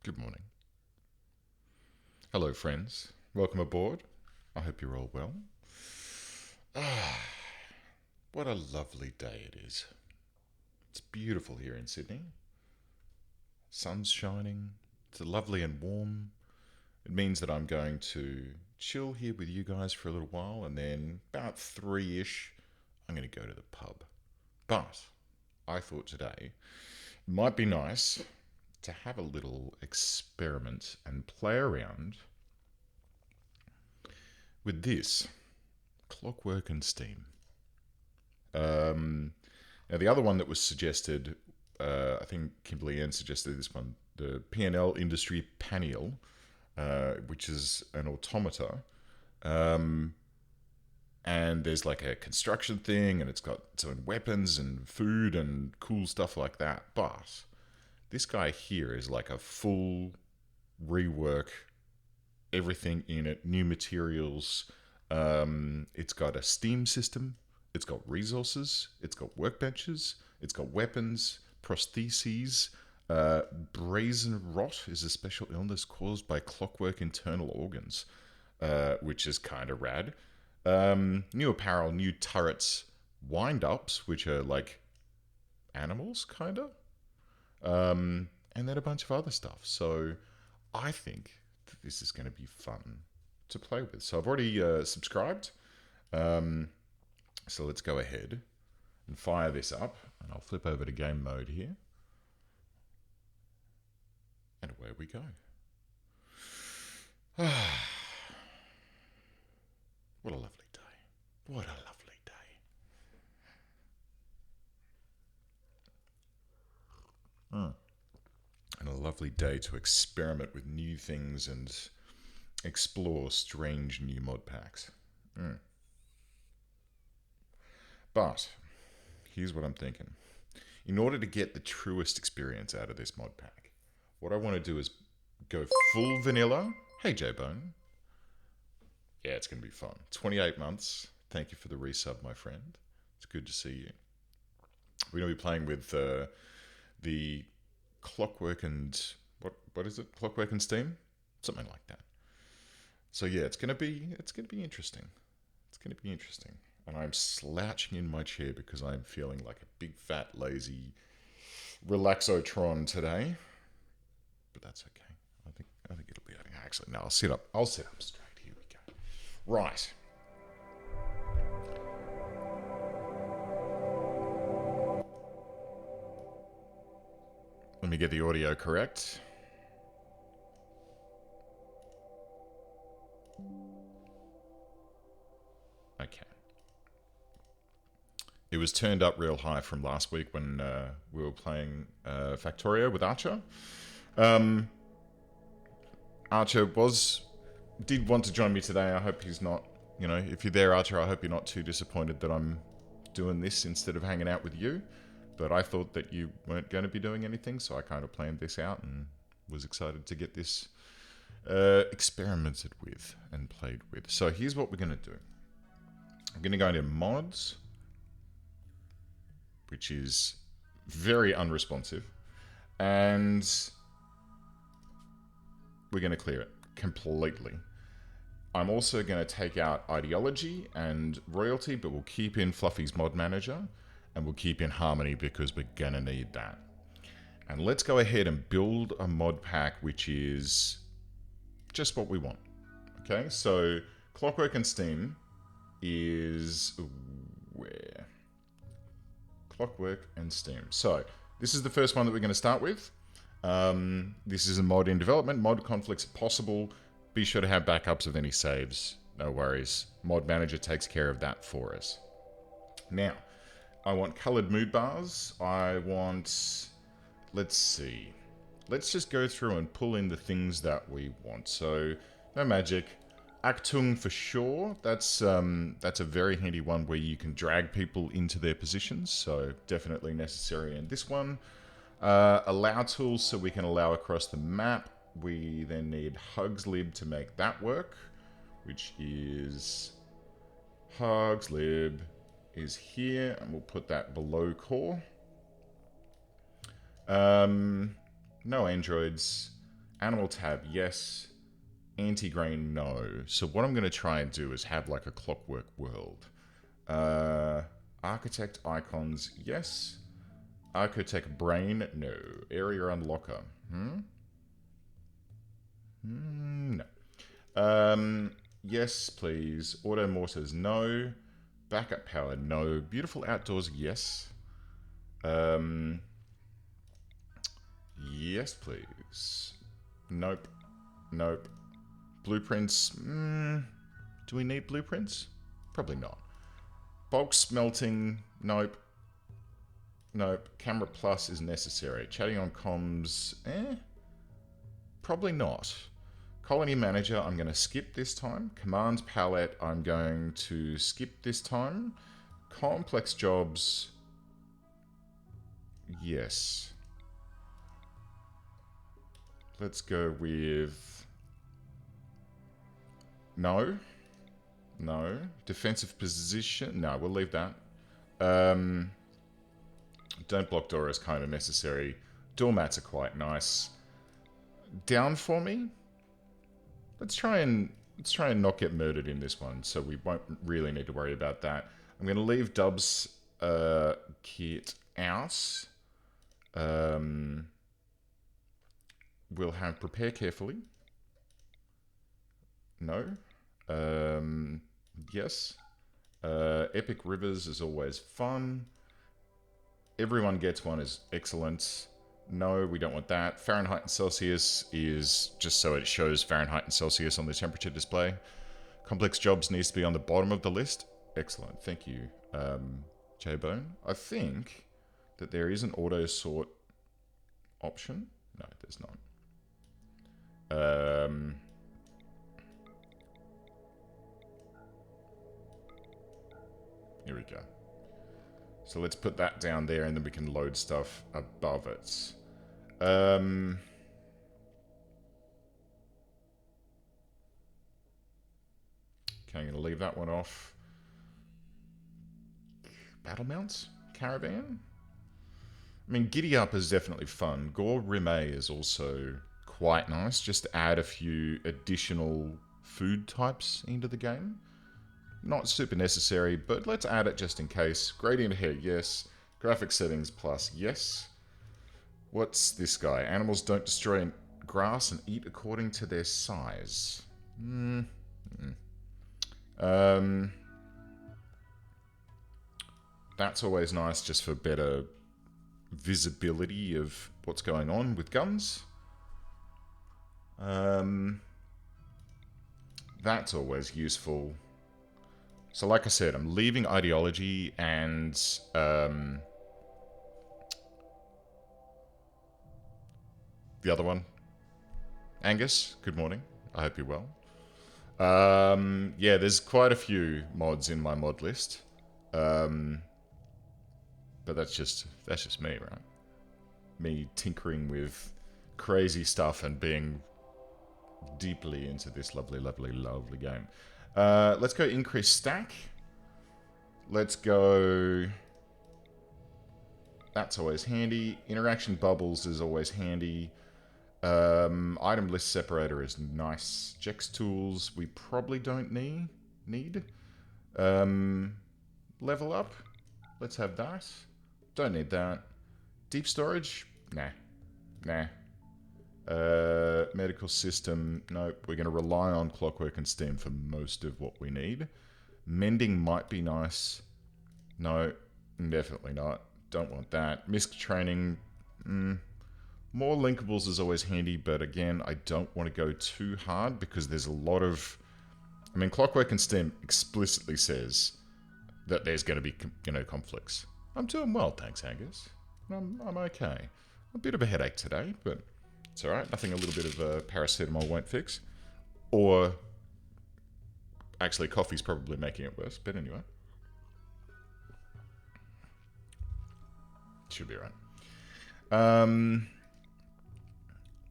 Good morning. Hello, friends. Welcome aboard. I hope you're all well. Ah, what a lovely day it is. It's beautiful here in Sydney. Sun's shining. It's lovely and warm. It means that I'm going to chill here with you guys for a little while, and then about 3-ish, I'm going to go to the pub. But I thought today it might be nice to have a little experiment and play around with this Clockwork and Steam. Now, the other one that was suggested, I think Kimberly Ann suggested this one, the P&L Industry Panel, which is an automata. And there's like a construction thing, and it's got its own weapons and food and cool stuff like that. But this guy here is like a full rework, everything in it, new materials. It's got a Steam system. It's got resources. It's got workbenches. It's got weapons, prostheses. Brazen rot is a special illness caused by clockwork internal organs, which is kind of rad. New apparel, new turrets, wind-ups, which are like animals, kind of. And then a bunch of other stuff. So I think that this is going to be fun to play with. So I've already subscribed. So let's go ahead and fire this up. And I'll flip over to game mode here. And away we go. What a lovely day. What a lovely day. And a lovely day to experiment with new things and explore strange new mod packs. But here's what I'm thinking. In order to get the truest experience out of this mod pack, what I want to do is go full vanilla. Hey, J-Bone. Yeah, it's going to be fun. 28 months. Thank you for the resub, my friend. It's good to see you. We're going to be playing with the Clockwork and... What is it? Clockwork and Steam? Something like that. So yeah, it's going to be interesting. It's going to be interesting. And I'm slouching in my chair because I'm feeling like a big, fat, lazy relaxotron today. But that's okay. I think it'll be okay. Actually, no, I'll sit up. I'll sit up straight. Here we go. Right. Let me get the audio correct. Okay. It was turned up real high from last week when we were playing Factorio with Archer. Archer did want to join me today. I hope he's not, if you're there, Archer, I hope you're not too disappointed that I'm doing this instead of hanging out with you. But I thought that you weren't going to be doing anything, so I kind of planned this out and was excited to get this experimented with and played with. So here's what we're going to do. I'm going to go into mods, which is very unresponsive, and we're going to clear it completely. I'm also going to take out ideology and royalty, but we'll keep in Fluffy's mod manager, and we'll keep in harmony because we're going to need that. And let's go ahead and build a mod pack which is just what we want. Okay, so Clockwork and Steam is where? Clockwork and Steam. So this is the first one that we're going to start with. This is a mod in development. Mod conflicts possible. Be sure to have backups of any saves. No worries. Mod manager takes care of that for us. Now, I want colored mood bars. I want... Let's see. Let's just go through and pull in the things that we want. So, no magic. Achtung for sure. That's a very handy one where you can drag people into their positions. So, definitely necessary in this one. Allow tools so we can allow across the map. We then need hugslib to make that work, which is hugslib is here, and we'll put that below core. No androids. Animal tab, yes. Anti-grain, no. So what I'm going to try and do is have like a Clockwork world. Architect icons, yes. Architect brain, no. Area unlocker, no. Yes, please. Auto mortars, no. Backup power, no. Beautiful outdoors, yes. Yes, please. Nope. Nope. Blueprints, do we need blueprints? Probably not. Bulk smelting, nope. Nope. Camera plus is necessary. Chatting on comms, probably not. Colony manager, I'm going to skip this time. Command palette, I'm going to skip this time. Complex jobs, yes. Let's go with... No. No. Defensive position, no, we'll leave that. Don't block door is kind of necessary. Doormats are quite nice. Down for me? Let's try and not get murdered in this one, so we won't really need to worry about that. I'm going to leave Dub's kit out. We'll have prepare carefully. No. Yes. Epic rivers is always fun. Everyone gets one is excellent. No, we don't want that. Fahrenheit and Celsius is just so it shows Fahrenheit and Celsius on the temperature display. Complex jobs needs to be on the bottom of the list. Excellent, thank you, J-Bone. I think that there is an auto sort option. No, there's not. Here we go. So let's put that down there and then we can load stuff above it. Okay, I'm going to leave that one off. Battle mounts? Caravan? I mean, Giddy Up is definitely fun. Gore Rimet is also quite nice, just to add a few additional food types into the game. Not super necessary, but let's add it just in case. Gradient hair, yes. Graphic settings plus, yes. What's this guy? Animals don't destroy grass and eat according to their size. That's always nice just for better visibility of what's going on with guns. That's always useful. So like I said, I'm leaving ideology and the other one. Angus, good morning. I hope you're well. Yeah, there's quite a few mods in my mod list. But that's just me, right? Me tinkering with crazy stuff and being deeply into this lovely, lovely, lovely game. Let's go increase stack. Let's go... That's always handy. Interaction bubbles is always handy. Item list separator is nice. Jex tools we probably don't need. Level up. Let's have that. Don't need that. Deep storage? Nah. Nah. Medical system, nope. We're going to rely on Clockwork and Steam for most of what we need. Mending might be nice. No, definitely not. Don't want that. MISC training, more linkables is always handy, but again, I don't want to go too hard because there's a lot of... I mean, Clockwork and Steam explicitly says that there's going to be, conflicts. I'm doing well, thanks, Angus. I'm okay. A bit of a headache today, but... It's alright, nothing a little bit of paracetamol won't fix. Or, actually coffee's probably making it worse, but anyway. Should be right.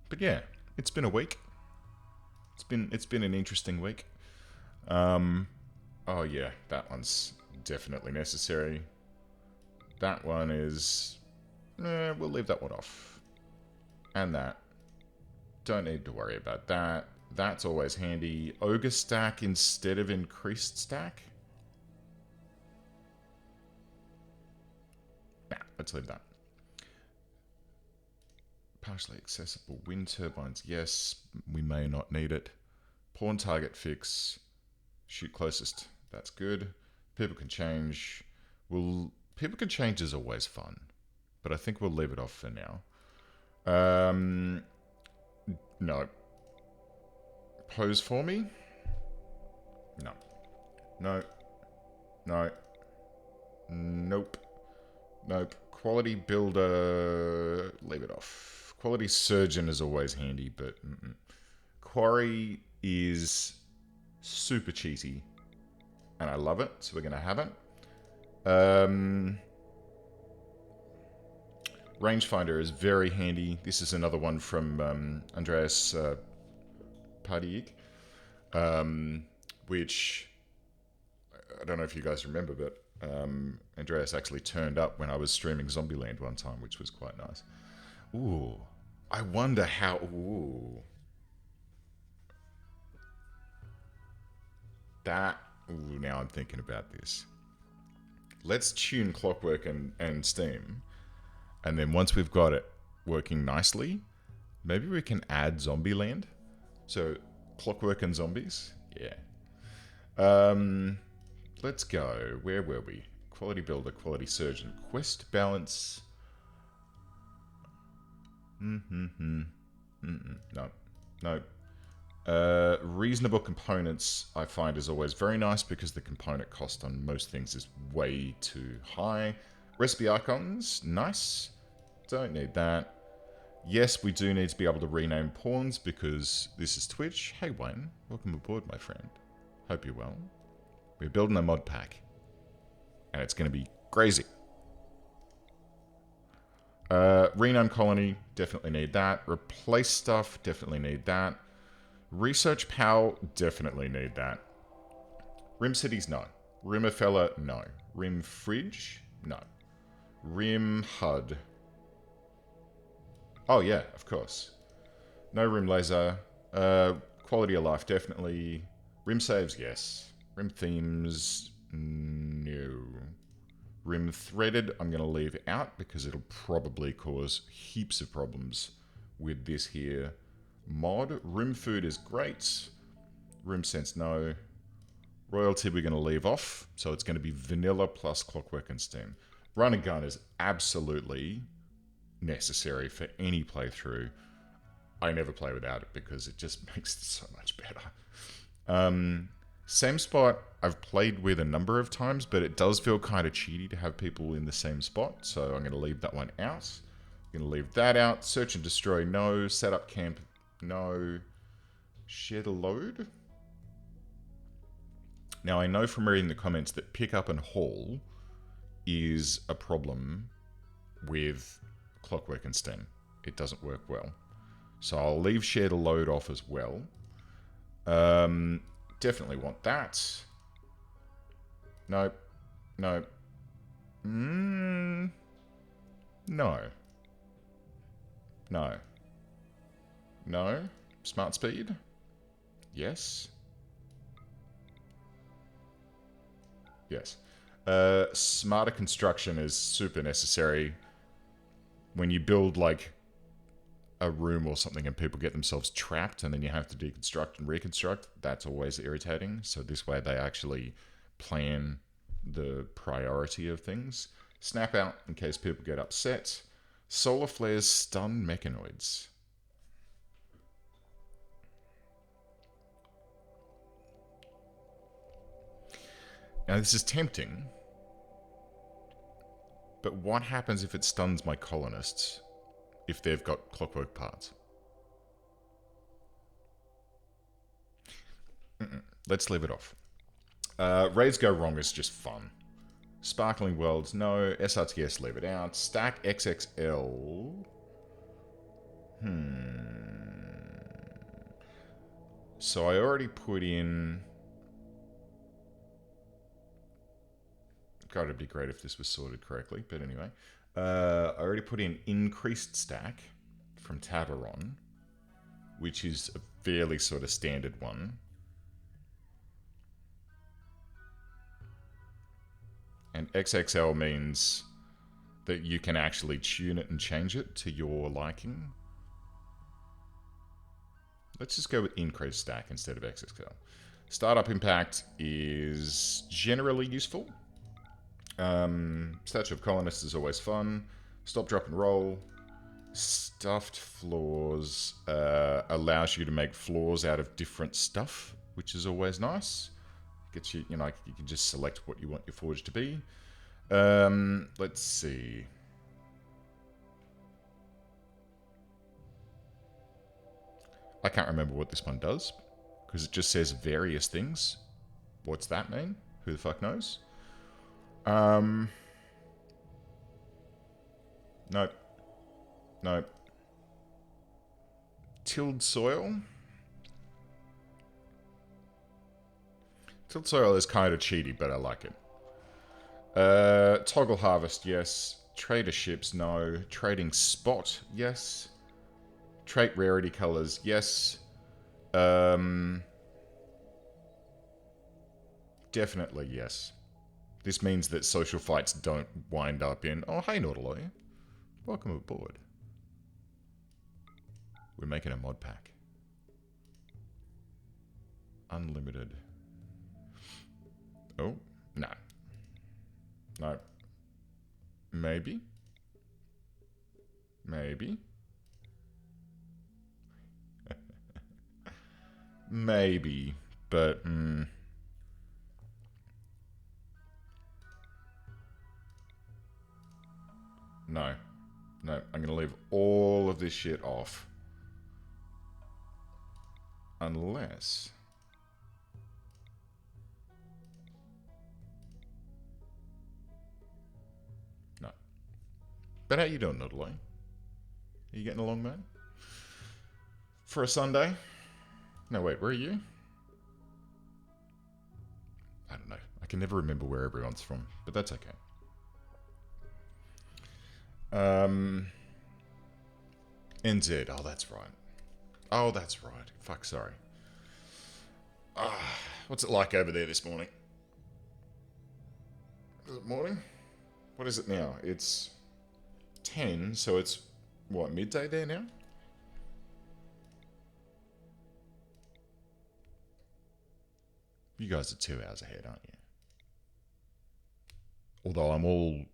But yeah, it's been a week. It's been an interesting week. Oh yeah, that one's definitely necessary. That one is... we'll leave that one off. And that. Don't need to worry about that. That's always handy. Ogre stack instead of increased stack? Nah, let's leave that. Partially accessible wind turbines. Yes, we may not need it. Pawn target fix. Shoot closest. That's good. People can change. People can change is always fun, but I think we'll leave it off for now. No. Pose for me? No. No. No. Nope. Nope. Quality builder, leave it off. Quality surgeon is always handy, but quarry is super cheaty, and I love it, so we're going to have it. Rangefinder is very handy. This is another one from Andreas Pardieg, which I don't know if you guys remember, but Andreas actually turned up when I was streaming Zombieland one time, which was quite nice. Ooh, I wonder how... Ooh. That... Ooh, now I'm thinking about this. Let's tune Clockwork and Steam, and then once we've got it working nicely, maybe we can add Zombieland. So, Clockwork and zombies? Yeah. Let's go. Where were we? Quality builder, quality surgeon. Quest balance. No. Reasonable components, I find, is always very nice because the component cost on most things is way too high. Recipe icons, nice. Don't need that. Yes, we do need to be able to rename pawns because this is Twitch. Hey Wayne, welcome aboard, my friend. Hope you're well. We're building a mod pack, and it's going to be crazy. Rename colony, definitely need that. Replace stuff, definitely need that. Research PAL, definitely need that. Rim Cities, no. Rimmerfella, no. Rim Fridge, no. Rim HUD. Oh yeah, of course. No Rim Laser. Quality of life, definitely. Rim saves, yes. Rim themes, no. Rim threaded, I'm going to leave out because it'll probably cause heaps of problems with this here mod. Rim food is great. Rim sense, no. Royalty, we're going to leave off. So it's going to be vanilla plus Clockwork and Steam. Run and gun is absolutely necessary for any playthrough. I never play without it because it just makes it so much better. Same spot I've played with a number of times, but it does feel kind of cheaty to have people in the same spot, so I'm going to leave that one out. I'm going to leave that out. Search and destroy, no. Set up camp, no. Share the load. Now, I know from reading the comments that pick up and haul is a problem with Clockwork and Steam. It doesn't work well. So I'll leave share the load off as well. Definitely want that. Nope. Nope. No. No. No. Smart speed? Yes. Yes. Smarter construction is super necessary. When you build, like, a room or something and people get themselves trapped and then you have to deconstruct and reconstruct, that's always irritating. So this way they actually plan the priority of things. Snap out in case people get upset. Solar flares stun mechanoids. Now this is tempting, but what happens if it stuns my colonists if they've got Clockwork parts? Let's leave it off. Raids go wrong is just fun. Sparkling Worlds, no. SRTS, leave it out. Stack XXL. So I already put in... God, it'd be great if this was sorted correctly, but anyway. I already put in increased stack from Tabaron, which is a fairly sort of standard one. And XXL means that you can actually tune it and change it to your liking. Let's just go with increased stack instead of XXL. Startup impact is generally useful. Statue of Colonists is always fun. Stop, drop, and roll. Stuffed floors allows you to make floors out of different stuff, which is always nice. Gets you, you know, you can just select what you want your forge to be. Let's see. I can't remember what this one does, because it just says various things. What's that mean? Who the fuck knows? Nope. Nope. Tilled soil. Tilled soil is kind of cheaty, but I like it. Toggle harvest, yes. Trader ships, no. Trading spot, yes. Trait rarity colors, yes. Definitely yes. This means that social fights don't wind up in, oh, hey, Nautiloy. Welcome aboard. We're making a mod pack. Unlimited. Oh, no. No. Maybe. Maybe. Maybe, but no. No, I'm going to leave all of this shit off. Unless... No. But how you doing, Noodle? Are you getting along, man? For a Sunday? No, wait, where are you? I don't know. I can never remember where everyone's from, but that's okay. NZ. Oh, that's right. Oh, that's right. Fuck, sorry. What's it like over there this morning? Is it morning? What is it now? It's 10, so it's, what, midday there now? You guys are 2 hours ahead, aren't you? Although I'm all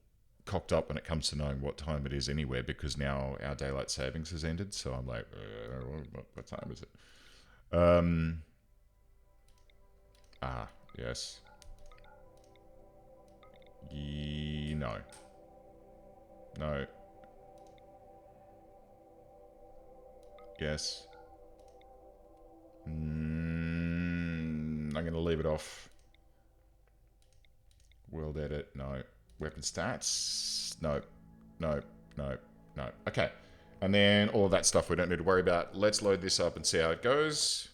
cocked up when it comes to knowing what time it is anywhere, because now our daylight savings has ended, so I'm like, what time is it? Yes. No. No. Yes. I'm going to leave it off. World edit, no. Weapon stats, no. No, no, no. Okay. And then all of that stuff we don't need to worry about. Let's load this up and see how it goes.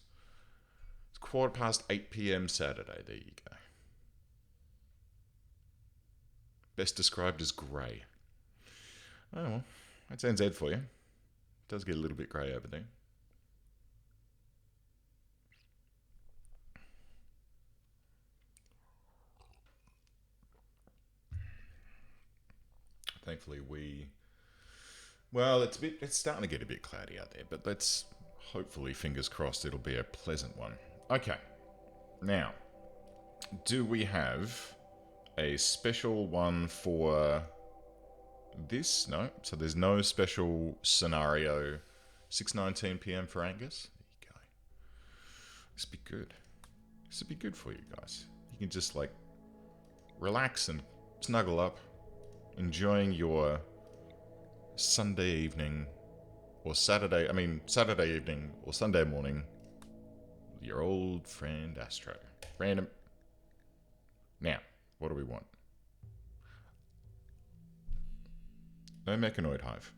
It's 8:15 p.m. Saturday. There you go. Best described as grey. Oh, well. That's NZ for you. It does get a little bit grey over there. Thankfully, well, it's starting to get a bit cloudy out there, but let's hopefully, fingers crossed, it'll be a pleasant one. Okay, now, do we have a special one for this? No, so there's no special scenario. 6:19 p.m. for Angus. There you go. This would be good. This would be good for you guys. You can just like relax and snuggle up, enjoying your Sunday evening or Saturday evening or Sunday morning with your old friend Astro. Random. Now, what do we want? No Mechanoid Hive.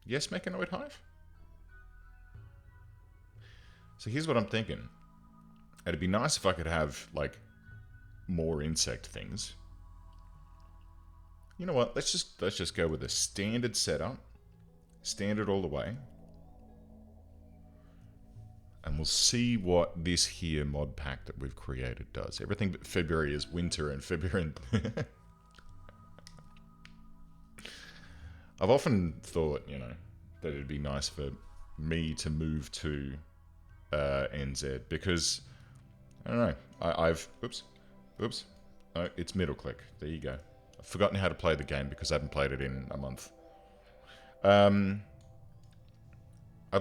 Yes, Mechanoid Hive? So here's what I'm thinking. It'd be nice if I could have, like, more insect things. You know what? Let's just go with a standard setup Standard all the way. And we'll see what this here mod pack that we've created does. Everything but February is winter, and February... I've often thought, you know, that it'd be nice for me to move to NZ, because, I don't know, I've... Oops. Oh, it's middle click. There you go. I've forgotten how to play the game because I haven't played it in a month. I've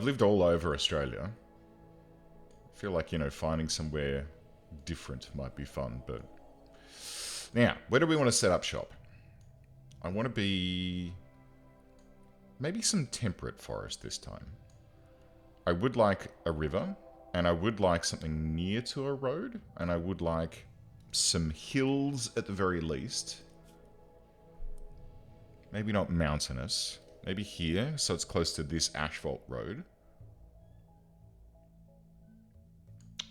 lived all over Australia. I feel like, you know, finding somewhere different might be fun, but... Now, where do we want to set up shop? I want to be... maybe some temperate forest this time. I would like a river, and I would like something near to a road, and I would like some hills at the very least. Maybe not mountainous. Maybe here, so it's close to this asphalt road.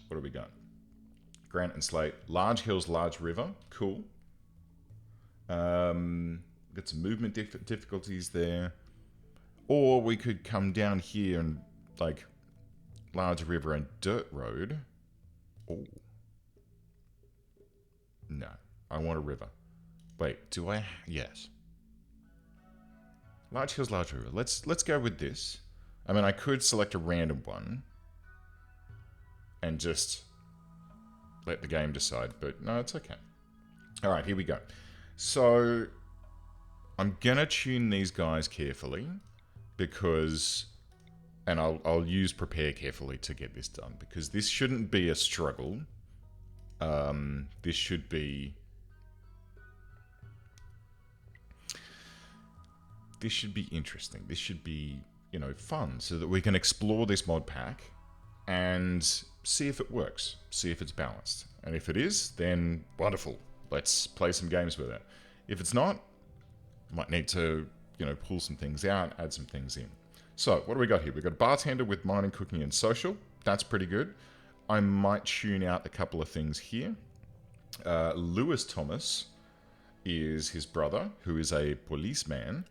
What do we got? Granite and slate. Large hills, large river. Cool. Got some movement difficulties there. Or we could come down here and, like, large river and dirt road. Oh. No. I want a river. Wait, do I? Yes. Large hills, large river. Let's go with this. I mean, I could select a random one and just let the game decide, but no, it's okay. All right, here we go. So I'm gonna tune these guys carefully because, and I'll use prepare carefully to get this done, because this shouldn't be a struggle. This should be interesting. This should be, you know, fun, so that we can explore this mod pack and see if it works, see if it's balanced. And if it is, then wonderful. Let's play some games with it. If it's not, might need to, you know, pull some things out, add some things in. So, what do we got here? We've got a bartender with mining, cooking, and social. That's pretty good. I might tune out a couple of things here. Lewis Thomas is his brother, who is a policeman,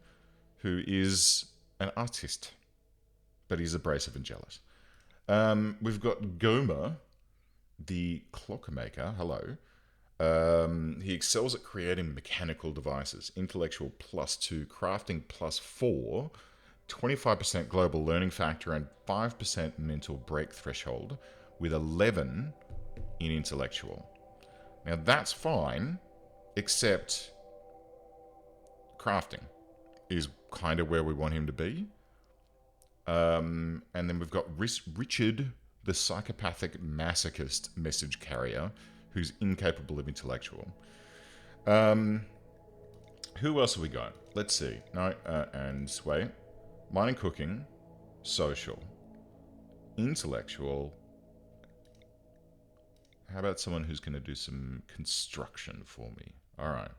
who is an artist, but he's abrasive and jealous. We've got Gomer, the clockmaker. Hello. He excels at creating mechanical devices. Intellectual +2, crafting +4, 25% global learning factor, and 5% mental break threshold, with 11 in intellectual. Now that's fine, except crafting is kind of where we want him to be. And then we've got Richard, the psychopathic masochist message carrier, who's incapable of intellectual. Who else have we got? Let's see. No, and wait. Mining, cooking, social, intellectual. How about someone who's going to do some construction for me? All right.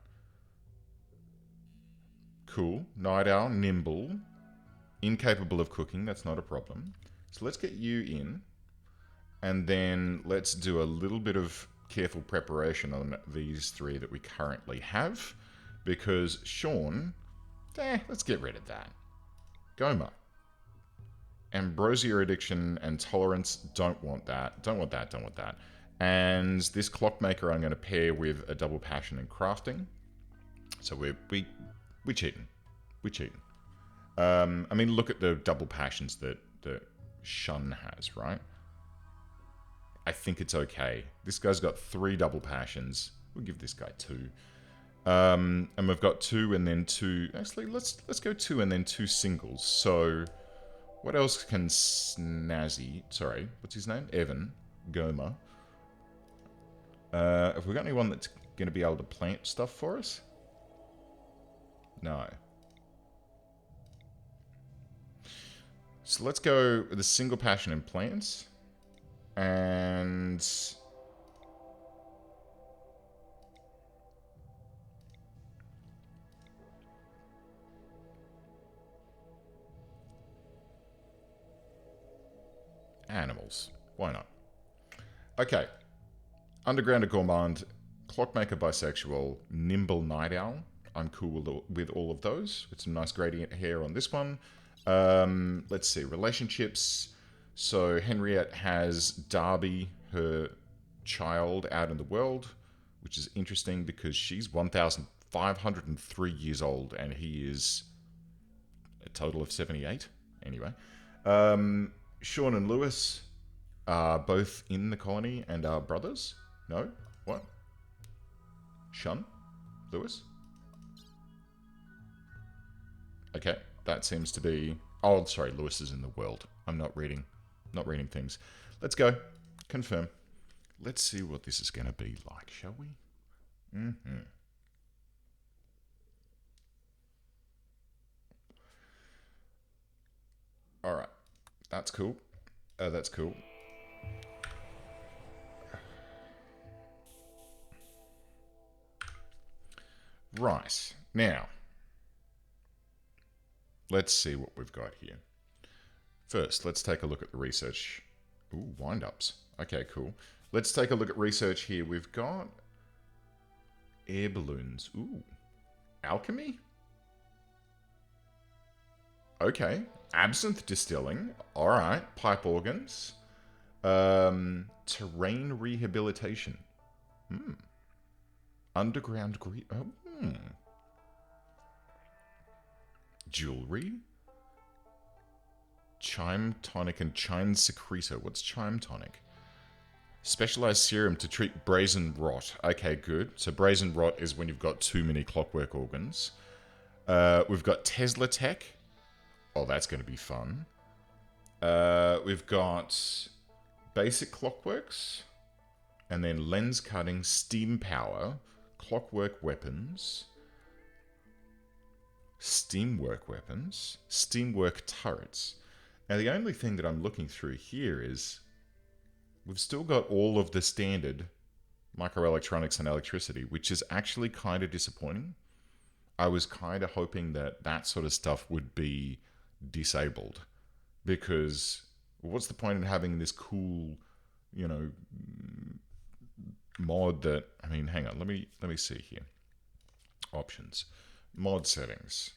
Cool. Night owl, nimble, incapable of cooking. That's not a problem. So let's get you in, and then let's do a little bit of careful preparation on these three that we currently have, because Sean, let's get rid of that. Gomer. Ambrosia addiction and tolerance, don't want that. Don't want that, don't want that. And this clockmaker I'm going to pair with a double passion in crafting. So we cheating. We're cheating. I mean, look at the double passions that Shun has, right? I think it's okay. This guy's got 3 double passions. We'll give this guy 2. And we've got 2 and then 2. Actually, let's go 2 and then 2 singles. So what else can Snazzy, sorry, what's his name? Evan, Gomer. Have we got anyone that's going to be able to plant stuff for us? No. So let's go with a single passion in plants. And animals. Why not? Okay. Underground a gourmand, clockmaker bisexual, nimble night owl. I'm cool with all of those. With some nice gradient hair on this one. Let's see, relationships. So Henriette has Darby, her child, out in the world, which is interesting because she's 1,503 years old and he is a total of 78. Anyway, Sean and Lewis are both in the colony and are brothers. No? What? Sean? Lewis? Okay, that seems to be... Oh, sorry, Lewis is in the world. I'm not reading things. Let's go. Confirm. Let's see what this is going to be like, shall we? Alright. That's cool. That's cool. Right. Now, let's see what we've got here. First, let's take a look at the research. Ooh, wind-ups. Okay, cool. Let's take a look at research here. We've got air balloons. Ooh. Alchemy? Okay. Absinthe distilling. Alright. Pipe organs. Terrain rehabilitation. Underground jewelry. Chime tonic and chine secretor. What's chime tonic? Specialized serum to treat brazen rot. Okay, good. So brazen rot is when you've got too many clockwork organs. We've got Tesla Tech. Oh, that's going to be fun. We've got basic clockworks. And then lens cutting, steam power, clockwork weapons, steamwork weapons, steamwork turrets. Now, the only thing that I'm looking through here is we've still got all of the standard microelectronics and electricity, which is actually kind of disappointing. I was kind of hoping that that sort of stuff would be disabled, because what's the point in having this cool, you know, mod that... I mean, hang on, let me see here. Options. Mod settings.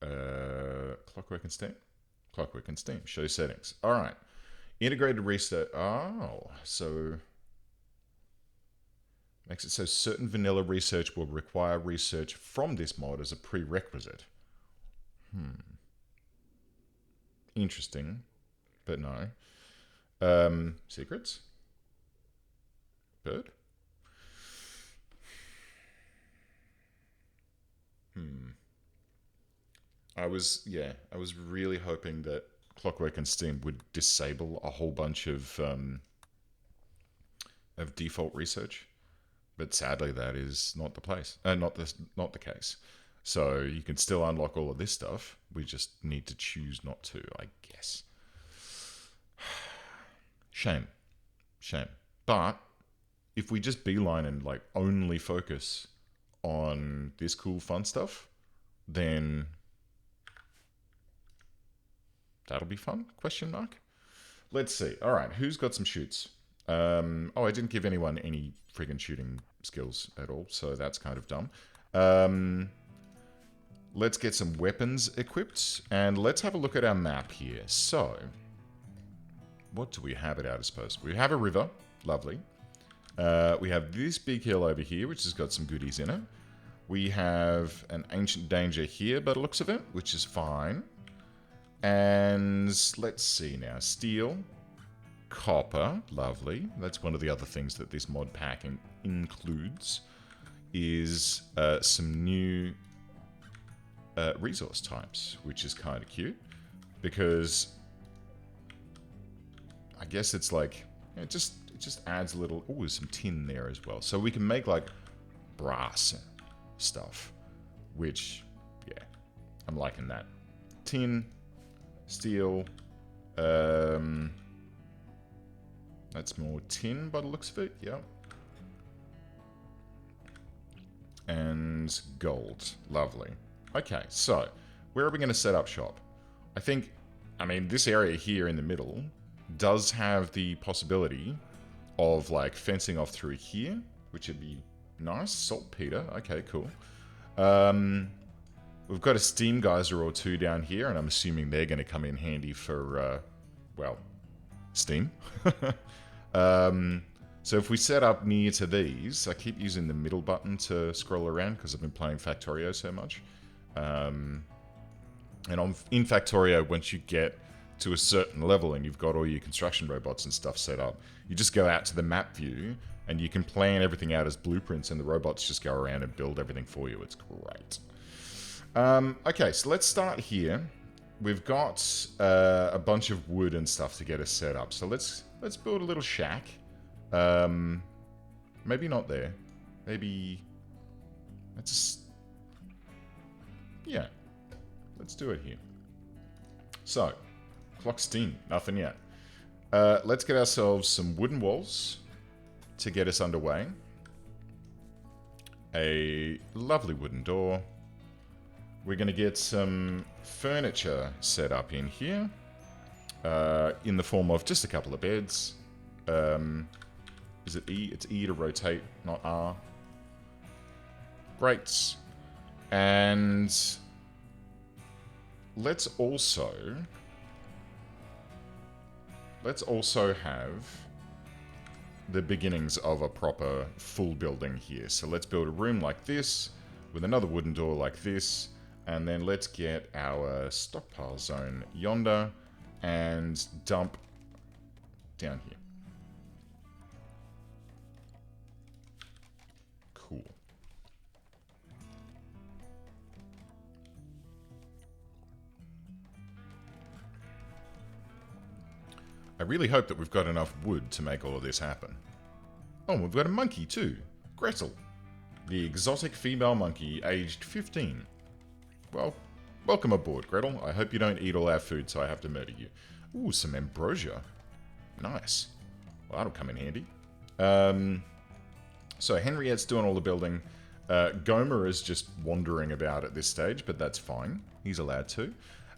Clockwork and Steam? Clockwork and Steam. Show settings. Alright. Integrated research. Oh, so... makes it so certain vanilla research will require research from this mod as a prerequisite. Interesting. But no. Secrets? Bird? I was really hoping that Clockwork and Steam would disable a whole bunch of default research, but sadly that is not the place. Not the case. So you can still unlock all of this stuff. We just need to choose not to, I guess. Shame. But if we just beeline and like only focus on this cool fun stuff, then that'll be fun? Question mark. Let's see. All right, who's got some shoots? Oh, I didn't give anyone any friggin' shooting skills at all, so that's kind of dumb. Let's get some weapons equipped, and let's have a look at our map here. So, what do we have at our disposal? We have a river. Lovely. We have this big hill over here, which has got some goodies in it. We have an ancient danger here, by the looks of it, which is fine. And let's see now. Steel. Copper. Lovely. That's one of the other things that this mod pack includes, is some new resource types, which is kind of cute, because I guess it's like, it just adds a little... Oh, there's some tin there as well. So we can make like brass stuff, which, yeah, I'm liking that. Tin, steel, that's more tin by the looks of it, yeah. And gold, lovely. Okay, so where are we going to set up shop? I mean, this area here in the middle does have the possibility of like fencing off through here, which would be nice. Saltpeter, okay, cool. We've got a steam geyser or two down here, and I'm assuming they're going to come in handy for, well, steam. So if we set up near to these, I keep using the middle button to scroll around because I've been playing Factorio so much. And in Factorio, once you get to a certain level and you've got all your construction robots and stuff set up, you just go out to the map view and you can plan everything out as blueprints and the robots just go around and build everything for you. It's great. Okay, so let's start here. We've got a bunch of wood and stuff to get us set up. So let's build a little shack. Maybe not there. Maybe... yeah. Let's do it here. So, clock steam. Nothing yet. Let's get ourselves some wooden walls to get us underway. A lovely wooden door. We're going to get some furniture set up in here. In the form of just a couple of beds. Is it E? It's E to rotate, not R. Great. And let's also have the beginnings of a proper full building here. So let's build a room like this with another wooden door like this, and then let's get our stockpile zone yonder and dump down here. Cool. I really hope that we've got enough wood to make all of this happen. Oh, we've got a monkey too. Gretel. The exotic female monkey, aged 15. Well, welcome aboard, Gretel. I hope you don't eat all our food so I have to murder you. Ooh, some ambrosia. Nice. Well, that'll come in handy. So Henriette's doing all the building. Gomer is just wandering about at this stage, but that's fine. He's allowed to.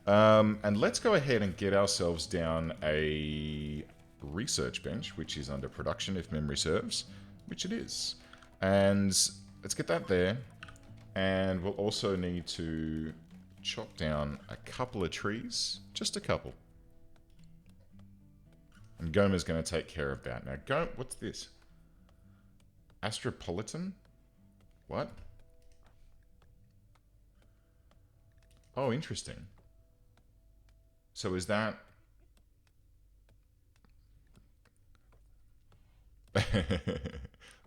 And let's go ahead and get ourselves down a research bench, which is under production if memory serves, which it is. And let's get that there. And we'll also need to chop down a couple of trees. Just a couple. And Gomer's going to take care of that. Now, what's this? Astropolitan? What? Oh, interesting. So is that...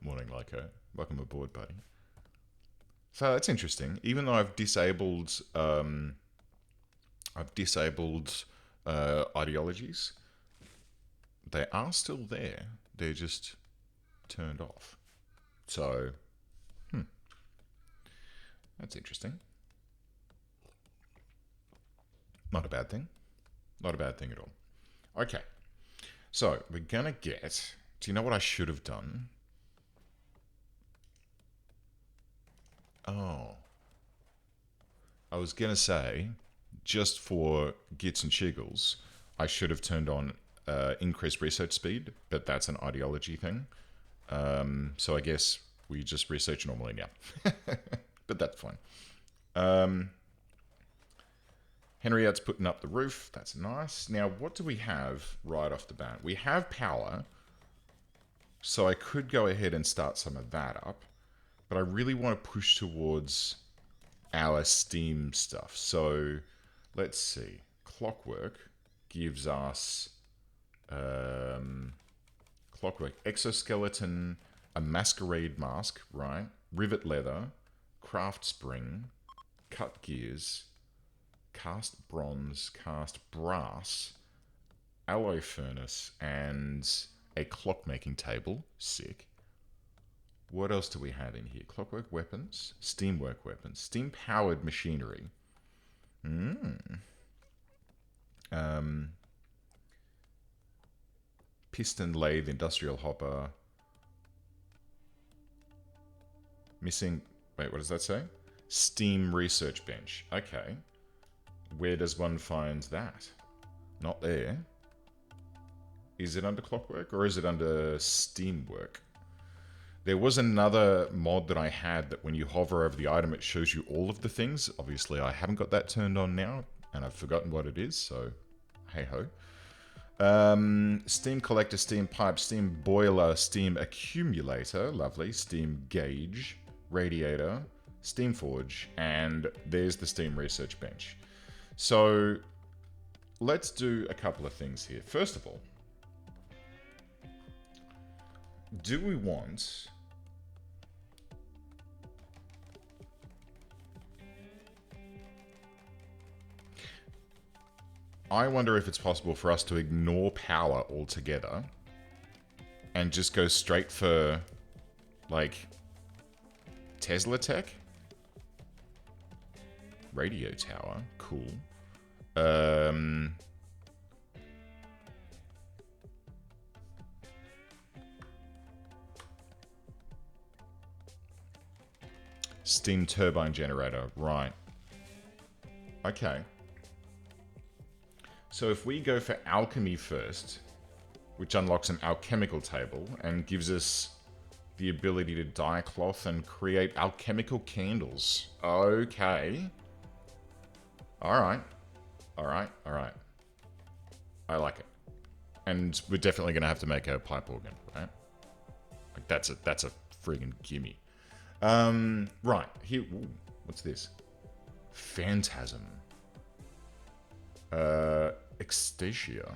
Morning, Lyco. Welcome aboard, buddy. So that's interesting. Even though I've disabled ideologies, they are still there. They're just turned off. So, that's interesting. Not a bad thing. Not a bad thing at all. Okay. So, we're going to get... Do you know what I should have done? Oh. I was going to say, just for gits and shiggles, I should have turned on increased research speed, but that's an ideology thing. So I guess we just research normally now. But that's fine. Henriette's putting up the roof. That's nice. Now, what do we have right off the bat? We have power. So I could go ahead and start some of that up. But I really want to push towards our steam stuff. So let's see. Clockwork gives us... Clockwork, exoskeleton, a masquerade mask, right? Rivet leather, craft spring, cut gears, cast bronze, cast brass, alloy furnace, and a clockmaking table. Sick. What else do we have in here? Clockwork weapons, steamwork weapons, steam-powered machinery. Piston lathe, industrial hopper. Missing... Wait, what does that say? Steam research bench. Okay. Where does one find that? Not there. Is it under Clockwork or is it under Steamwork? There was another mod that I had that when you hover over the item, it shows you all of the things. Obviously, I haven't got that turned on now, and I've forgotten what it is, so hey-ho. Steam collector, steam pipe, steam boiler, steam accumulator, lovely, steam gauge, radiator, steam forge, and there's the steam research bench. So let's do a couple of things here. First of all, do we want... I wonder if it's possible for us to ignore power altogether and just go straight for, like, Tesla tech? Radio tower, cool. Steam turbine generator, right. Okay. So if we go for alchemy first, which unlocks an alchemical table and gives us the ability to dye cloth and create alchemical candles. Okay. Alright. Alright, alright. I like it. And we're definitely going to have to make a pipe organ, right? Like that's a friggin' gimme. Right. Here, ooh, what's this? Phantasm. Ecstasia.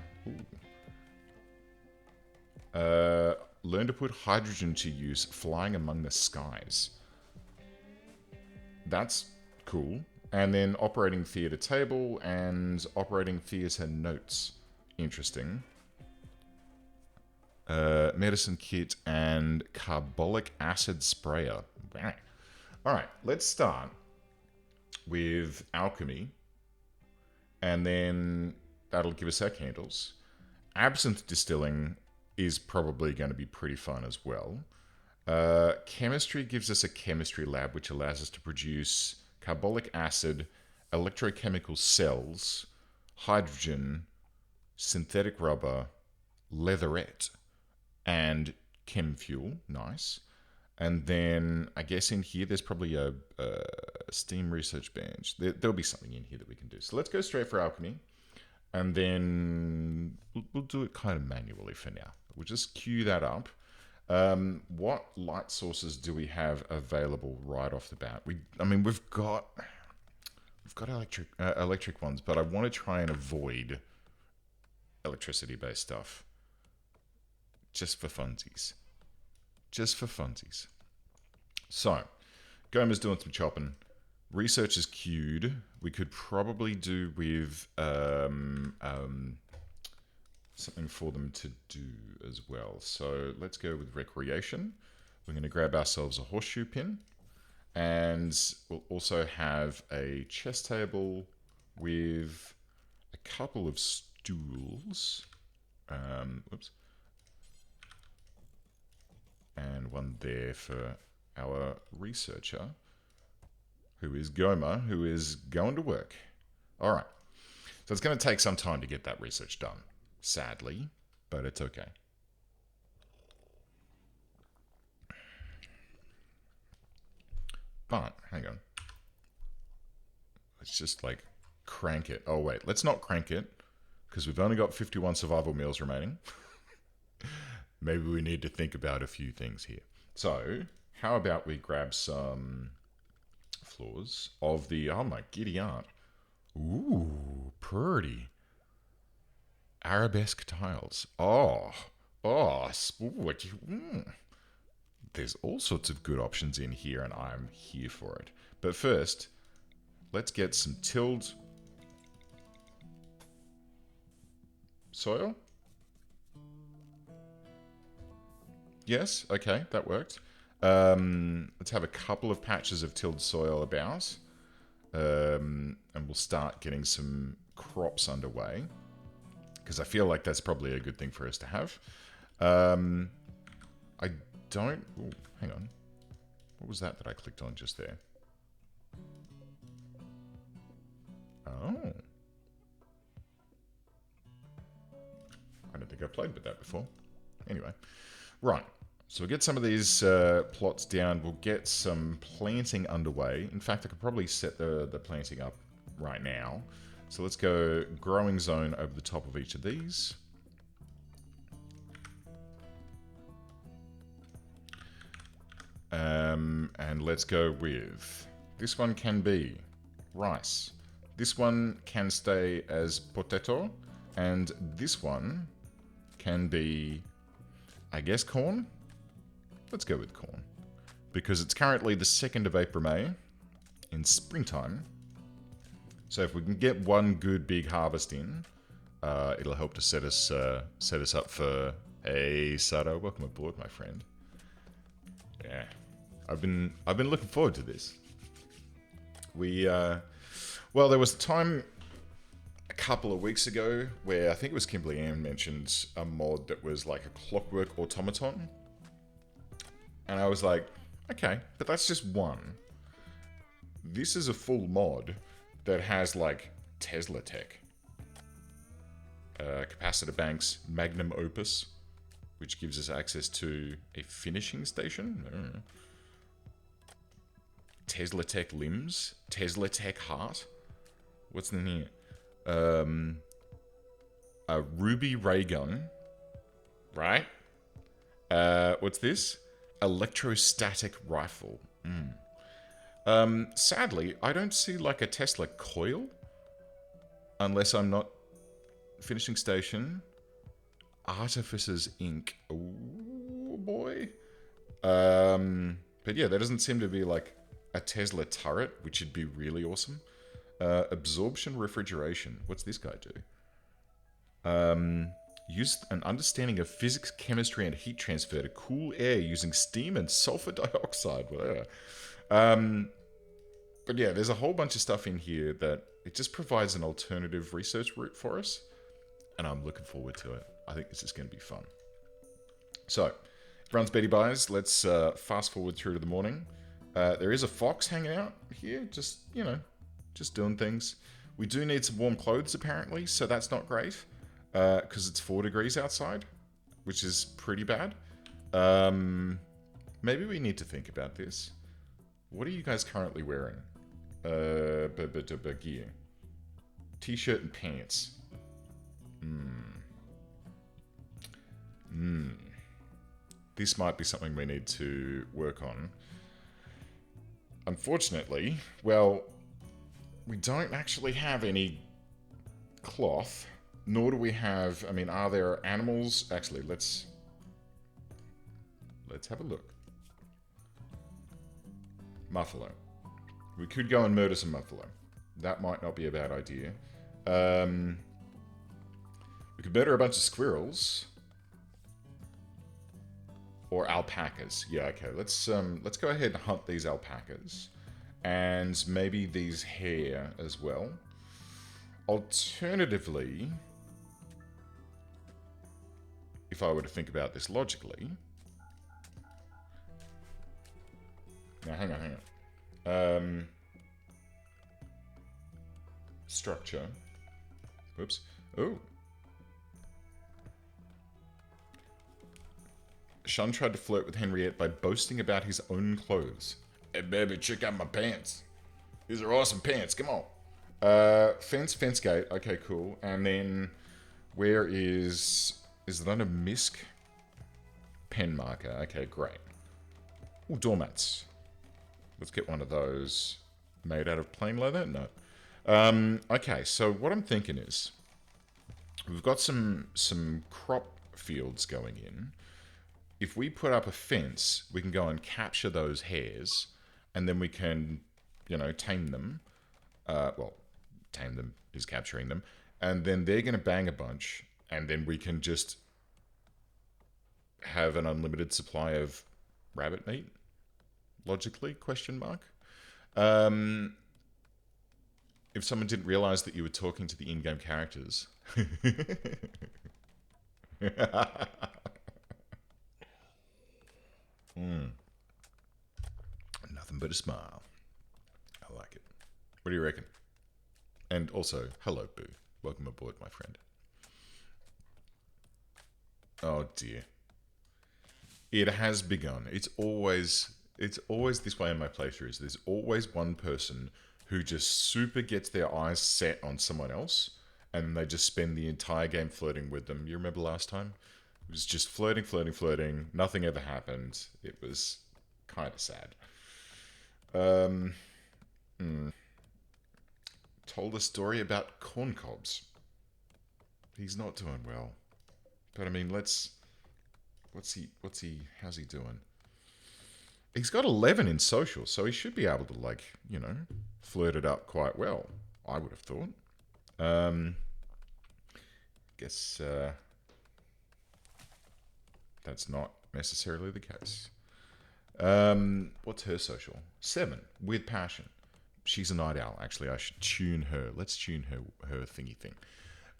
Learn to put hydrogen to use flying among the skies. That's cool. And then operating theater table and operating theater notes. Interesting. Medicine kit and carbolic acid sprayer. Alright, let's start with alchemy. And then that'll give us our candles. Absinthe distilling is probably going to be pretty fun as well. Chemistry gives us a chemistry lab, which allows us to produce carbolic acid, electrochemical cells, hydrogen, synthetic rubber, leatherette, and chem fuel. Nice. And then I guess in here there's probably a steam research bench. There'll be something in here that we can do. So let's go straight for alchemy. And then we'll do it kind of manually for now. We'll just queue that up. What light sources do we have available right off the bat? We've got electric ones, but I want to try and avoid electricity-based stuff. Just for funsies. Just for funsies. So, Gomer's doing some chopping. Research is queued. We could probably do with something for them to do as well. So let's go with recreation. We're going to grab ourselves a horseshoe pin. And we'll also have a chess table with a couple of stools. Whoops. And one there for our researcher, who is Gomer, who is going to work. All right. So it's going to take some time to get that research done, sadly, but it's okay. But, hang on. Let's just, like, crank it. Oh, wait. Let's not crank it, because we've only got 51 survival meals remaining. Maybe we need to think about a few things here. So, how about we grab some floors of the... Oh, my giddy aunt. Ooh, pretty. Arabesque tiles. There's all sorts of good options in here, and I'm here for it. But first, let's get some tilled soil. Yes, okay, that worked. Let's have a couple of patches of tilled soil about. And we'll start getting some crops underway. Because I feel like that's probably a good thing for us to have. I don't... Ooh, hang on. What was that I clicked on just there? Oh. I don't think I've played with that before. Anyway. Right. So we'll get some of these plots down. We'll get some planting underway. In fact, I could probably set the planting up right now. So let's go growing zone over the top of each of these. And let's go with... This one can be rice. This one can stay as potato. And this one can be, I guess, corn? Let's go with corn. Because it's currently the 2nd of April, May, in springtime. So if we can get one good big harvest in, it'll help to set us up for... Hey, Sato, welcome aboard, my friend. Yeah, I've been looking forward to this. Well, there was a time a couple of weeks ago where I think it was Kimberly Ann mentioned a mod that was like a Clockwork automaton. And I was like, okay, but that's just one. This is a full mod that has like Tesla tech. Capacitor banks, magnum opus, which gives us access to a finishing station. Tesla tech limbs, Tesla tech heart. What's in here? A ruby ray gun, right? What's this? Electrostatic rifle. Sadly, I don't see like a Tesla coil, unless I'm not finishing station. Artificer's ink. Oh boy. But yeah, there doesn't seem to be like a Tesla turret, which would be really awesome. Absorption refrigeration. What's this guy do? Use an understanding of physics, chemistry, and heat transfer to cool air using steam and sulfur dioxide. Whatever. But yeah, there's a whole bunch of stuff in here that it just provides an alternative research route for us. And I'm looking forward to it. I think this is going to be fun. So, everyone's Betty Buys. Let's fast forward through to the morning. There is a fox hanging out here, just, you know, just doing things. We do need some warm clothes, apparently, so that's not great. Because it's 4 degrees outside, which is pretty bad. Maybe we need to think about this. What are you guys currently wearing? Gear. T-shirt and pants. This might be something we need to work on. Unfortunately, well, we don't actually have any cloth, nor do we have, I mean, are there animals? Actually, let's have a look. Muffalo. We could go and murder some buffalo. That might not be a bad idea. We could murder a bunch of squirrels. Or alpacas. Yeah, okay. Let's go ahead and hunt these alpacas. And maybe these hare as well. Alternatively, if I were to think about this logically... Now, hang on. Structure. Whoops. Oh. Shun tried to flirt with Henriette by boasting about his own clothes. Hey, baby, check out my pants. These are awesome pants. Come on. Fence gate. Okay, cool. And then, where is that a misc? Pen marker. Okay, great. Ooh, doormats. Let's get one of those. Made out of plain leather? No. Okay, so what I'm thinking is, we've got some crop fields going in. If we put up a fence, we can go and capture those hares, and then we can, you know, tame them. Well, tame them is capturing them. And then they're going to bang a bunch, and then we can just have an unlimited supply of rabbit meat. Logically, question mark. If someone didn't realize that you were talking to the in-game characters. Nothing but a smile. I like it. What do you reckon? And also, hello, Boo. Welcome aboard, my friend. Oh, dear. It has begun. It's always this way in my playthroughs. There's always one person who just super gets their eyes set on someone else, and they just spend the entire game flirting with them. You remember last time? It was just flirting, flirting, flirting. Nothing ever happened. It was kind of sad. Um, Told a story about corn cobs. He's not doing well. But I mean, how's he doing? He's got 11 in social, so he should be able to, like, flirt it up quite well, I would have thought. Guess that's not necessarily the case. What's her social? 7, with passion. She's a night owl, actually. I should tune her. Let's tune her thingy thing.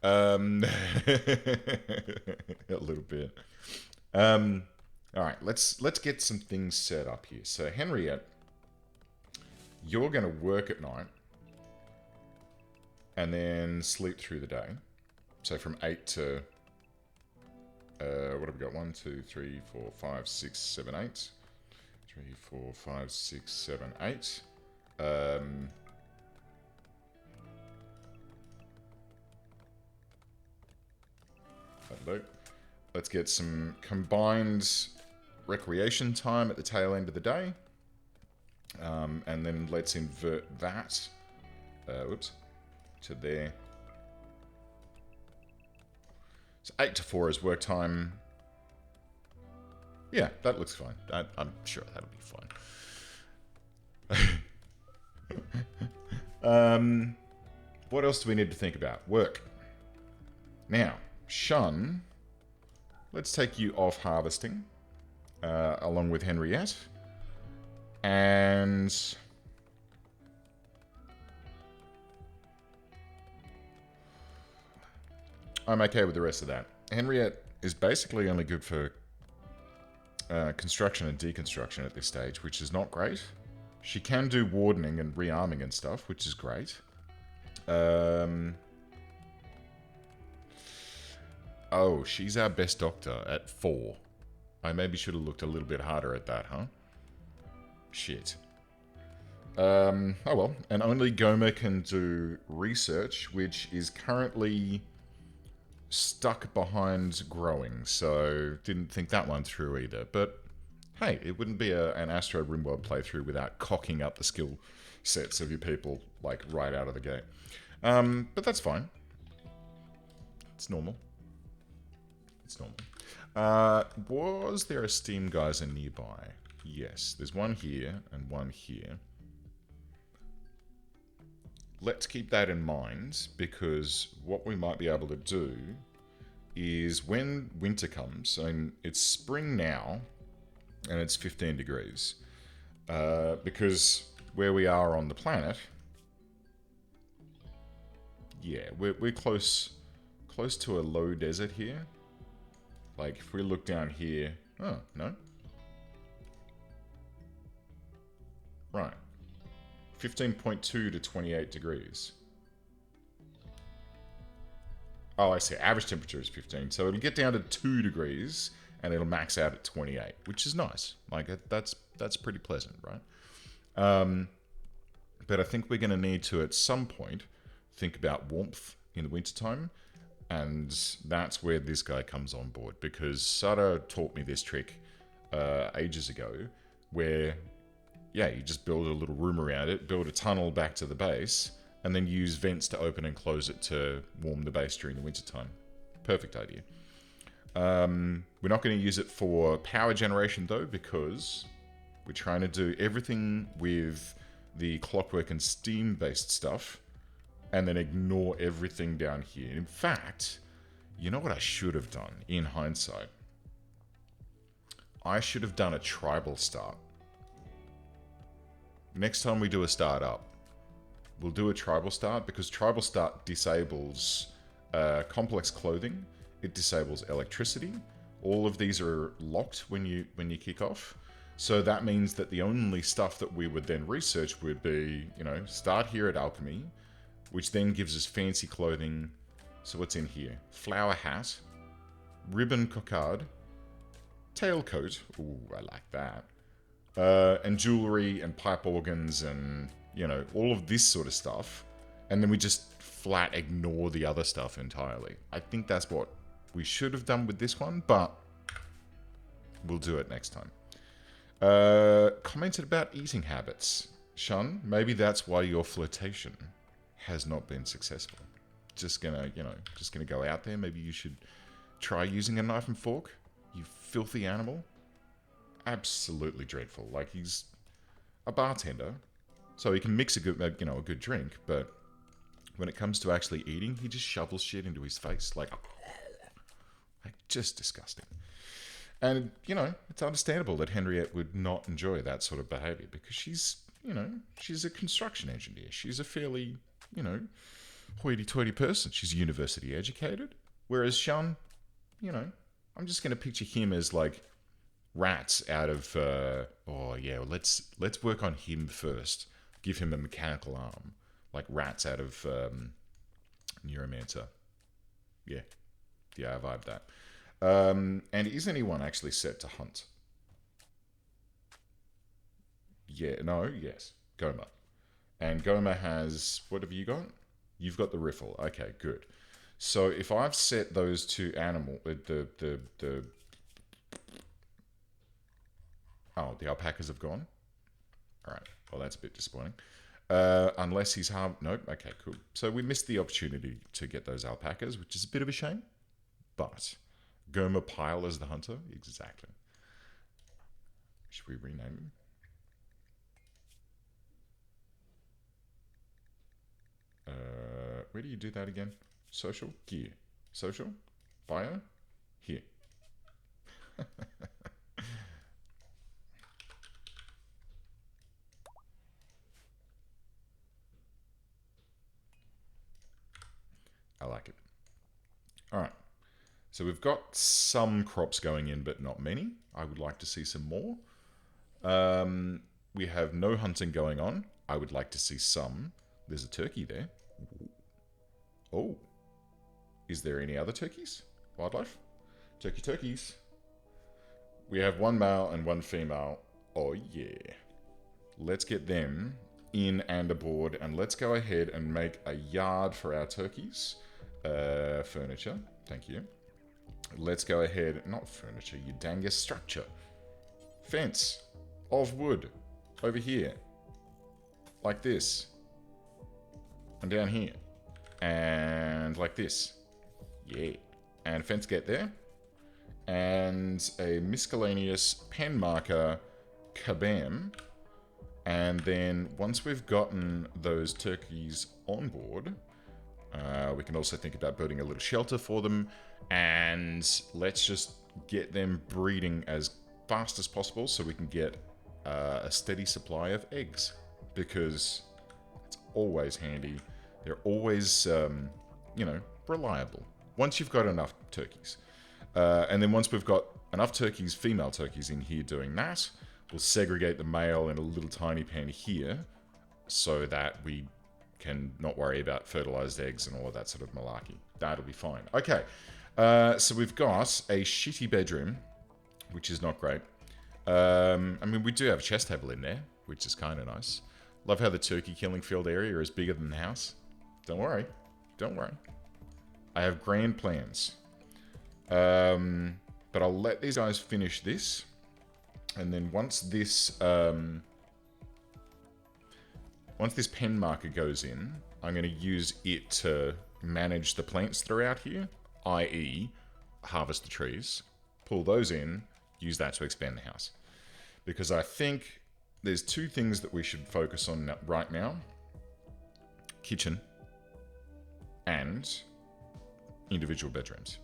A little bit. All right, let's get some things set up here. So, Henriette, you're going to work at night and then sleep through the day. So from 8 to what have we got? 1, 2, 3, 4, 5, 6, 7, 8. 3, 4, 5, 6, 7, 8. Hello. Let's get some combined recreation time at the tail end of the day. And then let's invert that. To there. So 8 to 4 is work time. Yeah, that looks fine. I'm sure that'll be fine. What else do we need to think about? Work. Now, Shun, let's take you off harvesting, along with Henriette. And I'm okay with the rest of that. Henriette is basically only good for construction and deconstruction at this stage, which is not great. She can do wardening and rearming and stuff, which is great. Oh, she's our best doctor at 4. I maybe should have looked a little bit harder at that, huh? Shit. Oh well. And only Goma can do research, which is currently stuck behind growing, so didn't think that one through either. But hey, it wouldn't be an Astro Rimworld playthrough without cocking up the skill sets of your people, like, right out of the gate. But that's fine. It's normal. It's normal. Was there a steam geyser nearby? Yes, there's one here and one here. Let's keep that in mind, because what we might be able to do is when winter comes, and it's spring now, and it's 15 degrees, because where we are on the planet, yeah, we're close to a low desert here. Like, if we look down here, oh, no. Right. 15.2 to 28 degrees. Oh, I see. Average temperature is 15. So it'll get down to 2 degrees, and it'll max out at 28, which is nice. Like, that's pretty pleasant, right? But I think we're going to need to, at some point, think about warmth in the wintertime. And that's where this guy comes on board. Because Sada taught me this trick ages ago, where, yeah, you just build a little room around it, build a tunnel back to the base, and then use vents to open and close it to warm the base during the wintertime. Perfect idea. We're not going to use it for power generation, though, because we're trying to do everything with the clockwork and steam-based stuff, and then ignore everything down here. In fact, you know what I should have done, in hindsight? I should have done a tribal start. Next time we do a startup, we'll do a tribal start, because tribal start disables complex clothing. It disables electricity. All of these are locked when you kick off. So that means that the only stuff that we would then research would be, start here at alchemy, which then gives us fancy clothing. So what's in here? Flower hat, ribbon cockade, tailcoat. Ooh, I like that. And jewelry and pipe organs and, you know, all of this sort of stuff. And then we just flat ignore the other stuff entirely. I think that's what we should have done with this one, but we'll do it next time. Commented about eating habits. Shun, maybe that's why your flirtation has not been successful. Just gonna go out there. Maybe you should try using a knife and fork. You filthy animal. Absolutely dreadful. Like, he's a bartender, so he can mix a good drink, but when it comes to actually eating, he just shovels shit into his face. Like just disgusting. And, you know, it's understandable that Henriette would not enjoy that sort of behavior because she's a construction engineer. She's a fairly, hoity-toity person. She's university educated. Whereas Shun, I'm just going to picture him as, like, rats out of, let's work on him first. Give him a mechanical arm. Like rats out of Neuromancer. Yeah, I vibe that. And is anyone actually set to hunt? Yes. Goma. And Goma has, what have you got? You've got the riffle. Okay, good. So if I've set those two the alpacas have gone? Alright, well that's a bit disappointing. Unless he's harmed. Nope. Okay, cool. So we missed the opportunity to get those alpacas, which is a bit of a shame. But Goma Pyle as the hunter? Exactly. Should we rename him? Where do you do that again? Social? Gear. Social? Bio? Here. I like it. All right. So we've got some crops going in, but not many. I would like to see some more. We have no hunting going on. I would like to see some. There's a turkey there. Oh. Is there any other turkeys? Wildlife? Turkeys. We have one male and one female. Oh, yeah. Let's get them in and aboard, and let's go ahead and make a yard for our turkeys. Furniture. Thank you. Let's go ahead. Not furniture, you dangus. Structure. Fence. Of wood. Over here. Like this. And down here. And like this. Yeah. And fence gate there. And a miscellaneous pen marker kabam. And then once we've gotten those turkeys on board, we can also think about building a little shelter for them. And let's just get them breeding as fast as possible so we can get a steady supply of eggs. Because it's always handy. They're always, reliable. Once you've got enough turkeys. And then once we've got enough turkeys, female turkeys in here doing that, we'll segregate the male in a little tiny pen here so that we can not worry about fertilized eggs and all of that sort of malarkey. That'll be fine. Okay, so we've got a shitty bedroom, which is not great. We do have a chest table in there, which is kind of nice. Love how the turkey killing field area is bigger than the house. Don't worry. I have grand plans. But I'll let these guys finish this. And then once this pen marker goes in, I'm going to use it to manage the plants throughout here, i.e. harvest the trees, pull those in, use that to expand the house. Because I think there's two things that we should focus on right now. Kitchen and individual bedrooms.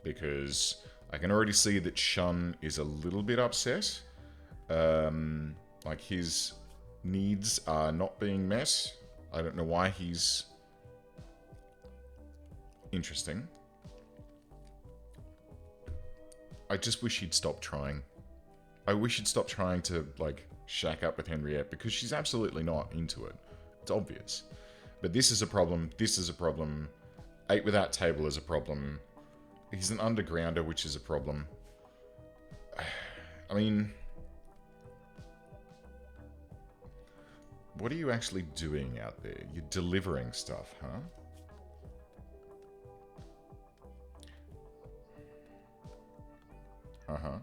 Because I can already see that Shun is a little bit upset. Like his needs are not being met. I don't know why he's... Interesting. I just wish he'd stop trying. I wish he'd stop trying to, like, shack up with Henriette, because she's absolutely not into it. It's obvious. But this is a problem. This is a problem. 8 without table is a problem. He's an undergrounder, which is a problem. I mean, what are you actually doing out there? You're delivering stuff, huh? Uh-huh.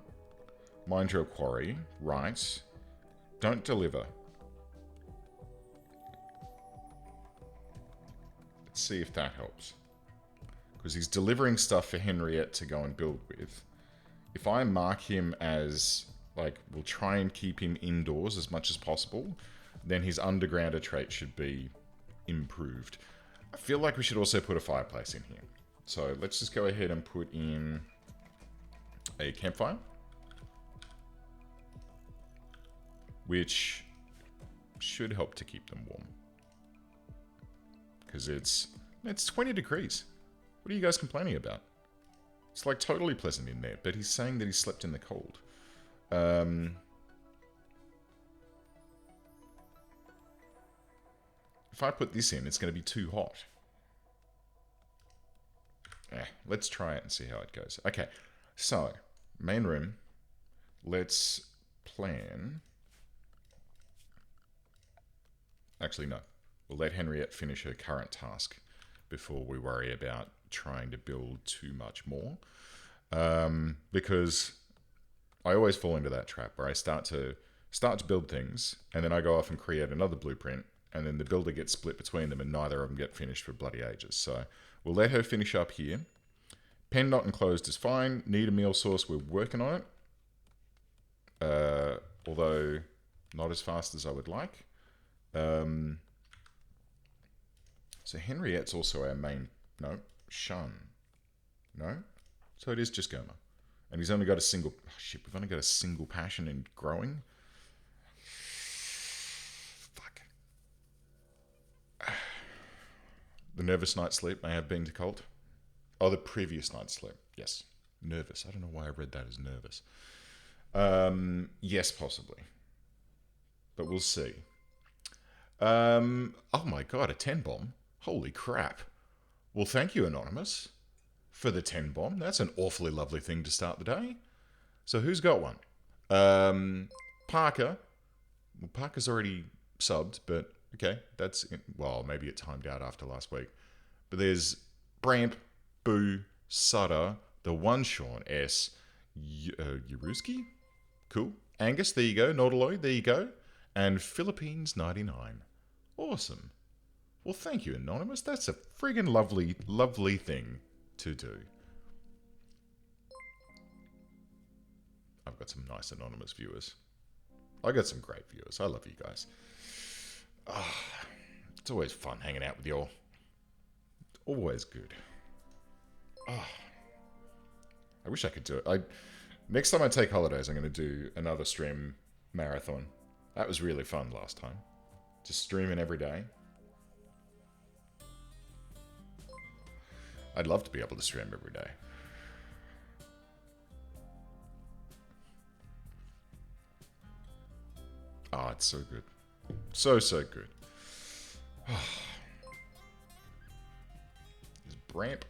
Mind your quarry. Right. Don't deliver. Let's see if that helps. Because he's delivering stuff for Henriette to go and build with. If I mark him as, like, we'll try and keep him indoors as much as possible, then his undergrounder trait should be improved. I feel like we should also put a fireplace in here. So let's just go ahead and put in a campfire. Which should help to keep them warm. Because it's 20 degrees. What are you guys complaining about? It's like totally pleasant in there, but he's saying that he slept in the cold. If I put this in, it's going to be too hot. Let's try it and see how it goes. Okay, so, main room. Let's plan. Actually, no. We'll let Henriette finish her current task before we worry about trying to build too much more. Because I always fall into that trap where I start to build things, and then I go off and create another blueprint, and then the builder gets split between them, and neither of them get finished for bloody ages. So we'll let her finish up here. Pen not enclosed is fine. Need a meal source, we're working on it. Although not as fast as I would like. So Henriette's also our main... No, Shun. No? So it is just Goma. And he's only got a single... Oh shit, we've only got a single passion in growing. Fuck. The nervous night's sleep may have been to cult. Oh, the previous night's sleep. Yes. Nervous. I don't know why I read that as nervous. Yes, possibly. But we'll see. Oh my god, a 10 bomb. Holy crap. Well, thank you, Anonymous, for the 10 bomb. That's an awfully lovely thing to start the day. So who's got one? Parker. Well, Parker's already subbed, but okay, that's... Well, maybe it timed out after last week. But there's Bramp, Boo, Sutter, the one Sean S, Yuruski? Cool. Angus, there you go. Nautiloid, there you go. And Philippines 99. Awesome. Well, thank you, Anonymous. That's a friggin' lovely, lovely thing to do. I've got some nice Anonymous viewers. I got some great viewers. I love you guys. It's always fun hanging out with y'all. Always good. I wish I could do it. Next time I take holidays, I'm going to do another stream marathon. That was really fun last time. Just streaming every day. I'd love to be able to stream every day. Oh, it's so good. So, so good. There's Bramp.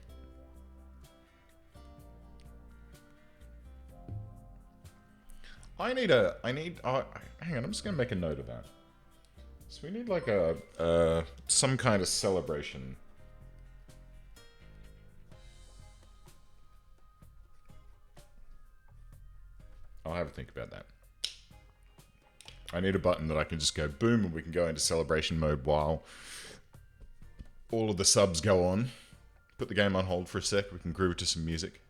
hang on, I'm just going to make a note of that. So we need like some kind of celebration. I'll have a think about that. I need a button that I can just go boom and we can go into celebration mode while all of the subs go on. Put the game on hold for a sec, we can groove to some music.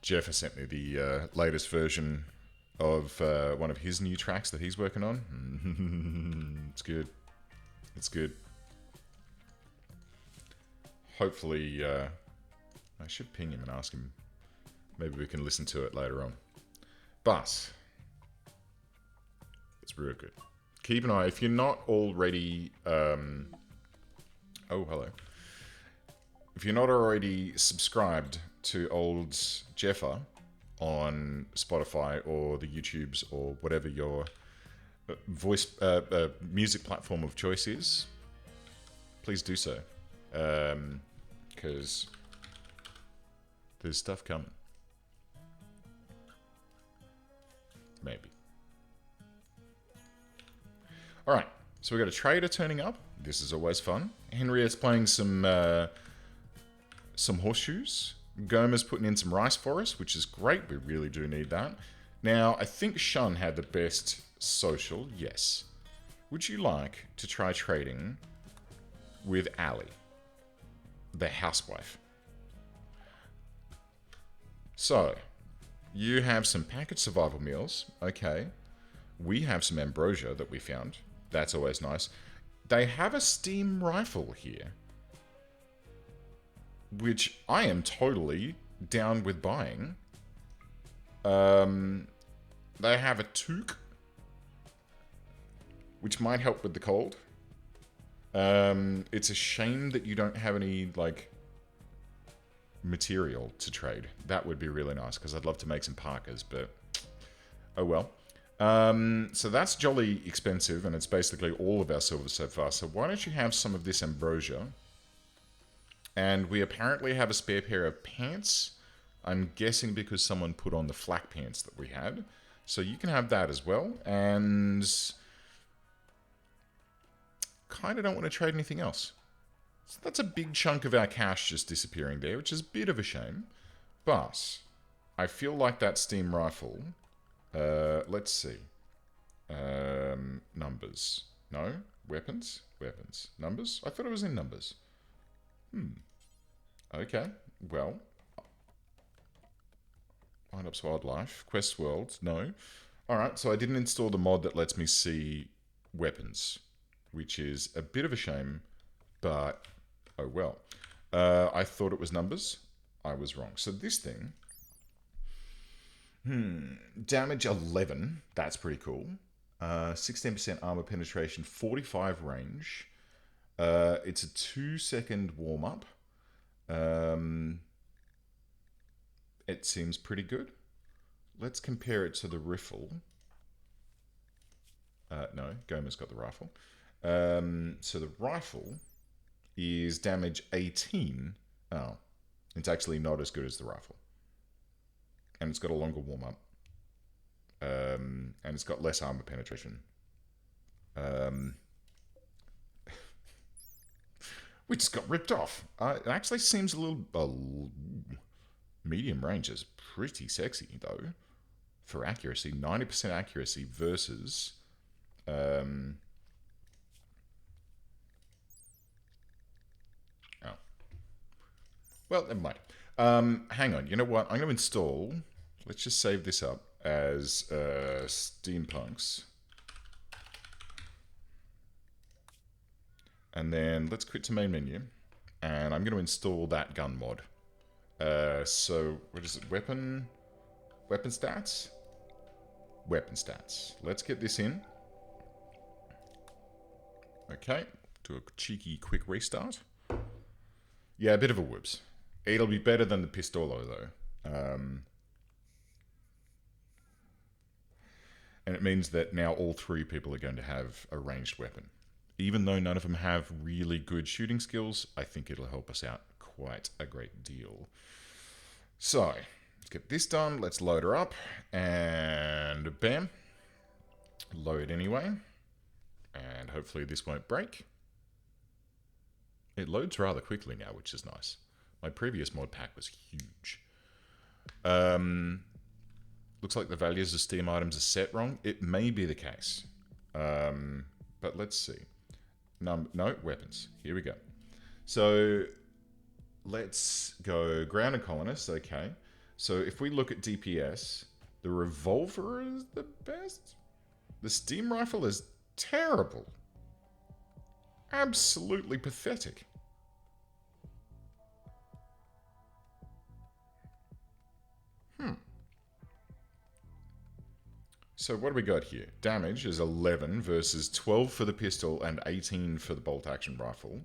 Jeff has sent me the latest version of one of his new tracks that he's working on. It's good. It's good. Hopefully, I should ping him and ask him. Maybe we can listen to it later on. But it's real good. Keep an eye. If you're not already... oh, hello. If you're not already subscribed to old Jeffer on Spotify or the YouTubes or whatever your music platform of choice is, please do so. because there's stuff coming. Maybe. Alright, so we've got a trader turning up. This is always fun. Henriette's playing some horseshoes. Gomer's putting in some rice for us, which is great. We really do need that. Now, I think Shun had the best social. Yes. Would you like to try trading with Ali, the housewife? So, you have some packaged survival meals. Okay. We have some ambrosia that we found. That's always nice. They have a steam rifle here, which I am totally down with buying. They have a toque, which might help with the cold. It's a shame that you don't have any, like, material to trade. That would be really nice, because I'd love to make some parkas, but oh well. So that's jolly expensive, and it's basically all of our silver so far. So why don't you have some of this ambrosia? And we apparently have a spare pair of pants. I'm guessing because someone put on the flak pants that we had. So you can have that as well. And kind of don't want to trade anything else. So that's a big chunk of our cash just disappearing there, which is a bit of a shame. But I feel like that steam rifle... let's see. Numbers. No? Weapons? Weapons. Numbers? I thought it was in numbers. Okay. Well. Wind Up's Wildlife. Quest World. No. Alright, so I didn't install the mod that lets me see weapons, which is a bit of a shame, but oh well. I thought it was numbers. I was wrong. So this thing... Damage 11. That's pretty cool. 16% armor penetration, 45 range. It's a 2-second warm-up. It seems pretty good. Let's compare it to the rifle. No, Gomer's got the rifle. So the rifle is damage 18. Oh, it's actually not as good as the rifle. And it's got a longer warm-up. And it's got less armor penetration. We just got ripped off. It actually seems a little... medium range is pretty sexy, though. For accuracy. 90% accuracy versus... oh. Well, never mind. Hang on. You know what? I'm going to install... Let's just save this up as Steampunks. And then let's quit to main menu. And I'm going to install that gun mod. So, what is it? Weapon stats? Weapon stats. Let's get this in. Okay. Do a cheeky quick restart. Yeah, a bit of a whoops. It'll be better than the Pistolo, though. And it means that now all three people are going to have a ranged weapon. Even though none of them have really good shooting skills, I think it'll help us out quite a great deal. So, let's get this done. Let's load her up. And bam. Load anyway. And hopefully this won't break. It loads rather quickly now, which is nice. My previous mod pack was huge. Looks like the values of Steam items are set wrong. It may be the case. But let's see. No, weapons. Here we go. So, let's go grounded colonists. Okay. So, if we look at DPS, the revolver is the best. The steam rifle is terrible. Absolutely pathetic. So what do we got here? Damage is 11 versus 12 for the pistol and 18 for the bolt-action rifle.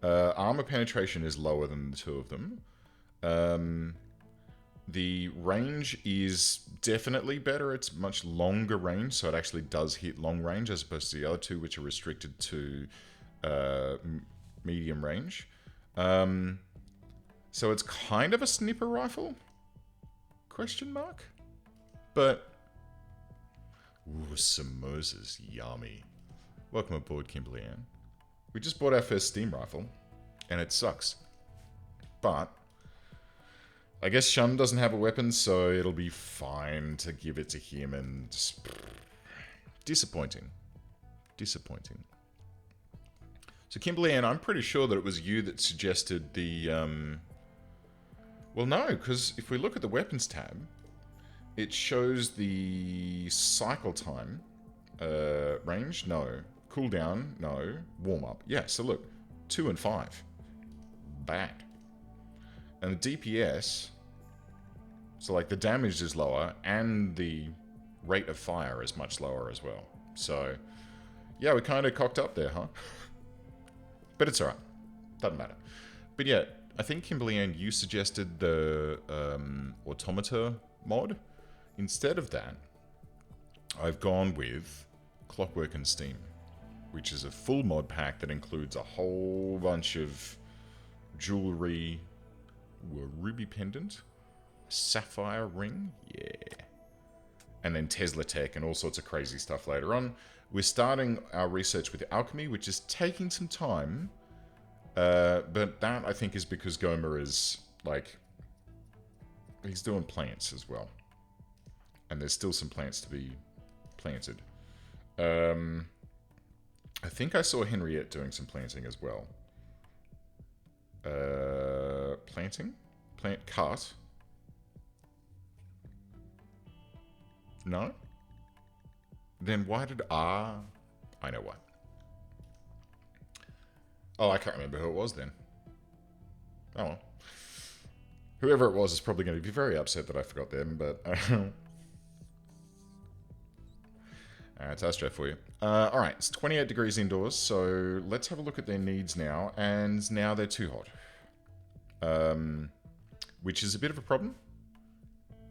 Armor penetration is lower than the two of them. The range is definitely better. It's much longer range, so it actually does hit long range as opposed to the other two, which are restricted to medium range. So it's kind of a sniper rifle? Question mark? But... Ooh, samosas. Yummy. Welcome aboard, Kimberly Ann. We just bought our first steam rifle, and it sucks. But... I guess Shun doesn't have a weapon, so it'll be fine to give it to him, and... Disappointing. Disappointing. So Kimberly Ann, I'm pretty sure that it was you that suggested the... Well, no, because if we look at the weapons tab, it shows the cycle time. Range? No. Cooldown? No. Warm-up? Yeah, so look. 2 and 5. Bad. And the DPS... So, like, the damage is lower, and the rate of fire is much lower as well. So, yeah, we kind of cocked up there, huh? But it's alright. Doesn't matter. But yeah, I think, Kimberly Ann, you suggested the Automata mod. Instead of that, I've gone with Clockwork and Steam, which is a full mod pack that includes a whole bunch of jewelry, a ruby pendant, sapphire ring, yeah, and then Tesla tech and all sorts of crazy stuff later on. We're starting our research with alchemy, which is taking some time, but that I think is because Gomer is like, he's doing plants as well, and there's still some plants to be planted. I think I saw Henriette doing some planting as well. Planting? Plant cart? No? Then why did I know why. Oh, I can't remember who it was then. Oh well. Whoever it was is probably going to be very upset that I forgot them, but... It's Astro for you. Alright, it's 28 degrees indoors, so let's have a look at their needs now, and now they're too hot. Which is a bit of a problem.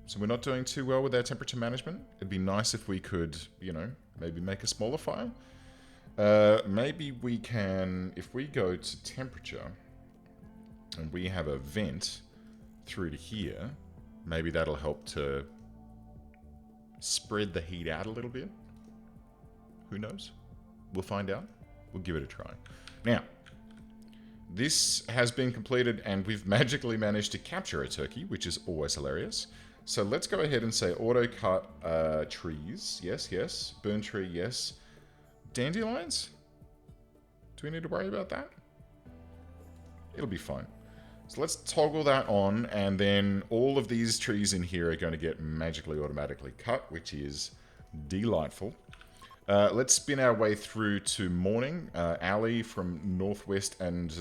So we're not doing too well with our temperature management. It'd be nice if we could, you know, maybe make a smaller fire. Maybe we can, if we go to temperature, and we have a vent through to here, maybe that'll help to spread the heat out a little bit. Who knows? We'll find out. We'll give it a try. Now, this has been completed, and we've magically managed to capture a turkey, which is always hilarious. So let's go ahead and say auto cut trees. Yes, yes. Burn tree, yes. Dandelions? Do we need to worry about that? It'll be fine. So let's toggle that on, and then all of these trees in here are going to get magically automatically cut, which is delightful. Let's spin our way through to morning. Ali from northwest and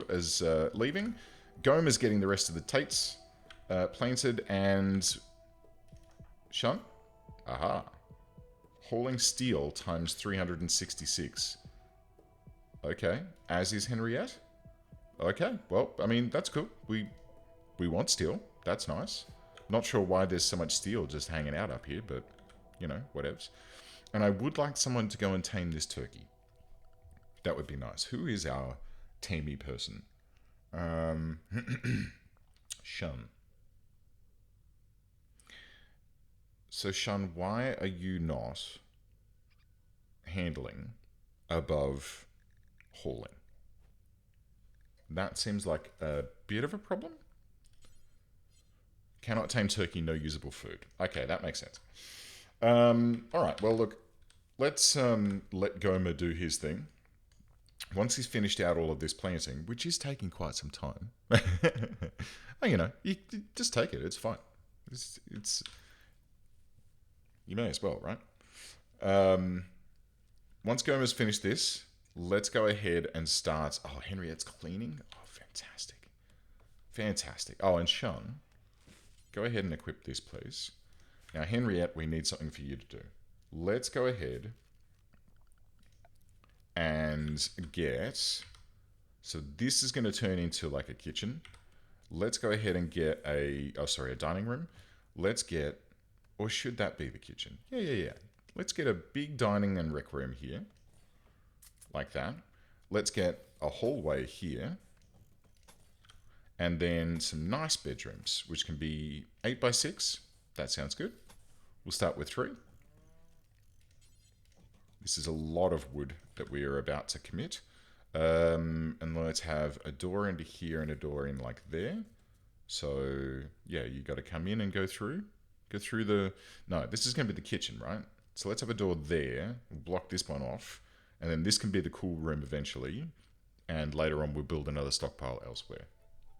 is leaving. Gome is getting the rest of the Tates planted, and Shun? Aha. Hauling steel times 366. Okay. As is Henriette? Okay. Well, I mean, that's cool. We want steel. That's nice. Not sure why there's so much steel just hanging out up here, but, you know, whatevs. And I would like someone to go and tame this turkey. That would be nice. Who is our tamey person? Shun. So, Shun, why are you not handling above hauling? That seems like a bit of a problem. Cannot tame turkey, no usable food. Okay, that makes sense. Alright, well look, let's let Gomer do his thing. Once he's finished out all of this planting, which is taking quite some time. You know, you just take it, it's fine. It's you may as well, right? Once Gomer's finished this, let's go ahead and start... Oh, Henriette's cleaning? Oh, fantastic. Fantastic. Oh, and Shun, go ahead and equip this, please. Now, Henriette, we need something for you to do. Let's go ahead and get... So this is going to turn into like a kitchen. Let's go ahead and get a... Oh, sorry, a dining room. Let's get... Or should that be the kitchen? Yeah. Let's get a big dining and rec room here. Like that. Let's get a hallway here. And then some nice bedrooms, which can be 8 by 6. That sounds good. We'll start with 3. This is a lot of wood that we are about to commit. And let's have a door into here and a door in like there. So, yeah, you got to come in and go through. Go through the... No, this is going to be the kitchen, right? So let's have a door there. We'll block this one off. And then this can be the cool room eventually. And later on, we'll build another stockpile elsewhere.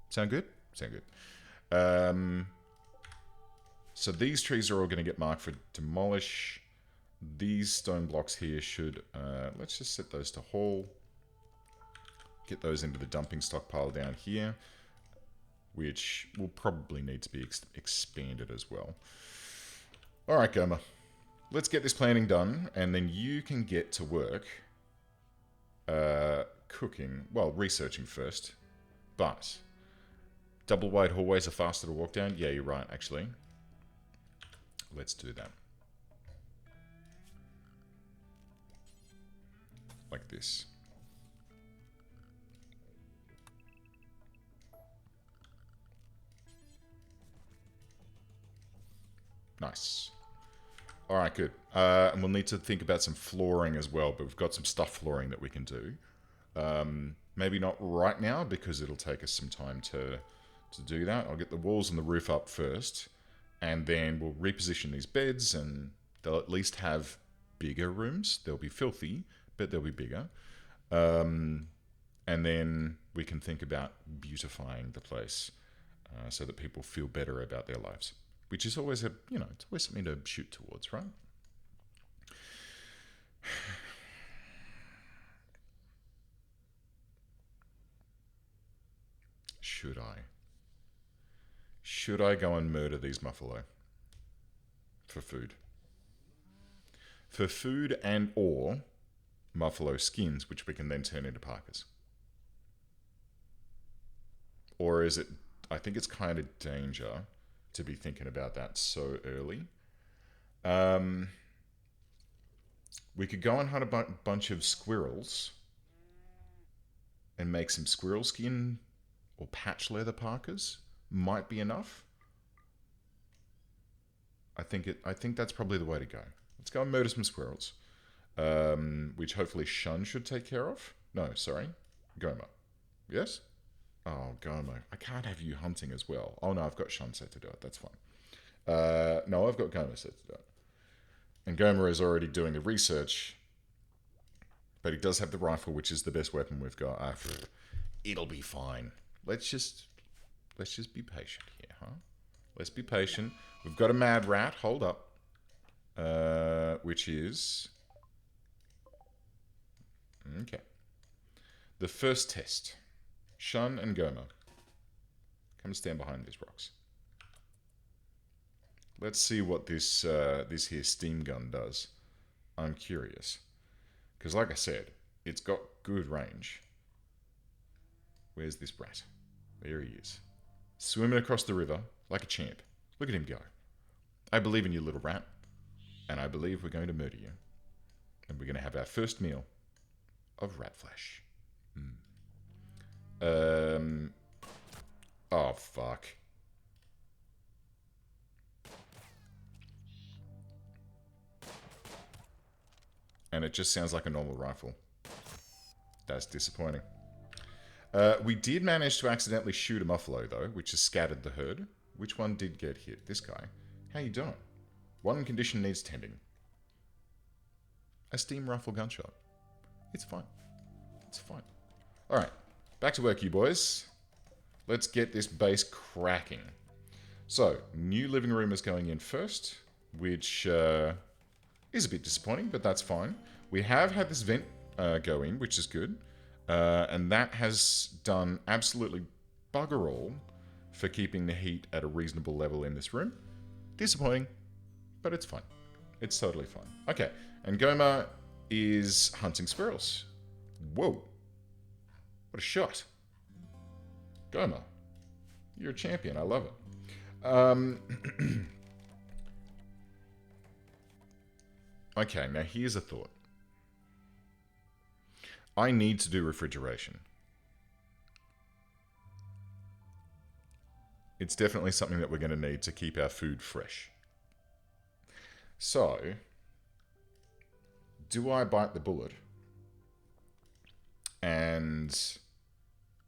Sound good? Sound good. So these trees are all going to get marked for demolish. These stone blocks here should... let's just set those to haul. Get those into the dumping stockpile down here, which will probably need to be expanded as well. All right, Gomer. Let's get this planning done, and then you can get to work cooking. Well, researching first. But double wide hallways are faster to walk down. Yeah, you're right, actually. Let's do that. Like this. Nice. All right, good. And we'll need to think about some flooring as well, but we've got some stuff flooring that we can do. Maybe not right now, because it'll take us some time to do that. I'll get the walls and the roof up first, and then we'll reposition these beds, and they'll at least have bigger rooms. They'll be filthy, but they'll be bigger. And then we can think about beautifying the place so that people feel better about their lives. Which is always it's always something to shoot towards, right? Should I? Should I go and murder these muffalo? For food. For food and or muffalo skins, which we can then turn into parkas. Or is it... I think it's kind of danger to be thinking about that so early. We could go and hunt a bunch of squirrels and make some squirrel skin or patch leather parkas. Might be enough. I think that's probably the way to go. Let's go and murder some squirrels, which hopefully Shun should take care of. No, sorry, Goma. Yes. Oh, Goma. I can't have you hunting as well. Oh, no, I've got Shun set to do it. That's fine. No, I've got Goma set to do it. And Goma is already doing the research. But he does have the rifle, which is the best weapon we've got. It'll be fine. Let's just be patient here, huh? Let's be patient. We've got a mad rat. Hold up. Which is... Okay. The first test. Shun and Goma, come stand behind these rocks. Let's see what this here steam gun does. I'm curious. Because like I said, it's got good range. Where's this rat? There he is. Swimming across the river like a champ. Look at him go. I believe in you, little rat. And I believe we're going to murder you. And we're going to have our first meal of rat flesh. Oh, fuck. And it just sounds like a normal rifle. That's disappointing. We did manage to accidentally shoot a muffalo, though, which has scattered the herd. Which one did get hit? This guy. How you doing? One condition needs tending. A steam rifle gunshot. It's fine. It's fine. Alright. Back to work, you boys. Let's get this base cracking. So, new living room is going in first, which is a bit disappointing, but that's fine. We have had this vent go in, which is good. And that has done absolutely bugger all for keeping the heat at a reasonable level in this room. Disappointing, but it's fine. It's totally fine. Okay, and Goma is hunting squirrels. Whoa. What a shot. Goma, you're a champion. I love it. Okay, now here's a thought. I need to do refrigeration. It's definitely something that we're going to need to keep our food fresh. So, do I bite the bullet? And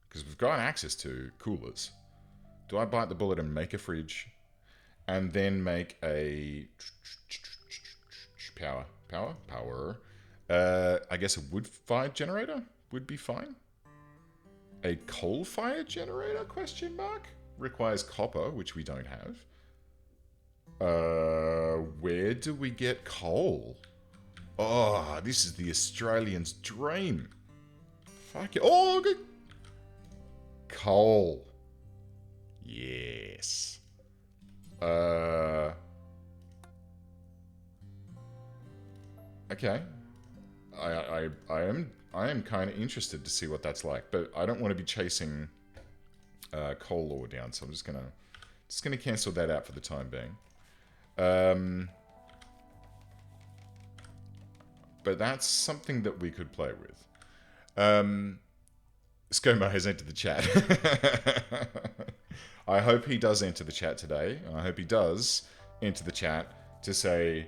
because we've got access to coolers, do I bite the bullet and make a fridge, and then make a power? I guess a wood-fired generator would be fine. A coal-fired generator? Question mark. Requires copper, which we don't have. Where do we get coal? Oh, this is the Australian's dream. Fuck it. Oh, good. Coal. Yes. Okay. I am kind of interested to see what that's like, but I don't want to be chasing coal ore down, so I'm just gonna cancel that out for the time being. But that's something that we could play with. ScoMo has entered the chat. I hope he does enter the chat today. I hope he does enter the chat to say,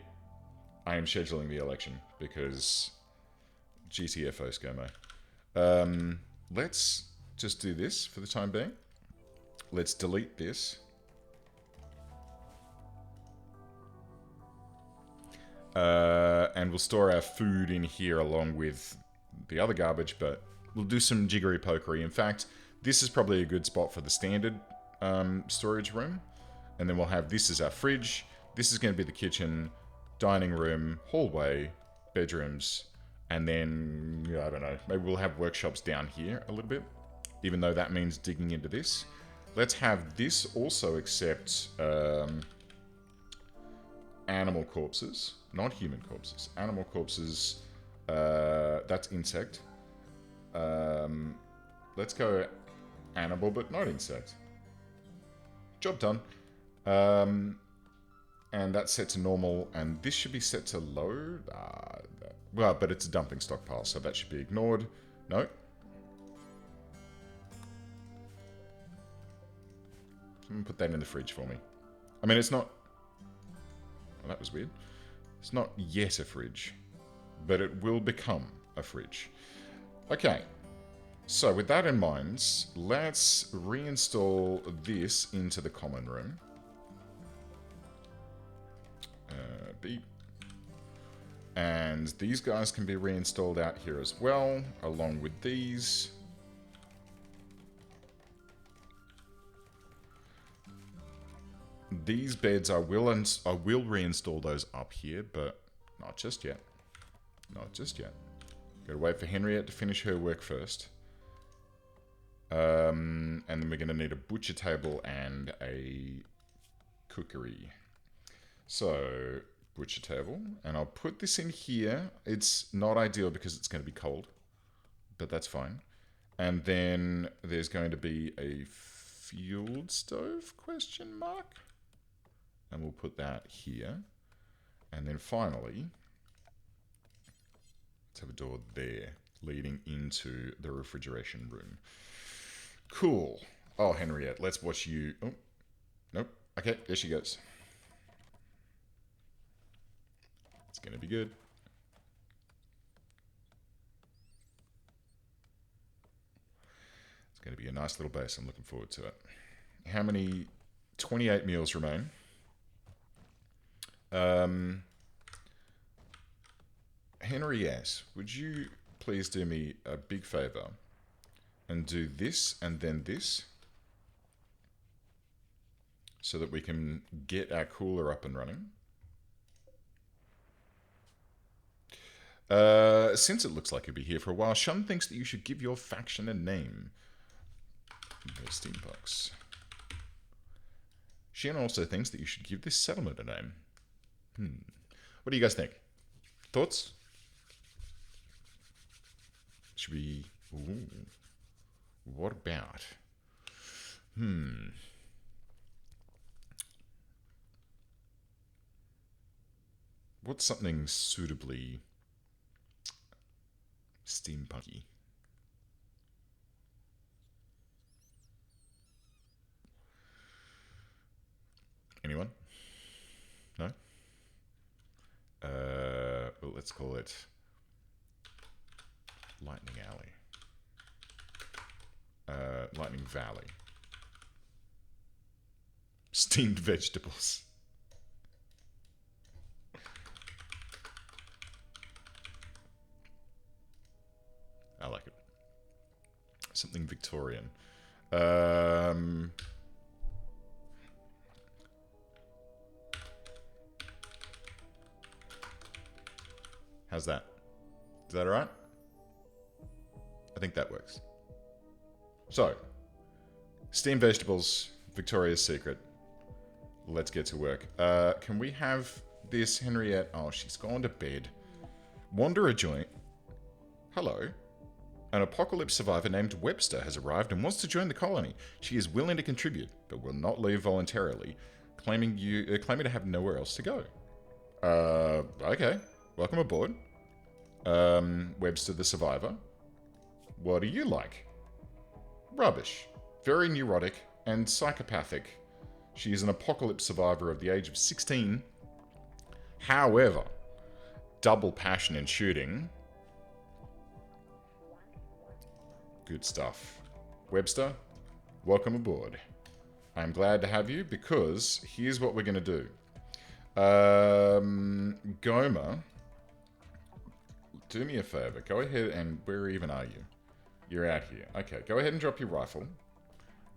I am scheduling the election, because GTFO ScoMo. Let's just do this for the time being. Let's delete this. And we'll store our food in here along with the other garbage, but we'll do some jiggery pokery. In fact, this is probably a good spot for the standard storage room. And then we'll have this as our fridge. This is going to be the kitchen, dining room, hallway, bedrooms, and then, I don't know, maybe we'll have workshops down here a little bit, even though that means digging into this. Let's have this also accept animal corpses, not human corpses. Animal corpses, that's insect. Let's go animal, but not insect. Job done. And that's set to normal, and this should be set to low. Well, but it's a dumping stockpile, so that should be ignored. No. Someone put that in the fridge for me. I mean, it's not... Well, that was weird. It's not yet a fridge, but it will become a fridge. Okay. So, with that in mind, let's reinstall this into the common room. Beep. And these guys can be reinstalled out here as well, along with these. These beds, I will reinstall those up here, but not just yet. Not just yet. Gotta wait for Henriette to finish her work first. And then we're gonna need a butcher table and a cookery. So, butcher table, and I'll put this in here. It's not ideal because it's going to be cold, but that's fine. And then there's going to be a fuel stove, question mark? And we'll put that here. And then finally, let's have a door there, leading into the refrigeration room. Cool. Oh, Henriette, let's watch you. Oh, nope. Okay, there she goes. It's going to be good. It's going to be a nice little base. I'm looking forward to it. How many? 28 meals remain. Henriette, would you please do me a big favor and do this and then this so that we can get our cooler up and running? Since it looks like you'll be here for a while, Shun thinks that you should give your faction a name. Steambox. Shun also thinks that you should give this settlement a name. What do you guys think? Thoughts? Should we... Ooh. What about... What's something suitably... steampunky? let's call it Lightning Alley. Lightning Valley. Steamed vegetables. I like it. Something Victorian. How's that? Is that alright? I think that works. So, steamed vegetables, Victoria's Secret. Let's get to work. Can we have this Henriette? Oh, she's gone to bed. Wanderer joint. Hello. An apocalypse survivor named Webster has arrived and wants to join the colony. She is willing to contribute, but will not leave voluntarily, claiming to have nowhere else to go. Okay. Welcome aboard. Webster the survivor. What do you like? Rubbish. Very neurotic and psychopathic. She is an apocalypse survivor of the age of 16. However, double passion in shooting. Good stuff. Webster, welcome aboard. I'm glad to have you because here's what we're going to do. Goma, do me a favor. Go ahead and... Where even are you? You're out here. Okay, go ahead and drop your rifle.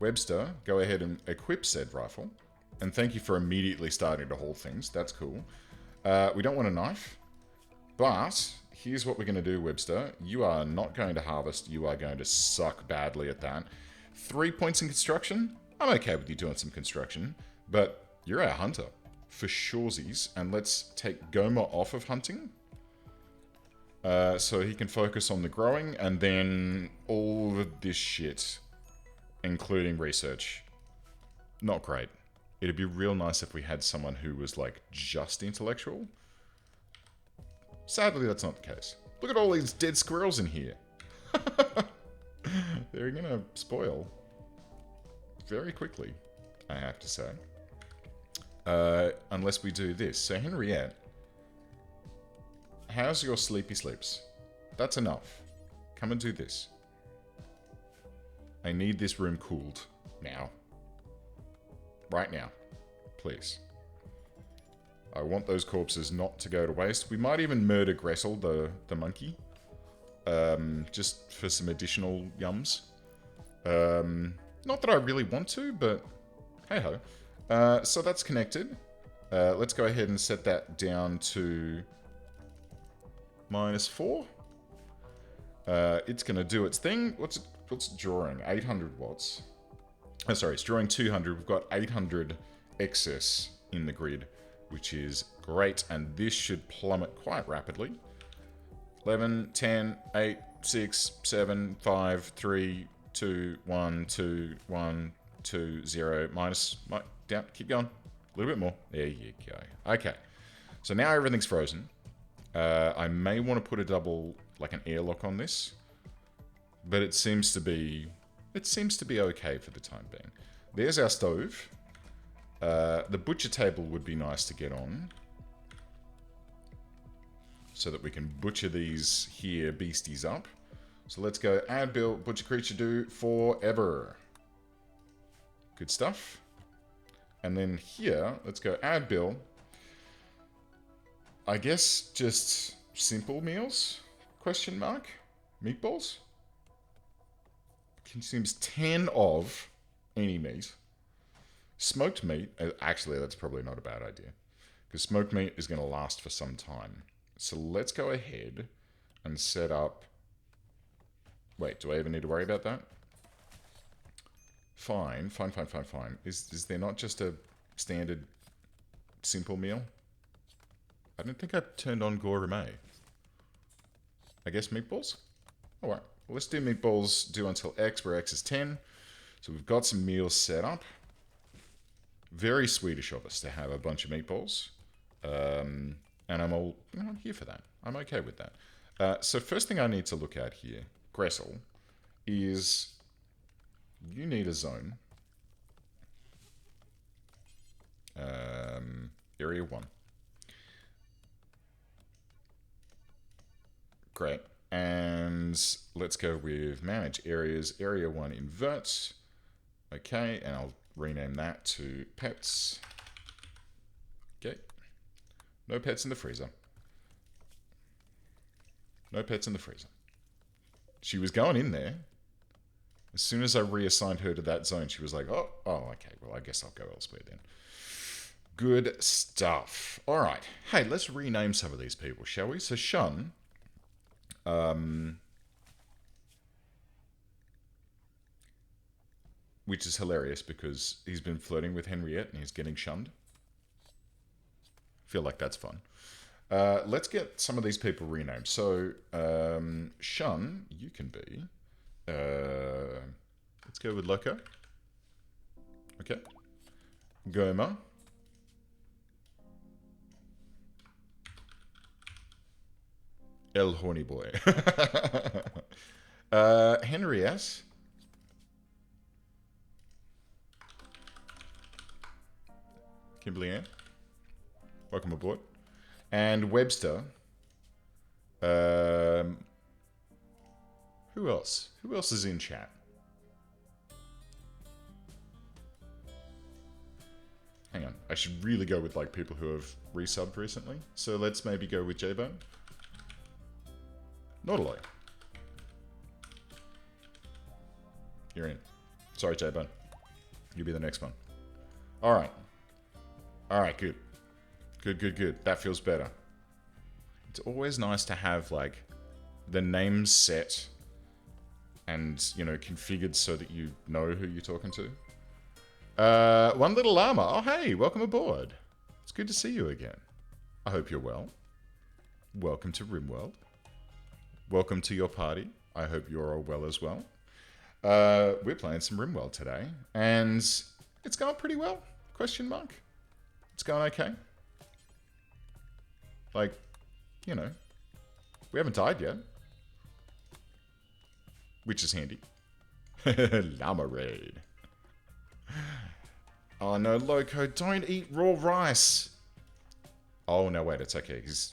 Webster, go ahead and equip said rifle. And thank you for immediately starting to haul things. That's cool. We don't want a knife. But here's what we're going to do, Webster. You are not going to harvest. You are going to suck badly at that. 3 points in construction. I'm okay with you doing some construction. But you're our hunter. For shoresies. And let's take Goma off of hunting. So he can focus on the growing. And then all of this shit. Including research. Not great. It'd be real nice if we had someone who was, like, just intellectual. Sadly, that's not the case. Look at all these dead squirrels in here. They're gonna spoil. Very quickly, I have to say. Unless we do this. So, Henriette. How's your sleepy sleeps? That's enough. Come and do this. I need this room cooled. Now. Right now. Please. I want those corpses not to go to waste. We might even murder Gressel, the monkey. Just for some additional yums. Not that I really want to, but hey-ho. So that's connected. Let's go ahead and set that down to -4. It's going to do its thing. What's it drawing? 800 watts. Oh, sorry, it's drawing 200. We've got 800 excess in the grid, which is great, and this should plummet quite rapidly. 11, 10, 8, 6, 7, 5, 3, 2, 1, 2, 1, 2, 0, minus, down, keep going. A little bit more. There you go. Okay, so now everything's frozen. I may want to put a double, like an airlock on this, but it seems to be okay for the time being. There's our stove. The butcher table would be nice to get on, so that we can butcher these here beasties up. So let's go add build butcher creature do forever. Good stuff. And then here, let's go add bill. I guess just simple meals? Question mark? Meatballs? Consumes 10 of any meat. Smoked meat, actually that's probably not a bad idea. Because smoked meat is going to last for some time. So let's go ahead and set up... Wait, do I even need to worry about that? Fine. Is there not just a standard simple meal? I don't think I turned on gourmet. I guess meatballs? Alright, well, let's do meatballs, do until X, where X is 10. So we've got some meals set up. Very Swedish of us to have a bunch of meatballs. And I'm here for that. I'm okay with that. So first thing I need to look at here, Gressel, is you need a zone. Area 1. Great. And let's go with manage areas. Area 1 invert. Okay, and I'll rename that to pets. Okay. No pets in the freezer. No pets in the freezer. She was going in there. As soon as I reassigned her to that zone, she was like, oh, okay, well, I guess I'll go elsewhere then. Good stuff. All right. Hey, let's rename some of these people, shall we? So Shun, which is hilarious because he's been flirting with Henriette and he's getting shunned. Feel like that's fun. Let's get some of these people renamed. So, Shun, you can be... let's go with Loco. Okay. Goma. El Horny Boy. Henriette. Kimberly Ann. Welcome aboard. And Webster. Who else? Who else is in chat? Hang on. I should really go with like people who have resubbed recently. So let's maybe go with J-Bone. Nautiloy. You're in. Sorry, J-Bone. You'll be the next one. Alright. Alright, good. Good. That feels better. It's always nice to have, like, the names set and, you know, configured so that you know who you're talking to. One Little Llama. Oh, hey, welcome aboard. It's good to see you again. I hope you're well. Welcome to Rimworld. Welcome to your party. I hope you're all well as well. We're playing some Rimworld today, and it's going pretty well, question mark. It's going okay. Like, you know, we haven't died yet. Which is handy. Llama raid. Oh no, Loco, don't eat raw rice. Oh no, wait, it's okay. He's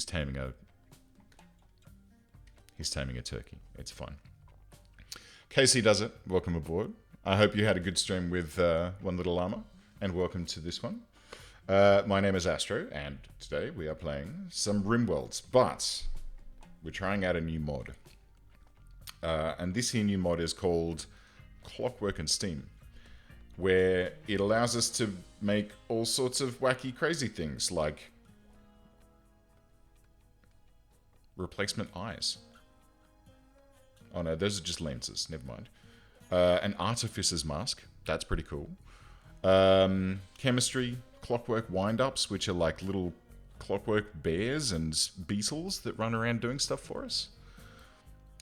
taming a turkey. It's fine. Casey does it. Welcome aboard. I hope you had a good stream with One Little Llama, and welcome to this one. My name is Astro, and today we are playing some Rimworlds, but we're trying out a new mod. And this here new mod is called Clockwork and Steam, where it allows us to make all sorts of wacky, crazy things, like replacement eyes. Oh no, those are just lenses, never mind. An artificer's mask, that's pretty cool. Chemistry, clockwork wind-ups, which are like little clockwork bears and beetles that run around doing stuff for us.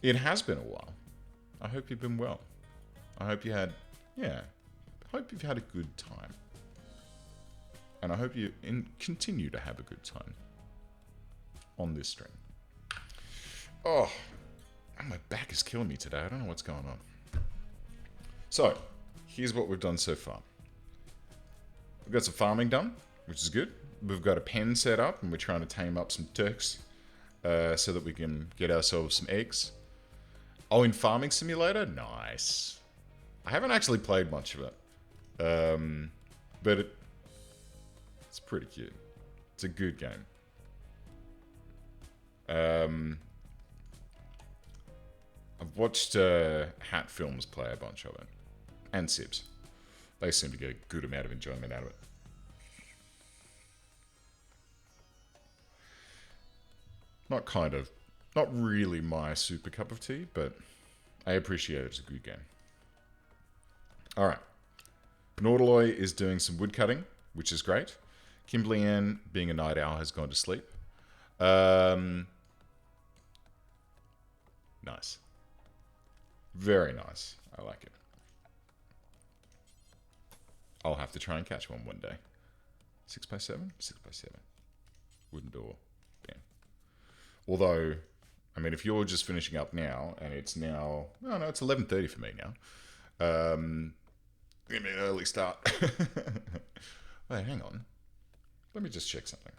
It has been a while. I hope you've been well. I hope you had, I hope you've had a good time. And I hope you continue to have a good time on this stream. Oh, my back is killing me today. I don't know what's going on. So, here's what we've done so far. We've got some farming done, which is good. We've got a pen set up, and we're trying to tame up some turks so that we can get ourselves some eggs. Oh, in Farming Simulator? Nice. I haven't actually played much of it. But it's pretty cute. It's a good game. I've watched Hat Films play a bunch of it. And Sibs. They seem to get a good amount of enjoyment out of it. Not really my super cup of tea, but I appreciate it. It's a good game. Alright. Nautiloy is doing some wood cutting, which is great. Kimberly Ann, being a night owl, has gone to sleep. Nice. Very nice. I like it. I'll have to try and catch one day. 6x7? 6x7. Wooden door. Damn. Although, I mean, if you're just finishing up now, and it's now... Oh, no, it's 11:30 for me now. Give me an early start. Wait, hang on. Let me just check something.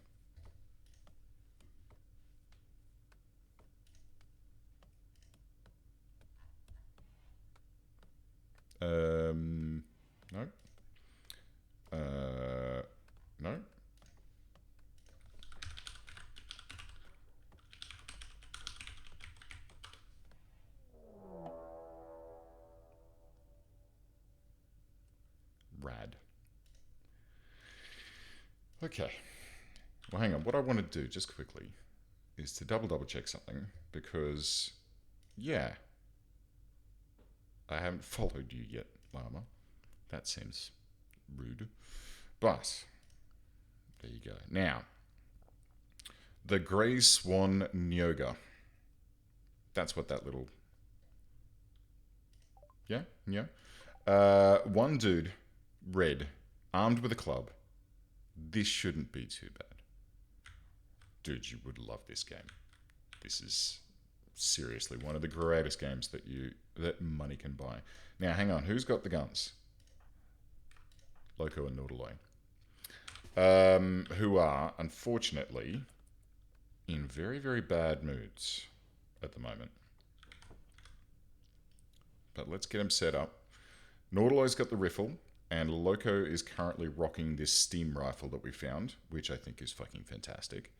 No. No. Rad. Okay. Well, hang on. What I want to do, just quickly, is to double check something, because, yeah, I haven't followed you yet, llama. That seems rude. But, there you go. Now, the Grey Swan Nyoga. That's what that little... Yeah? Yeah? One dude, red, armed with a club. This shouldn't be too bad. Dude, you would love this game. This is seriously one of the greatest games that money can buy. Now, hang on. Who's got the guns? Loco and Nautiloi. Who are, unfortunately, in very, very bad moods at the moment. But let's get them set up. Nautiloi's got the riffle, and Loco is currently rocking this steam rifle that we found, which I think is fucking fantastic.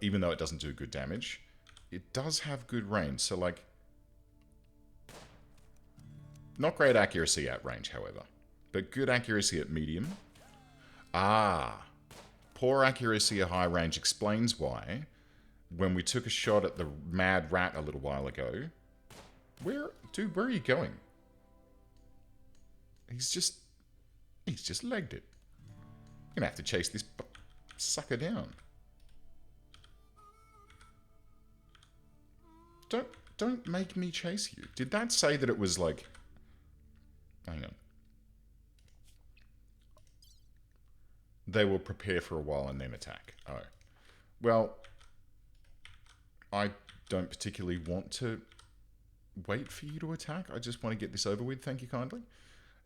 Even though it doesn't do good damage, it does have good range. So, like, not great accuracy at range, however, but good accuracy at medium. Ah, poor accuracy at high range explains why, when we took a shot at the mad rat a little while ago, where are you going? He's just legged it. You're gonna have to chase this sucker down. Don't make me chase you. Did that say that it was like... Hang on. They will prepare for a while and then attack. Oh. Well, I don't particularly want to wait for you to attack. I just want to get this over with, thank you kindly.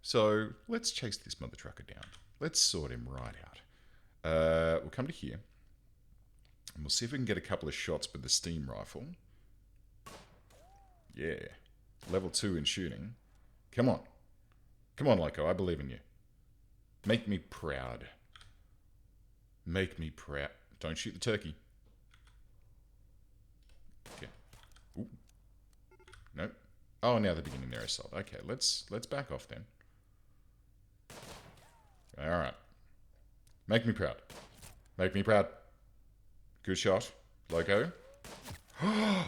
So, let's chase this mother trucker down. Let's sort him right out. We'll come to here. And we'll see if we can get a couple of shots with the steam rifle. Yeah. Level 2 in shooting. Come on. Come on, Loco. I believe in you. Make me proud. Make me proud. Don't shoot the turkey. Okay. Ooh. Nope. Oh, now they're beginning their assault. Okay, let's back off then. Alright. Make me proud. Make me proud. Good shot. Loco.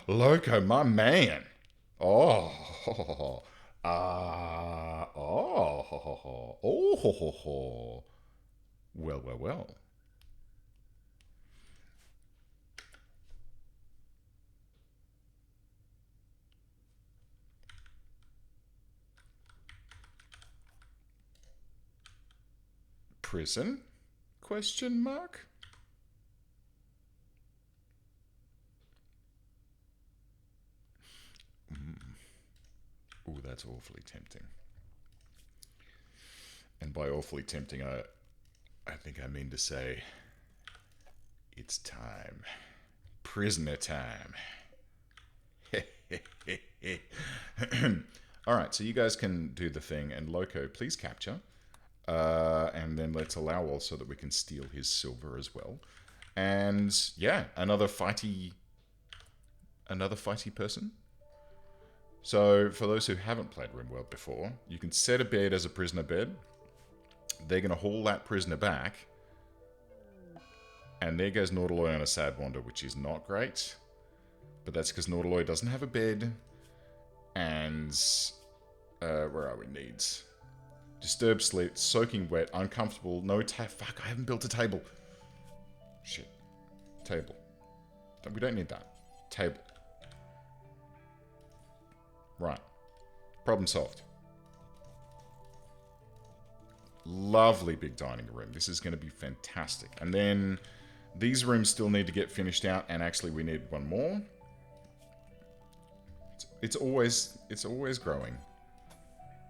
Loco, my man. Oh. Oh. Well. Prison? Question mark? Ooh, that's awfully tempting. And by awfully tempting, I think I mean to say, it's time. Prisoner time. Alright, so you guys can do the thing, and Loco, please capture. And then let's allow also that we can steal his silver as well. And yeah, another fighty person. So for those who haven't played Rimworld before, you can set a bed as a prisoner bed. They're going to haul that prisoner back. And there goes Nautiloi on a sad wander, which is not great. But that's because Nautiloi doesn't have a bed. And where are we? Needs. Disturbed sleep, soaking wet, uncomfortable, no fuck, I haven't built a table. Shit. Table. We don't need that. Table. Right. Problem solved. Lovely big dining room. This is going to be fantastic. And then these rooms still need to get finished out, and actually we need one more. It's always growing.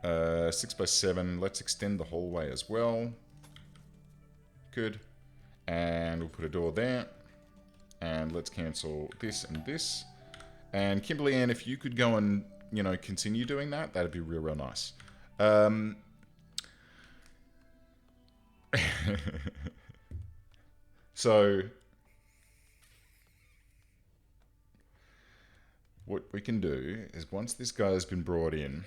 6x7. Let's extend the hallway as well. Good. And we'll put a door there. And let's cancel this and this. And Kimberly Ann, if you could go and, continue doing that, that'd be real nice. So, what we can do is once this guy has been brought in,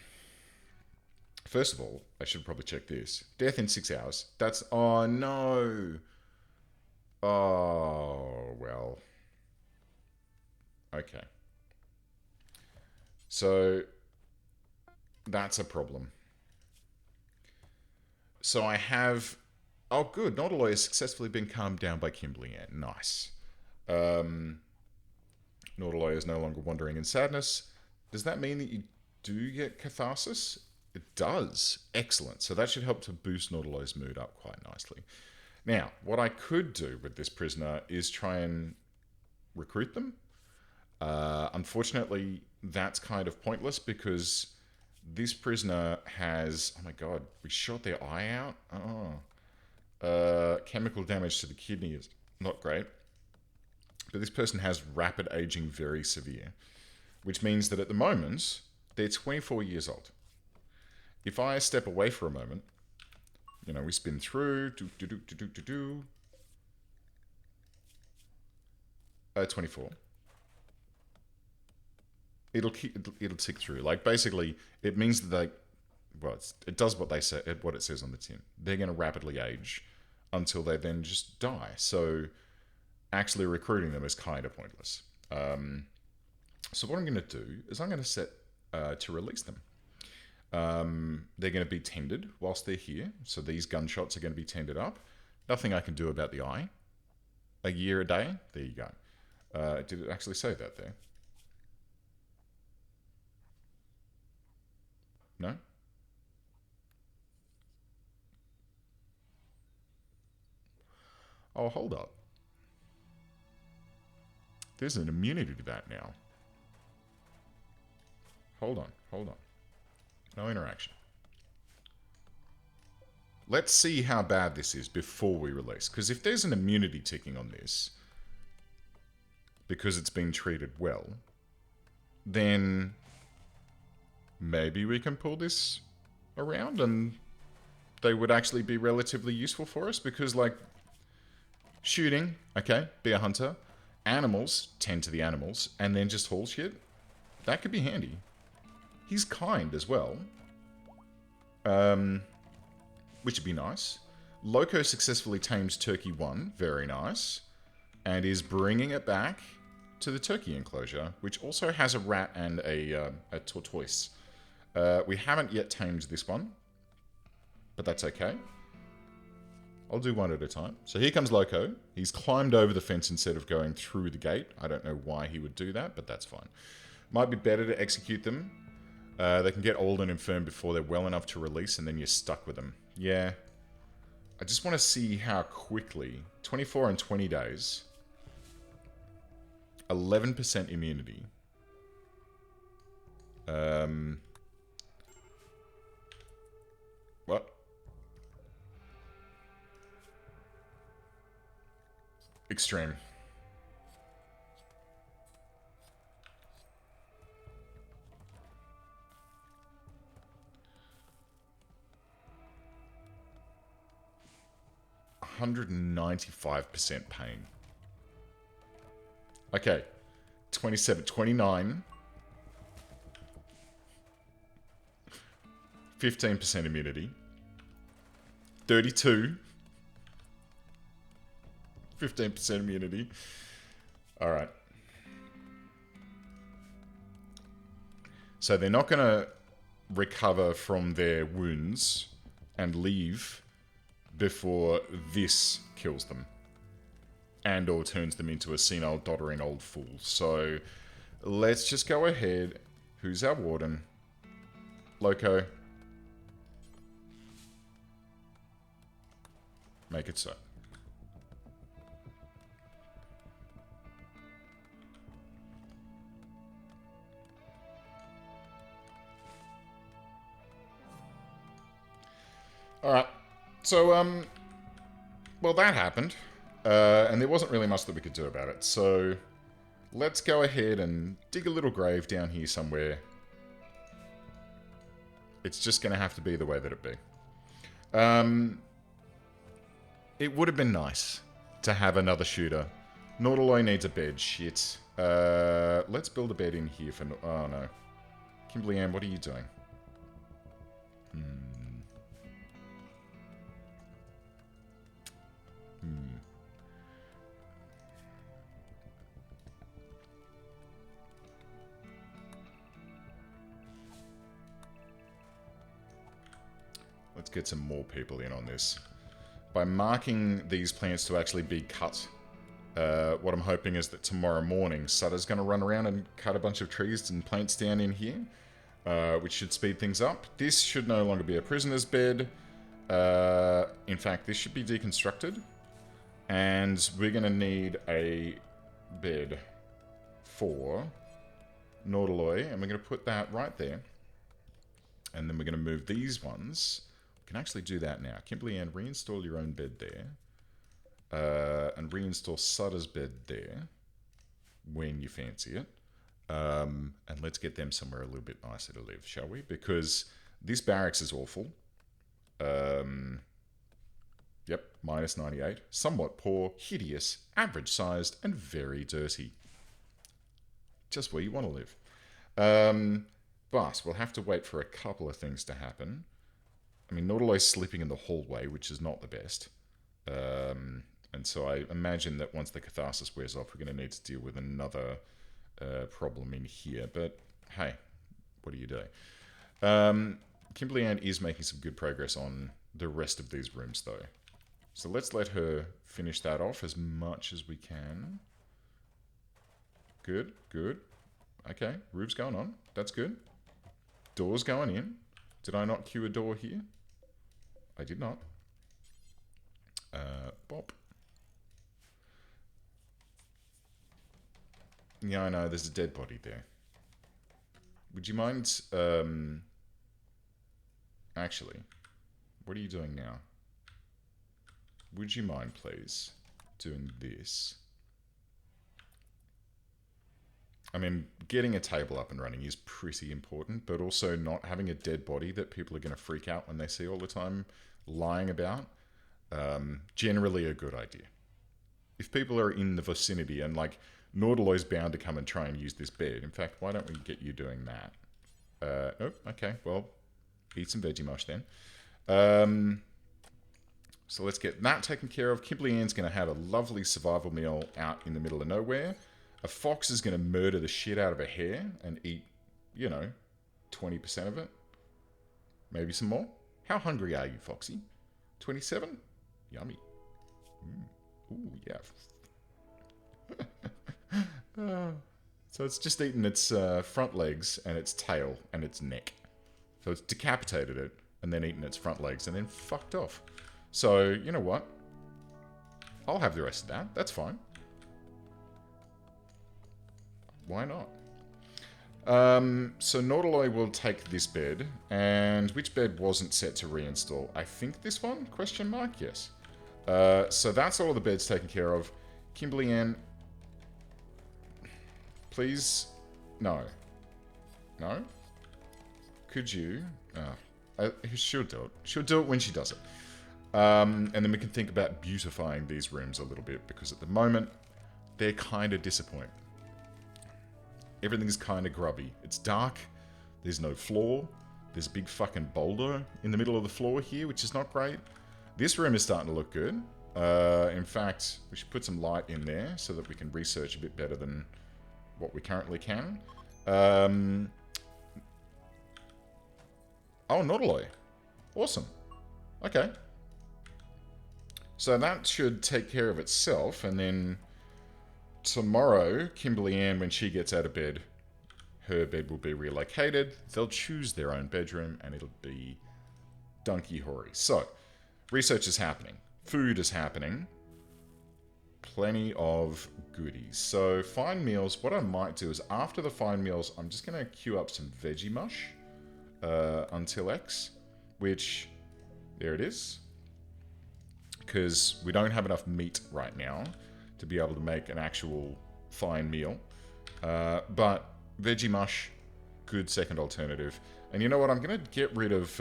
first of all, I should probably check this. Death in 6 hours. That's... Oh, no. Oh, well. Okay. So, that's a problem. So I have... Oh, good. Nautiloy has successfully been calmed down by Kimberly Ann. Nice. Nautiloy is no longer wandering in sadness. Does that mean that you do get catharsis? It does. Excellent. So that should help to boost Nautiloy's mood up quite nicely. Now, what I could do with this prisoner is try and recruit them. Unfortunately, that's kind of pointless because this prisoner has... Oh my god, we shot their eye out? Chemical damage to the kidney is not great. But this person has rapid aging very severe, which means that at the moment, they're 24 years old. If I step away for a moment, you know, we spin through, 24. It'll tick through. Like, basically, it means that they... Well, it does what they say, what it says on the tin. They're going to rapidly age until they then just die. So actually recruiting them is kind of pointless. So what I'm going to do is I'm going to set to release them. They're going to be tended whilst they're here. So these gunshots are going to be tended up. Nothing I can do about the eye. A year a day. There you go. Did it actually say that there? No? Oh, hold up. There's an immunity to that now. Hold on. No interaction. Let's see how bad this is before we release. Because if there's an immunity ticking on this, because it's been treated well, then maybe we can pull this around and they would actually be relatively useful for us. Because, like, shooting, okay, be a hunter. Animals, tend to the animals, and then just haul shit. That could be handy. He's kind as well. Which would be nice. Loco successfully tames Turkey 1. Very nice. And is bringing it back to the turkey enclosure, which also has a rat and a tortoise. We haven't yet tamed this one. But that's okay. I'll do one at a time. So here comes Loco. He's climbed over the fence instead of going through the gate. I don't know why he would do that, but that's fine. Might be better to execute them. They can get old and infirm before they're well enough to release, and then you're stuck with them. Yeah. I just want to see how quickly. 24 and 20 days. 11% immunity. What? Extreme. $195% pain. Okay. 27, 29. 15% immunity. 32. 15% immunity. Alright. So they're not going to recover from their wounds and leave before this kills them. And or turns them into a senile, doddering old fool. So let's just go ahead. Who's our warden? Loco. Make it so. Alright, so, well, that happened, and there wasn't really much that we could do about it, so let's go ahead and dig a little grave down here somewhere. It's just going to have to be the way that it be. It would have been nice to have another shooter. Nautiloy needs a bed. Shit. Let's build a bed in here for... Oh, no. Kimberly Ann, what are you doing? Let's get some more people in on this. By marking these plants to actually be cut, what I'm hoping is that tomorrow morning, Sutter's going to run around and cut a bunch of trees and plants down in here, which should speed things up. This should no longer be a prisoner's bed. In fact, this should be deconstructed. And we're going to need a bed for Nautiloy, and we're going to put that right there. And then we're going to move these ones. We can actually do that now. Kimberly Ann, reinstall your own bed there. And reinstall Sutter's bed there when you fancy it. And let's get them somewhere a little bit nicer to live, shall we? Because this barracks is awful. Yep, minus 98. Somewhat poor, hideous, average-sized, and very dirty. Just where you want to live. But we'll have to wait for a couple of things to happen. I mean, Nautiloy's sleeping in the hallway, which is not the best. And so I imagine that once the catharsis wears off, we're going to need to deal with another problem in here. But hey, what are you doing? Kimberly Ann is making some good progress on the rest of these rooms, though. So let's let her finish that off as much as we can. Good, good. Okay, roof's going on. That's good. Door's going in. Did I not cue a door here? I did not. Bop. Yeah, I know, there's a dead body there. Would you mind, actually, what are you doing now? Would you mind, please, doing this? I mean, getting a table up and running is pretty important, but also not having a dead body that people are going to freak out when they see all the time lying about, generally a good idea. If people are in the vicinity and, like, Nautiloy's bound to come and try and use this bed. In fact, why don't we get you doing that? Oh, okay, well, eat some Vegemite then. So let's get that taken care of. Kimberly Ann's going to have a lovely survival meal out in the middle of nowhere. A fox is going to murder the shit out of a hare and eat, 20% of it. Maybe some more. How hungry are you, Foxy? 27? Yummy. Ooh, yeah. So it's just eaten its front legs and its tail and its neck. So it's decapitated it and then eaten its front legs and then fucked off. So, you know what? I'll have the rest of that. That's fine. Why not? So Nautiloy will take this bed. And which bed wasn't set to reinstall? I think this one? Question mark? Yes. So that's all the beds taken care of. Kimberly Ann, please? No. No? Could you? She'll do it. She'll do it when she does it. And then we can think about beautifying these rooms a little bit, because at the moment, they're kind of disappointing. Everything's kind of grubby. It's dark. There's no floor. There's a big fucking boulder in the middle of the floor here, which is not great. This room is starting to look good. In fact, we should put some light in there so that we can research a bit better than what we currently can. Oh, Nautiloy. Awesome. Okay. So that should take care of itself, and then tomorrow, Kimberly Ann, when she gets out of bed, her bed will be relocated. They'll choose their own bedroom, and it'll be donkey-hoary. So, research is happening. Food is happening. Plenty of goodies. So, fine meals. What I might do is, after the fine meals, I'm just going to queue up some veggie mush until X, which, there it is. Because we don't have enough meat right now to be able to make an actual fine meal. But veggie mush, good second alternative. And you know what? I'm going to get rid of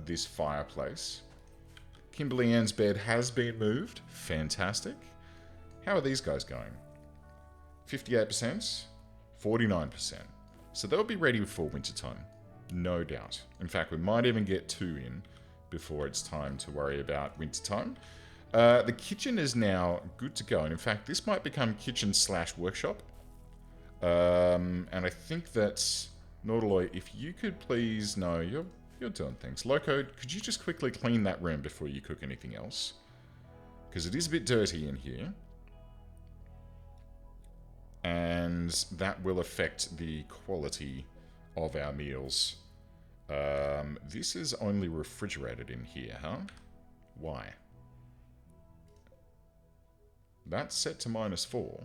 this fireplace. Kimberly Ann's bed has been moved. Fantastic. How are these guys going? 58%, 49%. So they'll be ready for wintertime, no doubt. In fact, we might even get 2 in before it's time to worry about wintertime. The kitchen is now good to go. And in fact, this might become kitchen/workshop. And I think that's... Nautiloy, if you could please... No, you're doing things. Loco, could you just quickly clean that room before you cook anything else? Because it is a bit dirty in here. And that will affect the quality of our meals. This is only refrigerated in here, huh? Why? That's set to -4.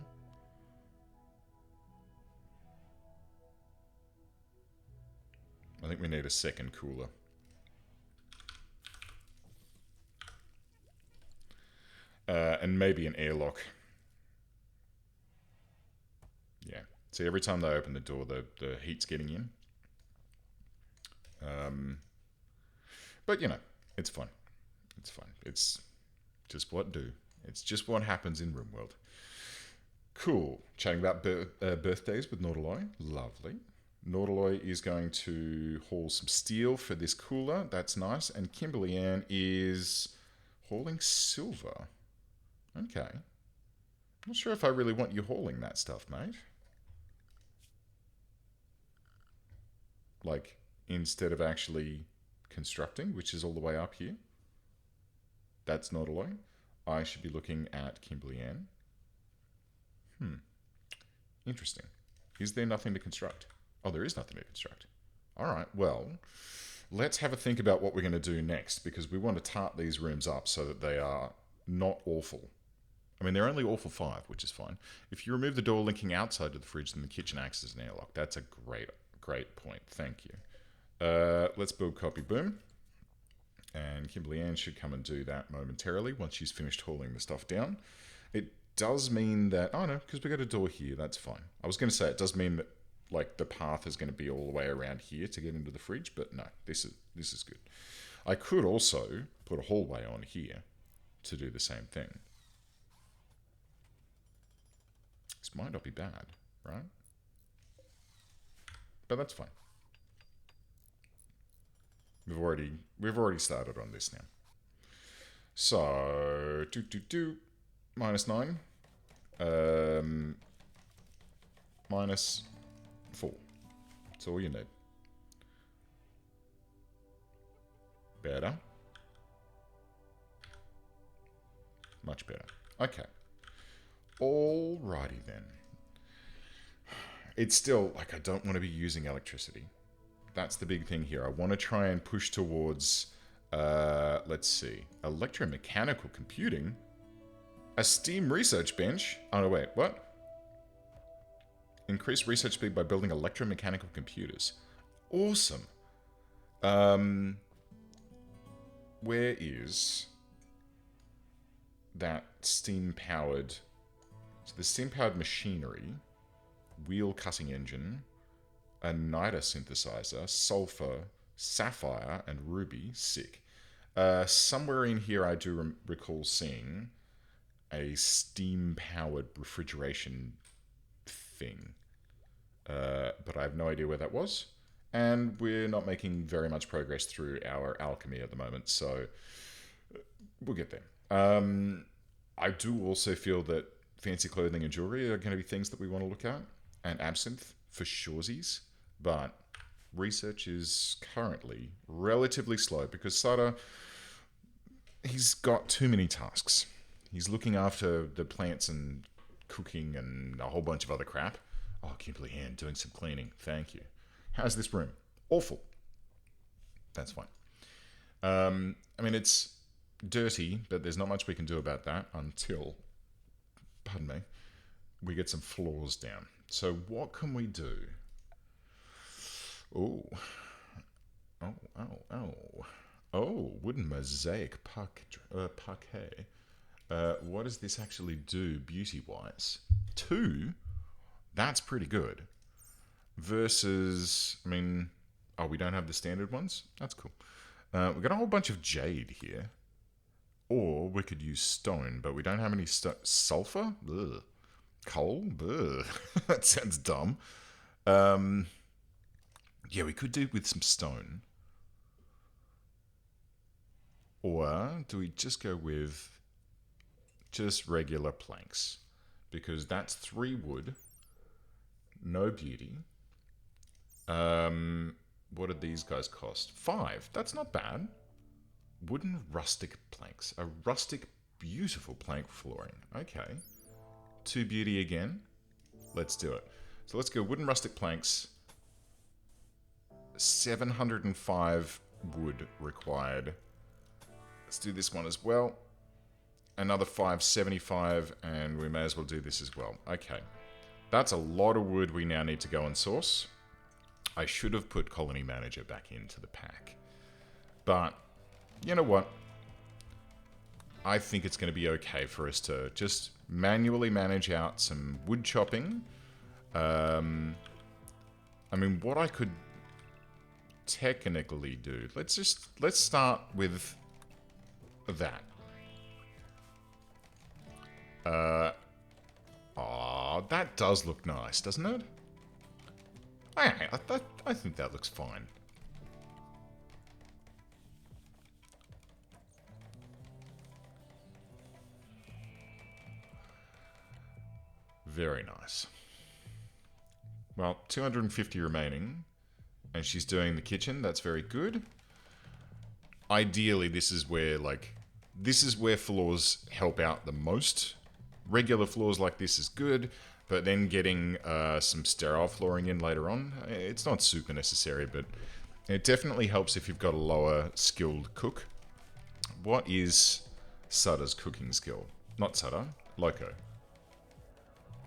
I think we need a second cooler. And maybe an airlock. Yeah. See, every time they open the door, the heat's getting in. But, you know, it's fun. It's fun. It's just what do. It's just what happens in Rimworld. Cool. Chatting about birthdays with Nautiloy. Lovely. Nautiloy is going to haul some steel for this cooler. That's nice. And Kimberly Ann is hauling silver. Okay. Not sure if I really want you hauling that stuff, mate. Like, instead of actually constructing, which is all the way up here. That's Nautiloy. I should be looking at Kimberly Ann. Interesting. Is there nothing to construct? Oh, there is nothing to construct. All right, well, let's have a think about what we're going to do next, because we want to tart these rooms up so that they are not awful. I mean, they're only awful 5, which is fine. If you remove the door linking outside to the fridge, then the kitchen acts as an airlock. That's a great point. Thank you. Let's build copy boom. And Kimberly Ann should come and do that momentarily once she's finished hauling the stuff down. It does mean that... Oh, no, because we got a door here. That's fine. I was going to say it does mean that like the path is going to be all the way around here to get into the fridge, but no, this is good. I could also put a hallway on here to do the same thing. This might not be bad, right? But that's fine. We've already started on this now. So -9, -4. That's all you need. Better. Much better. Okay. Alrighty then. It's still, like, I don't want to be using electricity. That's the big thing here. I want to try and push towards, let's see, electromechanical computing? A steam research bench? Oh, no, wait, what? Increase research speed by building electromechanical computers. Awesome. Where is that steam-powered... So the steam-powered machinery, wheel cutting engine, a niter synthesizer, sulfur, sapphire, and ruby. Sick. Somewhere in here I do recall seeing a steam-powered refrigeration thing. But I have no idea where that was. And we're not making very much progress through our alchemy at the moment, so we'll get there. I do also feel that fancy clothing and jewelry are going to be things that we want to look at. And absinthe for shoresies. But research is currently relatively slow because Sada, he's got too many tasks. He's looking after the plants and cooking and a whole bunch of other crap. Oh, Kimberly Ann doing some cleaning. Thank you. How's this room? Awful. That's fine. I mean, it's dirty, but there's not much we can do about that until, pardon me, we get some floors down. So what can we do? Oh, wooden mosaic parquet. What does this actually do beauty-wise? 2? That's pretty good. versus, I mean, oh, we don't have the standard ones? That's cool. We've got a whole bunch of jade here. Or we could use stone, but we don't have any sulfur? Ugh. Coal? Ugh. That sounds dumb. Yeah, we could do with some stone. Or do we just go with just regular planks? Because that's 3 wood. No beauty. What did these guys cost? 5. That's not bad. Wooden rustic planks. A rustic, beautiful plank flooring. Okay. 2 beauty again. Let's do it. So let's go wooden rustic planks. 705 wood required. Let's do this one as well. Another 575, and we may as well do this as well. Okay. That's a lot of wood we now need to go and source. I should have put Colony Manager back into the pack. But, you know what? I think it's going to be okay for us to just manually manage out some wood chopping. I mean, what I could technically do... Let's start with that. That does look nice, doesn't it? I think that looks fine. Very nice. Well, 250 remaining. And she's doing the kitchen. That's very good. Ideally, this is where floors help out the most. Regular floors like this is good, but then getting some sterile flooring in later on, it's not super necessary, but it definitely helps if you've got a lower skilled cook. What is Sutter's cooking skill? Not Sutter, Loco.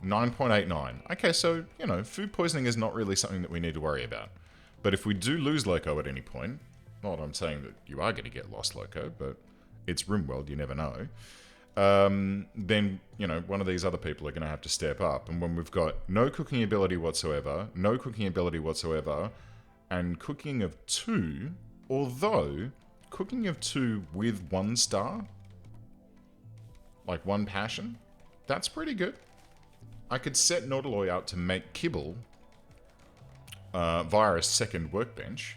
9.89. Okay, so, you know, food poisoning is not really something that we need to worry about. But if we do lose Loco at any point, not that I'm saying that you are going to get lost Loco, but it's Rimworld, you never know, then, you know, one of these other people are going to have to step up. And when we've got no cooking ability whatsoever, and cooking of 2, although cooking of 2 with 1 star, like 1 passion, that's pretty good. I could set Nautiloy out to make kibble via a second workbench.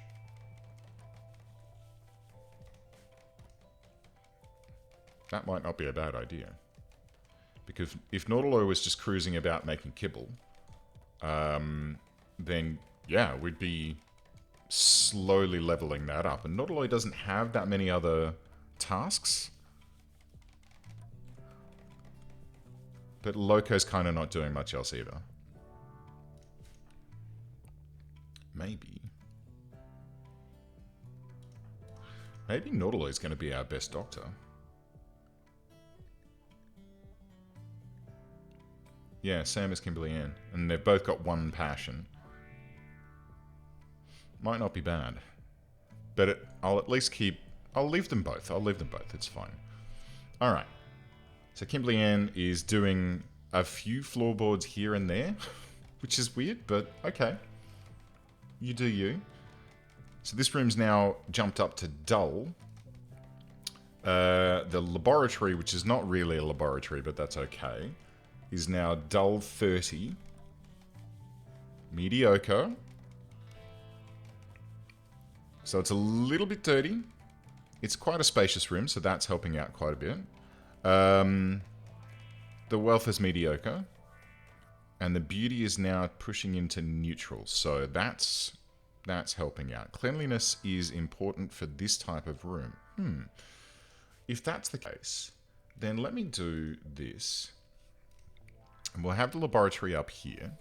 That might not be a bad idea. Because if Nautiloy was just cruising about making kibble, then, yeah, we'd be slowly leveling that up. And Nautiloy doesn't have that many other tasks. But Loco's kind of not doing much else either. Maybe Nautiloy's going to be our best doctor. Yeah, same as Kimberly Ann. And they've both got 1 passion. Might not be bad. But I'll at least I'll leave them both. It's fine. Alright. So Kimberly Ann is doing a few floorboards here and there, which is weird, but okay. You do you. So this room's now jumped up to dull. The laboratory, which is not really a laboratory, but that's okay, is now dull 30. Mediocre. So it's a little bit dirty. It's quite a spacious room, so that's helping out quite a bit. The wealth is mediocre. And the beauty is now pushing into neutral. So that's helping out. Cleanliness is important for this type of room. If that's the case, then let me do this. And we'll have the laboratory up here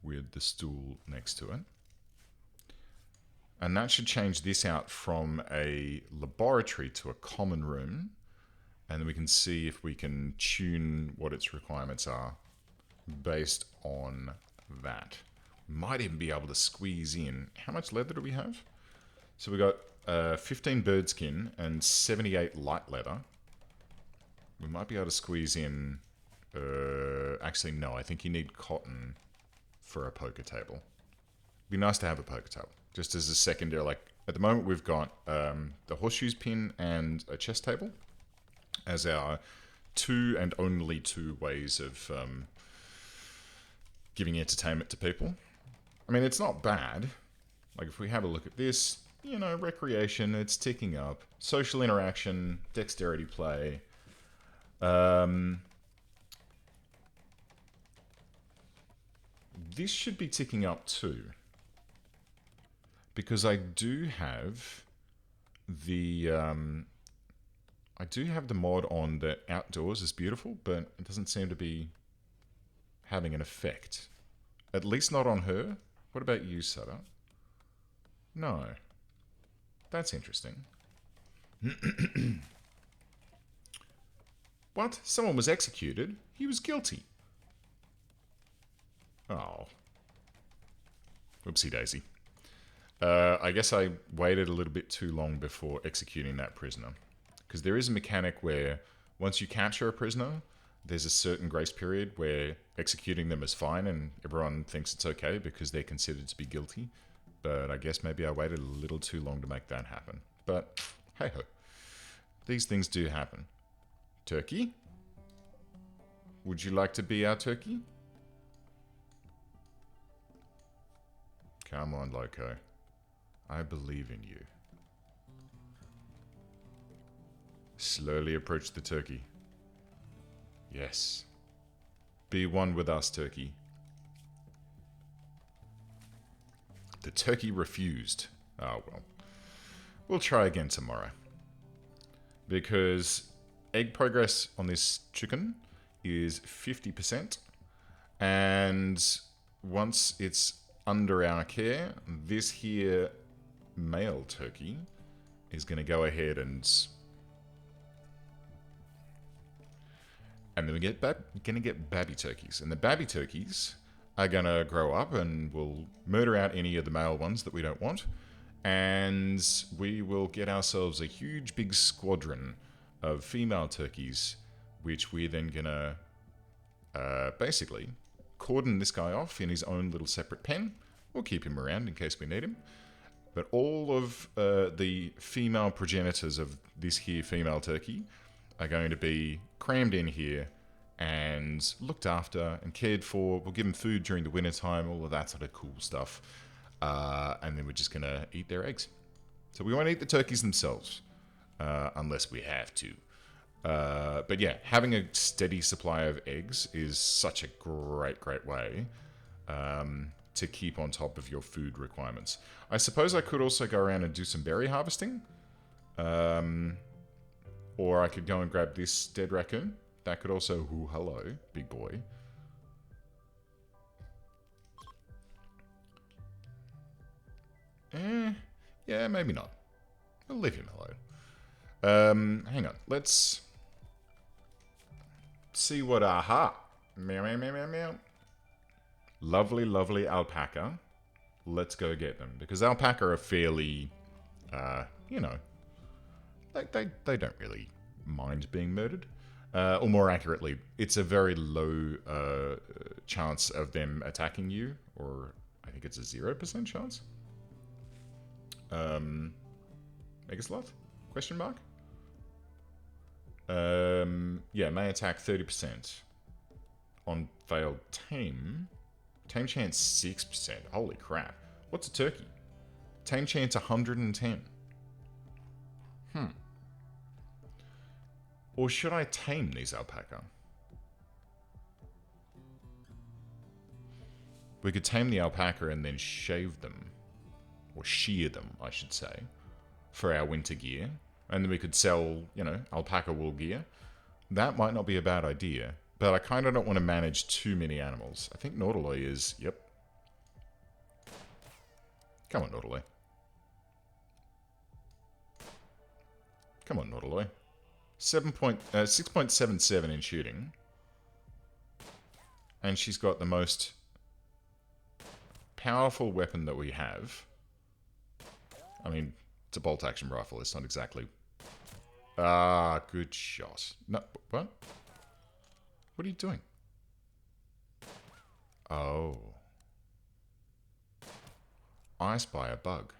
with the stool next to it. And that should change this out from a laboratory to a common room. And then we can see if we can tune what its requirements are based on that. Might even be able to squeeze in. How much leather do we have? So we got 15 bird skin and 78 light leather. We might be able to squeeze in... actually, no. I think you need cotton for a poker table. Be nice to have a poker table, just as a secondary. Like at the moment, we've got the horseshoes pin and a chess table as our 2 and only 2 ways of giving entertainment to people. I mean, it's not bad. Like if we have a look at this, you know, recreation, it's ticking up. Social interaction, dexterity play. This should be ticking up too. Because I do have the mod on that outdoors is beautiful, but it doesn't seem to be having an effect. At least not on her. What about you, Sutter? No. That's interesting. What? Someone was executed? He was guilty. Oh. Oopsie daisy. I guess I waited a little bit too long before executing that prisoner. Because there is a mechanic where once you capture a prisoner, there's a certain grace period where executing them is fine and everyone thinks it's okay because they're considered to be guilty. But I guess maybe I waited a little too long to make that happen. But hey ho. These things do happen. Turkey? Would you like to be our turkey? Come on, Loco. I believe in you. Slowly approach the turkey. Yes. Be one with us, turkey. The turkey refused. Oh, well. We'll try again tomorrow. Because egg progress on this chicken is 50%. And once it's under our care, this here male turkey is going to go ahead and then we're going to get babby turkeys. And the babby turkeys are going to grow up and will murder out any of the male ones that we don't want. And we will get ourselves a huge big squadron of female turkeys, which we're then going to basically cordon this guy off in his own little separate pen. We'll keep him around in case we need him. But all of the female progenitors of this here female turkey are going to be crammed in here and looked after and cared for. We'll give them food during the winter time, all of that sort of cool stuff. And then we're just going to eat their eggs. So we won't eat the turkeys themselves, unless we have to. But yeah, having a steady supply of eggs is such a great way to keep on top of your food requirements. I suppose I could also go around and do some berry harvesting. Or I could go and grab this dead raccoon. That could also... Ooh, hello, big boy. Yeah, maybe not. We'll leave him alone. Hang on. Let's see what... Aha! Meow, meow, meow, meow, meow. Lovely, lovely alpaca. Let's go get them. Because alpaca are fairly... you know... They don't really mind being murdered. Or more accurately, it's a very low chance of them attacking you. Or I think it's a 0% chance. Megasloth? Question mark? Yeah, may attack 30%. On failed tame. Tame chance 6%. Holy crap. What's a turkey? Tame chance 110. Or should I tame these alpaca? We could tame the alpaca and then shave them. Or shear them, I should say. For our winter gear. And then we could sell, you know, alpaca wool gear. That might not be a bad idea. But I kind of don't want to manage too many animals. I think Nautiloy is... Yep. Come on, Nautiloy. Come on, Nautiloy. 6.77 in shooting. And she's got the most powerful weapon that we have. I mean, it's a bolt-action rifle. It's not exactly... Ah, good shot. No, what? What are you doing? Oh. I spy a bug.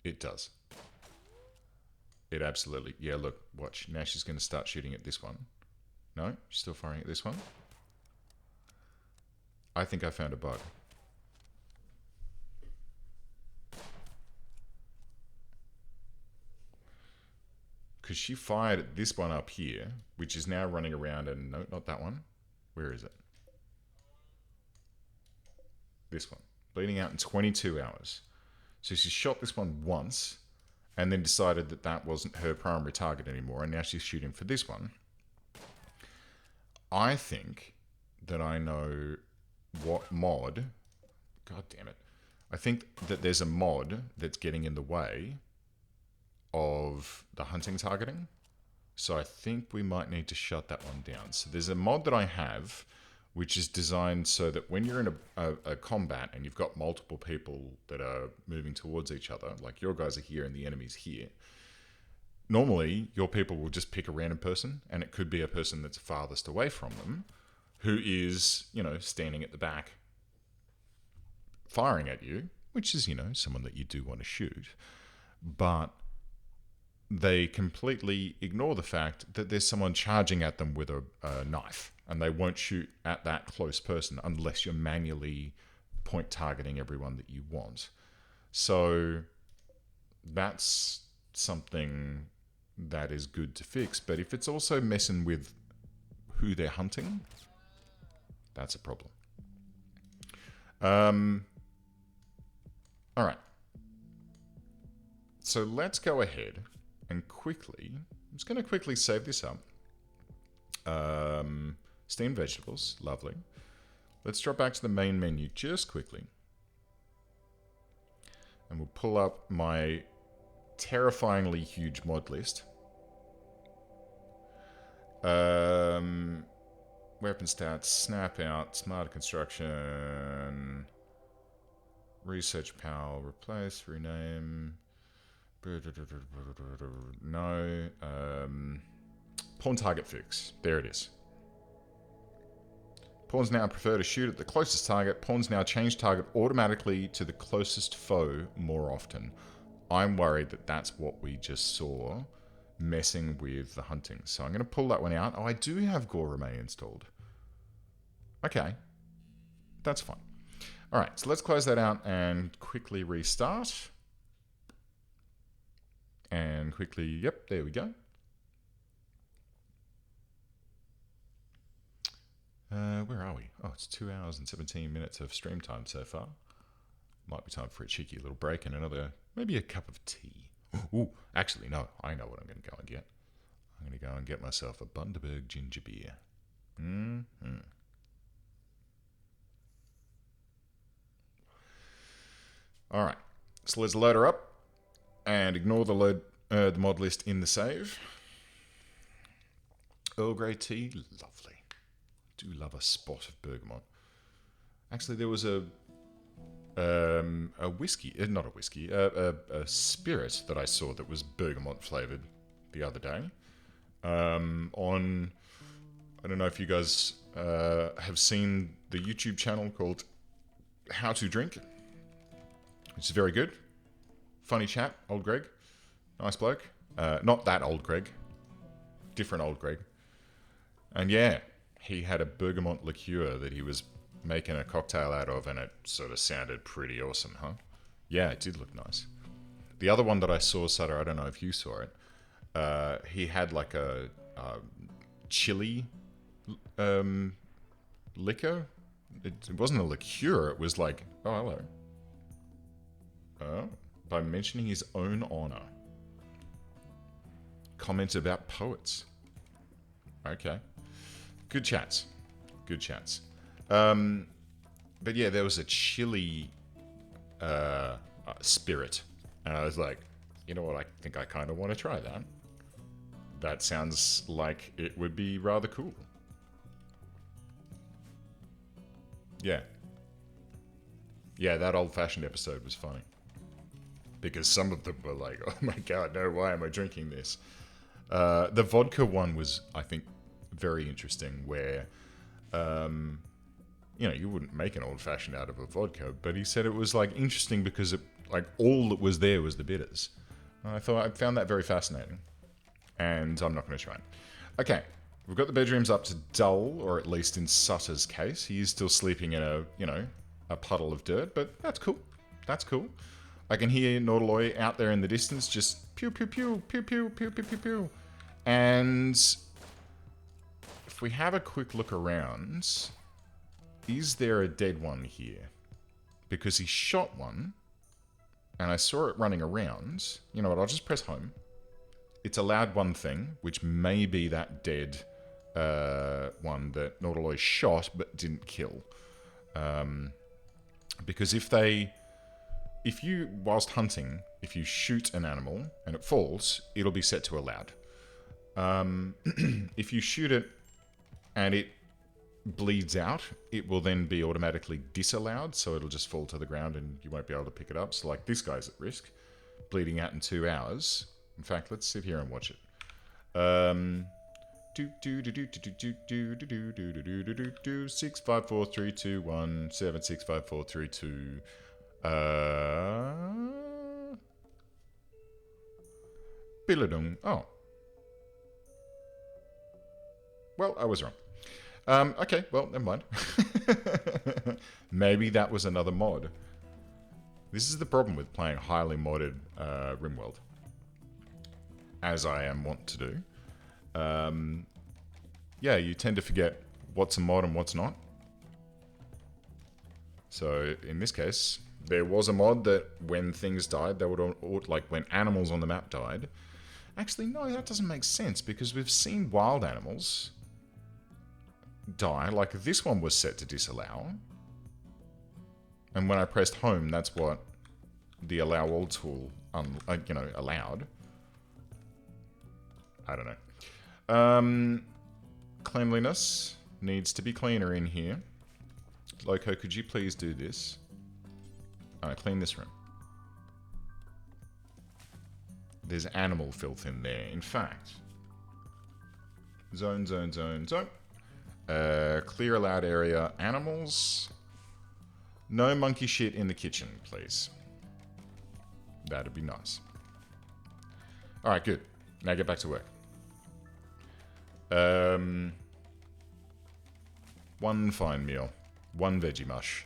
It does. It absolutely... Yeah, look, watch. Now she's going to start shooting at this one. No, she's still firing at this one. I think I found a bug. Because she fired at this one up here, which is now running around and... No, not that one. Where is it? This one. Bleeding out in 22 hours. So she shot this one once and then decided that that wasn't her primary target anymore, and now she's shooting for this one. I think that I know what mod... God damn it. I think that there's a mod that's getting in the way of the hunting targeting. So I think we might need to shut that one down. So there's a mod that I have, which is designed so that when you're in a combat and you've got multiple people that are moving towards each other, like your guys are here and the enemy's here, normally your people will just pick a random person, and it could be a person that's farthest away from them, who is, you know, standing at the back firing at you, which is, you know, someone that you do want to shoot. But they completely ignore the fact that there's someone charging at them with a knife, and they won't shoot at that close person unless you're manually point targeting everyone that you want. So that's something that is good to fix. But if it's also messing with who they're hunting, that's a problem. All right. So let's go ahead and quickly, I'm just going to quickly save this up. Steamed vegetables, lovely. Let's drop back to the main menu just quickly. And we'll pull up my terrifyingly huge mod list. Weapon stats, snap out, smarter construction, research power, replace, rename... No. Pawn target fix. There it is. Pawns now prefer to shoot at the closest target. Pawns now change target automatically to the closest foe more often. I'm worried that that's what we just saw messing with the hunting. So I'm going to pull that one out. Oh, I do have Gourmet installed. Okay. That's fine. All right, so let's close that out and quickly restart. And quickly, yep, there we go. Where are we? Oh, it's 2 hours and 17 minutes of stream time so far. Might be time for a cheeky little break and another, maybe a cup of tea. Ooh, actually, no, I know what I'm going to go and get. I'm going to go and get myself a Bundaberg ginger beer. All right, so let's load her up. And ignore the mod list in the save. Earl Grey tea, lovely. Do love a spot of bergamot. Actually, there was a whiskey, not a whiskey, a spirit that I saw that was bergamot flavored the other day. I don't know if you guys have seen the YouTube channel called How to Drink, which is very good. Funny chap, old Greg. Nice bloke. Not that old Greg. Different old Greg. And yeah, he had a bergamot liqueur that he was making a cocktail out of, and it sort of sounded pretty awesome, huh? Yeah, it did look nice. The other one that I saw, Sutter, I don't know if you saw it, he had like a chili liquor. It wasn't a liqueur, it was like, oh, hello. Oh. By mentioning his own honor. Comments about poets. Okay. Good chats. Good chats. But yeah, there was a chili spirit. And I was like, you know what, I think I kind of want to try that. That sounds like it would be rather cool. Yeah. Yeah, that old-fashioned episode was funny. Because some of them were like, oh my god, no, why am I drinking this? The vodka one was, I think, very interesting, where you know, you wouldn't make an old fashioned out of a vodka, but he said it was like interesting because it, like, all that was there was the bitters. And I found that very fascinating. And I'm not going to try it. Okay, we've got the bedrooms up to dull, or at least in Sutter's case. He is still sleeping in a, you know, a puddle of dirt, but that's cool. That's cool. I can hear Nautiloy out there in the distance just pew, pew, pew, pew, pew, pew, pew, pew, pew. And if we have a quick look around, is there a dead one here? Because he shot one, and I saw it running around. You know what, I'll just press home. It's allowed one thing, which may be that dead one that Nautiloy shot but didn't kill. Because if you, whilst hunting, if you shoot an animal and it falls, it'll be set to allowed. If you shoot it and it bleeds out, it will then be automatically disallowed, so it'll just fall to the ground and you won't be able to pick it up. So like this guy's at risk, bleeding out in 2 hours. In fact, let's sit here and watch it. 6 5 4 3 2 1 7 6 5 4 3 2. Billadong. Oh. Well, I was wrong. Okay, well, never mind. Maybe that was another mod. This is the problem with playing highly modded Rimworld, as I am wont to do. Yeah, you tend to forget what's a mod and what's not. So, in this case, there was a mod that when things died, they would, like when animals on the map died. Actually, no, that doesn't make sense, because we've seen wild animals die. Like, this one was set to disallow. And when I pressed home, that's what the allow all tool, you know, allowed. I don't know. Cleanliness needs to be cleaner in here. Loco, could you please do this? Clean this room. There's animal filth in there. In fact, zone. Clear allowed area. Animals. No monkey shit in the kitchen, please. That'd be nice. Alright, good. Now get back to work. One fine meal. One veggie mush.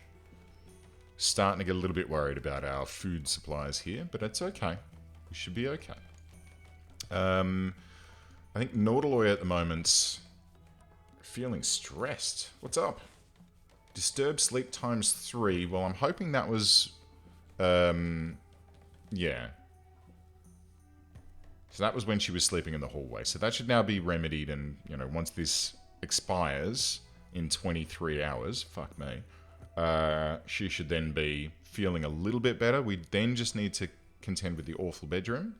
Starting to get a little bit worried about our food supplies here, but it's okay. We should be okay. I think Nautiloy at the moment's feeling stressed. What's up? Disturbed sleep ×3. Well, I'm hoping that was... yeah. So that was when she was sleeping in the hallway. So that should now be remedied, and, you know, once this expires in 23 hours, fuck me, she should then be feeling a little bit better. We then just need to contend with the awful bedroom.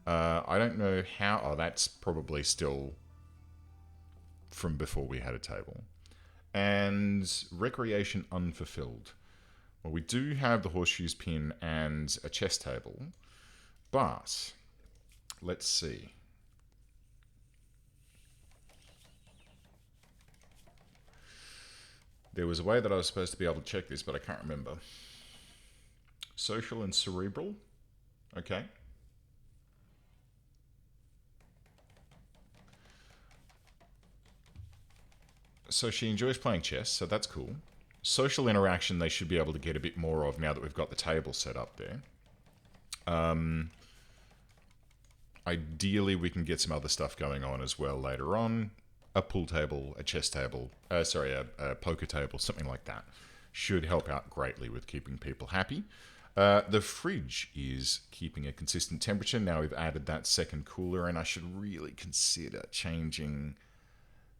I don't know how... Oh, that's probably still from before we had a table. And recreation unfulfilled. Well, we do have the horseshoes pin and a chess table, but let's see. There was a way that I was supposed to be able to check this, but I can't remember. Social and cerebral. Okay. So she enjoys playing chess, so that's cool. Social interaction they should be able to get a bit more of now that we've got the table set up there. Ideally, we can get some other stuff going on as well later on. A pool table, a chess table, a poker table, something like that. Should help out greatly with keeping people happy. The fridge is keeping a consistent temperature. Now we've added that second cooler, and I should really consider changing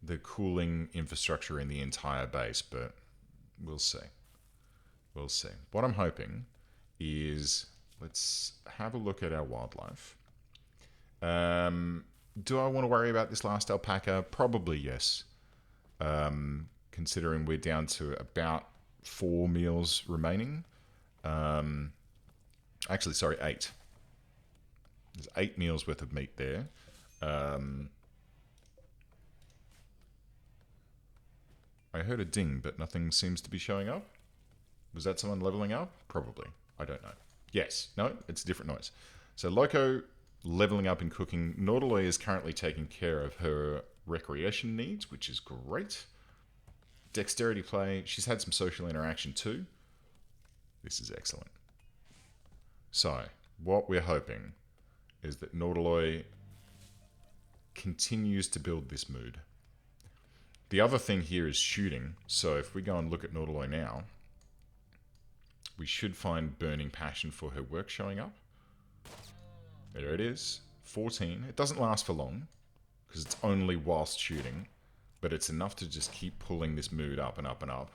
the cooling infrastructure in the entire base, but we'll see. We'll see. What I'm hoping is, let's have a look at our wildlife. Do I want to worry about this last alpaca? Probably yes. Considering we're down to about 4 meals remaining. Actually, sorry, 8. There's 8 meals worth of meat there. I heard a ding, but nothing seems to be showing up. Was that someone leveling up? Probably. I don't know. Yes. No, it's a different noise. So Loco leveling up and cooking. Nautiloy is currently taking care of her recreation needs, which is great. Dexterity play. She's had some social interaction too. This is excellent. So, what we're hoping is that Nautiloy continues to build this mood. The other thing here is shooting. So if we go and look at Nautiloy now, we should find burning passion for her work showing up. There it is. 14. It doesn't last for long because it's only whilst shooting, but it's enough to just keep pulling this mood up and up and up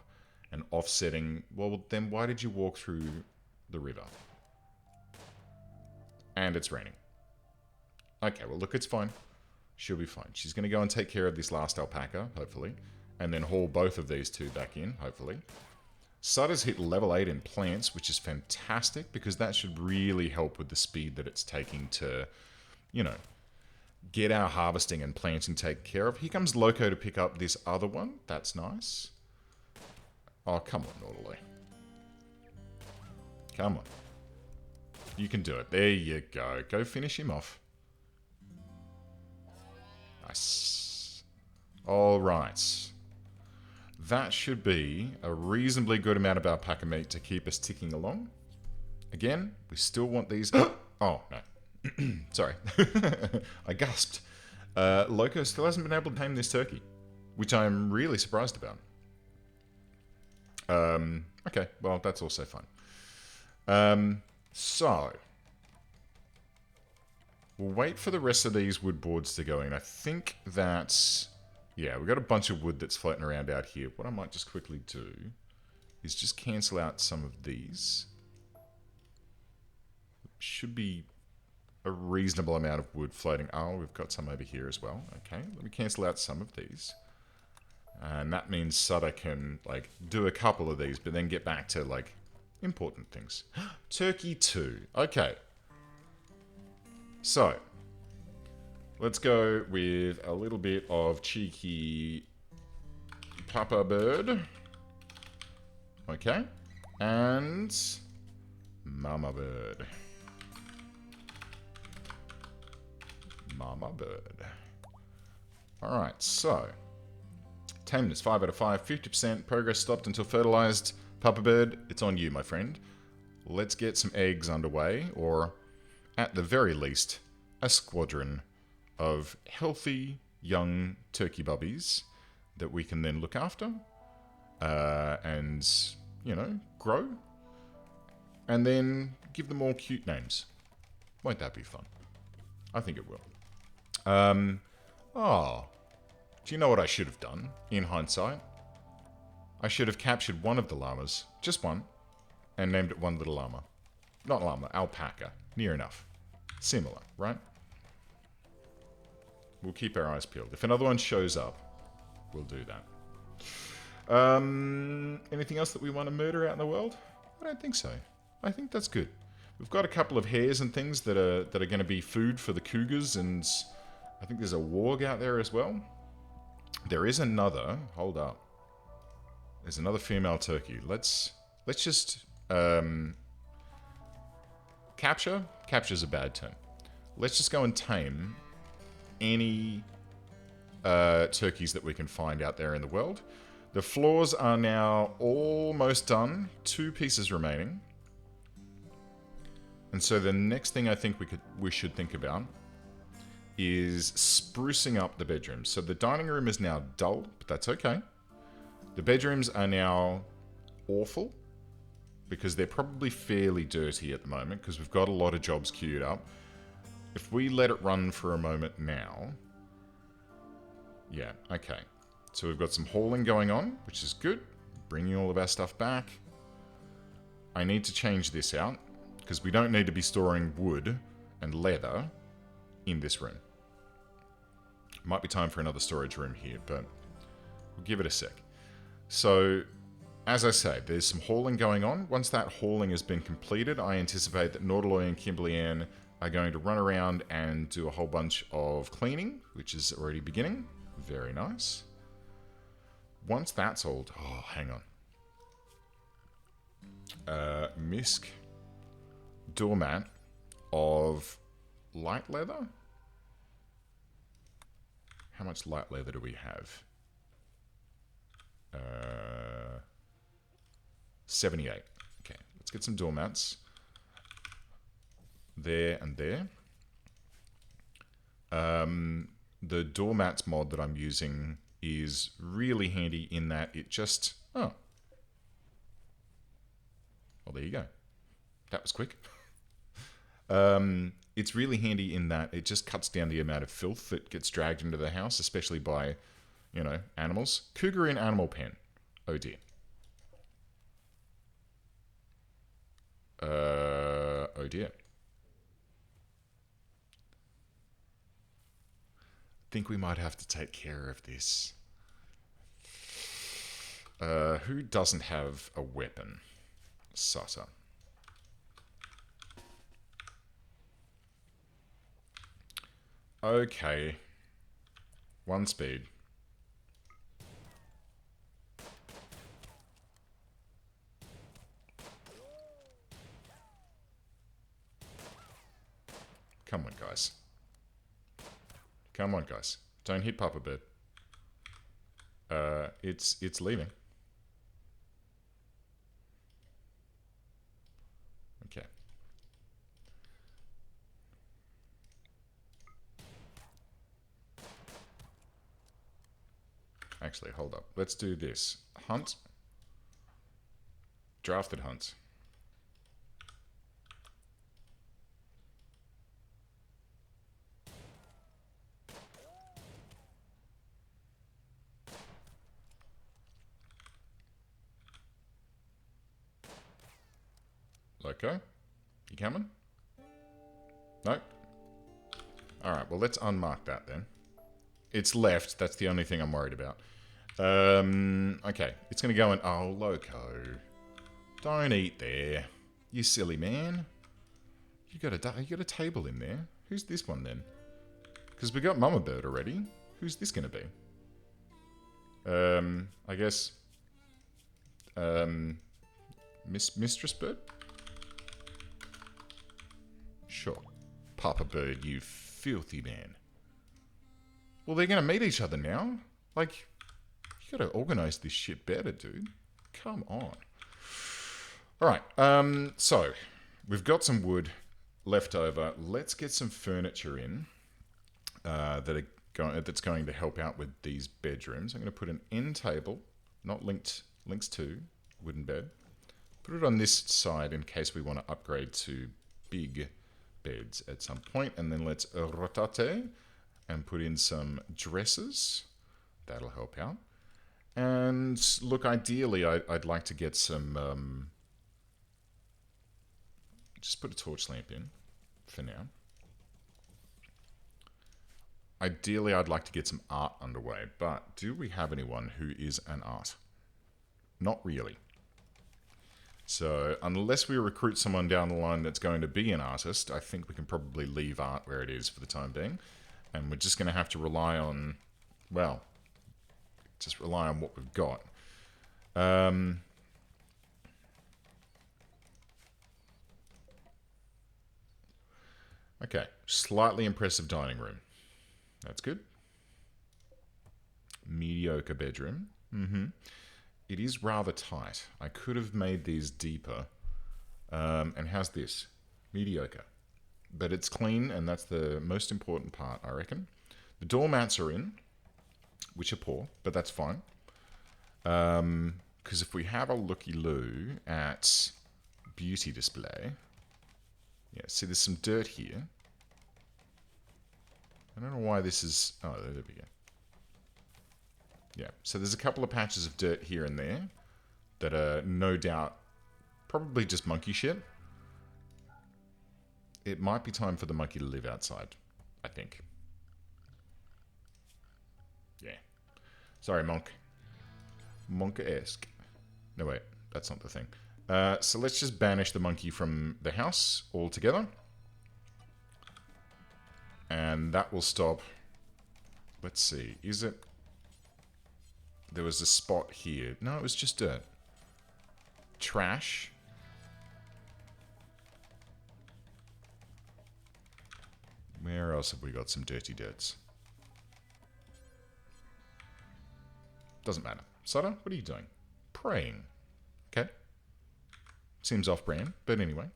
and offsetting. Well, then why did you walk through the river? And it's raining. Okay, well, look, it's fine. She'll be fine. She's going to go and take care of this last alpaca, hopefully, and then haul both of these two back in, hopefully. Sutter's hit level 8 in plants, which is fantastic because that should really help with the speed that it's taking to, you know, get our harvesting and planting taken care of. Here comes Loco to pick up this other one. That's nice. Oh, come on, Nautiloy. Come on. You can do it. There you go. Go finish him off. Nice. All right. That should be a reasonably good amount of alpaca meat to keep us ticking along. Again, we still want these... Oh, no. Sorry. I gasped. Loco still hasn't been able to tame this turkey, which I'm really surprised about. Okay, well, that's also fun. So, we'll wait for the rest of these wood boards to go in. I think that's... Yeah, we've got a bunch of wood that's floating around out here. What I might just quickly do is just cancel out some of these. Should be a reasonable amount of wood floating. Oh, we've got some over here as well. Okay, let me cancel out some of these. And that means Sutter can, like, do a couple of these, but then get back to, like, important things. Turkey 2. Okay. So, let's go with a little bit of cheeky Papa Bird. Okay. And Mama Bird. Mama Bird. Alright, so tameness 5 out of 5, 50%. Progress stopped until fertilized. Papa Bird, it's on you, my friend. Let's get some eggs underway, or at the very least, a squadron of healthy young turkey bubbies that we can then look after and, you know, grow. And then give them all cute names. Won't that be fun? I think it will. Do you know what I should have done, in hindsight? I should have captured one of the llamas, just one, and named it One Little Llama. Not llama, alpaca. Near enough. Similar, right? We'll keep our eyes peeled. If another one shows up, we'll do that. Anything else that we want to murder out in the world? I don't think so. I think that's good. We've got a couple of hares and things that are going to be food for the cougars, and I think there's a warg out there as well. There is another. Hold up. There's another female turkey. Let's just capture. Capture's a bad term. Let's just go and tame any turkeys that we can find out there in the world. The floors are now almost done. 2 pieces remaining. And so the next thing I think we should think about is sprucing up the bedrooms. So the dining room is now dull, but that's okay. The bedrooms are now awful because they're probably fairly dirty at the moment because we've got a lot of jobs queued up. If we let it run for a moment now... Yeah, okay. So we've got some hauling going on, which is good. Bringing all of our stuff back. I need to change this out because we don't need to be storing wood and leather in this room. Might be time for another storage room here, but we'll give it a sec. So, as I say, there's some hauling going on. Once that hauling has been completed, I anticipate that Nautiloy and Kimberly Ann are going to run around and do a whole bunch of cleaning, which is already beginning. Very nice. once that's all... Oh, hang on. Misc doormat of light leather? How much light leather do we have? 78. Okay, let's get some doormats. There and there. The doormats mod that I'm using is really handy in that it just... Oh. Well, there you go. That was quick. It's really handy in that it just cuts down the amount of filth that gets dragged into the house, especially by, you know, animals. Cougar in animal pen. Oh dear. Oh dear. Think we might have to take care of this. Who doesn't have a weapon? Sutter. Okay. 1 speed. Come on, guys. Come on, guys. Don't hit Papa Bird. It's leaving. Okay. Actually, hold up. Let's do this. Hunt. Drafted hunt. Loco? You coming? Nope. Alright, well let's unmark that then. It's left, that's the only thing I'm worried about. Okay, it's gonna go in... Oh, Loco. Don't eat there. You silly man. You got a table in there. Who's this one then? Because we got Mama Bird already. Who's this gonna be? I guess... Mistress Bird? Sure. Papa Bird, you filthy man. Well, they're going to meet each other now. Like, you got to organize this shit better, dude. Come on. All right. So, we've got some wood left over. Let's get some furniture in that's going to help out with these bedrooms. I'm going to put an end table, not links to wooden bed. Put it on this side in case we want to upgrade to big beds at some point, and then let's rotate and put in some dressers. That'll help out. And look, ideally, I'd like to get some. Just put a torch lamp in for now. Ideally, I'd like to get some art underway, but do we have anyone who is an art? Not really. So, unless we recruit someone down the line that's going to be an artist, I think we can probably leave art where it is for the time being. And we're just going to have to rely on, well, just rely on what we've got. Okay, slightly impressive dining room. That's good. Mediocre bedroom. It is rather tight. I could have made these deeper. And how's this? Mediocre. But it's clean, and that's the most important part, I reckon. The doormats are in, which are poor, but that's fine. Because if we have a looky-loo at beauty display... Yeah, see, there's some dirt here. I don't know why this is... Oh, there we go. Yeah, so there's a couple of patches of dirt here and there that are no doubt probably just monkey shit. It might be time for the monkey to live outside, I think. Yeah. Sorry, monk. Monk-esque. No, wait, that's not the thing. So let's just banish the monkey from the house altogether. And that will stop... Let's see, is it... There was a spot here. No, it was just dirt. Trash. Where else have we got some dirty dirts? Doesn't matter. Sutter, what are you doing? Praying. Okay. Seems off-brand, but anyway.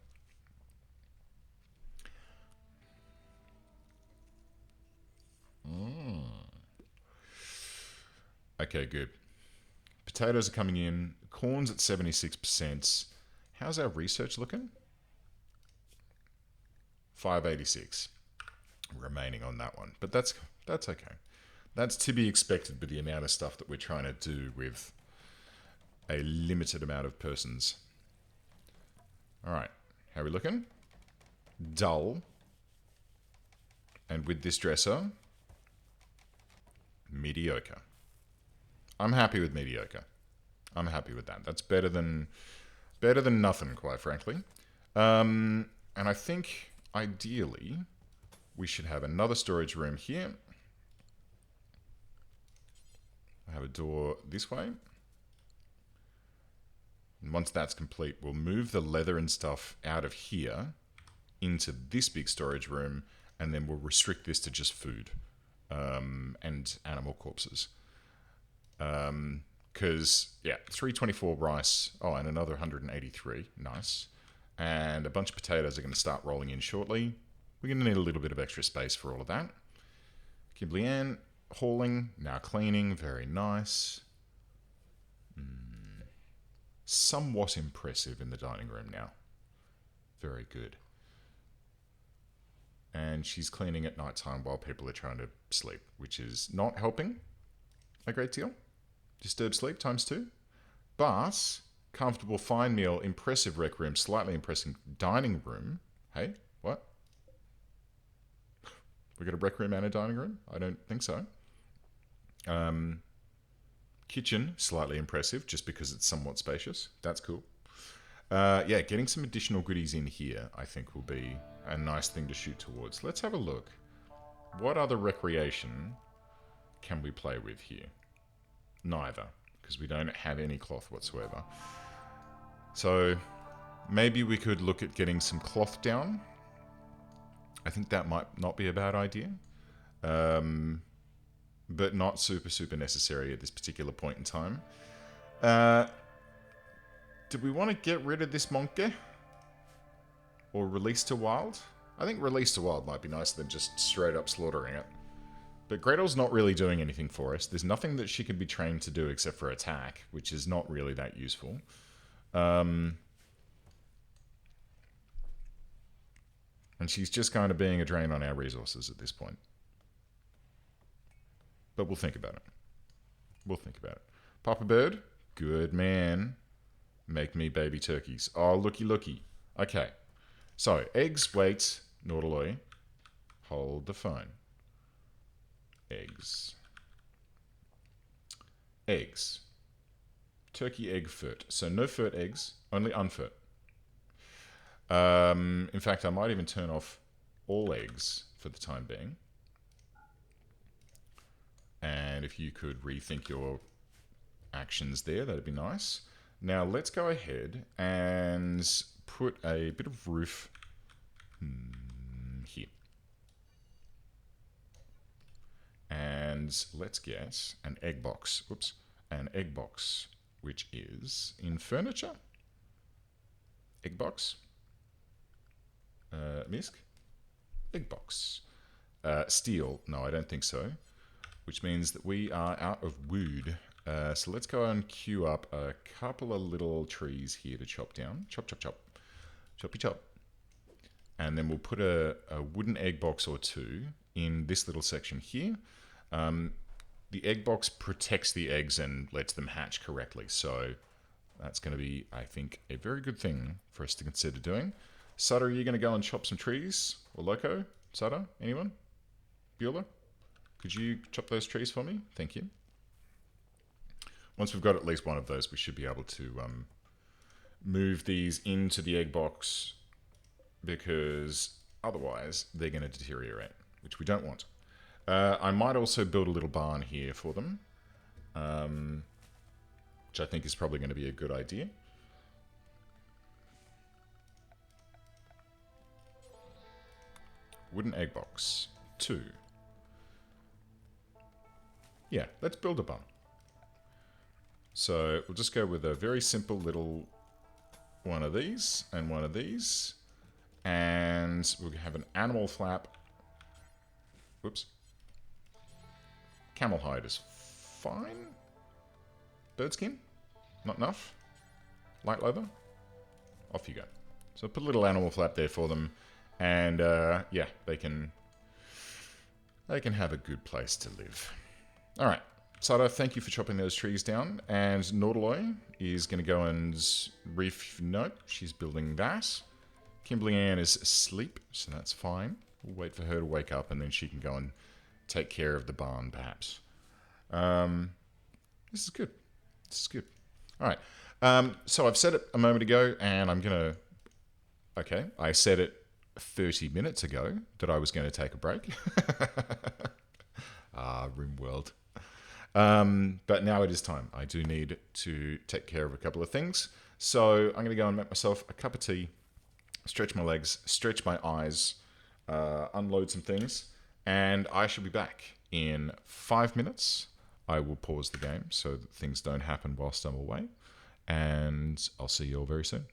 Okay, good. Potatoes are coming in. Corn's at 76%. How's our research looking? 586 remaining on that one. But that's okay. That's to be expected with the amount of stuff that we're trying to do with a limited amount of persons. All right. How are we looking? Dull. And with this dresser, mediocre. I'm happy with mediocre. I'm happy with that. That's better than nothing, quite frankly. And I think, ideally, we should have another storage room here. I have a door this way. And once that's complete, we'll move the leather and stuff out of here into this big storage room, and then we'll restrict this to just food and animal corpses. Because, yeah, 324 rice. Oh, and another 183. Nice. And a bunch of potatoes are going to start rolling in shortly. We're going to need a little bit of extra space for all of that. Kimberly Ann, hauling, now cleaning. Very nice. Somewhat impressive in the dining room now. Very good. And she's cleaning at night time while people are trying to sleep, which is not helping a great deal. Disturbed sleep times 2. But comfortable fine meal, impressive rec room, slightly impressive dining room. Hey, what? We got a rec room and a dining room? I don't think so. Kitchen, slightly impressive, just because it's somewhat spacious. That's cool. Yeah, getting some additional goodies in here, I think, will be a nice thing to shoot towards. Let's have a look. What other recreation can we play with here? Neither, because we don't have any cloth whatsoever. So maybe we could look at getting some cloth down. I think that might not be a bad idea. But not super necessary at this particular point in time. Do we want to get rid of this monkey? Or release to wild? I think release to wild might be nicer than just straight up slaughtering it. But Gretel's not really doing anything for us. There's nothing that she can be trained to do except for attack, which is not really that useful. And she's just kind of being a drain on our resources at this point. But we'll think about it. We'll think about it. Papa Bird, good man. Make me baby turkeys. Oh, looky. Okay. So, eggs, wait, Nautiloi. Hold the phone. Eggs. Eggs. Turkey egg furt. So no furt eggs, only unfurt. In fact, I might even turn off all eggs for the time being. And if you could rethink your actions there, that'd be nice. Now let's go ahead and put a bit of roof here. And let's get an egg box. Oops. An egg box, which is in furniture. Egg box. Misk. Egg box. Steel. No, I don't think so. Which means that we are out of wood. So let's go and queue up a couple of little trees here to chop down. Chop. Choppy chop. And then we'll put a wooden egg box or two in this little section here. The egg box protects the eggs and lets them hatch correctly. So that's going to be, I think, a very good thing for us to consider doing. Sutter, are you going to go and chop some trees? Or Loco? Sutter? Anyone? Bueller? Could you chop those trees for me? Thank you. Once we've got at least one of those, we should be able to move these into the egg box, because otherwise they're going to deteriorate, which we don't want. I might also build a little barn here for them. which I think is probably going to be a good idea. Wooden egg box. 2. Yeah, let's build a barn. So we'll just go with a very simple little one of these and one of these. And we'll have an animal flap. Whoops. Camel hide is fine. Bird skin? Not enough. Light leather? Off you go. So put a little animal flap there for them. And yeah, they can have a good place to live. All right. Sada, thank you for chopping those trees down. And Nautiloy is going to go and reef. Nope, she's building that. Kimberly Ann is asleep, so that's fine. We'll wait for her to wake up, and then she can go and take care of the barn, perhaps. This is good. This is good. All right. So I've said it a moment ago, and I'm going to... Okay, I said it 30 minutes ago that I was going to take a break. Rimworld. But now it is time. I do need to take care of a couple of things. So I'm going to go and make myself a cup of tea, stretch my legs, stretch my eyes, unload some things, and I shall be back in 5 minutes. I will pause the game so that things don't happen whilst I'm away, and I'll see you all very soon.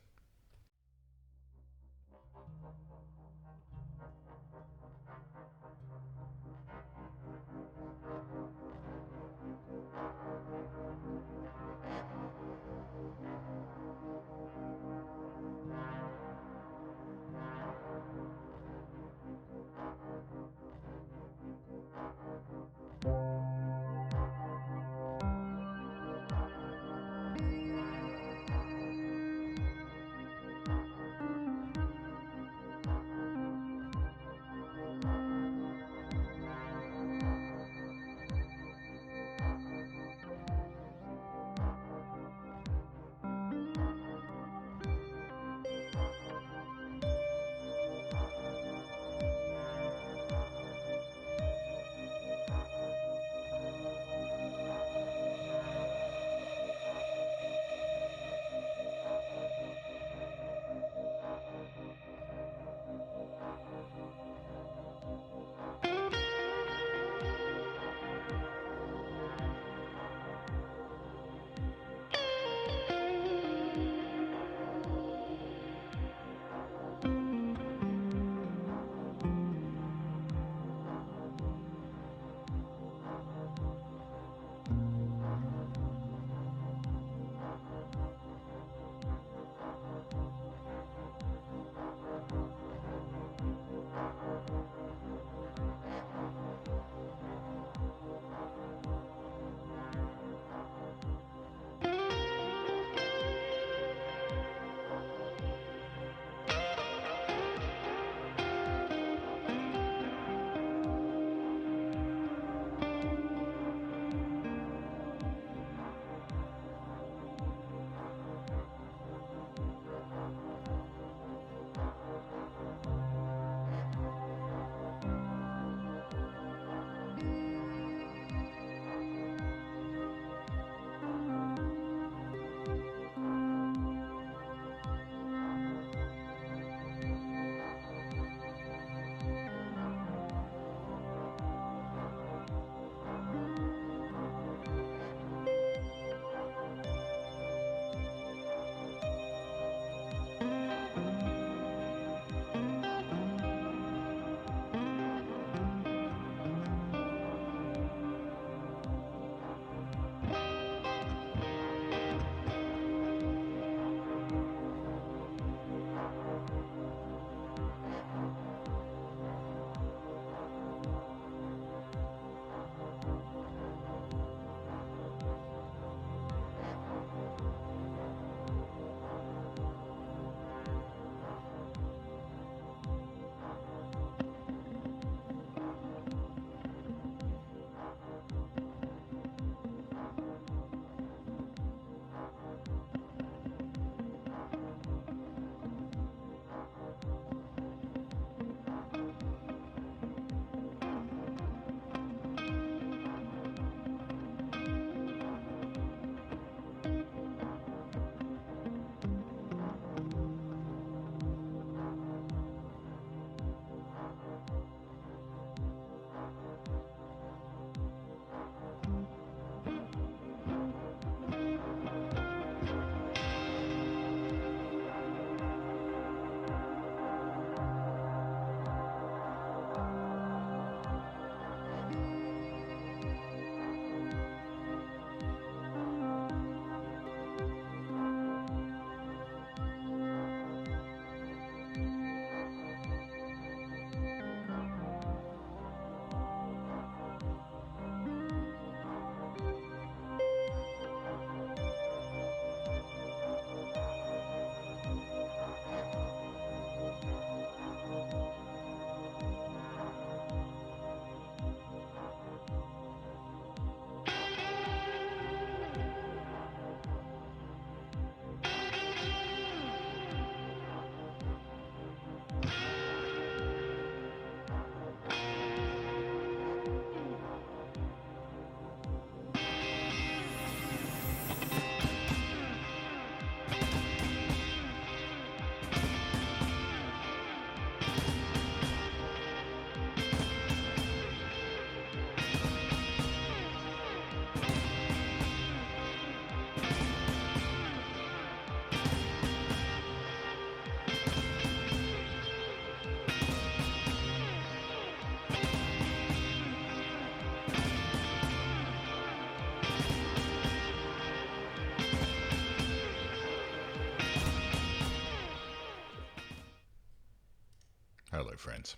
Hello, friends.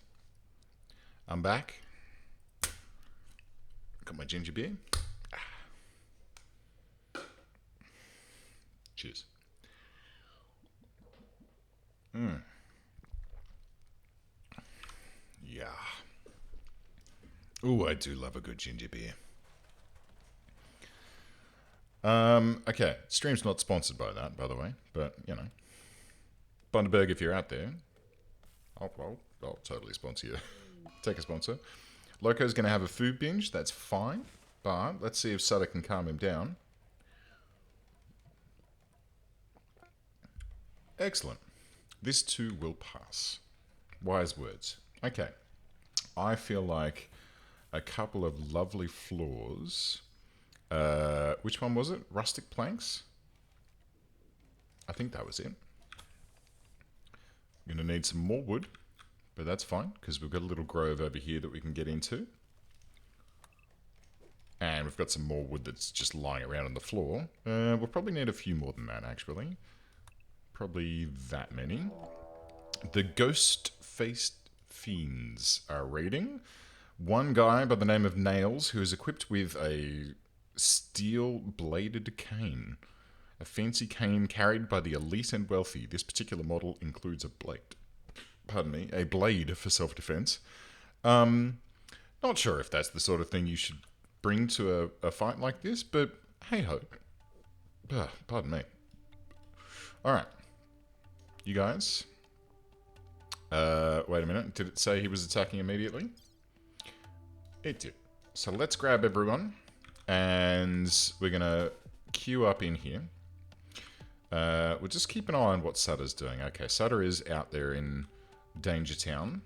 I'm back. Got my ginger beer. Cheers. Yeah. Ooh, I do love a good ginger beer. Okay. Stream's not sponsored by that, by the way, but, you know. Bundaberg, if you're out there, I'll totally sponsor you. Take a sponsor. Loco's going to have a food binge. That's fine. But let's see if Sutter can calm him down. Excellent. This too will pass. Wise words. Okay. I feel like a couple of lovely floors. Which one was it? Rustic planks? I think that was it. I'm going to need some more wood, but that's fine because we've got a little grove over here that we can get into. And we've got some more wood that's just lying around on the floor. We'll probably need a few more than that, actually. Probably that many. The ghost-faced fiends are raiding. One guy by the name of Nails, who is equipped with a steel-bladed cane. A fancy cane carried by the elite and wealthy. This particular model includes a blade. Pardon me, a blade for self-defense. Not sure if that's the sort of thing you should bring to a fight like this, but hey-ho. Pardon me. Alright. You guys. Wait a minute. Did it say he was attacking immediately? It did. So let's grab everyone. And we're going to queue up in here. We'll just keep an eye on what Sutter's doing. Okay, Sutter is out there in Danger Town.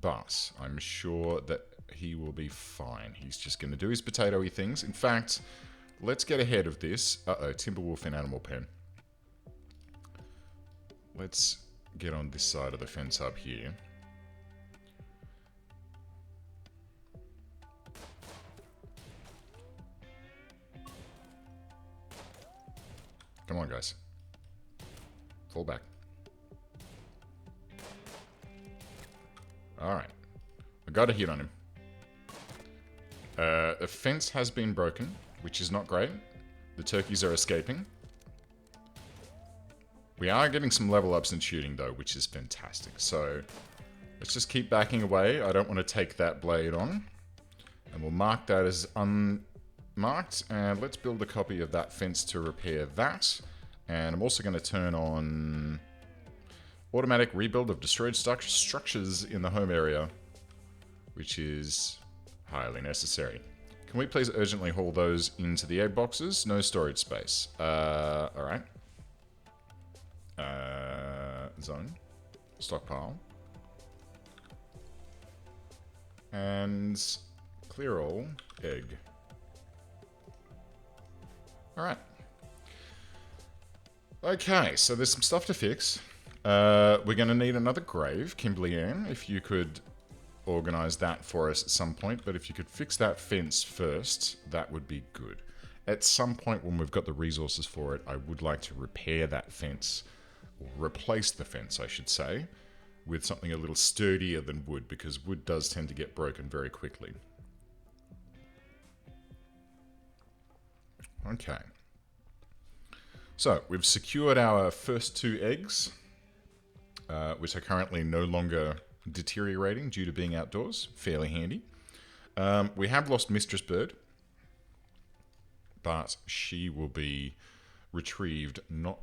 But I'm sure that he will be fine. He's just going to do his potato-y things. In fact, let's get ahead of this. Uh-oh, Timberwolf in Animal Pen. Let's get on this side of the fence up here. Come on, guys. Fall back. Alright. I got a hit on him. The fence has been broken, which is not great. The turkeys are escaping. We are getting some level ups in shooting, though, which is fantastic. So, let's just keep backing away. I don't want to take that blade on. And we'll mark that as unmarked. And let's build a copy of that fence to repair that. And I'm also going to turn on automatic rebuild of destroyed structures in the home area, which is highly necessary. Can we please urgently haul those into the egg boxes? No storage space. Alright. Zone. Stockpile. And clear all. Egg. Alright. Okay, so there's some stuff to fix. We're going to need another grave. Kimberly Ann, if you could organize that for us at some point. But if you could fix that fence first, that would be good. At some point when we've got the resources for it, I would like to repair that fence. Or replace the fence, I should say, with something a little sturdier than wood, because wood does tend to get broken very quickly. Okay. So, we've secured our first 2 eggs, which are currently no longer deteriorating due to being outdoors. Fairly handy. We have lost Mistress Bird, but she will be retrieved not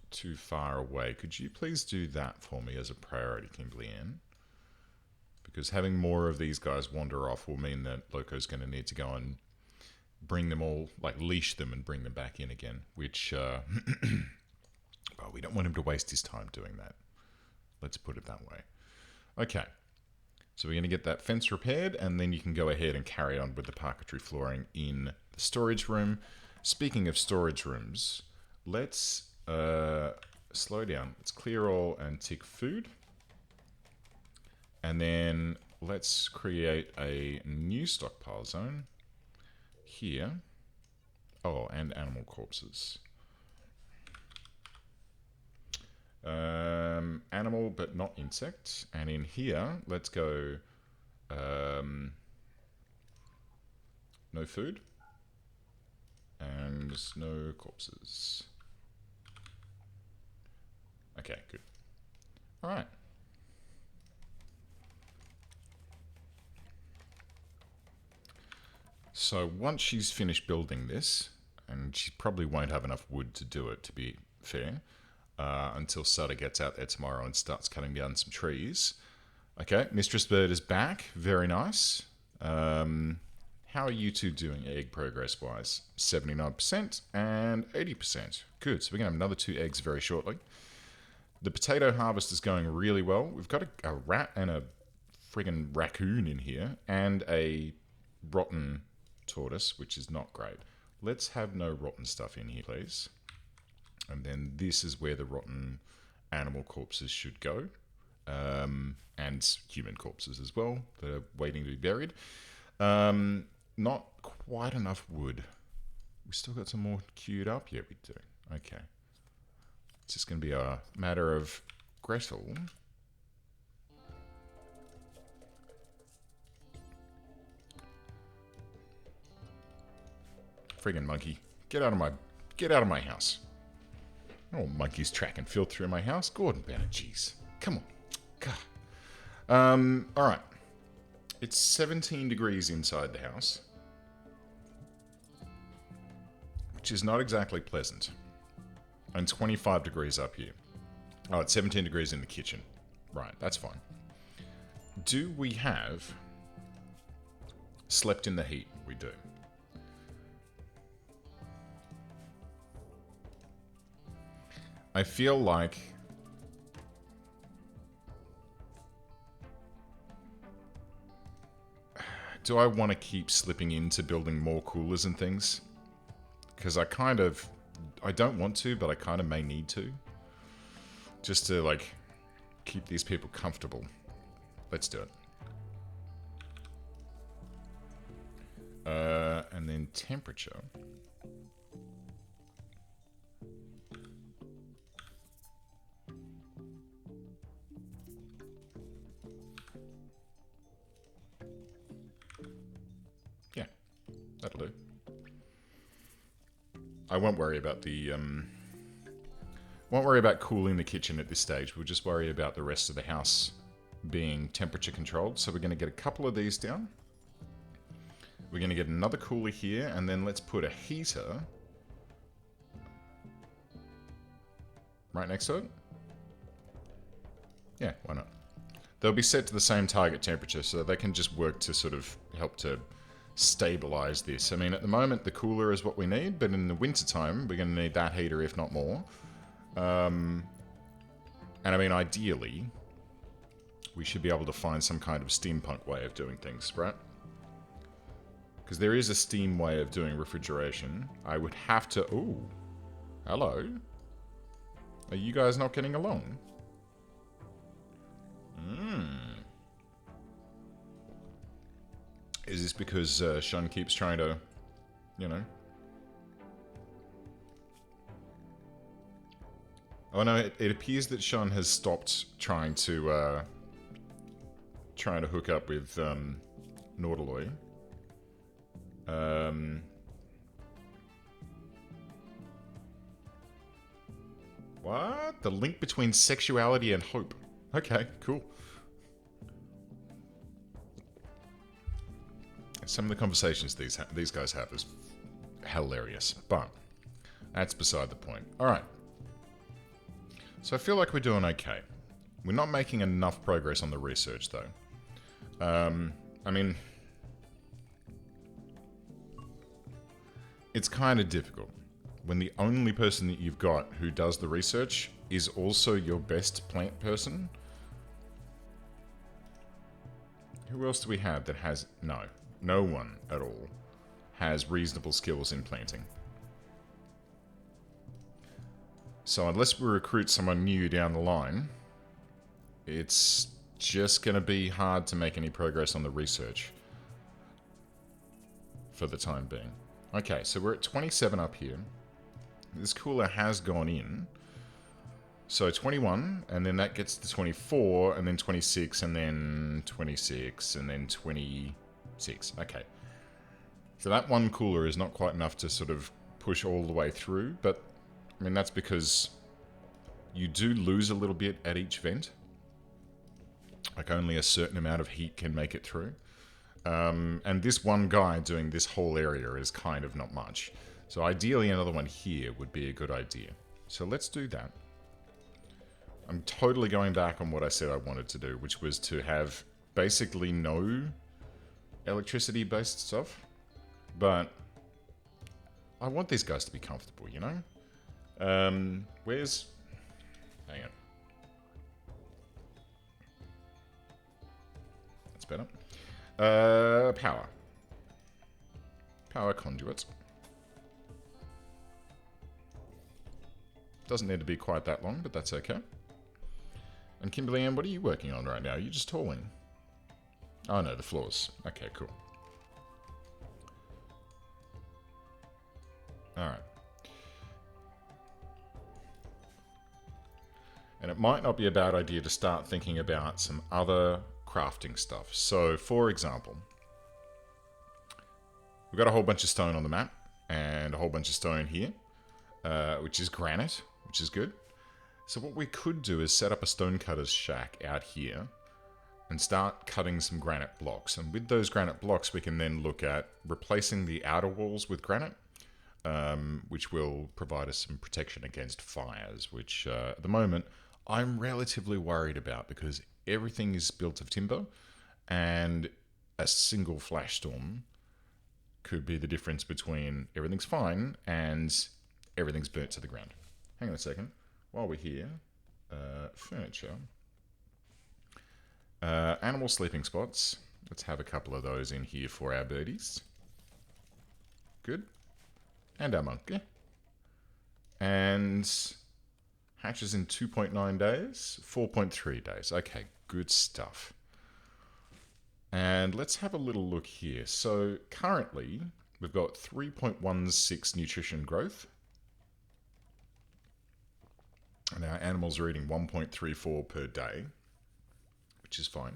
too far away. Could you please do that for me as a priority, Kimberly Ann? Because having more of these guys wander off will mean that Loco's going to need to go and bring them all, like leash them and bring them back in again, which, well, we don't want him to waste his time doing that. Let's put it that way. Okay. So we're going to get that fence repaired, and then you can go ahead and carry on with the parquetry flooring in the storage room. Speaking of storage rooms, let's slow down. Let's clear all and tick food. And then let's create a new stockpile zone here. Oh, and animal corpses. Animal animal, but not insect. And in here, let's go no food and no corpses. Okay, good. All right. So once she's finished building this, and she probably won't have enough wood to do it, to be fair, until Sutter gets out there tomorrow and starts cutting down some trees. Okay, Mistress Bird is back. Very nice. How are you two doing egg progress-wise? 79% and 80%. Good, so we're going to have another 2 eggs very shortly. The potato harvest is going really well. We've got a rat and a friggin' raccoon in here, and a rotten tortoise, which is not great. Let's have no rotten stuff in here, please. And then this is where the rotten animal corpses should go. And human corpses as well that are waiting to be buried. Not quite enough wood. We still got some more queued up? Yeah, we do. Okay. It's just going to be a matter of Gretel. Friggin' monkey. Get out of my house. Oh, monkey's tracking filth through my house. Gordon Bennett, jeez. Come on. God. Alright. It's 17 degrees inside the house. Which is not exactly pleasant. And 25 degrees up here. Oh, it's 17 degrees in the kitchen. Right, that's fine. Do we have slept in the heat? We do. I feel like do I want to keep slipping into building more coolers and things? Because I don't want to, but I kind of may need to. Just to, like, keep these people comfortable. Let's do it. And then temperature. Yeah, that'll do. I won't worry about the, won't worry about cooling the kitchen at this stage. We'll just worry about the rest of the house being temperature controlled. So we're going to get a couple of these down. We're going to get another cooler here, and then let's put a heater right next to it. Yeah, why not? They'll be set to the same target temperature, so they can just work to sort of help to stabilize this. I mean, at the moment, the cooler is what we need, but in the wintertime, we're going to need that heater, if not more. And I mean, ideally, we should be able to find some kind of steampunk way of doing things, right? Because there is a steam way of doing refrigeration. I would have to... Ooh. Hello? Are you guys not getting along? Is this because Sean keeps trying to, you know... Oh no, it appears that Sean has stopped trying to hook up with Nautiloy. What? The link between sexuality and hope. Okay, cool. Some of the conversations these guys have is hilarious, but that's beside the point. Alright. So I feel like we're doing okay. We're not making enough progress on the research, though. I mean... It's kind of difficult when the only person that you've got who does the research is also your best plant person. Who else do we have that has... No one at all has reasonable skills in planting. So unless we recruit someone new down the line, it's just going to be hard to make any progress on the research for the time being. Okay, so we're at 27 up here. This cooler has gone in. So 21, and then that gets to 24, and then 26, and then 26, and then 26. Okay. So that one cooler is not quite enough to sort of push all the way through, but I mean, that's because you do lose a little bit at each vent. Like only a certain amount of heat can make it through. And this one guy doing this whole area is kind of not much. So ideally another one here would be a good idea. So let's do that. I'm totally going back on what I said I wanted to do, which was to have basically no electricity-based stuff. But I want these guys to be comfortable, you know? Where's... Hang on. That's better. Power. Power conduits. Doesn't need to be quite that long, but that's okay. And Kimberly Ann, what are you working on right now? Are you just tooling? Oh no, the floors. Okay, cool. Alright. And it might not be a bad idea to start thinking about some other crafting stuff. So, for example, we've got a whole bunch of stone on the map, and a whole bunch of stone here, which is granite, which is good. So what we could do is set up a stonecutter's shack out here and start cutting some granite blocks. And with those granite blocks, we can then look at replacing the outer walls with granite, which will provide us some protection against fires, which at the moment I'm relatively worried about because everything is built of timber and a single flash storm could be the difference between everything's fine and everything's burnt to the ground. Hang on a second. While we're here, furniture. Animal sleeping spots. Let's have a couple of those in here for our birdies. Good. And our monkey. And hatches in 2.9 days, 4.3 days. Okay, good stuff. And let's have a little look here. So currently, we've got 3.16 nutrition growth. And our animals are eating 1.34 per day, which is fine.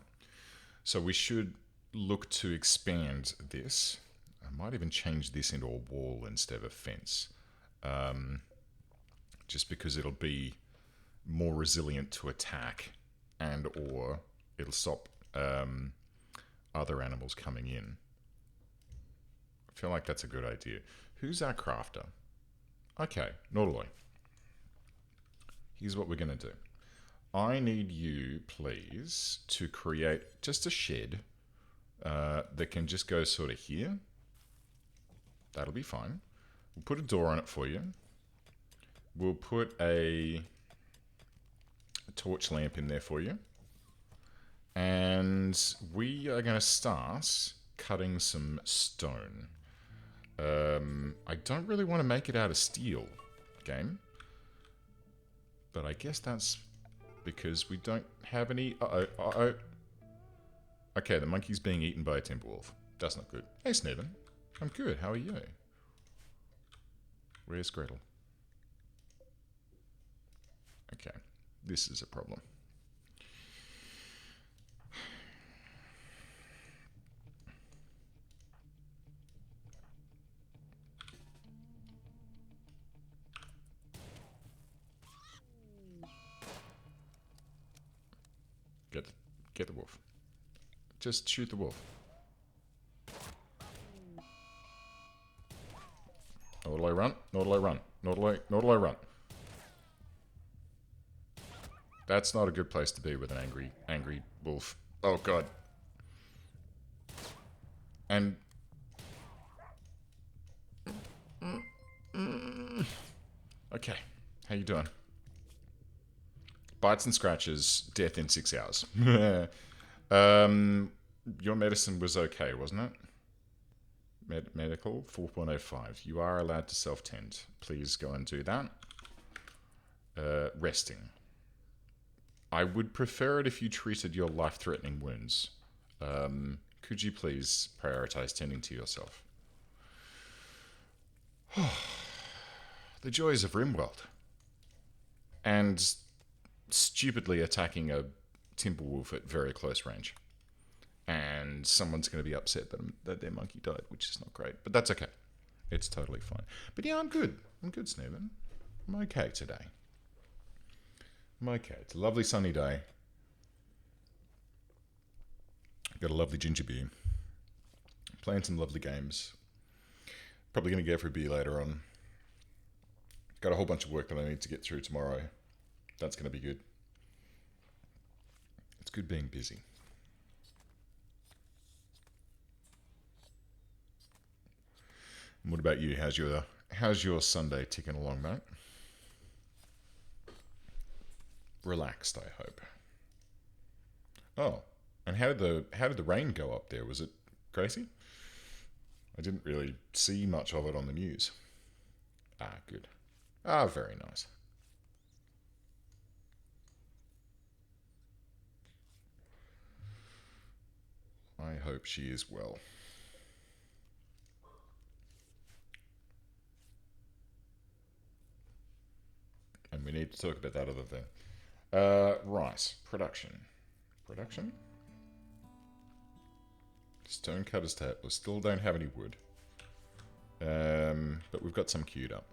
So we should look to expand this. I might even change this into a wall instead of a fence. Just because it'll be more resilient to attack and or it'll stop other animals coming in. I feel like that's a good idea. Who's our crafter? Okay, Nautiloi. Here's what we're going to do. I need you, please, to create just a shed that can just go sort of here. That'll be fine. We'll put a door on it for you. We'll put a torch lamp in there for you. And we are going to start cutting some stone. I don't really want to make it out of steel, game. But I guess that's because we don't have any... Uh-oh, uh-oh. Okay, the monkey's being eaten by a timber wolf. That's not good. Hey, Sniven. I'm good. How are you? Where's Gretel? Okay, this is a problem. Get the wolf. Just shoot the wolf. Nautiloi run, Nautiloi run, Nautiloi run. That's not a good place to be with an angry wolf. Oh god. And... Okay, how you doing? Bites and scratches, death in 6 hours. Your medicine was okay, wasn't it? Medical, 4.05. You are allowed to self-tend. Please go and do that. Resting. I would prefer it if you treated your life-threatening wounds. Could you please prioritize tending to yourself? The joys of Rimworld. And stupidly attacking a Timberwolf at very close range. And someone's going to be upset that their monkey died, which is not great. But that's okay. It's totally fine. But yeah, I'm good. I'm good, Sneven. I'm okay today. I'm okay. It's a lovely sunny day. Got a lovely ginger beer. Playing some lovely games. Probably going to go for a beer later on. Got a whole bunch of work that I need to get through tomorrow. That's going to be good. It's good being busy. And what about you? How's your Sunday ticking along, mate? Relaxed, I hope. Oh, and how did the rain go up there? Was it crazy? I didn't really see much of it on the news. Ah, good. Ah, very nice. I hope she is well. And we need to talk about that other thing. Rice. Production. Production? Stonecutter's tape. We still don't have any wood. But we've got some queued up.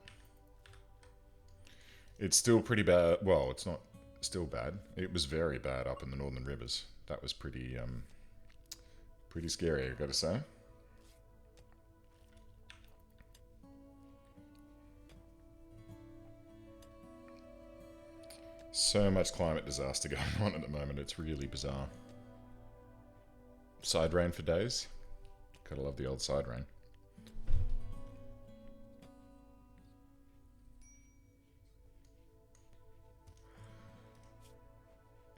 It's still pretty bad. Well, it's not still bad. It was very bad up in the Northern Rivers. That was pretty scary, I gotta say. So much climate disaster going on at the moment. It's really bizarre. Side rain for days. Gotta love the old side rain.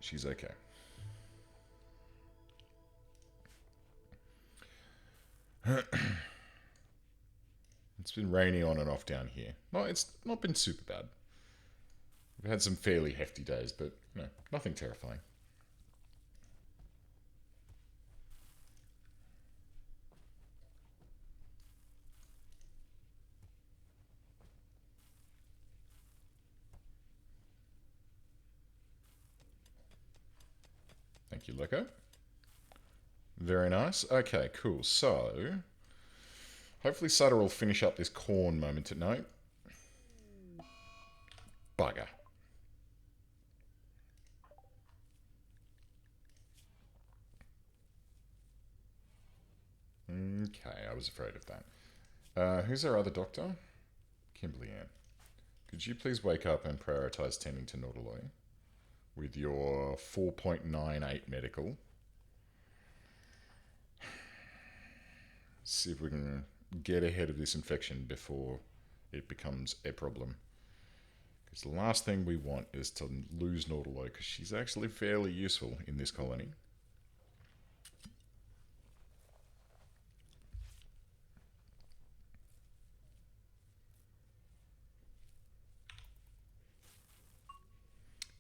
She's okay. It's been rainy on and off down here. No, it's not been super bad. We've had some fairly hefty days, but no, nothing terrifying. Thank you, Leco. Very nice. Okay, cool. So, hopefully Sutter will finish up this corn moment at night. Bugger. Okay, I was afraid of that. Who's our other doctor? Kimberly Ann. Could you please wake up and prioritize tending to Nautiloy with your 4.98 medical? See if we can get ahead of this infection before it becomes a problem. Because the last thing we want is to lose Nautiloy, because she's actually fairly useful in this colony.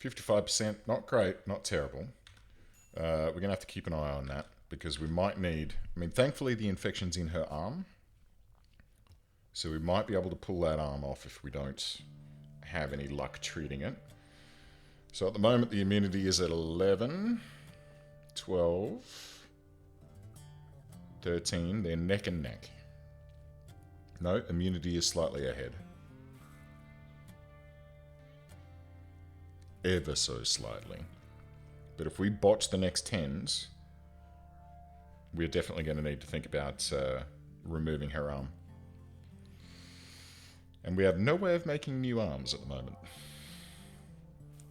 %, not great, not terrible. We're going to have to keep an eye on that, because we might need... I mean, thankfully the infection's in her arm, so we might be able to pull that arm off if we don't have any luck treating it. So at the moment the immunity is at 11, 12, 13. They're neck and neck. No, immunity is slightly ahead. Ever so slightly. But if we botch the next 10s, we're definitely going to need to think about removing her arm. And we have no way of making new arms at the moment.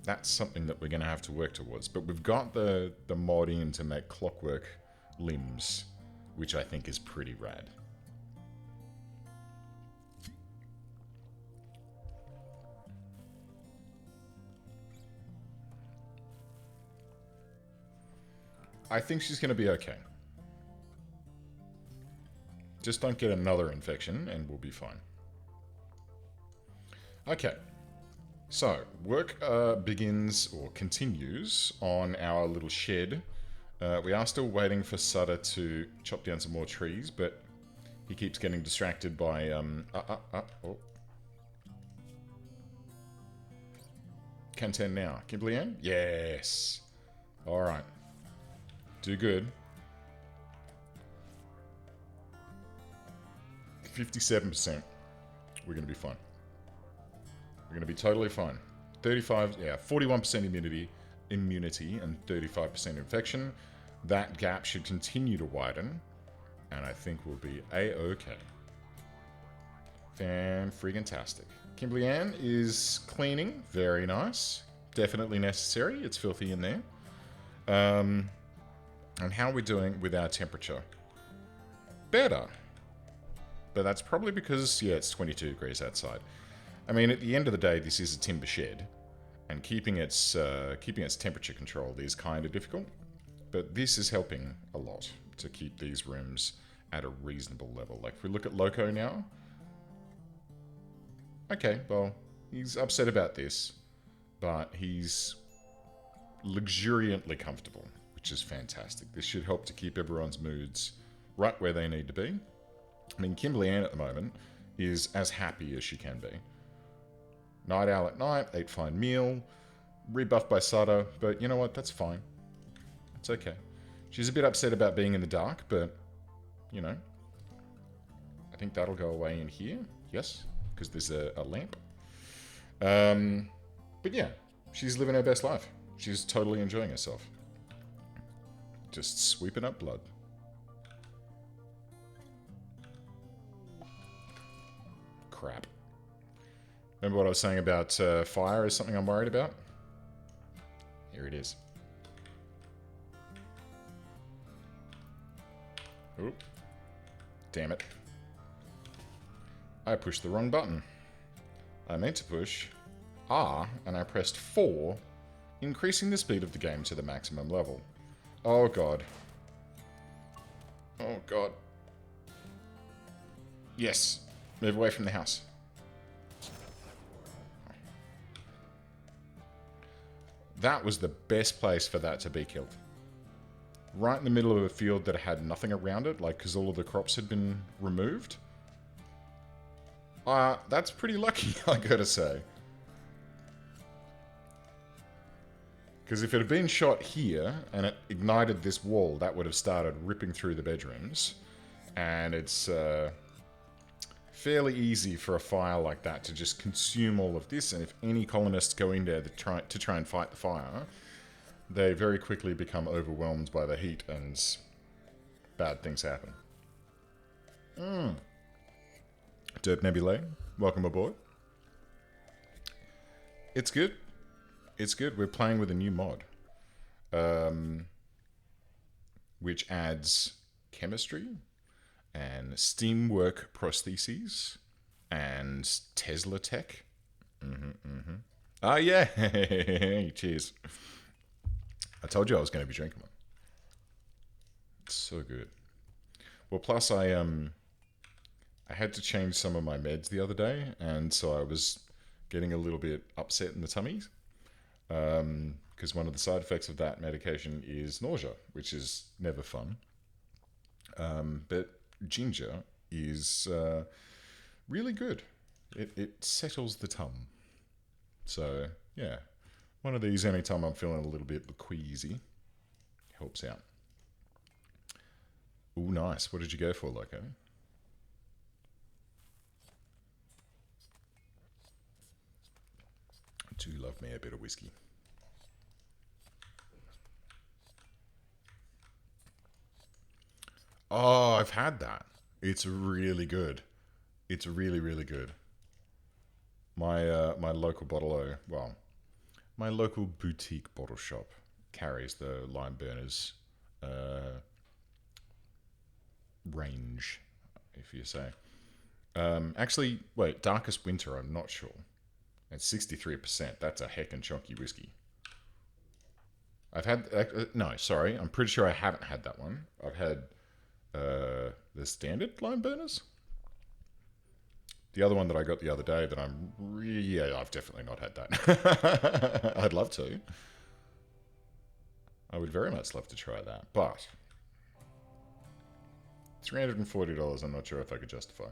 That's something that we're going to have to work towards. But we've got the mod in to make Clockwork limbs, which I think is pretty rad. I think she's going to be okay. Just don't get another infection and we'll be fine. Okay. So, work begins or continues on our little shed. We are still waiting for Sutter to chop down some more trees, but he keeps getting distracted by... oh. Can 10 now. Kimberly Ann? Yes. Alright. Do good. 57%. We're going to be fine. We're going to be totally fine. 35, yeah, 41% immunity and 35% infection. That gap should continue to widen, and I think we'll be A-okay. Fan-freaking-tastic. Kimberly Ann is cleaning. Very nice. Definitely necessary. It's filthy in there. And how are we doing with our temperature? Better. But that's probably because, yeah, it's 22 degrees outside. I mean, at the end of the day, this is a timber shed, and keeping its temperature controlled is kind of difficult. But this is helping a lot to keep these rooms at a reasonable level. Like, if we look at Loco now, okay, well, he's upset about this, but he's luxuriantly comfortable, which is fantastic. This should help to keep everyone's moods right where they need to be. I mean, Kimberly Ann at the moment is as happy as she can be. Night owl at night, ate fine meal, rebuffed by Sutter, but you know what? That's fine. It's okay. She's a bit upset about being in the dark, but, you know, I think that'll go away in here. Yes, because there's a lamp. But yeah, she's living her best life. She's totally enjoying herself. Just sweeping up blood. Crap. Remember what I was saying about fire is something I'm worried about? Here it is. Oop. Damn it. I pushed the wrong button. I meant to push R, and I pressed 4, increasing the speed of the game to the maximum level. Oh god. Oh god. Yes. Move away from the house. That was the best place for that to be killed. Right in the middle of a field that had nothing around it, like, because all of the crops had been removed. That's pretty lucky, I gotta say. Because if it had been shot here, and it ignited this wall, that would have started ripping through the bedrooms. And it's fairly easy for a fire like that to just consume all of this, and if any colonists go in there to try and fight the fire, they very quickly become overwhelmed by the heat, and bad things happen. Derp Nebulae, welcome aboard. It's good. It's good. We're playing with a new mod, which adds chemistry and steamwork prostheses and Tesla tech. Oh yeah, cheers. I told you I was going to be drinking one. It's so good. Well, plus I had to change some of my meds the other day, and so I was getting a little bit upset in the tummies. Because one of the side effects of that medication is nausea, which is never fun. But ginger is really good. It settles the tum. So, yeah. One of these anytime I'm feeling a little bit queasy. Helps out. Ooh, nice. What did you go for, Loco? I do love me a bit of whiskey. Oh, I've had that. It's really good. It's really, really good. My local my local boutique bottle shop carries the Lime Burners range, if you say. Actually, wait, Darkest Winter, I'm not sure. It's 63%. That's a heckin' chunky whiskey. I've had... no, sorry. I'm pretty sure I haven't had that one. I've had the standard Lime Burners. The other one that I got the other day that yeah, I've definitely not had that. I'd love to. I would very much love to try that, but $340, I'm not sure if I could justify.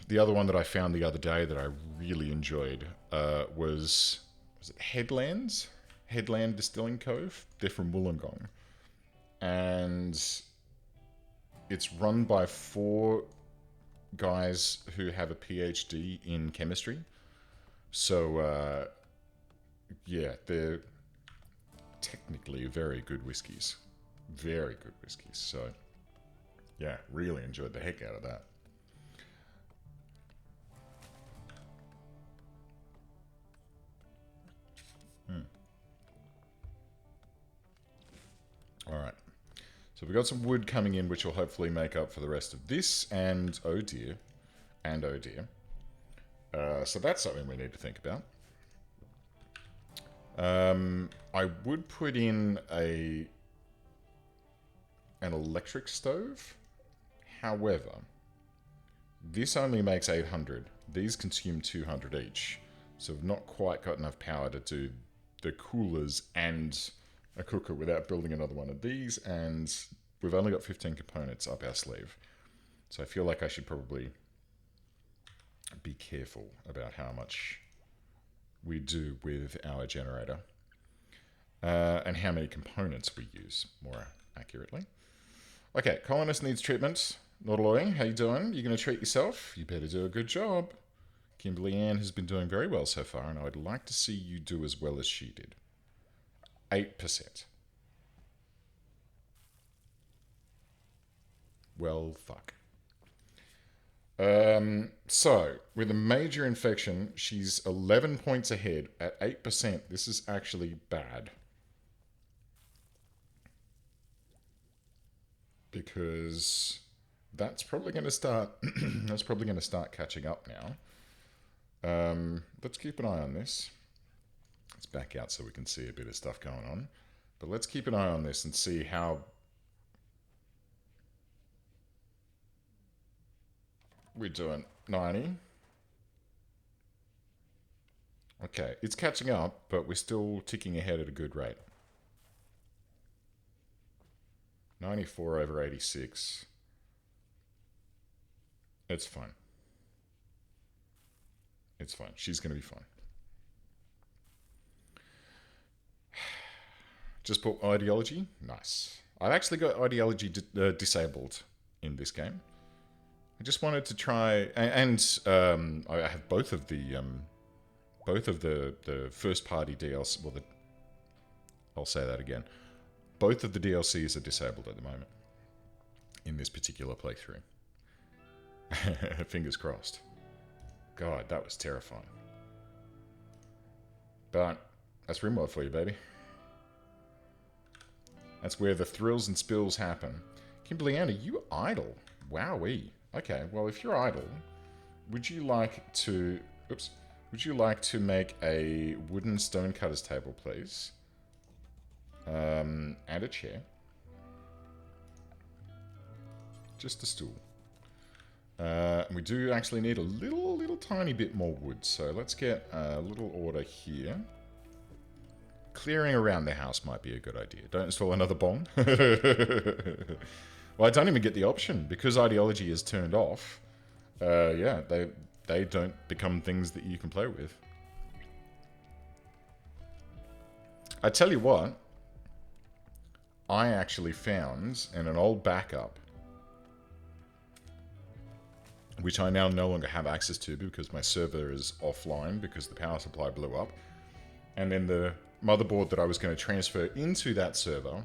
the other one that I found the other day that I really enjoyed was it Headlands? Headland Distilling Cove. They're from Wollongong. And it's run by 4 guys who have a PhD in chemistry. So, yeah, they're technically very good whiskies. Very good whiskies. So, yeah, really enjoyed the heck out of that. All right. So we've got some wood coming in, which will hopefully make up for the rest of this. And oh dear. And oh dear. So that's something we need to think about. I would put in an electric stove. However, this only makes 800. These consume 200 each. So we've not quite got enough power to do the coolers and a cooker without building another one of these, and we've only got 15 components up our sleeve. So I feel like I should probably be careful about how much we do with our generator and how many components we use, more accurately. Okay, colonist needs treatment. Nordaloy, how you doing? You going to treat yourself? You better do a good job. Kimberly Ann has been doing very well so far, and I would like to see you do as well as she did. 8%. Well, fuck. So, with a major infection, she's 11 points ahead. At 8%, this is actually bad. Because that's probably going to start... that's probably going to start catching up now. Let's keep an eye on this. Let's back out so we can see a bit of stuff going on. But let's keep an eye on this and see how... we're doing 90. Okay, it's catching up, but we're still ticking ahead at a good rate. 94 over 86. It's fine. It's fine. She's going to be fine. Just put ideology. Nice. I've actually got ideology disabled in this game. I just wanted to try, and I have both of the first party DLC. Well, I'll say that again. Both of the DLCs are disabled at the moment in this particular playthrough. Fingers crossed. God, that was terrifying. But that's Rimworld for you, baby. That's where the thrills and spills happen. Kimberly Ann, are you idle? Wowee. Okay, well, if you're idle, would you like to... Oops. Would you like to make a wooden stonecutter's table, please? And a chair. Just a stool. We do actually need a little tiny bit more wood, so let's get a little order here. Clearing around the house might be a good idea. Don't install another bong. Well, I don't even get the option because ideology is turned off. Yeah, they don't become things that you can play with. I tell you what, I actually found in an old backup, which I now no longer have access to because my server is offline because the power supply blew up. And then the motherboard that I was going to transfer into that server,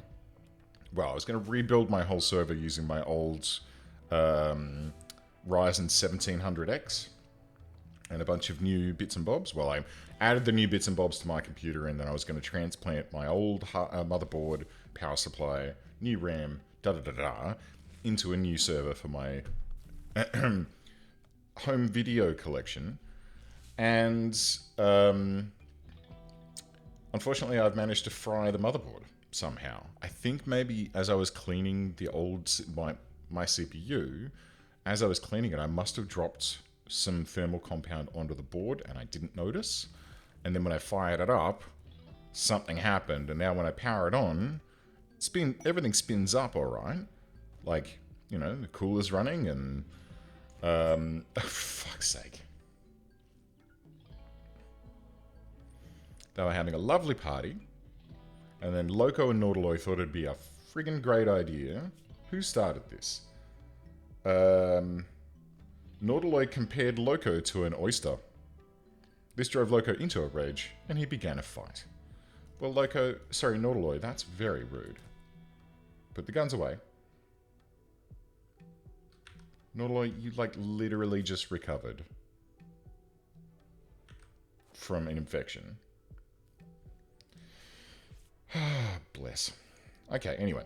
well, I was going to rebuild my whole server using my old Ryzen 1700X and a bunch of new bits and bobs. Well, I added the new bits and bobs to my computer, and then I was going to transplant my old motherboard, power supply, new RAM, into a new server for my home video collection. And unfortunately, I've managed to fry the motherboard somehow. I think maybe as I was cleaning the old my CPU, as I was cleaning it, I must have dropped some thermal compound onto the board, and I didn't notice. And then when I fired it up, something happened, and now when I power it on, everything spins up all right. Like, you know, the cooler's running, and For fuck's sake. They were having a lovely party, and then Loco and Nautiloy thought it'd be a friggin' great idea. Who started this? Nautiloy compared Loco to an oyster. This drove Loco into a rage, and he began a fight. Well, Nautiloy, that's very rude. Put the guns away. Nautiloy, you, like, literally just recovered from an infection. Bless. Okay, anyway.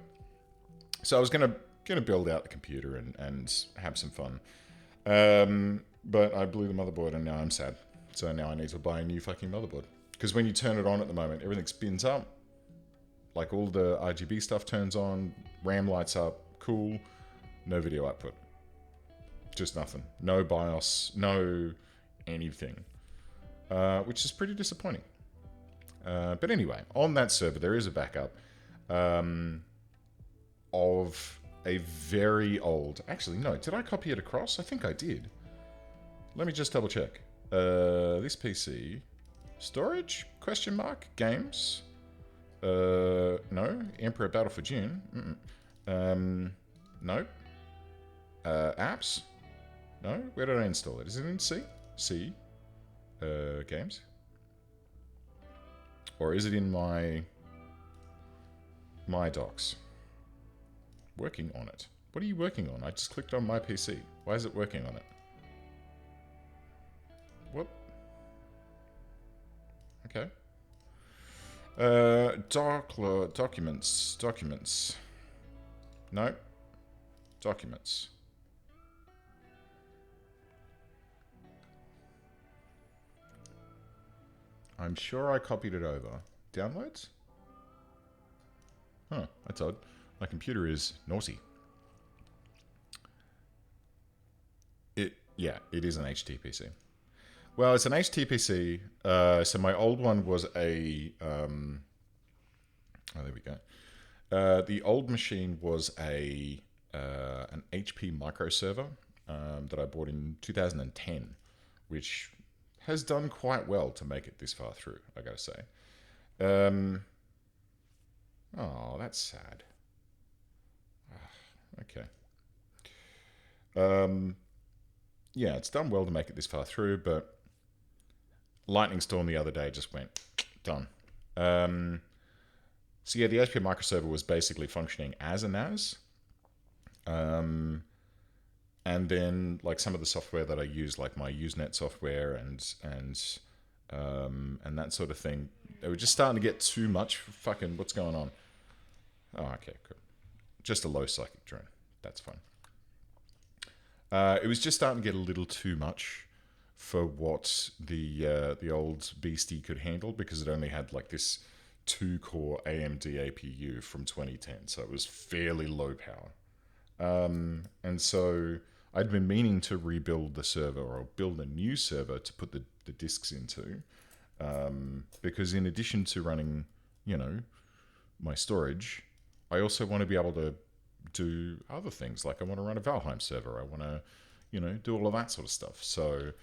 So I was gonna build out the computer and have some fun. But I blew the motherboard and now I'm sad. So now I need to buy a new fucking motherboard. Because when you turn it on at the moment, everything spins up. Like all the RGB stuff turns on, RAM lights up, cool, no video output. Just nothing. No BIOS, no anything. Which is pretty disappointing. But anyway, on that server, there is a backup of a very old... Actually, no. Did I copy it across? I think I did. Let me just double check. This PC... Storage? Question mark? Games? No. Emperor Battle for June? No. Apps? No. Where did I install it? Is it in C? C. Games? Or is it in my docs? Working on it. What are you working on? I just clicked on my PC. Why is it working on it? What? Okay. Documents. No. Documents. I'm sure I copied it over. Downloads? Huh, that's odd. My computer is naughty. Yeah, it is an HTPC. Well, it's an HTPC. So my old one was a... oh, there we go. The old machine was an HP microserver that I bought in 2010, which has done quite well to make it this far through, I gotta say. Oh, that's sad. Okay. Yeah, it's done well to make it this far through, but Lightning Storm the other day just went, done. So yeah, the HP microserver was basically functioning as a NAS. And then like some of the software that I use, like my Usenet software and that sort of thing, they were just starting to get too much. Fucking, what's going on? Oh, okay, good. Just a low psychic drone. That's fine. It was just starting to get a little too much for what the old beastie could handle, because it only had like this 2-core AMD APU from 2010, so it was fairly low power. And so I'd been meaning to rebuild the server or build a new server to put the disks into, because in addition to running, you know, my storage, I also want to be able to do other things. Like I want to run a Valheim server. I want to, you know, do all of that sort of stuff. So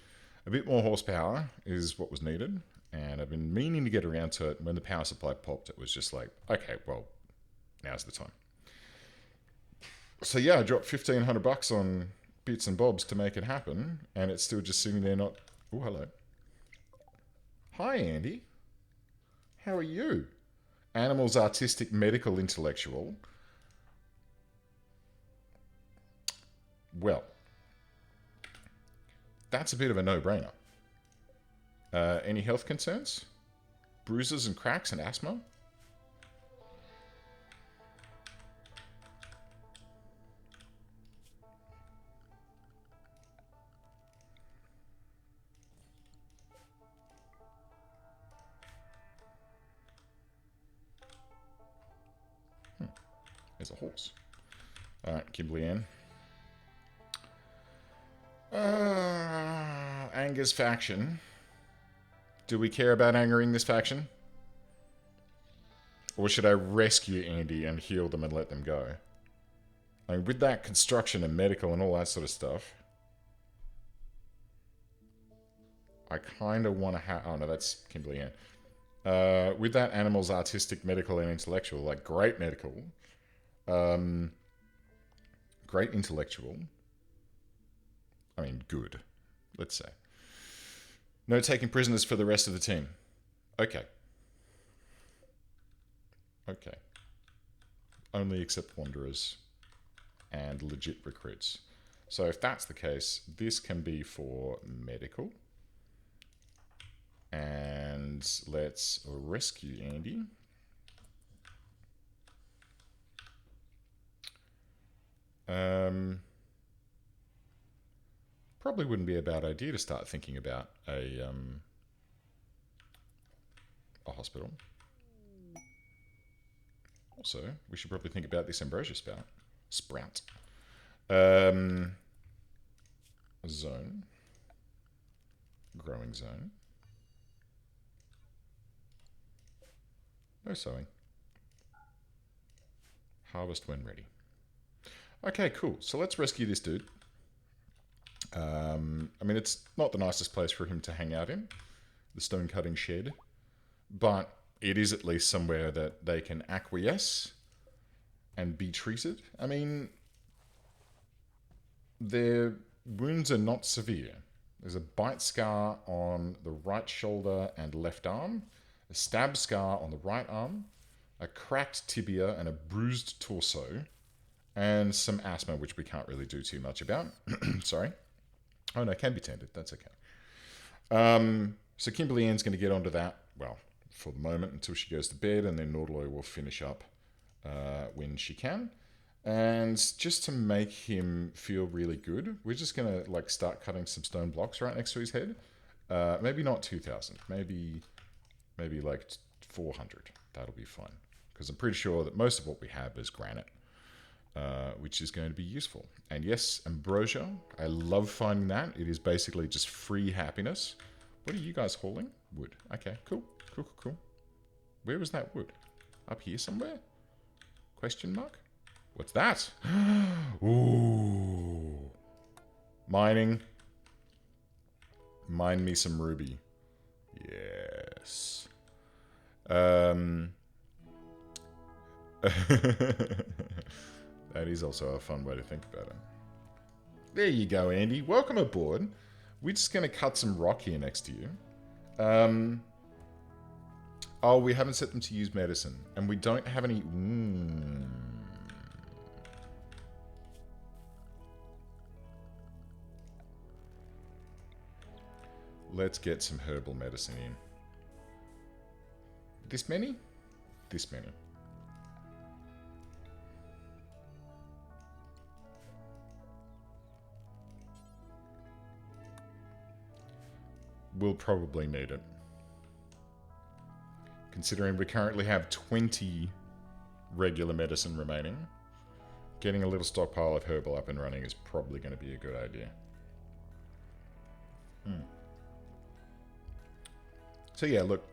a bit more horsepower is what was needed. And I've been meaning to get around to it. When the power supply popped, it was just like, okay, well, now's the time. So yeah, I dropped $1,500 on bits and bobs to make it happen, and it's still just sitting there not... Oh, hello. Hi, Andy. How are you? Animals, artistic, medical, intellectual. Well, that's a bit of a no-brainer. Any health concerns? Bruises and cracks and asthma? There's a horse. All right, Kimberly Ann. Anger's faction. Do we care about angering this faction? Or should I rescue Andy and heal them and let them go? I mean, with that construction and medical and all that sort of stuff. I kind of want to have... Oh, no, that's Kimberly Ann. With that animal's artistic, medical, and intellectual, like great medical, great intellectual. I mean, good, let's say. No taking prisoners for the rest of the team. Okay. Okay. Only accept wanderers and legit recruits. So if that's the case, this can be for medical. And let's rescue Andy. Probably wouldn't be a bad idea to start thinking about a hospital. Also, we should probably think about this ambrosia sprout. Zone. Growing zone. No sowing. Harvest when ready. Okay, cool. So let's rescue this dude. I mean, it's not the nicest place for him to hang out in, the stone cutting shed, but it is at least somewhere that they can acquiesce and be treated. I mean, their wounds are not severe. There's a bite scar on the right shoulder and left arm, a stab scar on the right arm, a cracked tibia and a bruised torso, and some asthma, which we can't really do too much about. Sorry. Oh no, can be tended. That's okay. So Kimberly Ann's going to get onto that, well, for the moment until she goes to bed, and then Nordloy will finish up when she can. And just to make him feel really good, we're just going to like start cutting some stone blocks right next to his head. Maybe not 2,000. Maybe like 400. That'll be fine. Because I'm pretty sure that most of what we have is granite. Which is going to be useful. And yes, ambrosia. I love finding that. It is basically just free happiness. What are you guys hauling? Wood. Okay, cool. Cool. Where was that wood? Up here somewhere? Question mark? What's that? Ooh. Mining. Mine me some ruby. Yes. That is also a fun way to think about it. There you go, Andy. Welcome aboard. We're just going to cut some rock here next to you. Oh, we haven't set them to use medicine. And we don't have any... Let's get some herbal medicine in. This many? This many. We'll probably need it. Considering we currently have 20 regular medicine remaining, getting a little stockpile of herbal up and running is probably going to be a good idea. So yeah, look,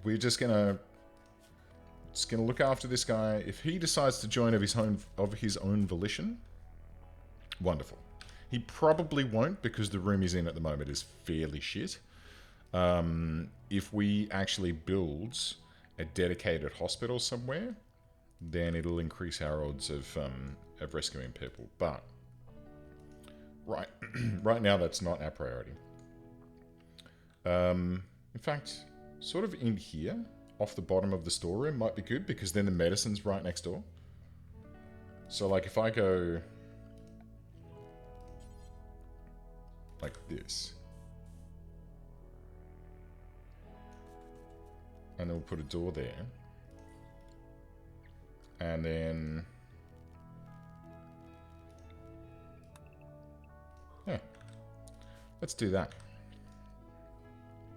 we're just gonna look after this guy. If he decides to join of his own volition, wonderful. He probably won't, because the room he's in at the moment is fairly shit. If we actually build a dedicated hospital somewhere, then it'll increase our odds of rescuing people. But right now, that's not our priority. In fact, sort of in here, off the bottom of the storeroom might be good, because then the medicine's right next door. So, like, if I go like this, and then we'll put a door there, and then yeah, let's do that.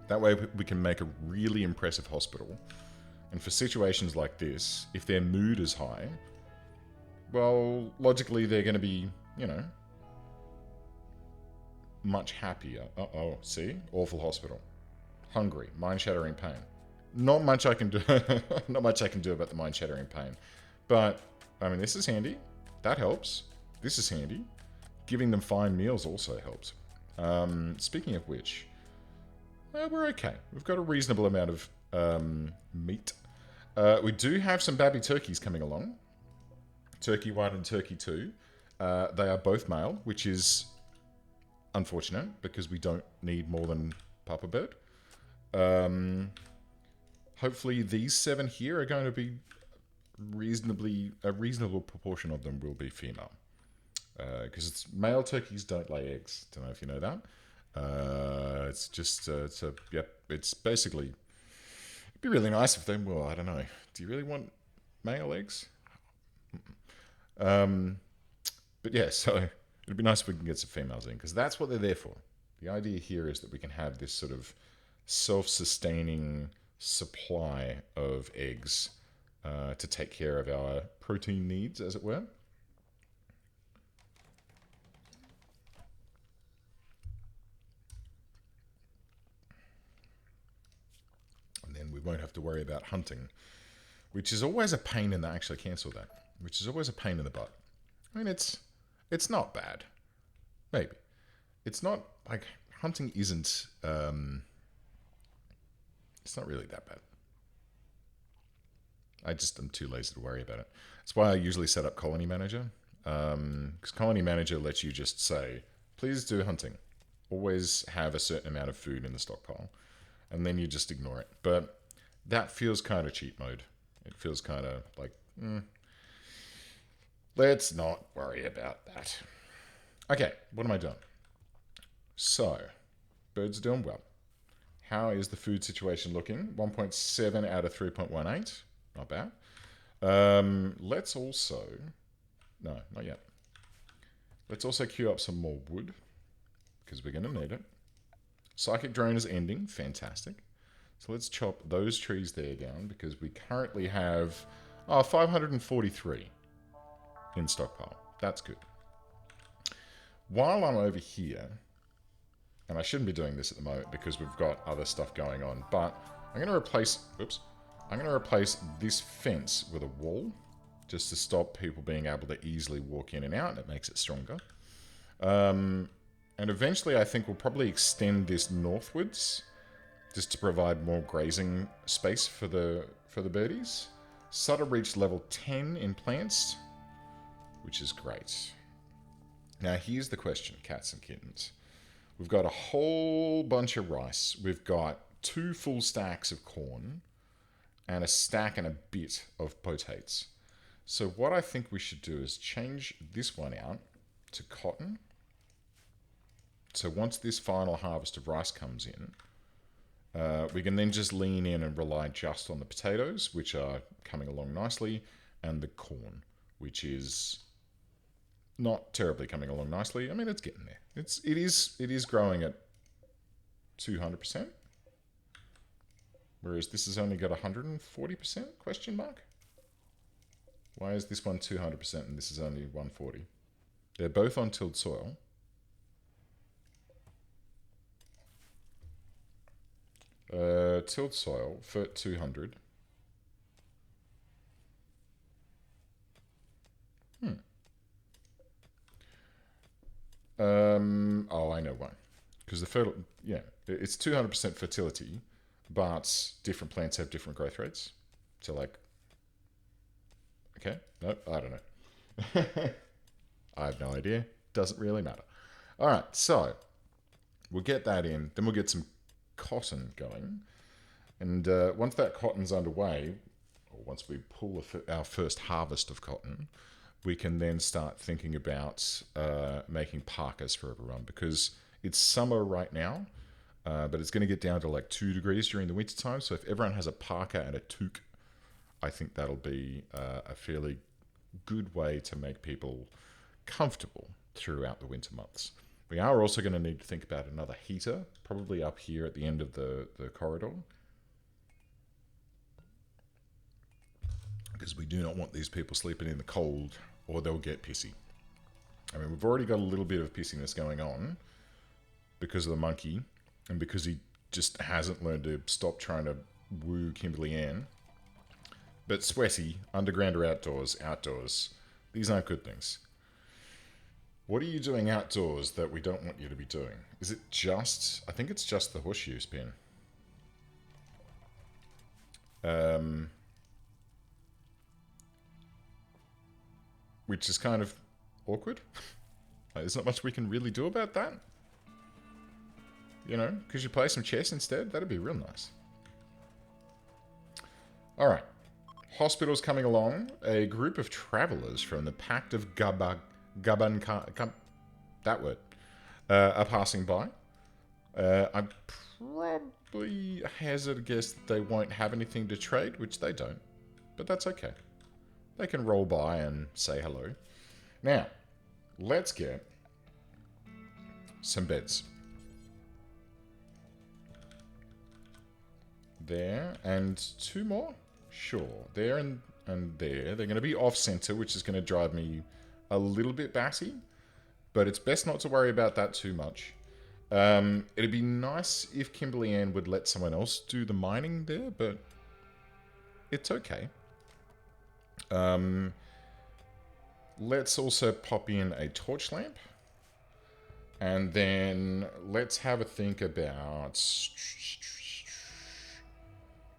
That way we can make a really impressive hospital. And for situations like this, if their mood is high, well, logically they're going to be, you know, much happier. Uh-oh, see? Awful hospital. Hungry. Mind-shattering pain. Not much I can do. Not much I can do about the mind-shattering pain. But, I mean, this is handy. That helps. This is handy. Giving them fine meals also helps. Speaking of which, we're okay. We've got a reasonable amount of meat. We do have some baby turkeys coming along. Turkey 1 and Turkey 2. They are both male, which is unfortunate because we don't need more than Papa Bird. Hopefully these 7 here are going to be a reasonable proportion of them will be female. Because male turkeys don't lay eggs. Don't know if you know that. It's just, it's basically, it'd be really nice if they, well, I don't know. Do you really want male eggs? But yeah, so it'd be nice if we can get some females in, because that's what they're there for. The idea here is that we can have this sort of self-sustaining supply of eggs to take care of our protein needs, as it were. And then we won't have to worry about hunting, which is always a pain in the, actually cancel that, which is always a pain in the butt. I mean, it's not bad. Maybe. It's not, like, hunting isn't, it's not really that bad. I just am too lazy to worry about it. That's why I usually set up Colony Manager. Because Colony Manager lets you just say, please do hunting. Always have a certain amount of food in the stockpile. And then you just ignore it. But that feels kind of cheat mode. It feels kind of like, let's not worry about that. Okay, what am I doing? So, birds are doing well. How is the food situation looking? 1.7 out of 3.18. Not bad. Let's also... No, not yet. Let's also queue up some more wood, because we're going to need it. Psychic Drone is ending. Fantastic. So let's chop those trees there down, because we currently have 543 in stockpile. That's good. While I'm over here, and I shouldn't be doing this at the moment because we've got other stuff going on, but I'm going to replace... Oops. I'm going to replace this fence with a wall, just to stop people being able to easily walk in and out. It makes it stronger. And eventually I think we'll probably extend this northwards, just to provide more grazing space for the birdies. Sutter reached level 10 in plants, which is great. Now here's the question, cats and kittens. We've got a whole bunch of rice. We've got 2 full stacks of corn, and a stack and a bit of potatoes. So what I think we should do is change this one out to cotton. So once this final harvest of rice comes in, we can then just lean in and rely just on the potatoes, which are coming along nicely, and the corn, which is not terribly coming along nicely. I mean, it's getting there. It is growing at 200%. Whereas this has only got 140%, question mark? Why is this one 200% and this is only 140? They're both on tilled soil. Tilled soil, FERT 200. Oh, I know why. Because it's 200% fertility, but different plants have different growth rates. So, like, okay, nope, I don't know. I have no idea. Doesn't really matter. All right, so we'll get that in. Then we'll get some cotton going. And once that cotton's underway, or once we pull our first harvest of cotton, we can then start thinking about making parkas for everyone, because it's summer right now, but it's going to get down to like 2 degrees during the winter time. So if everyone has a parka and a toque, I think that'll be a fairly good way to make people comfortable throughout the winter months. We are also going to need to think about another heater, probably up here at the end of the corridor, because we do not want these people sleeping in the cold or they'll get pissy. I mean, we've already got a little bit of pissiness going on because of the monkey and because he just hasn't learned to stop trying to woo Kimberly Ann. But sweaty, underground or outdoors, these aren't good things. What are you doing outdoors that we don't want you to be doing? Is it just... I think it's just the horseshoe spin. Which is kind of awkward. There's not much we can really do about that. You know, could you play some chess instead? That'd be real nice. Alright. Hospital's coming along. A group of travelers from the Pact of that word, are passing by. I probably hazard a guess that they won't have anything to trade, which they don't. But that's okay. They can roll by and say hello. Now, let's get some beds. There, and 2 more? Sure. There and there. They're going to be off-center, which is going to drive me a little bit batty. But it's best not to worry about that too much. It'd be nice if Kimberly Ann would let someone else do the mining there, but it's okay. Let's also pop in a torch lamp. And then let's have a think about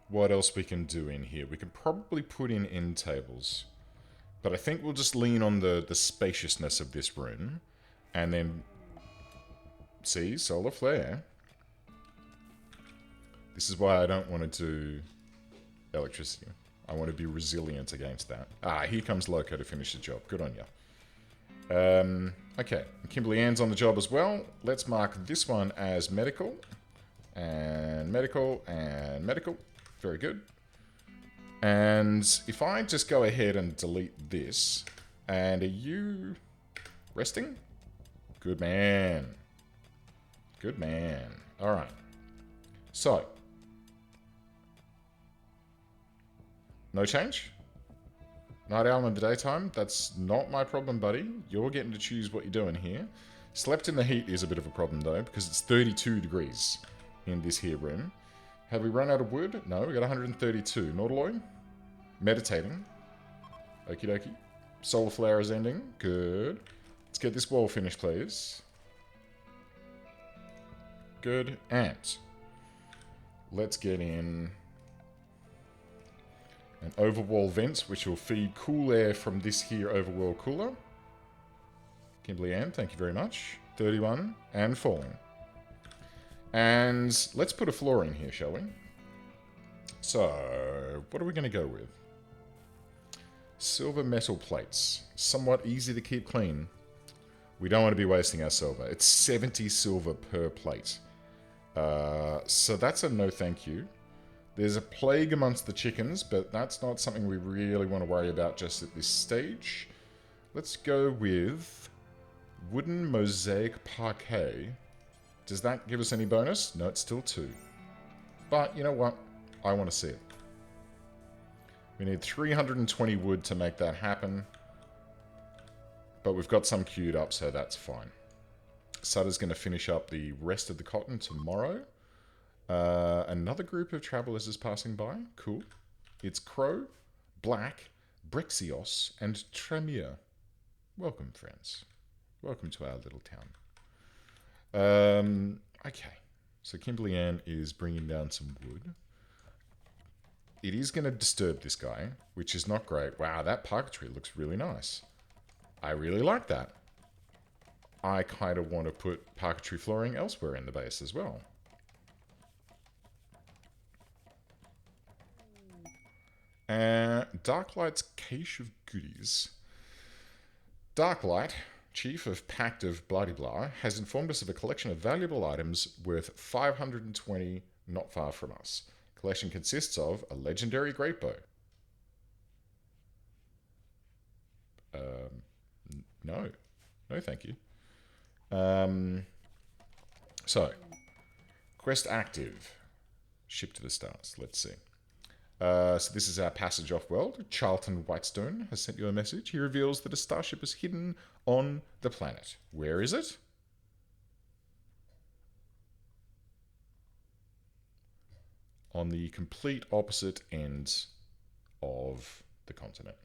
what else we can do in here. We could probably put in end tables. But I think we'll just lean on the spaciousness of this room. And then, see, solar flare. This is why I don't want to do electricity. I want to be resilient against that. Ah, here comes Loco to finish the job. Good on you. Okay, Kimberly Ann's on the job as well. Let's mark this one as medical. And medical, and medical. Very good. And if I just go ahead and delete this, and are you resting? Good man. Good man. All right. So, no change? Night owl in the daytime? That's not my problem, buddy. You're getting to choose what you're doing here. Slept in the heat is a bit of a problem, though, because it's 32 degrees in this here room. Have we run out of wood? No, we got 132. Nautiloid? Meditating. Okie dokie. Solar flare is ending. Good. Let's get this wall finished, please. Good. And let's get in an overwall vent, which will feed cool air from this here overwall cooler. Kimberly Ann, thank you very much. 31 and falling. And let's put a floor in here, shall we? So, what are we going to go with? Silver metal plates. Somewhat easy to keep clean. We don't want to be wasting our silver. It's 70 silver per plate. So that's a no thank you. There's a plague amongst the chickens, but that's not something we really want to worry about just at this stage. Let's go with wooden mosaic parquet. Does that give us any bonus? No, it's still 2. But you know what? I want to see it. We need 320 wood to make that happen. But we've got some queued up, so that's fine. Sutter's going to finish up the rest of the cotton tomorrow. Another group of travelers is passing by. Cool. It's Crow, Black, Brexios, and Tremere. Welcome, friends. Welcome to our little town. Okay. So Kimberly Ann is bringing down some wood. It is going to disturb this guy, which is not great. Wow, that parquetry looks really nice. I really like that. I kind of want to put parquetry flooring elsewhere in the base as well. Darklight's cache of goodies. Darklight, chief of Pact of Blah-de-Blah, has informed us of a collection of valuable items worth 520 not far from us. Collection consists of a legendary great bow. No. No, thank you. So, quest active. Ship to the stars. Let's see. So this is our passage off-world. Charlton Whitestone has sent you a message. He reveals that a starship is hidden on the planet. Where is it? On the complete opposite end of the continent.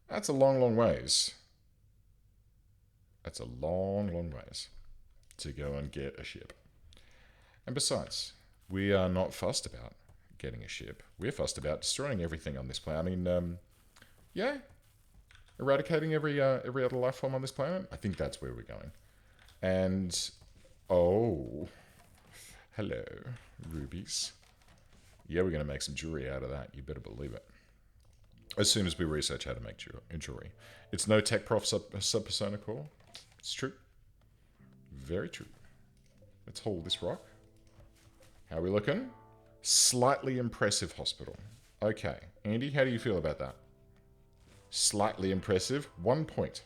That's a long, long ways. That's a long, long ways to go and get a ship. And besides, we are not fussed about getting a ship. We're fussed about destroying everything on this planet. I mean, yeah, eradicating every other life form on this planet. I think that's where we're going. And oh, hello, rubies. Yeah, we're going to make some jewelry out of that. You better believe it. As soon as we research how to make jewelry. It's no tech prof sub-persona core. It's true. Very true. Let's haul this rock. How are we looking? Slightly impressive hospital. Okay. Andy, how do you feel about that? Slightly impressive. 1 point.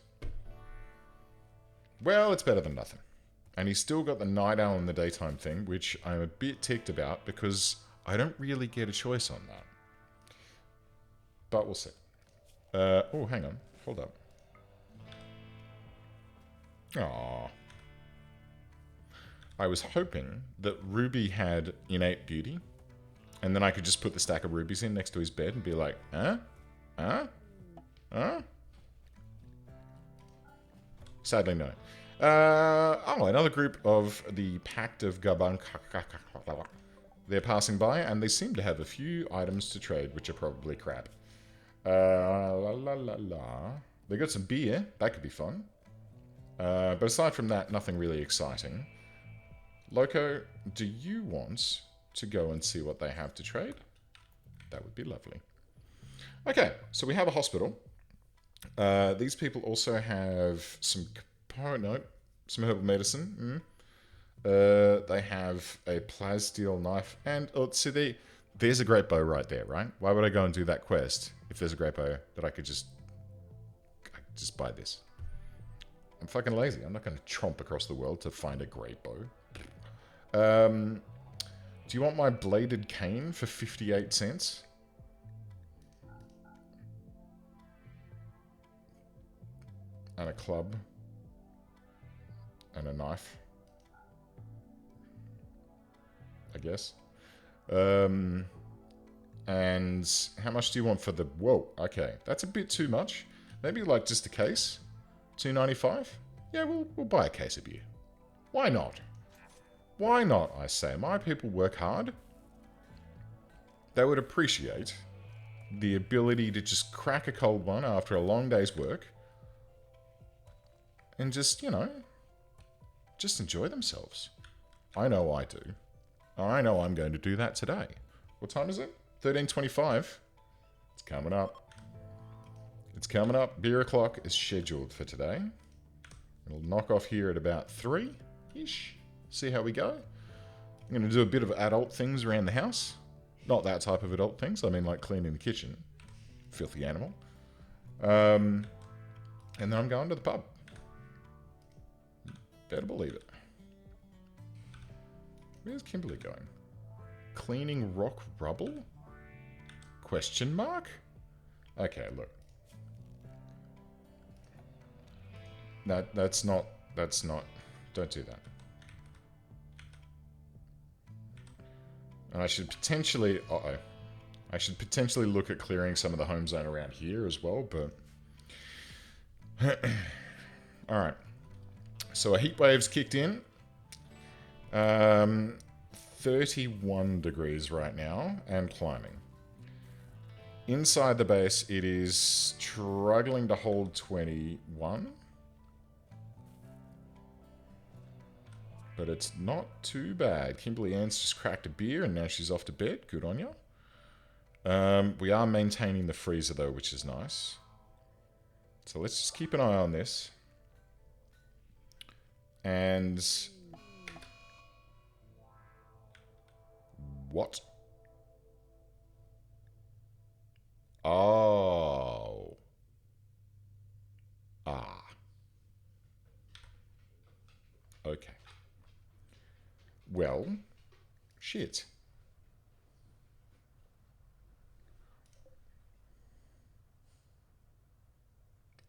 Well, it's better than nothing. And he's still got the night owl in the daytime thing, which I'm a bit ticked about because I don't really get a choice on that. But we'll see. Oh, hang on. Hold up. Aww. I was hoping that Ruby had innate beauty, and then I could just put the stack of rubies in next to his bed and be like, huh? Huh? Huh? Sadly, no. Oh, another group of the Pact of Gaban. They're passing by, and they seem to have a few items to trade, which are probably crap. They got some beer. That could be fun. But aside from that, nothing really exciting. Loco, do you want to go and see what they have to trade? That would be lovely. Okay, so we have a hospital. These people also have some some herbal medicine. They have a plasteel knife, and see, there's a great bow right there, right? Why would I go and do that quest if there's a great bow that I could just buy this? I'm fucking lazy. I'm not going to tromp across the world to find a great bow. Do you want my bladed cane for 58 cents? And a club. And a knife. I guess. And how much do you want for the... Whoa, okay. That's a bit too much. Maybe like just a case. $2.95? Yeah, we'll buy a case of beer. Why not? Why not, I say? My people work hard. They would appreciate the ability to just crack a cold one after a long day's work. And just, you know, just enjoy themselves. I know I do. I know I'm going to do that today. What time is it? 13:25. It's coming up. It's coming up. Beer o'clock is scheduled for today. It'll knock off here at about 3-ish. See how we go. I'm going to do a bit of adult things around the house. Not that type of adult things. I mean like cleaning the kitchen. Filthy animal. And then I'm going to the pub. Better believe it. Where's Kimberly going? Cleaning rock rubble? Question mark? Okay, look. That's not, don't do that. And I should potentially, I should potentially look at clearing some of the home zone around here as well, but... Alright. So a heat wave's kicked in. 31 degrees right now, and climbing. Inside the base, it is struggling to hold 21. But it's not too bad. Kimberly Ann's just cracked a beer, and now she's off to bed. Good on you. We are maintaining the freezer, though, which is nice. So let's just keep an eye on this. And... What? Oh. Ah. Okay. Well, shit.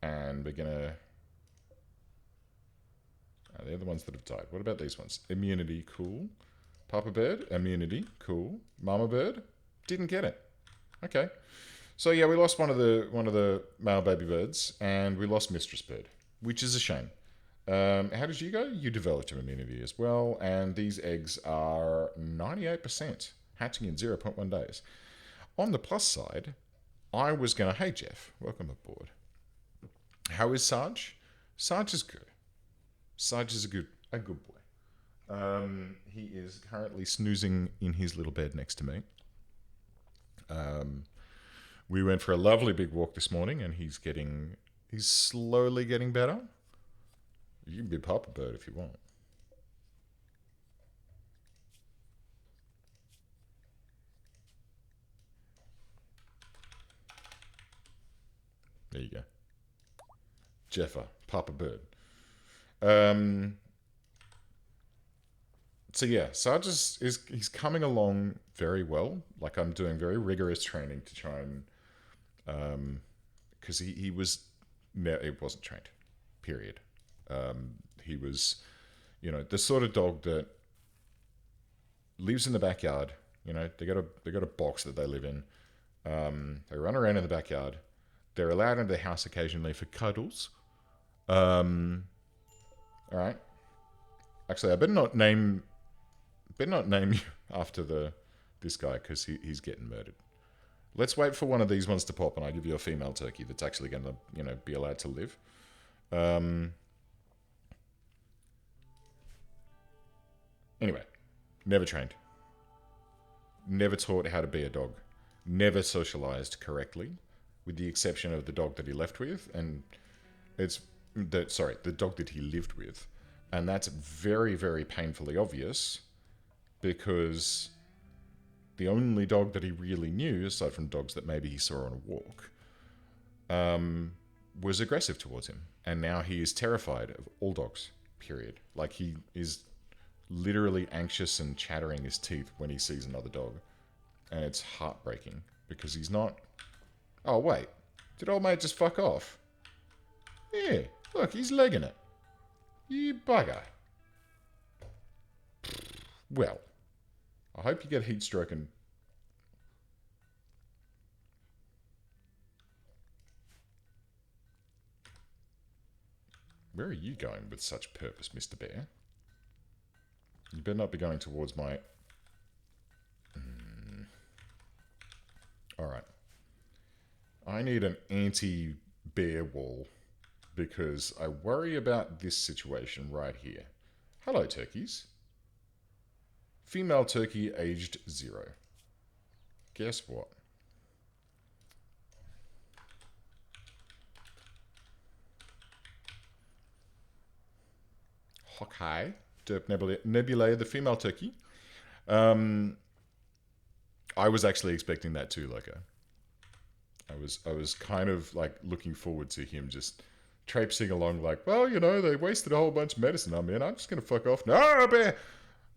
And we're gonna... Oh, they're the ones that have died. What about these ones? Immunity, cool. Papa Bird, immunity, cool. Mama Bird, didn't get it. Okay. So yeah, we lost one of the male baby birds, and we lost Mistress Bird, which is a shame. How did you go? You developed your immunity as well, and these eggs are 98%. hatching in 0.1 days. On the plus side, I was going to... Hey, Jeff. Welcome aboard. How is Sarge? Sarge is good. Sarge is a good boy. He is currently snoozing in his little bed next to me. We went for a lovely big walk this morning, and he's slowly getting better. You can be Papa Bird if you want. There you go. Jeffa, Papa Bird. So yeah, Sarge he's coming along very well. Like, I'm doing very rigorous training to try and... because he wasn't trained, period. He was, the sort of dog that lives in the backyard. They got a box that they live in. They run around in the backyard. They're allowed into the house occasionally for cuddles. All right. Actually, I better not name you after this guy, because he's getting murdered. Let's wait for one of these ones to pop, and I give you a female turkey that's actually going to, be allowed to live. Anyway, never trained. Never taught how to be a dog. Never socialized correctly, with the exception of the dog that he left with, and the dog that he lived with. And that's very, very painfully obvious, because the only dog that he really knew, aside from dogs that maybe he saw on a walk, was aggressive towards him. And now he is terrified of all dogs, period. Like, he is literally anxious and chattering his teeth when he sees another dog. And it's heartbreaking, because he's not... Oh, wait. Did old mate just fuck off? Yeah, look, he's legging it. You bugger. Well, I hope you get heat stroke and... Where are you going with such purpose, Mr. Bear? You better not be going towards my... Alright. I need an anti-bear wall, because I worry about this situation right here. Hello, turkeys. Female turkey aged 0. Guess what? Okay. Derp Nebulae, the female turkey. I was actually expecting that too, Loco. I was kind of like looking forward to him just traipsing along like, well, they wasted a whole bunch of medicine on me, and I'm just gonna fuck off. No, bear.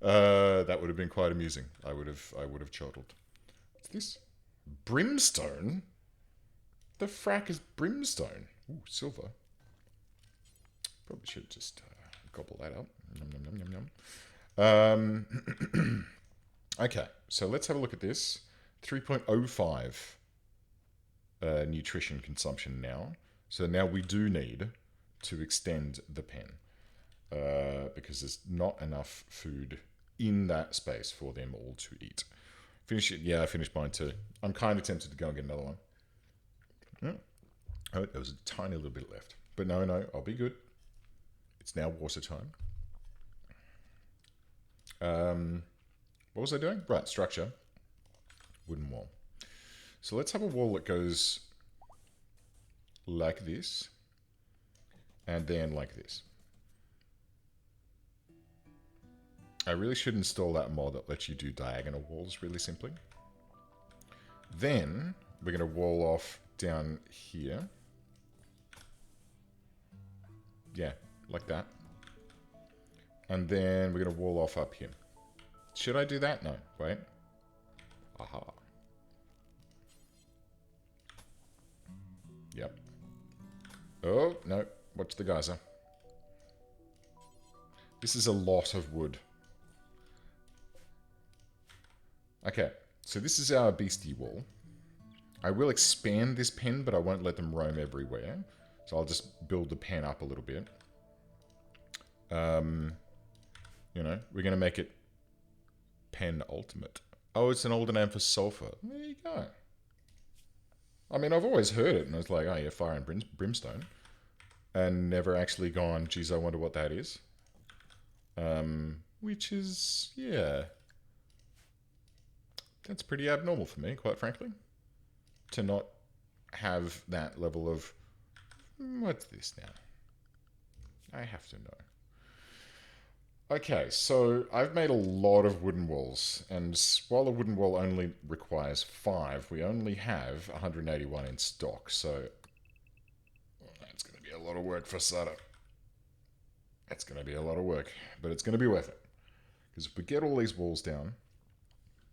That would have been quite amusing. I would have chortled. What's this? Brimstone? The frack is brimstone? Ooh, silver. Probably should just gobble that up. Yum, yum, yum, yum, yum. Okay, so let's have a look at this. 3.05 nutrition consumption now. So now we do need to extend the pen, because there's not enough food in that space for them all to eat. Finish it? Yeah, I finished mine too. I'm kind of tempted to go and get another one. Oh, there was a tiny little bit left. But no, I'll be good. It's now water time. What was I doing? Right, structure. Wooden wall. So let's have a wall that goes like this, and then like this. I really should install that mod that lets you do diagonal walls really simply. Then we're going to wall off down here. Yeah, like that. And then we're going to wall off up here. Should I do that? No, wait. Aha. Yep. Oh, no. Watch the geyser. This is a lot of wood. Okay, so this is our beastie wall. I will expand this pen, but I won't let them roam everywhere. So I'll just build the pen up a little bit. We're going to make it pen ultimate. Oh, it's an older name for sulfur. There you go. I mean, I've always heard it, and it's like, oh yeah, fire and brimstone. And never actually gone, geez, I wonder what that is. Which is, yeah. That's pretty abnormal for me, quite frankly. To not have that level of, what's this now? I have to know. Okay, so I've made a lot of wooden walls, and while a wooden wall only requires 5, we only have 181 in stock, so that's going to be a lot of work for Sutter. That's going to be a lot of work, but it's going to be worth it. Because if we get all these walls down,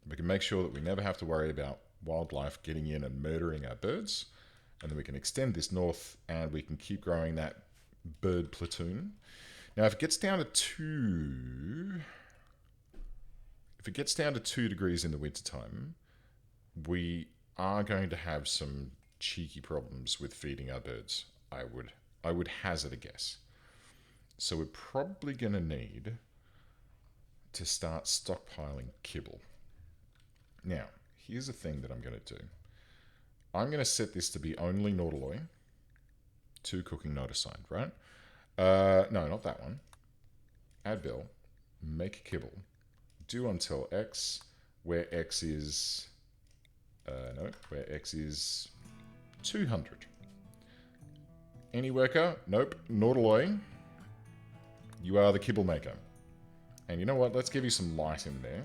we can make sure that we never have to worry about wildlife getting in and murdering our birds, and then we can extend this north, and we can keep growing that bird platoon. Now, if it gets down to 2 degrees in the wintertime, we are going to have some cheeky problems with feeding our birds. I would hazard a guess. So we're probably going to need to start stockpiling kibble. Now, here's the thing that I'm going to do. I'm going to set this to be only Nautiloy. 2 cooking not assigned, right? No, not that one. Add bill, make kibble, do until X, where X is, where X is 200. Any worker? Nope. Nautiloy, you are the kibble maker. And you know what? Let's give you some light in there.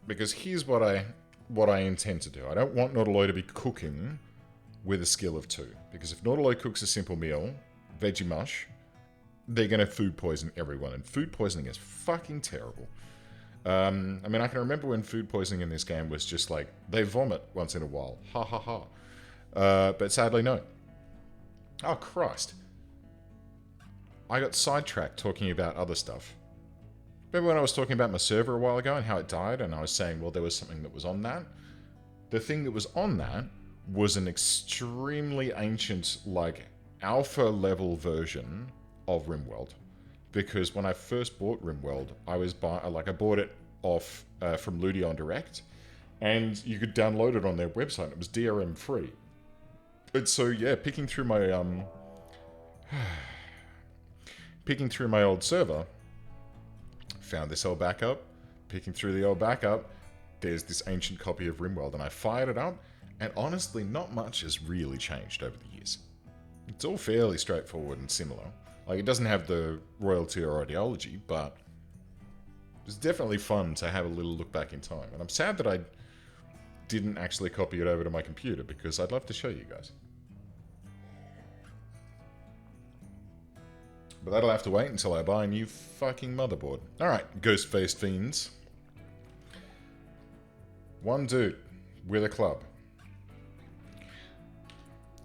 Because here's what I intend to do. I don't want Nautiloy to be cooking with a skill of 2. Because if Nautiloy cooks a simple meal, veggie mush, they're going to food poison everyone. And food poisoning is fucking terrible. I mean, I can remember when food poisoning in this game was just like, they vomit once in a while. Ha ha ha. But sadly, no. Oh, Christ. I got sidetracked talking about other stuff. Remember when I was talking about my server a while ago and how it died, and I was saying, well, there was something that was on that? The thing that was on that was an extremely ancient, like, alpha-level version of Rimworld. Because when I first bought Rimworld, I bought it off from Ludion Direct, and you could download it on their website. It was DRM free. And so, yeah, picking through my old server, found this old backup, picking through the old backup, there's this ancient copy of Rimworld, and I fired it up, and honestly, not much has really changed over the years. It's all fairly straightforward and similar. Like, it doesn't have the royalty or ideology, but it's definitely fun to have a little look back in time. And I'm sad that I didn't actually copy it over to my computer, because I'd love to show you guys. But that'll have to wait until I buy a new fucking motherboard. Alright, ghost-faced fiends. One dude with a club.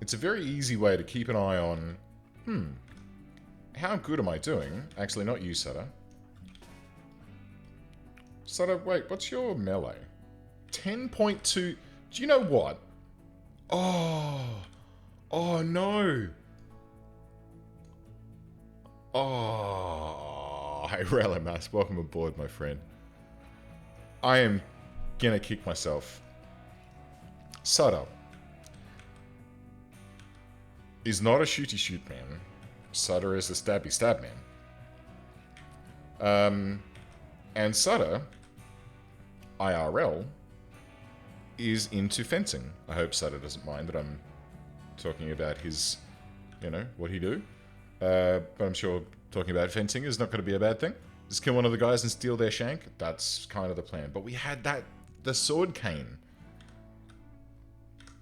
It's a very easy way to keep an eye on, how good am I doing? Actually, not you, Sutter. Sutter, wait, what's your melee? 10.2. Do you know what? Oh no. Oh, hey, Relimas, welcome aboard, my friend. I am gonna kick myself. Sutter is not a shooty shoot man. Sutter is a stabby stab man. And Sutter, IRL, is into fencing. I hope Sutter doesn't mind that I'm talking about his, what he do. But I'm sure talking about fencing is not going to be a bad thing. Just kill one of the guys and steal their shank. That's kind of the plan. But we had the sword cane.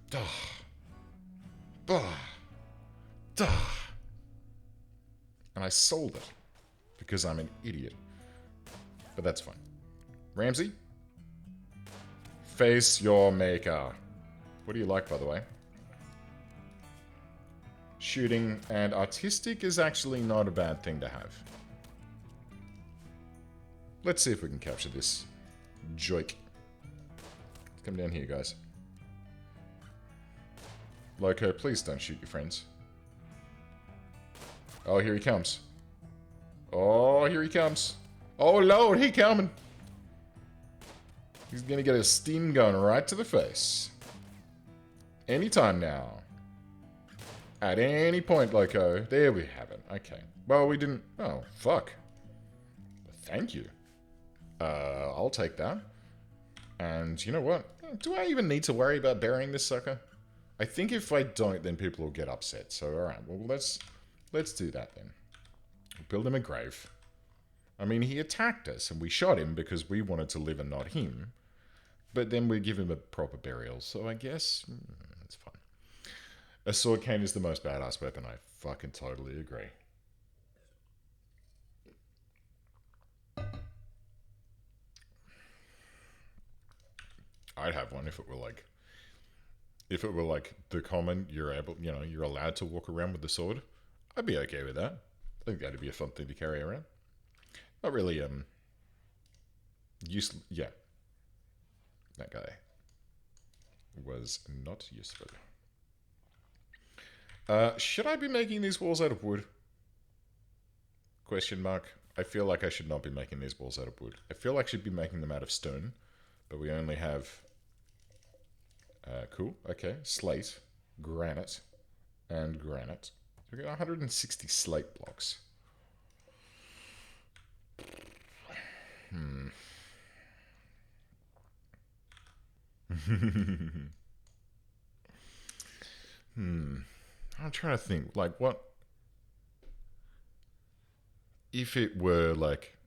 Duh. Bah. Duh. And I sold it. Because I'm an idiot. But that's fine. Ramsey? Face your maker. What do you like, by the way? Shooting and artistic is actually not a bad thing to have. Let's see if we can capture this joik. Come down here, guys. Loco, please don't shoot your friends. Oh, here he comes. Oh, here he comes. Oh, Lord, he coming. He's gonna get a steam gun right to the face. Anytime now. At any point, Loco. There we have it. Okay. Well, we didn't... Oh, fuck. Thank you. I'll take that. And you know what? Do I even need to worry about burying this sucker? I think if I don't, then people will get upset. So, alright. Well, let's do that then. Build him a grave. I mean, he attacked us, and we shot him because we wanted to live and not him. But then we give him a proper burial, so I guess... it's fine. A sword cane is the most badass weapon. I fucking totally agree. I'd have one if it were like... If it were like the common, you're able, you know, you're allowed to walk around with the sword. I'd be okay with that. I think that'd be a fun thing to carry around. Not really, useless. Yeah. That guy was not useful. Should I be making these walls out of wood? Question mark. I feel like I should not be making these walls out of wood. I feel like I should be making them out of stone, but we only have... cool. Okay. Slate, granite, and granite. We got 160 slate blocks. I'm trying to think, like, what... If it were, like,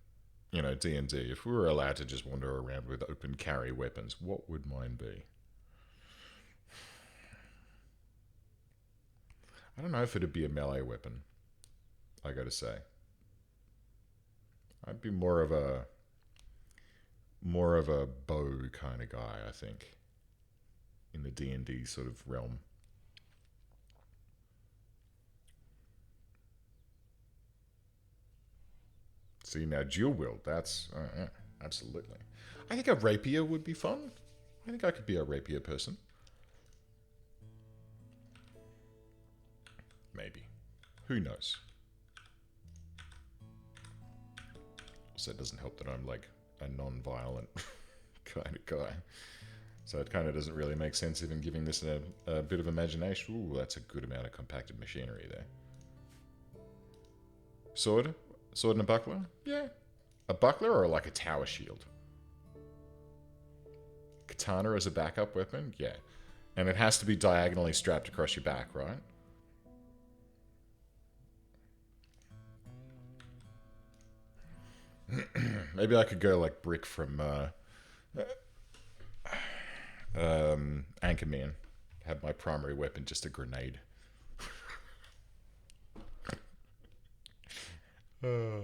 you know, D&D, if we were allowed to just wander around with open carry weapons, what would mine be? I don't know if it'd be a melee weapon, I gotta say. I'd be more of a bow kind of guy, I think, in the D&D sort of realm. See, now dual wield, that's absolutely. I think a rapier would be fun. I think I could be a rapier person. Maybe. Who knows? Also, it doesn't help that I'm like a non-violent kind of guy. So it kind of doesn't really make sense even giving this a bit of imagination. Ooh, that's a good amount of compacted machinery there. Sword? Sword and a buckler? Yeah. A buckler or like a tower shield? Katana as a backup weapon? Yeah. And it has to be diagonally strapped across your back, right? Maybe I could go like Brick from Anchorman. Have my primary weapon just a grenade. Oh.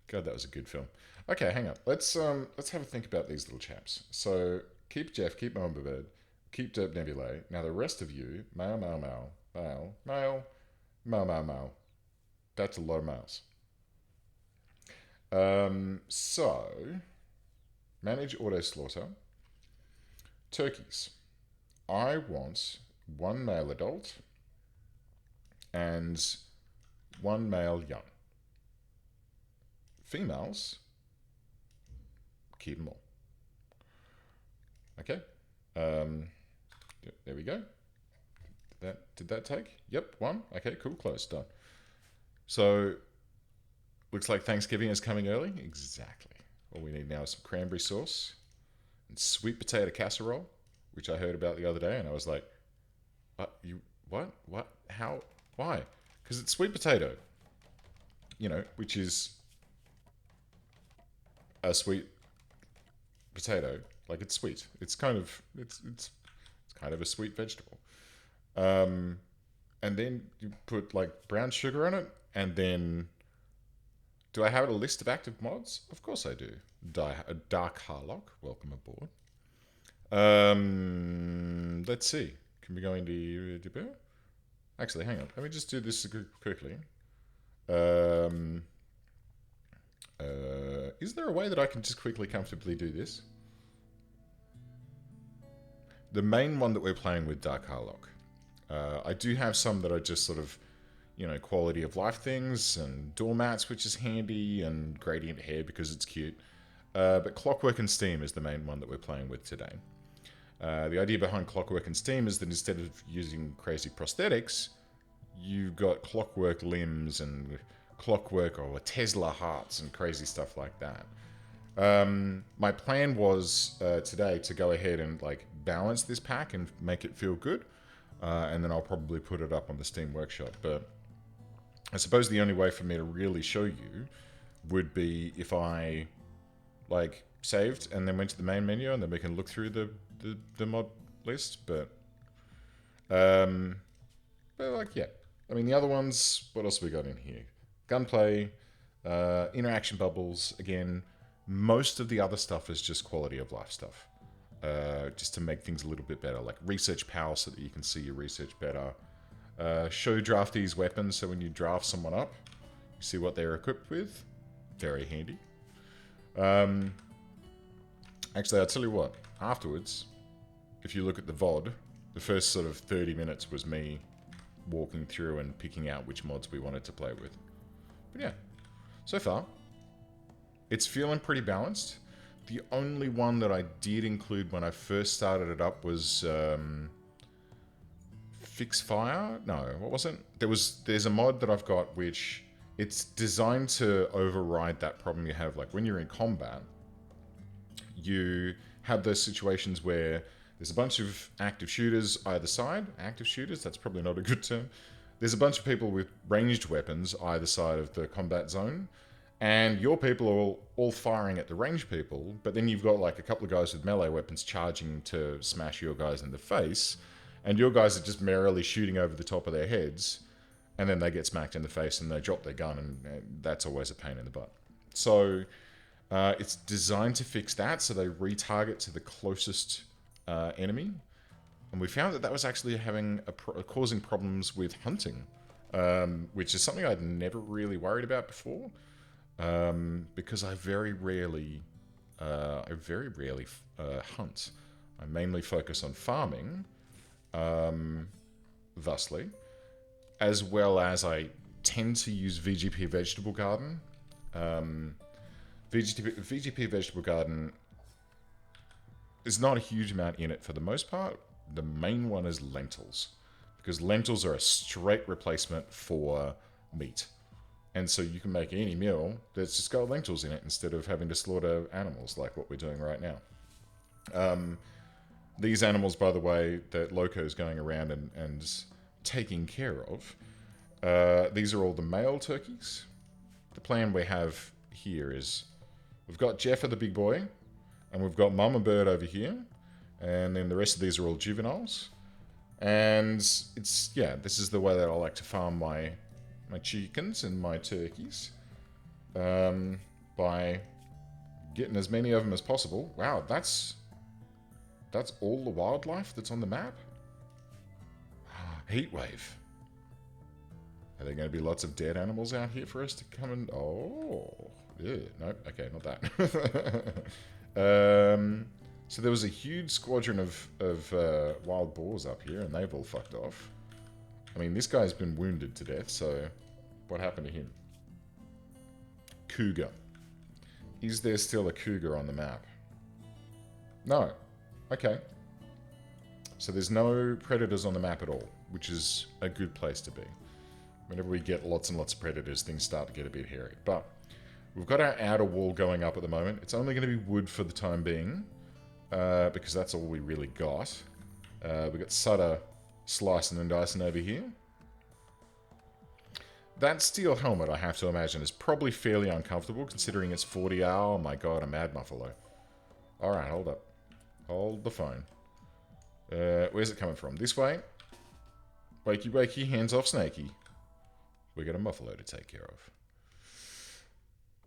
God, that was a good film. Okay, hang on. Let's have a think about these little chaps. So keep Jeff, keep Mombabed, keep Derp Nebulae. Now the rest of you, male, male, male, male, male, male, male, male. That's a lot of males. So manage auto slaughter. Turkeys. I want one male adult and one male young. Females, keep them all. Okay. There we go. Did that take? Yep, one. Okay, cool, close, done. So, looks like Thanksgiving is coming early. Exactly. All we need now is some cranberry sauce and sweet potato casserole, which I heard about the other day, and I was like, what? How? Why? Because it's sweet potato. You know, which is a sweet potato. Like, it's sweet. It's kind of kind of a sweet vegetable. And then you put like brown sugar on it, and then do I have a list of active mods? Of course I do. Dark Harlock, welcome aboard. Let's see. Can we go into... Actually, hang on. Let me just do this quickly. Is there a way that I can just quickly, comfortably do this? The main one that we're playing with, Dark Harlock. I do have some that are just sort of, you know, quality of life things and doormats, which is handy, and gradient hair because it's cute. But Clockwork and Steam is the main one that we're playing with today. The idea behind Clockwork and Steam is that instead of using crazy prosthetics, you've got clockwork limbs and clockwork or Tesla hearts and crazy stuff like that. My plan was today to go ahead and like balance this pack and make it feel good, and then I'll probably put it up on the Steam Workshop. But I suppose the only way for me to really show you would be if I like saved and then went to the main menu and then we can look through the mod list. But like, yeah, I mean, the other ones, what else have we got in here? Gunplay, interaction bubbles. Again, most of the other stuff is just quality of life stuff, just to make things a little bit better, like research power so that you can see your research better. Show draftees weapons, so when you draft someone up, you see what they're equipped with. Very handy. Actually, I'll tell you what, afterwards, if you look at the VOD, the first sort of 30 minutes was me walking through and picking out which mods we wanted to play with. But yeah, so far, it's feeling pretty balanced. The only one that I did include when I first started it up was Fix Fire? No, what was it? There's a mod that I've got which it's designed to override that problem you have. Like when you're in combat, you have those situations where there's a bunch of active shooters either side. Active shooters, that's probably not a good term. There's a bunch of people with ranged weapons either side of the combat zone. And your people are all firing at the ranged people, but then you've got like a couple of guys with melee weapons charging to smash your guys in the face, and your guys are just merrily shooting over the top of their heads, and then they get smacked in the face and they drop their gun, and that's always a pain in the butt. So it's designed to fix that, so they retarget to the closest enemy, and we found that that was actually having causing problems with hunting, which is something I'd never really worried about before. Because I very rarely hunt. I mainly focus on farming, thusly, as well as I tend to use VGP Vegetable Garden. VGP Vegetable Garden is not a huge amount in it for the most part. The main one is lentils, because lentils are a straight replacement for meat. And so you can make any meal that's just got lentils in it instead of having to slaughter animals like what we're doing right now. These animals, by the way, that Loco's going around and taking care of, these are all the male turkeys. The plan we have here is we've got Jeffa the big boy, and we've got Mama Bird over here, and then the rest of these are all juveniles. And it's, yeah, this is the way that I like to farm my chickens and my turkeys, by getting as many of them as possible. Wow, that's all the wildlife that's on the map? Heatwave. Are there going to be lots of dead animals out here for us to come and... Oh, yeah, no, okay, not that. So there was a huge squadron of wild boars up here, and they've all fucked off. I mean, this guy's been wounded to death, so what happened to him? Cougar. Is there still a cougar on the map? No. Okay. So there's no predators on the map at all, which is a good place to be. Whenever we get lots and lots of predators, things start to get a bit hairy. But we've got our outer wall going up at the moment. It's only going to be wood for the time being, because that's all we really got. We've got Sutter slicing and dicing over here. That steel helmet, I have to imagine, is probably fairly uncomfortable, considering it's 40 hour. Oh my god, a mad muffalo. Alright, hold up. Hold the phone. Where's it coming from? This way? Wakey wakey, hands off Snakey. We got a muffalo to take care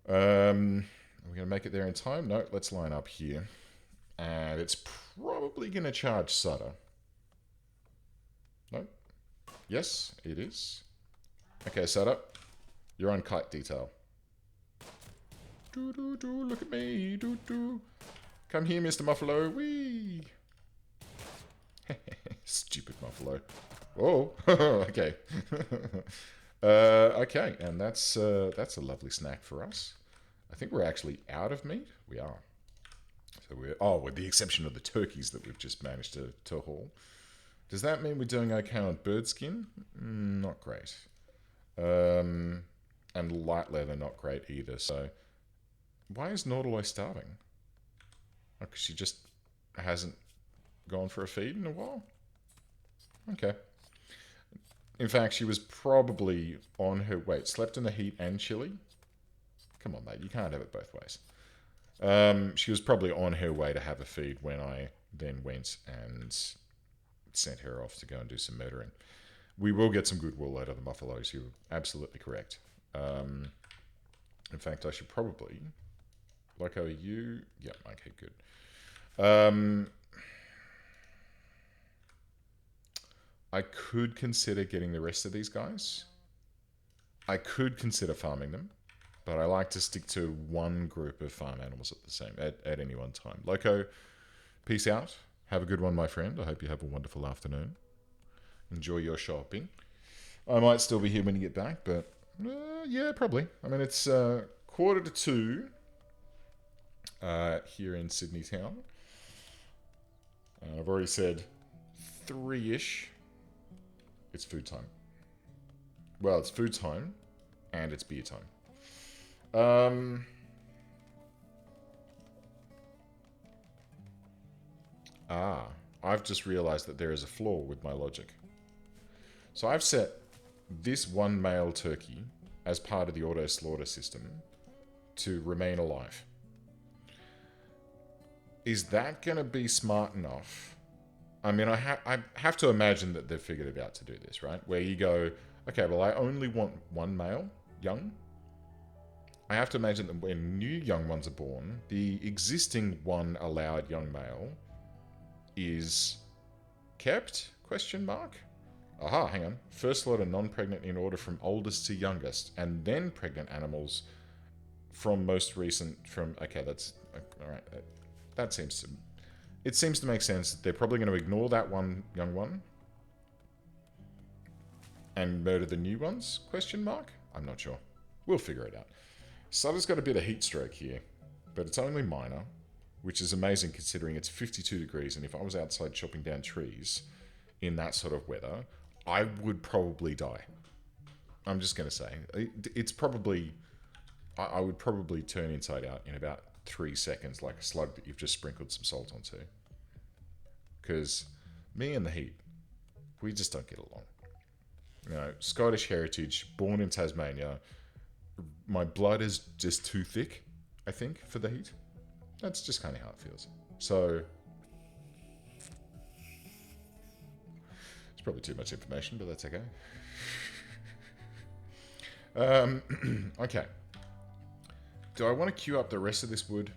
of. Are we going to make it there in time? No, let's line up here. And it's probably going to charge Sutter. No? Yes, it is. Okay, Sutter. You're on kite detail. Do, look at me. Do. Come here, Mr. Muffalo. Whee! Stupid Muffalo. Oh, okay. Okay, and that's a lovely snack for us. I think we're actually out of meat. We are. So with the exception of the turkeys that we've just managed to haul. Does that mean we're doing okay on bird skin? Not great. And light leather, not great either. So why is Nautiloi starving? Like she just hasn't gone for a feed in a while? Okay. In fact, she was probably on her... Wait, slept in the heat and chilly? Come on, mate. You can't have it both ways. She was probably on her way to have a feed when I then went and sent her off to go and do some murdering. We will get some good wool out of the buffaloes. You're absolutely correct. In fact, I should probably... Like, are you... Yeah, okay, good. I could consider getting the rest of these guys. I could consider farming them, but I like to stick to one group of farm animals at any one time. Loco, peace out. Have a good one, my friend. I hope you have a wonderful afternoon. Enjoy your shopping. I might still be here when you get back, but yeah, probably. I mean, it's 1:45 here in Sydney town. I've already said 3-ish. It's food time. Well, it's food time, and it's beer time. I've just realized that there is a flaw with my logic. So I've set this one male turkey as part of the auto slaughter system to remain alive. Is that going to be smart enough? I mean, I have to imagine that they've figured it out to do this, right? Where you go, okay, well, I only want one male, young. I have to imagine that when new young ones are born, the existing one allowed young male is kept? Question mark? Aha, hang on. First slaughter non-pregnant in order from oldest to youngest, and then pregnant animals from most recent from... Okay, that's... Alright, that seems to... It seems to make sense. They're probably going to ignore that one young one and murder the new ones? Question mark? I'm not sure. We'll figure it out. Sutter's got a bit of heat stroke here, but it's only minor, which is amazing considering it's 52 degrees, and if I was outside chopping down trees in that sort of weather, I would probably die. I'm just going to say. It's probably... I would probably turn inside out in about 3 seconds, like a slug that you've just sprinkled some salt onto. Because me and the heat, we just don't get along. You know, Scottish heritage, born in Tasmania, my blood is just too thick, I think, for the heat. That's just kind of how it feels. So, it's probably too much information, but that's okay. Okay. Do I want to queue up the rest of this wood?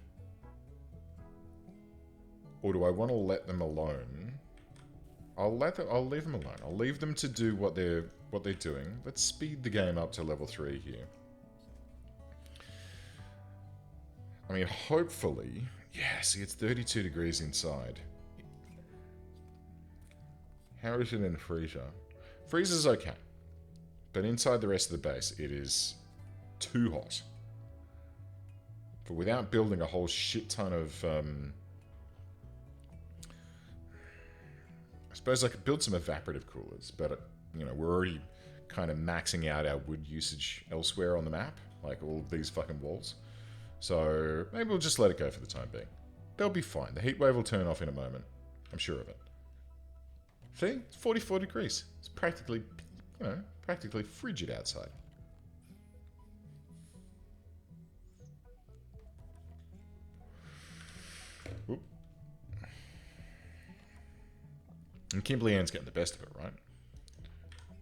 Or do I want to let them alone? I'll leave them alone. I'll leave them to do what they're doing. Let's speed the game up to level 3 here. I mean, hopefully... Yeah, see, it's 32 degrees inside. How is it in freezer? Freezer's okay. But inside the rest of the base, it is too hot. But without building a whole shit ton of... I suppose I could build some evaporative coolers, but, you know, we're already kind of maxing out our wood usage elsewhere on the map, like all of these fucking walls. So maybe we'll just let it go for the time being. They'll be fine. The heat wave will turn off in a moment. I'm sure of it. See? It's 44 degrees. It's practically, you know, practically frigid outside. Whoop. And Kimberly Ann's getting the best of it, right?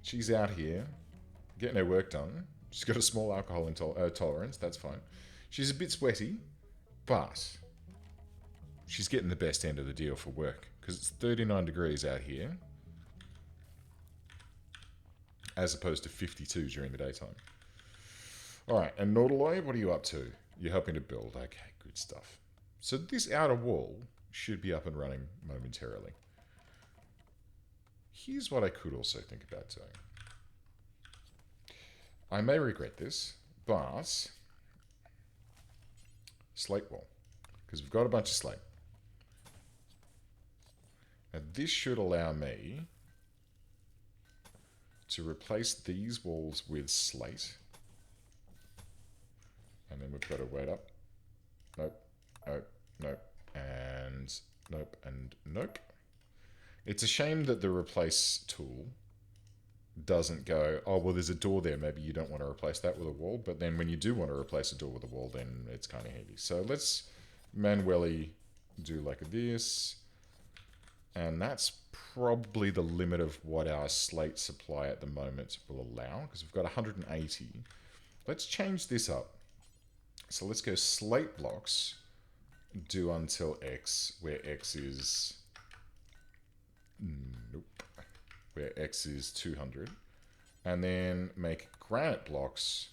She's out here getting her work done. She's got a small alcohol tolerance. That's fine. She's a bit sweaty, but she's getting the best end of the deal for work because it's 39 degrees out here as opposed to 52 during the daytime. All right, and Nautiloi, what are you up to? You're helping to build. Okay, good stuff. So this outer wall should be up and running momentarily. Here's what I could also think about doing. I may regret this, but slate wall, because we've got a bunch of slate. Now this should allow me to replace these walls with slate. And then we've got to wait up. Nope, nope, nope, and nope, and nope. It's a shame that the replace tool doesn't go, oh, well, there's a door there. Maybe you don't want to replace that with a wall. But then when you do want to replace a door with a wall, then it's kind of handy. So let's manually do like this. And that's probably the limit of what our slate supply at the moment will allow, because we've got 180. Let's change this up. So let's go slate blocks, do until X, where X is... Nope. Where X is 200. And then make granite blocks.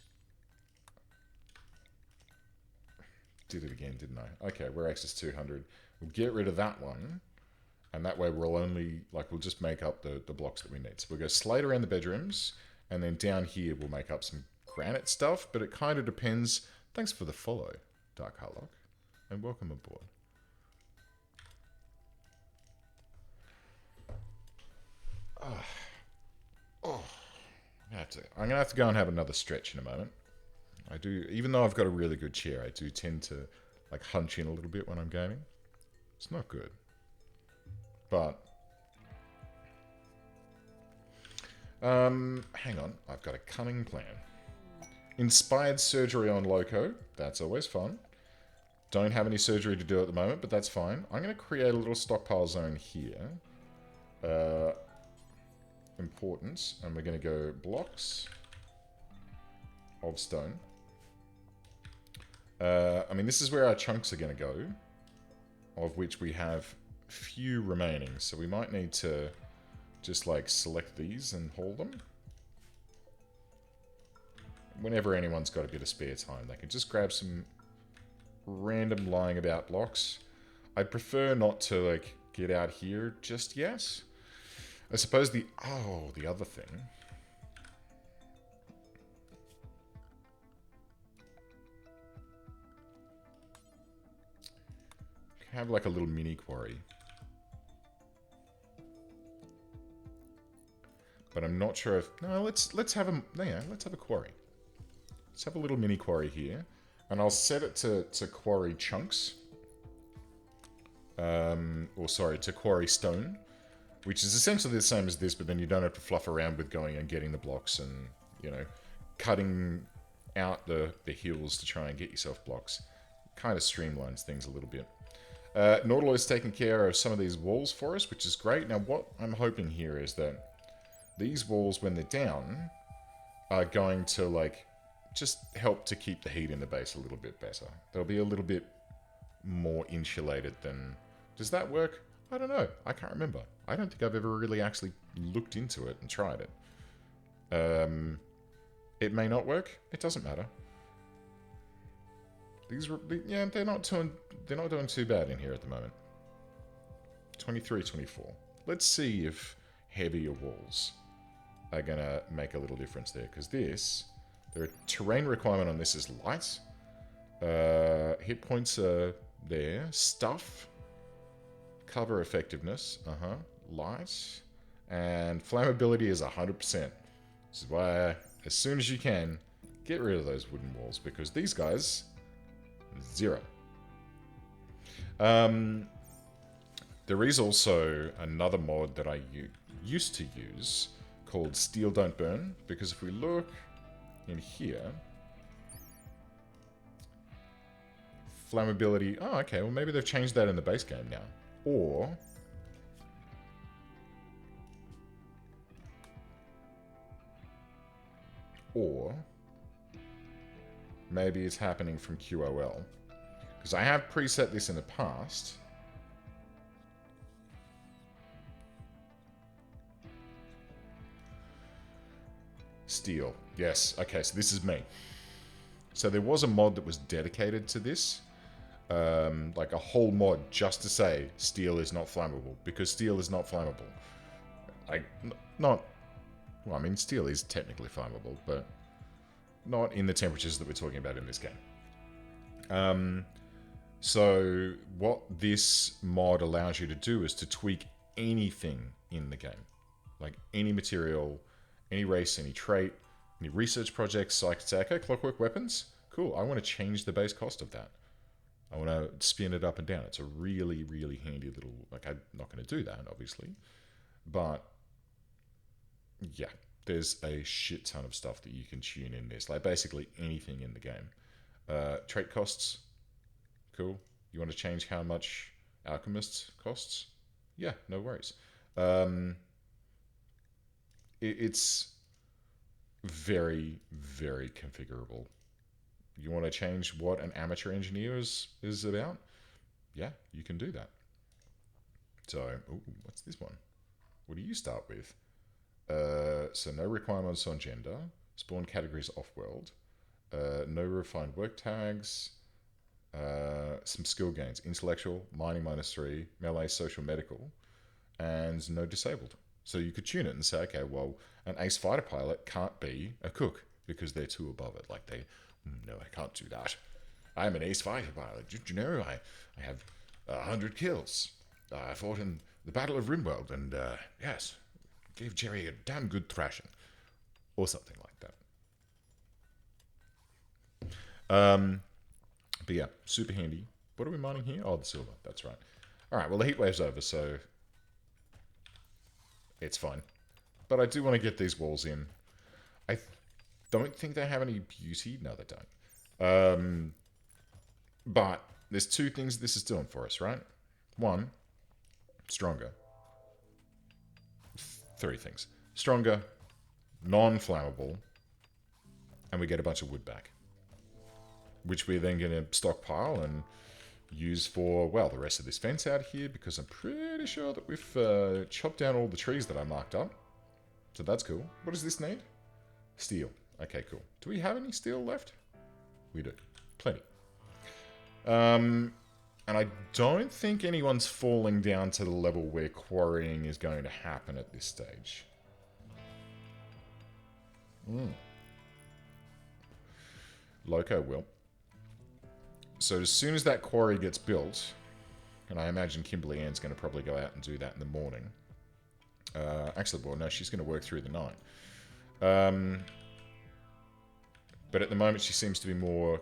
Did it again, didn't I? Okay, where X is 200. We'll get rid of that one. And that way we'll only, like, we'll just make up the blocks that we need. So we'll go slate around the bedrooms. And then down here we'll make up some granite stuff. But it kind of depends. Thanks for the follow, Dark Harlock. And welcome aboard. I'm going to have to go and have another stretch in a moment. I do, even though I've got a really good chair, I do tend to like hunch in a little bit when I'm gaming. It's not good. But hang on, I've got a cunning plan. Inspired surgery on Loco, that's always fun. Don't have any surgery to do at the moment, but that's fine. I'm going to create a little stockpile zone here. Importance, and we're going to go blocks of stone. I mean, this is where our chunks are going to go, of which we have few remaining, so we might need to just like select these and hold them. Whenever anyone's got a bit of spare time, they can just grab some random lying about blocks. I prefer not to like get out here just yet. I suppose the other thing. Have like a little mini quarry. But I'm not sure if let's have a quarry. Let's have a little mini quarry here. And I'll set it to quarry chunks. To quarry stone. Which is essentially the same as this, but then you don't have to fluff around with going and getting the blocks and, you know, cutting out the hills to try and get yourself blocks. Kind of streamlines things a little bit. Nautilus is taking care of some of these walls for us, which is great. Now, what I'm hoping here is that these walls, when they're down, are going to, like, just help to keep the heat in the base a little bit better. They'll be a little bit more insulated than... Does that work? I don't know. I can't remember. I don't think I've ever really actually looked into it and tried it. It may not work. It doesn't matter. They're not doing too bad in here at the moment. 23, 24. Let's see if heavier walls are gonna make a little difference there, because the terrain requirement on this is light. Hit points are there. Stuff. Cover effectiveness, light, and flammability is 100%. This is why, as soon as you can, get rid of those wooden walls, because these guys, 0. There is also another mod that I used to use called Steel Don't Burn, because if we look in here, flammability, oh, okay, well maybe they've changed that in the base game now. Or maybe it's happening from QOL. Because I have preset this in the past. Steel. Yes. Okay, so this is me. So there was a mod that was dedicated to this. Like a whole mod just to say steel is not flammable, because steel is not flammable. Like, well, I mean, steel is technically flammable, but not in the temperatures that we're talking about in this game. So what this mod allows you to do is to tweak anything in the game. Like any material, any race, any trait, any research projects. So I could say, okay, Clockwork weapons, cool. I want to change the base cost of that. I want to spin it up and down. It's a really, really handy little... Like, I'm not going to do that, obviously. But, yeah, there's a shit ton of stuff that you can tune in this. Like, basically anything in the game. Trait costs, cool. You want to change how much Alchemist costs? Yeah, no worries. It's very, very configurable. You want to change what an amateur engineer is about? Yeah, you can do that. So, ooh, what's this one? What do you start with? So no requirements on gender. Spawn categories off-world. No refined work tags. Some skill gains. Intellectual, mining -3, melee, social, medical. And no disabled. So you could tune it and say, okay, well, an ace fighter pilot can't be a cook because they're too above it. Like no, I can't do that. I'm an ace fighter pilot. Did you know I have 100 kills? I fought in the Battle of Rimworld and, yes, gave Jerry a damn good thrashing. Or something like that. But yeah, super handy. What are we mining here? Oh, the silver. That's right. All right, well, the heat wave's over, so it's fine. But I do want to get these walls in. I don't think they have any beauty. No, they don't. But there's two things this is doing for us, right? One, stronger. Three things. Stronger, non-flammable, and we get a bunch of wood back. Which we're then going to stockpile and use for, well, the rest of this fence out here, because I'm pretty sure that we've chopped down all the trees that I marked up. So that's cool. What does this need? Steel. Okay, cool. Do we have any steel left? We do. Plenty. And I don't think anyone's falling down to the level where quarrying is going to happen at this stage. Loco will. So as soon as that quarry gets built, and I imagine Kimberly Ann's going to probably go out and do that in the morning. Actually, well, no, she's going to work through the night. But at the moment, she seems to be more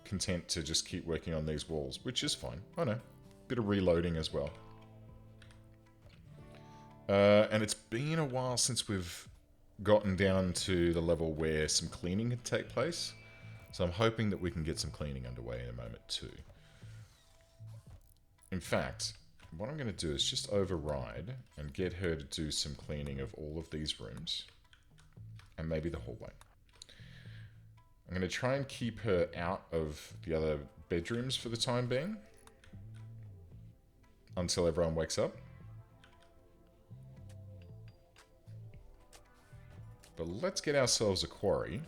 content to just keep working on these walls, which is fine. I know. Bit of reloading as well. And it's been a while since we've gotten down to the level where some cleaning can take place. So I'm hoping that we can get some cleaning underway in a moment too. In fact, what I'm going to do is just override and get her to do some cleaning of all of these rooms. And maybe the hallway. I'm going to try and keep her out of the other bedrooms for the time being. Until everyone wakes up. But let's get ourselves a quarry.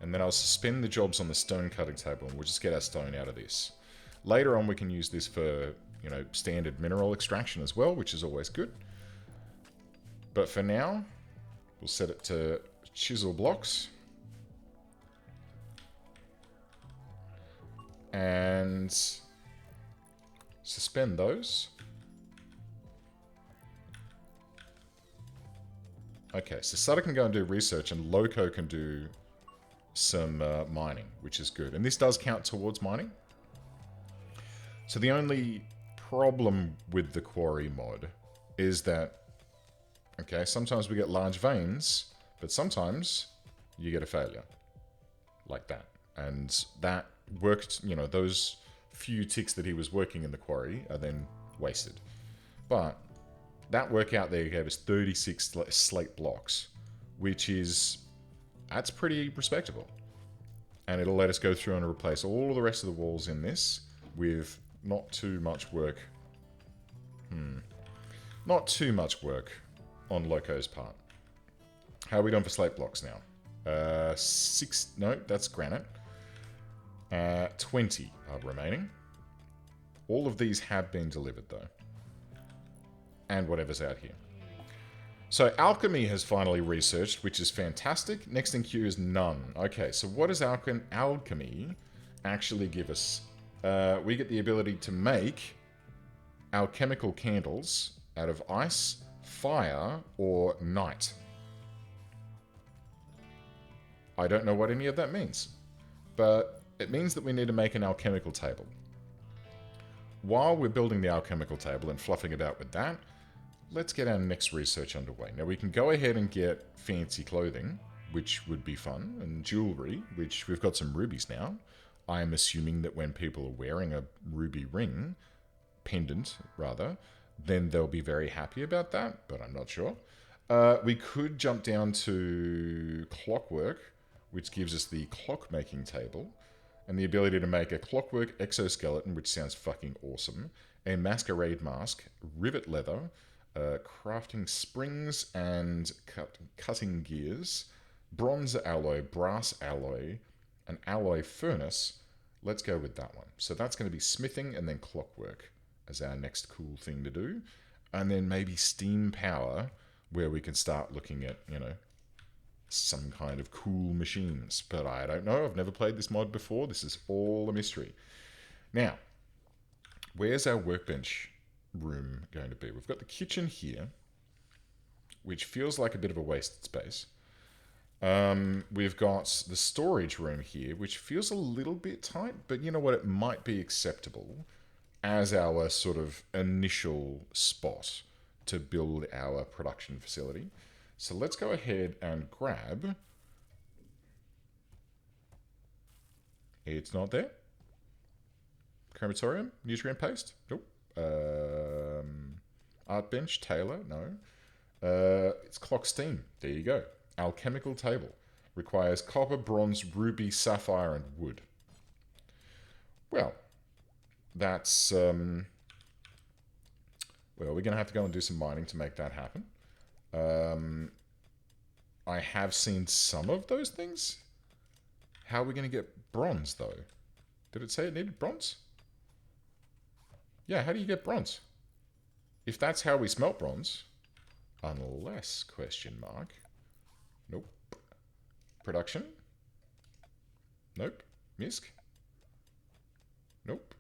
And then I'll suspend the jobs on the stone cutting table and we'll just get our stone out of this. Later on we can use this for, you know, standard mineral extraction as well, which is always good. But for now, we'll set it to chisel blocks. And suspend those. Okay, so Sutter can go and do research and Loco can do some mining, which is good. And this does count towards mining. So the only problem with the quarry mod is that, okay, sometimes we get large veins, but sometimes you get a failure. Like that. And that worked, you know, those few ticks that he was working in the quarry are then wasted. But that work out there gave us 36 slate blocks, which is... that's pretty respectable. And it'll let us go through and replace all of the rest of the walls in this with not too much work. Not too much work on Loco's part. How are we doing for slate blocks now? 6... no, that's granite. 20 are remaining. All of these have been delivered, though. And whatever's out here. So alchemy has finally researched, which is fantastic. Next in queue is none. Okay, so what does alchemy actually give us? We get the ability to make alchemical candles out of ice, fire, or night. I don't know what any of that means, but it means that we need to make an alchemical table. While we're building the alchemical table and fluffing about with that, let's get our next research underway. Now we can go ahead and get fancy clothing, which would be fun, and jewelry, which we've got some rubies now. I'm assuming that when people are wearing a ruby ring, pendant rather, then they'll be very happy about that, but I'm not sure. We could jump down to Clockwork, which gives us the clock-making table, and the ability to make a clockwork exoskeleton, which sounds fucking awesome, a masquerade mask, rivet leather, crafting springs and cutting gears, bronze alloy, brass alloy, an alloy furnace. Let's go with that one. So that's going to be smithing and then clockwork as our next cool thing to do. And then maybe steam power, where we can start looking at, you know, some kind of cool machines. But I don't know. I've never played this mod before. This is all a mystery. Now, where's our workbench room going to be? We've got the kitchen here, which feels like a bit of a wasted space. We've got the storage room here, which feels a little bit tight, but you know what? It might be acceptable as our sort of initial spot to build our production facility. So let's go ahead and grab... It's not there. Crematorium? Nutrient paste? Nope. Art bench? Tailor? No. It's clock steam. There you go. Alchemical table. Requires copper, bronze, ruby, sapphire, and wood. Well, that's... well, we're going to have to go and do some mining to make that happen. I have seen some of those things. How are we going to get bronze, though? Did it say it needed bronze? Yeah, how do you get bronze? If that's how we smelt bronze, unless, question mark. Nope. Production? Nope. Misc? Nope.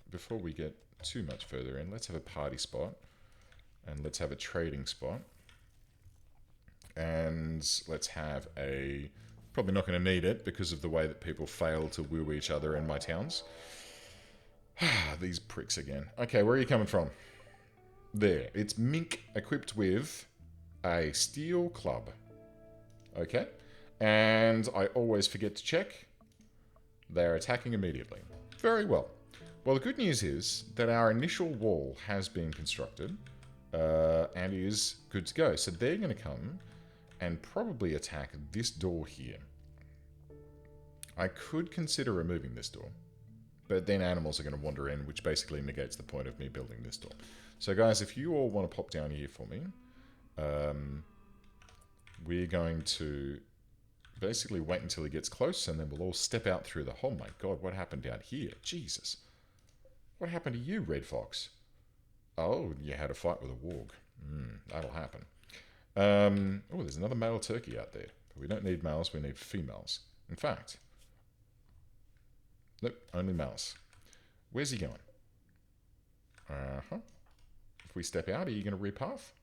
Before we get too much further in, let's have a party spot. And let's have a trading spot. And let's have a... Probably not going to need it because of the way that people fail to woo each other in my towns. These pricks again. Okay, where are you coming from? There. It's Mink equipped with a steel club. Okay. And I always forget to check. They're attacking immediately. Very well. Well, the good news is that our initial wall has been constructed and is good to go. So they're going to come and probably attack this door here. I could consider removing this door, but then animals are going to wander in, which basically negates the point of me building this door. So guys, if you all want to pop down here for me, we're going to basically wait until he gets close, and then we'll all step out through the... Oh my god, what happened down here? Jesus. What happened to you, Red Fox? Oh, you had a fight with a warg. That'll happen. Oh, there's another male turkey out there. But we don't need males, we need females. In fact... Nope, only males. Where's he going? If we step out, are you going to repath?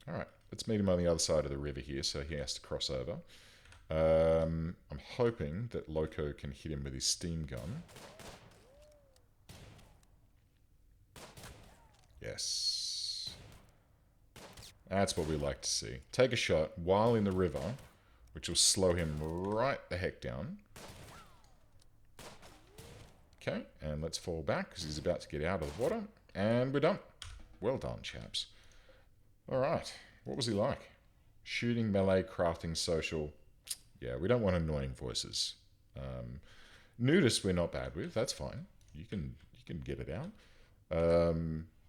Alright, let's meet him on the other side of the river here, so he has to cross over. I'm hoping that Loco can hit him with his steam gun. Yes. That's what we like to see. Take a shot while in the river, which will slow him right the heck down. Okay, and let's fall back because he's about to get out of the water. And we're done. Well done, chaps. Alright, what was he like? Shooting, melee, crafting, social. Yeah, we don't want annoying voices. Nudist we're not bad with, that's fine. You can get it out.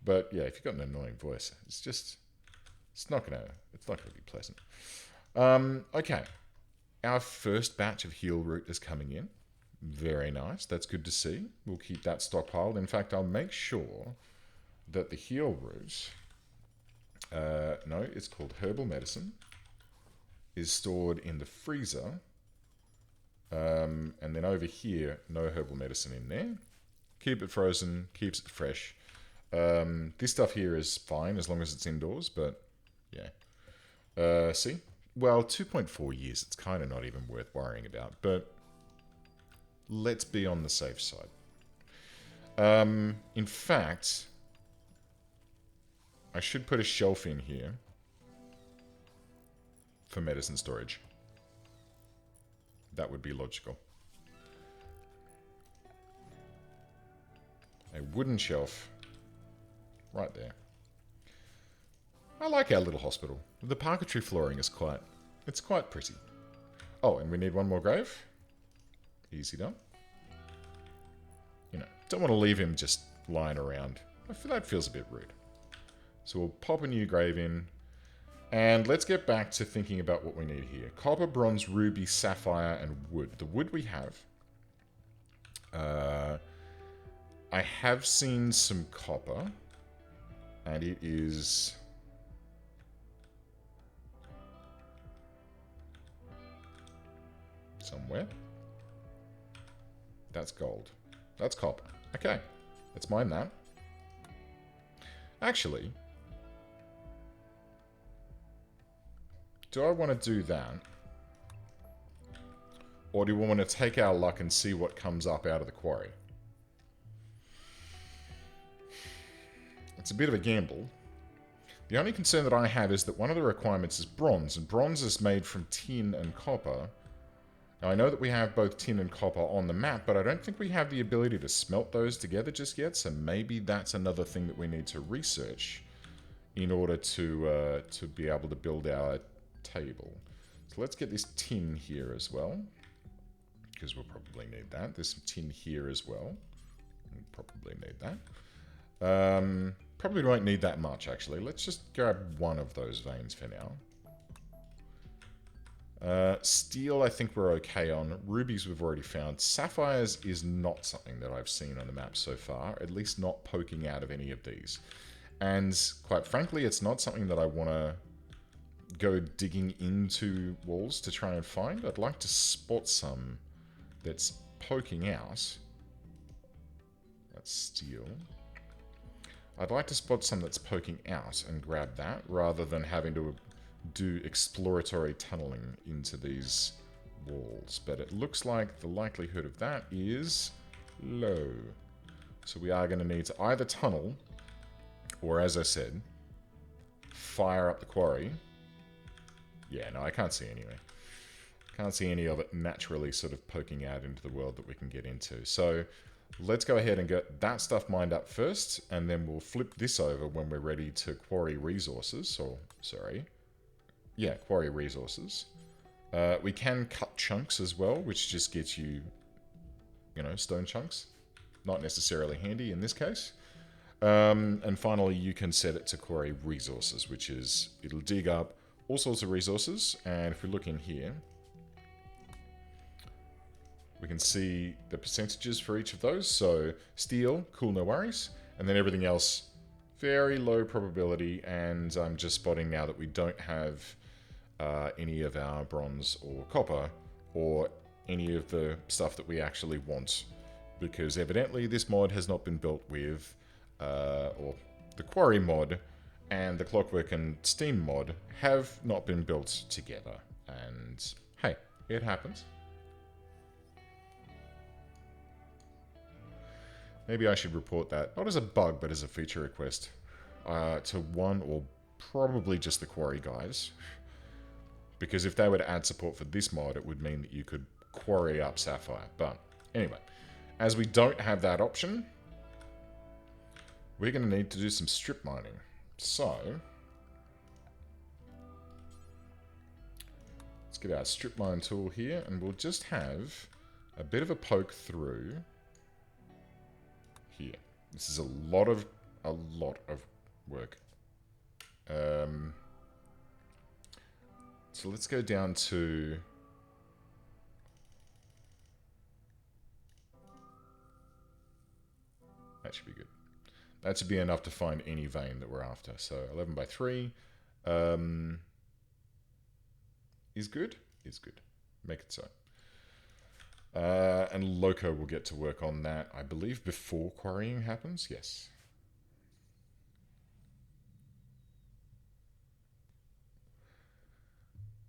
But yeah, if you've got an annoying voice, it's not gonna be pleasant. Okay. Our first batch of heal root is coming in. Very nice. That's good to see. We'll keep that stockpiled. In fact, I'll make sure that the heal root No, it's called herbal medicine. Is stored in the freezer. And then over here, no herbal medicine in there. Keep it frozen, keeps it fresh. This stuff here is fine as long as it's indoors, but yeah. See? Well, 2.4 years, it's kind of not even worth worrying about, but let's be on the safe side. In fact, I should put a shelf in here for medicine storage. That would be logical. A wooden shelf right there. I like our little hospital. The parquetry flooring is quite pretty. Oh, and we need one more grave. Easy done. You know, don't want to leave him just lying around. I feel that feels a bit rude. So we'll pop a new grave in. And let's get back to thinking about what we need here. Copper, bronze, ruby, sapphire, and wood. The wood we have. I have seen some copper. And it is... somewhere. That's gold. That's copper. Okay. Let's mine that. Actually... do I want to do that? Or do we want to take our luck and see what comes up out of the quarry? It's a bit of a gamble. The only concern that I have is that one of the requirements is bronze, and bronze is made from tin and copper. Now, I know that we have both tin and copper on the map, but I don't think we have the ability to smelt those together just yet, so maybe that's another thing that we need to research in order to be able to build our table. So let's get this tin here as well, because we'll probably need that. There's some tin here as well. We'll probably need that. Probably won't need that much, actually. Let's just grab one of those veins for now. Steel, I think we're okay on. Rubies we've already found. Sapphires is not something that I've seen on the map so far, at least not poking out of any of these. And quite frankly, it's not something that I want to go digging into walls to try and find. I'd like to spot some that's poking out. That's steel. I'd like to spot some that's poking out and grab that, rather than having to do exploratory tunneling into these walls. But it looks like the likelihood of that is low. So we are going to need to either tunnel, or as I said, fire up the quarry. Yeah, no, I can't see anyway. Can't see any of it naturally sort of poking out into the world that we can get into. So let's go ahead and get that stuff mined up first, and then we'll flip this over when we're ready to quarry resources. Or, sorry. Yeah, quarry resources. We can cut chunks as well, which just gets you, you know, stone chunks. Not necessarily handy in this case. And finally, you can set it to quarry resources, which is, it'll dig up all sorts of resources, and if we look in here, we can see the percentages for each of those. So steel, cool, no worries, and then everything else, very low probability. And I'm just spotting now that we don't have any of our bronze or copper, or any of the stuff that we actually want, because evidently this mod has not been built with, or the quarry mod and the Clockwork and Steam mod have not been built together. And hey, it happens. Maybe I should report that, not as a bug, but as a feature request, to one or probably just the quarry guys. Because if they were to add support for this mod, it would mean that you could quarry up sapphire. But anyway, as we don't have that option, we're going to need to do some strip mining. So let's get our strip mine tool here, and we'll just have a bit of a poke through here. This is a lot of work. So let's go down to that should be good. That should be enough to find any vein that we're after. So 11 by 3 is good. Is good. Make it so. And Loco will get to work on that, I believe, before quarrying happens. Yes.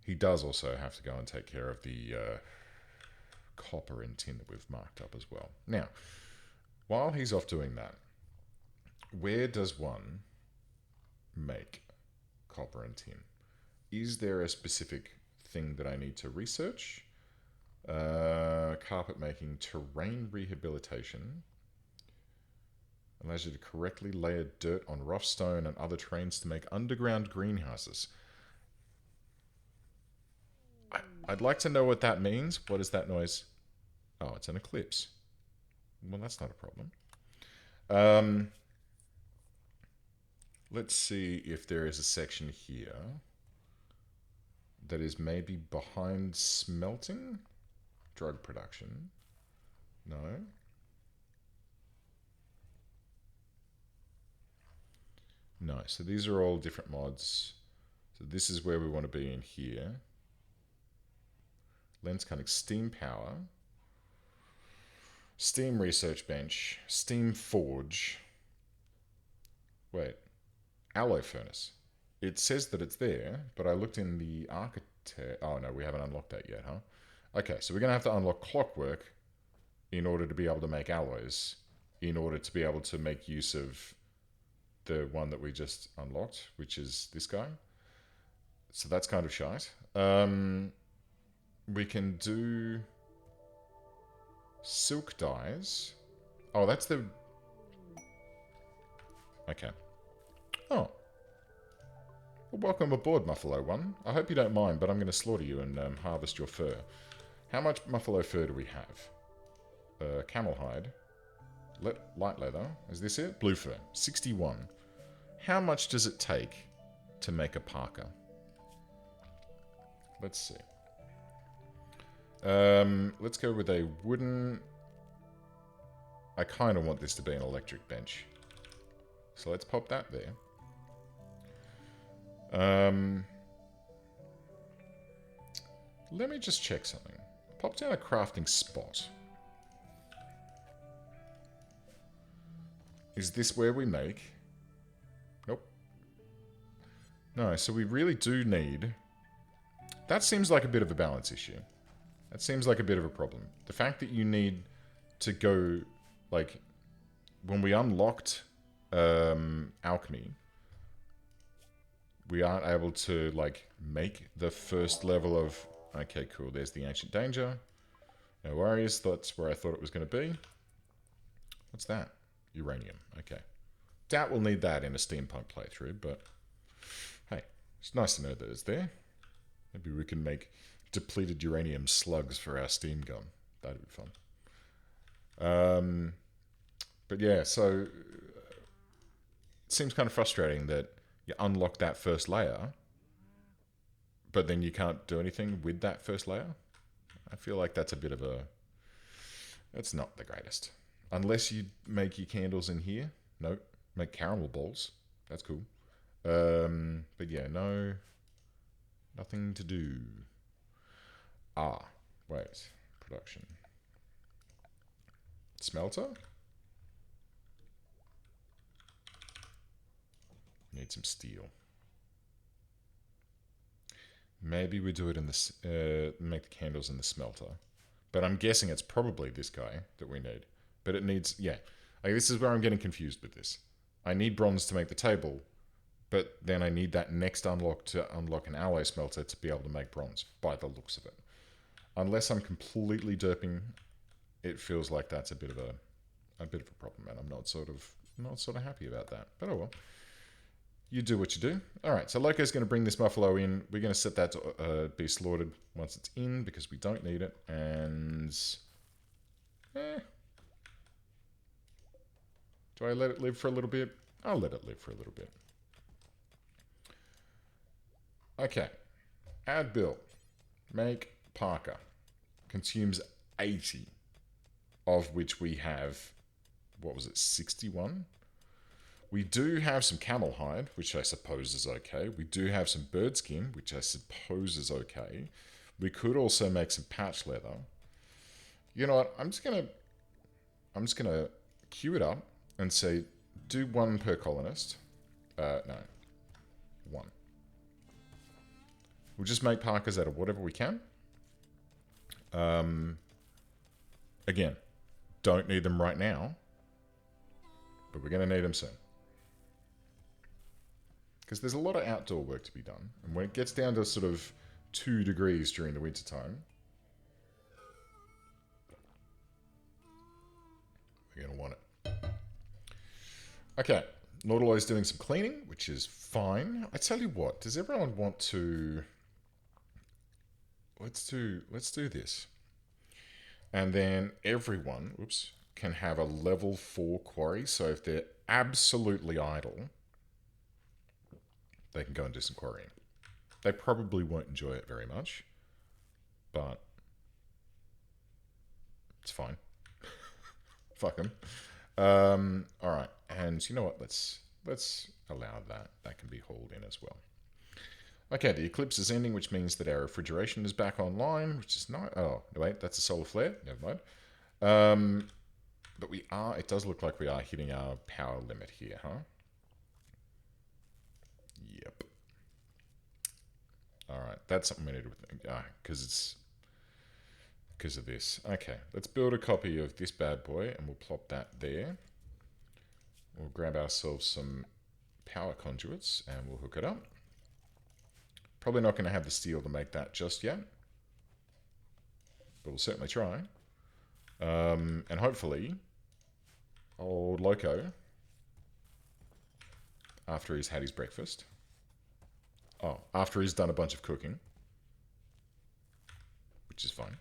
He does also have to go and take care of the copper and tin that we've marked up as well. Now, while he's off doing that, where does one make copper and tin? Is there a specific thing that I need to research? Carpet making, terrain rehabilitation. Allows you to correctly layer dirt on rough stone and other terrains to make underground greenhouses. I'd like to know what that means. What is that noise? Oh, it's an eclipse. Well, that's not a problem. Let's see if there is a section here that is maybe behind smelting? Drug production. No. No, so these are all different mods. So this is where we want to be in here. Lens cutting, steam power, steam research bench, steam forge. Wait, alloy furnace. It says that it's there, but I looked in the architect. Oh no, we haven't unlocked that yet, huh? Okay, so we're going to have to unlock Clockwork in order to be able to make alloys, in order to be able to make use of the one that we just unlocked, which is this guy. So that's kind of shite. We can do silk dyes. Oh, that's the... Okay. Oh. Well, welcome aboard, Muffalo One. I hope you don't mind, but I'm going to slaughter you and harvest your fur. How much Muffalo fur do we have? Camel hide. Light leather. Is this it? Blue fur. 61. How much does it take to make a parka? Let's see. Let's go with a wooden... I kind of want this to be an electric bench. So let's pop that there. Let me just check something. Pop down a crafting spot. Is this where we make? Nope. No, so we really do need... That seems like a bit of a balance issue. That seems like a bit of a problem. The fact that you need to go, like, when we unlocked alchemy, we aren't able to, like, make the first level of... Okay, cool, there's the ancient danger. No worries, that's where I thought it was going to be. What's that? Uranium, okay. Doubt we'll need that in a steampunk playthrough, but hey, it's nice to know that it's there. Maybe we can make depleted uranium slugs for our steam gun. That'd be fun. But yeah, so it seems kind of frustrating that you unlock that first layer, but then you can't do anything with that first layer. I feel like that's a bit of a... It's not the greatest. Unless you make your candles in here. Nope. Make caramel balls. That's cool. But yeah, no... Nothing to do. Ah, wait. Production. Smelter? Need some steel. Maybe we do it in the... make the candles in the smelter. But I'm guessing it's probably this guy that we need. But it needs... Yeah. Like, this is where I'm getting confused with this. I need bronze to make the table... But then I need that next unlock to unlock an alloy smelter to be able to make bronze, by the looks of it. Unless I'm completely derping, it feels like that's a bit of a problem, and I'm not sort of happy about that. But oh well. You do what you do. Alright, so Loco's going to bring this buffalo in. We're going to set that to be slaughtered once it's in, because we don't need it. And... Do I let it live for a little bit? I'll let it live for a little bit. Okay, add build, make parka, consumes 80, of which we have, what was it, 61? We do have some camel hide, which I suppose is okay. We do have some bird skin, which I suppose is okay. We could also make some patch leather. You know what? I'm just gonna queue it up and say, do one per colonist. No, one. We'll just make parkas out of whatever we can. Again, don't need them right now, but we're going to need them soon. Because there's a lot of outdoor work to be done. And when it gets down to sort of 2 degrees during the winter time, we're going to want it. Okay, Nautiloy's doing some cleaning, which is fine. I tell you what, does everyone want to... Let's do this. And then everyone, oops, can have a level 4 quarry. So if they're absolutely idle, they can go and do some quarrying. They probably won't enjoy it very much, but it's fine. Fuck them. All right, and you know what? Let's allow that. That can be hauled in as well. Okay, the eclipse is ending, which means that our refrigeration is back online, which is not... Oh, wait, that's a solar flare. Never mind. But we are... It does look like we are hitting our power limit here, huh? Yep. Alright, that's something we need to think. Because it's... Because of this. Okay, let's build a copy of this bad boy, and we'll plop that there. We'll grab ourselves some power conduits, and we'll hook it up. Probably not going to have the steel to make that just yet. But we'll certainly try. And hopefully, old Loco, after he's had his breakfast... Oh, after he's done a bunch of cooking. Which is fine.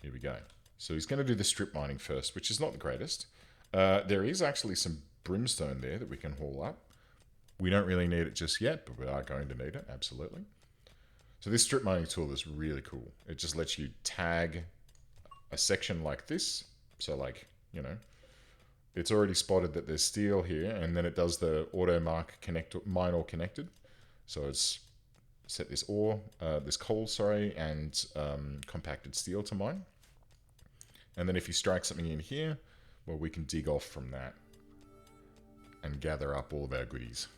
Here we go. So he's going to do the strip mining first, which is not the greatest. There is actually some brimstone there that we can haul up. We don't really need it just yet, but we are going to need it, absolutely. So this strip mining tool is really cool. It just lets you tag a section like this. So like, you know, it's already spotted that there's steel here, and then it does the auto mark connect, mine all connected. So it's set this this coal, and compacted steel to mine. And then if you strike something in here, well, we can dig off from that and gather up all of our goodies.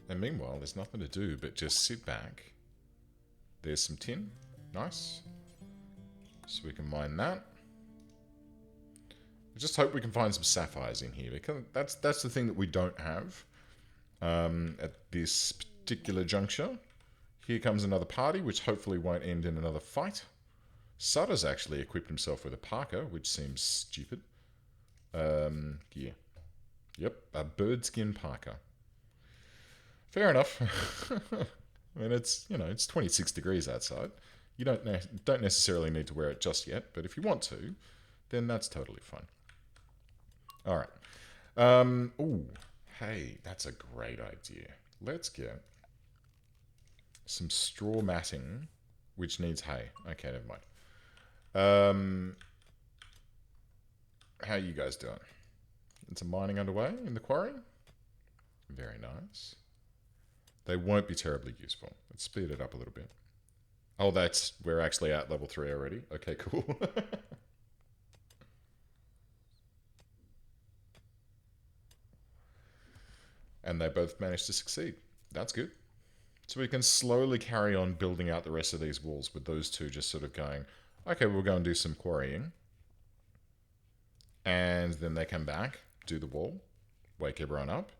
And meanwhile, there's nothing to do but just sit back. There's some tin. Nice. So we can mine that. I just hope we can find some sapphires in here, because that's the thing that we don't have at this particular juncture. Here comes another party, which hopefully won't end in another fight. Sutter's actually equipped himself with a parka, which seems stupid. Yeah. Yep, a bird skin parka. Fair enough. I mean, it's, you know, it's 26 degrees outside. You don't necessarily need to wear it just yet, but if you want to, then that's totally fine. All right. Ooh, hey, that's a great idea. Let's get some straw matting, which needs hay. Okay, never mind. How are you guys doing? Some mining underway in the quarry? Very nice. They won't be terribly useful. Let's speed it up a little bit. Oh, we're actually at level 3 already. Okay, cool. And they both managed to succeed. That's good. So we can slowly carry on building out the rest of these walls with those two just sort of going, okay, we'll go and do some quarrying. And then they come back, do the wall, wake everyone up,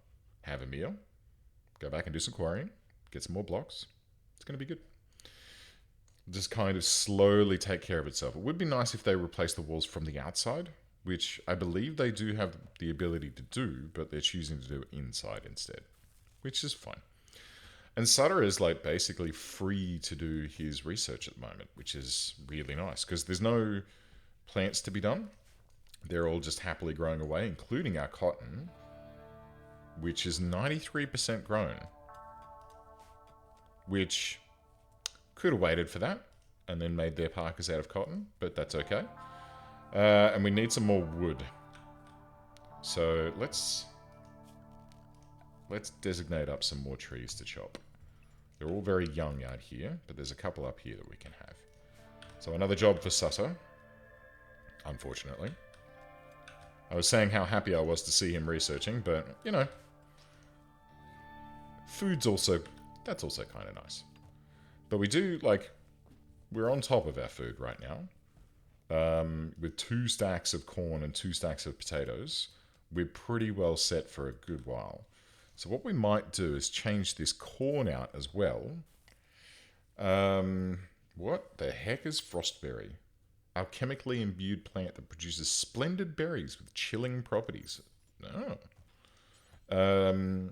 have a meal, go back and do some quarrying, get some more blocks. It's going to be good. Just kind of slowly take care of itself. It would be nice if they replaced the walls from the outside, which I believe they do have the ability to do, but they're choosing to do it inside instead, which is fine. And Sutter is like basically free to do his research at the moment, which is really nice because there's no plants to be done. They're all just happily growing away, including our cotton. which is 93% grown. Which could have waited for that and then made their parkas out of cotton, but that's okay. And we need some more wood. So let's designate up some more trees to chop. They're all very young out here, but there's a couple up here that we can have. So another job for Sutter, unfortunately. I was saying how happy I was to see him researching, but, you know, food's also, that's also kind of nice. But we do, like, we're on top of our food right now. With 2 stacks of corn and 2 stacks of potatoes, we're pretty well set for a good while. So what we might do is change this corn out as well. What the heck is frostberry? Our chemically imbued plant that produces splendid berries with chilling properties. Oh.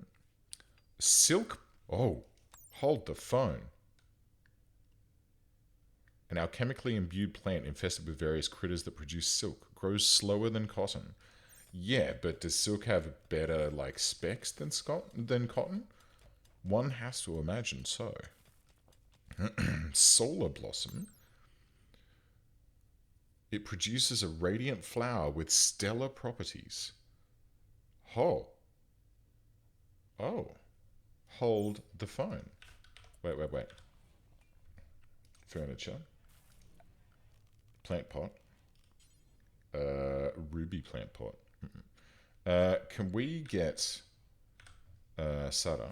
Silk. Oh, hold the phone. An alchemically imbued plant infested with various critters that produce silk. Grows slower than cotton. Yeah, but does silk have better, like, specs than cotton? One has to imagine so. Solar blossom. It produces a radiant flower with stellar properties. Oh. Hold the phone. Wait. Furniture. Plant pot. Ruby plant pot. Can we get Sutter?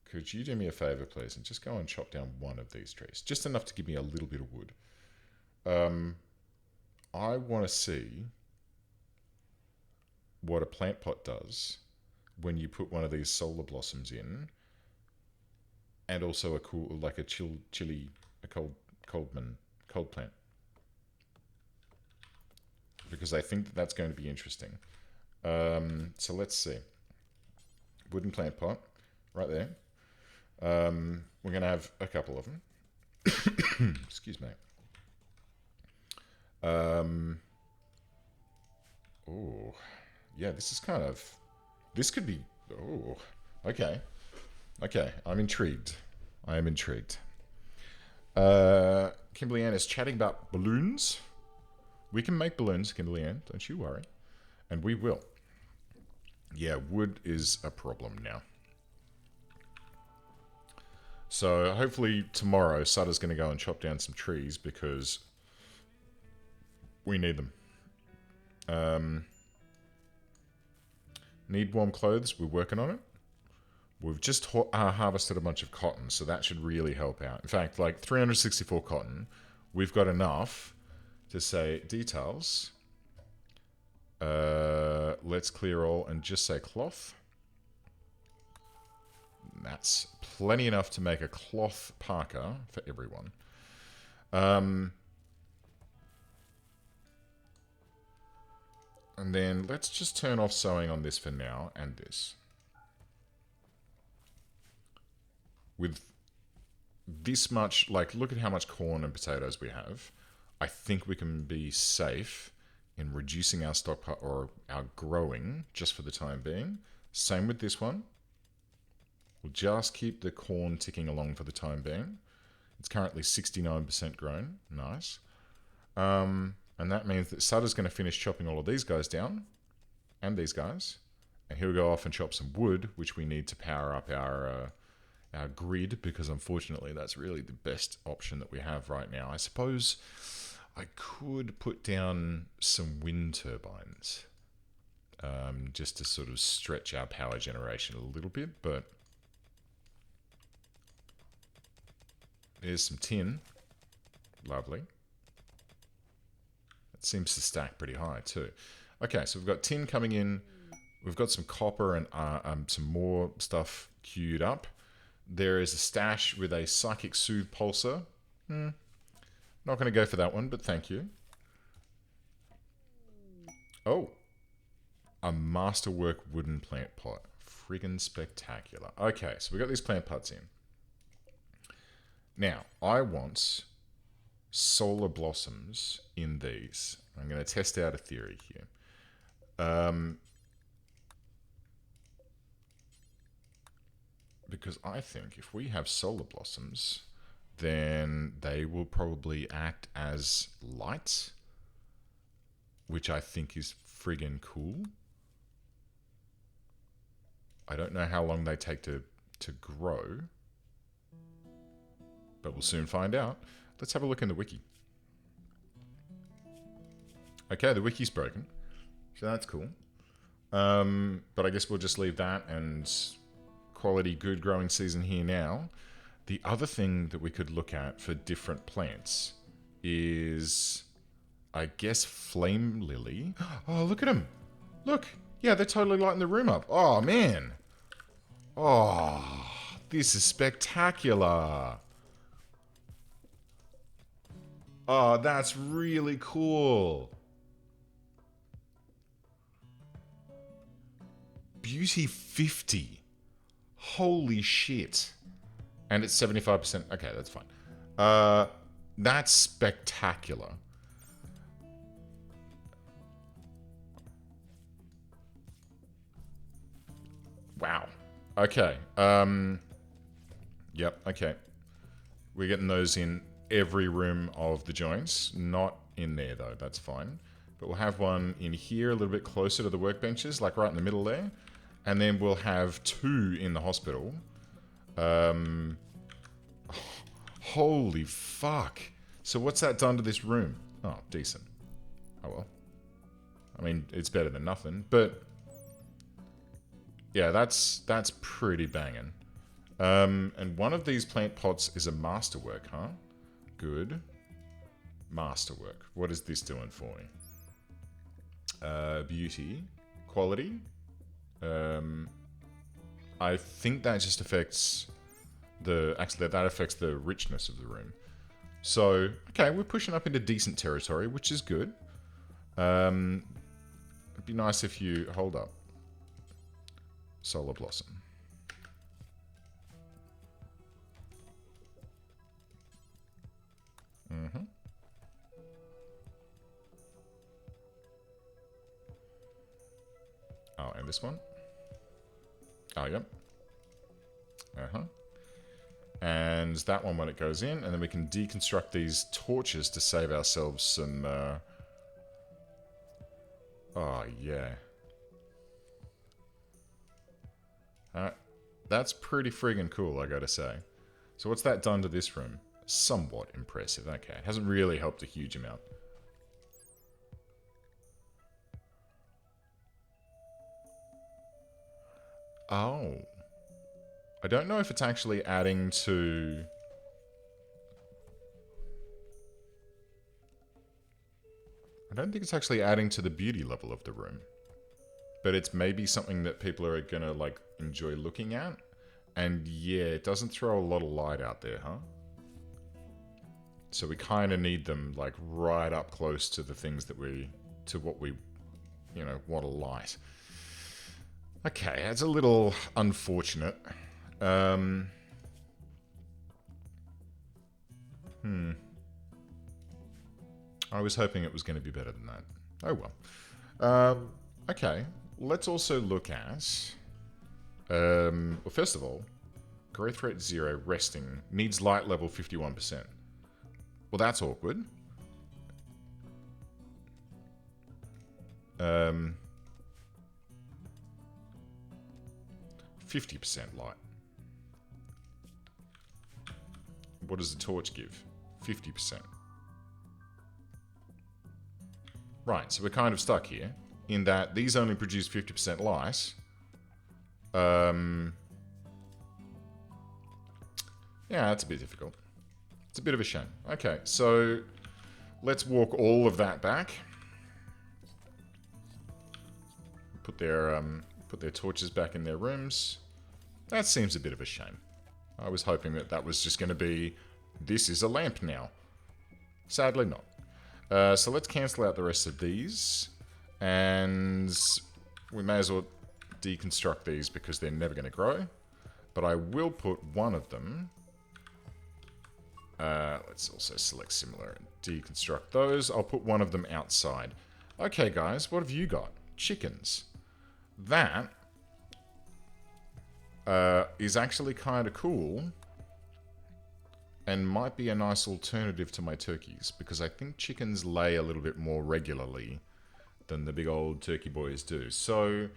Could you do me a favor, please, and just go and chop down one of these trees? Just enough to give me a little bit of wood. I want to see what a plant pot does when you put one of these solar blossoms in, and also a cool, like a cold plant. Because I think that's going to be interesting. So let's see. Wooden plant pot, right there. We're going to have a couple of them. Excuse me. Oh, yeah, this is kind of... This could be... Oh, okay. Okay, I'm intrigued. I am intrigued. Kimberly Ann is chatting about balloons. We can make balloons, Kimberly Ann, don't you worry. And we will. Yeah, wood is a problem now. So hopefully tomorrow Sutter's going to go and chop down some trees because we need them. Need warm clothes. We're working on it. We've just harvested a bunch of cotton, so that should really help out. In fact, like 364 cotton, we've got enough to say details. Let's clear all and just say cloth. That's plenty enough to make a cloth parka for everyone. And then let's just turn off sewing on this for now and this. With this much, like, look at how much corn and potatoes we have. I think we can be safe in reducing our stockpile or our growing just for the time being. Same with this one. We'll just keep the corn ticking along for the time being. It's currently 69% grown. Nice. And that means that Sutter's going to finish chopping all of these guys down. And these guys. And he'll go off and chop some wood, which we need to power up our grid, because unfortunately that's really the best option that we have right now. I suppose I could put down some wind turbines just to sort of stretch our power generation a little bit, but there's some tin. Lovely. It seems to stack pretty high too. Okay, so we've got tin coming in. We've got some copper and some more stuff queued up. There is a stash with a psychic soothe pulsar. Not going to go for that one, but thank you. Oh, a masterwork wooden plant pot. Friggin' spectacular. Okay, so we got these plant pots in. Now, I want solar blossoms in these. I'm going to test out a theory here. Because I think if we have solar blossoms, then they will probably act as light, which I think is friggin' cool. I don't know how long they take to grow, but we'll soon find out. Let's have a look in the wiki. Okay, the wiki's broken, so that's cool. But I guess we'll just leave that and quality good growing season here now. The other thing that we could look at for different plants is, I guess, flame lily. Oh, look at them. Look. Yeah, they're totally lighting the room up. Oh, man. Oh, this is spectacular. Oh, that's really cool. Beauty 50. Holy shit. And it's 75%. Okay, that's fine. That's spectacular. Wow. Okay. Yep, okay. We're getting those in every room of the joints. Not in there, though. That's fine. But we'll have one in here, a little bit closer to the workbenches, like right in the middle there. And then we'll have 2 in the hospital. Holy fuck. So what's that done to this room? Oh, decent. Oh, well. I mean, it's better than nothing, but... yeah, that's pretty banging. And one of these plant pots is a masterwork, huh? Good. Masterwork. What is this doing for me? Beauty. Quality. I think that just affects the... actually, that affects the richness of the room. So, okay, we're pushing up into decent territory, which is good. It'd be nice if you... hold up. Solar Blossom. Mm-hmm. Oh, and this one? Oh, yep. Uh-huh. And that one when it goes in, and then we can deconstruct these torches to save ourselves some, oh, yeah. That's pretty friggin' cool, I gotta say. So what's that done to this room? Somewhat impressive. Okay, it hasn't really helped a huge amount. Oh. I don't know if it's actually adding to... I don't think it's actually adding to the beauty level of the room. But it's maybe something that people are gonna, like, enjoy looking at. And yeah, it doesn't throw a lot of light out there, huh? So we kind of need them, like, right up close to the things that we... to what we, you know, want to light. Okay, that's a little unfortunate. I was hoping it was going to be better than that. Oh well. Okay, let's also look at... well, first of all, growth rate 0, resting, needs light level 51%. Well, that's awkward. 50% light. What does the torch give? 50%. Right, so we're kind of stuck here, in that these only produce 50% light. Yeah, that's a bit difficult. It's a bit of a shame. Okay, so let's walk all of that back. Put their torches back in their rooms. That seems a bit of a shame. I was hoping that that was just going to be, this is a lamp now. Sadly not. So let's cancel out the rest of these. And we may as well deconstruct these because they're never going to grow. But I will put one of them. Let's also select similar and deconstruct those. I'll put one of them outside. Okay, guys, what have you got? Chickens. That is actually kind of cool and might be a nice alternative to my turkeys, because I think chickens lay a little bit more regularly than the big old turkey boys do. So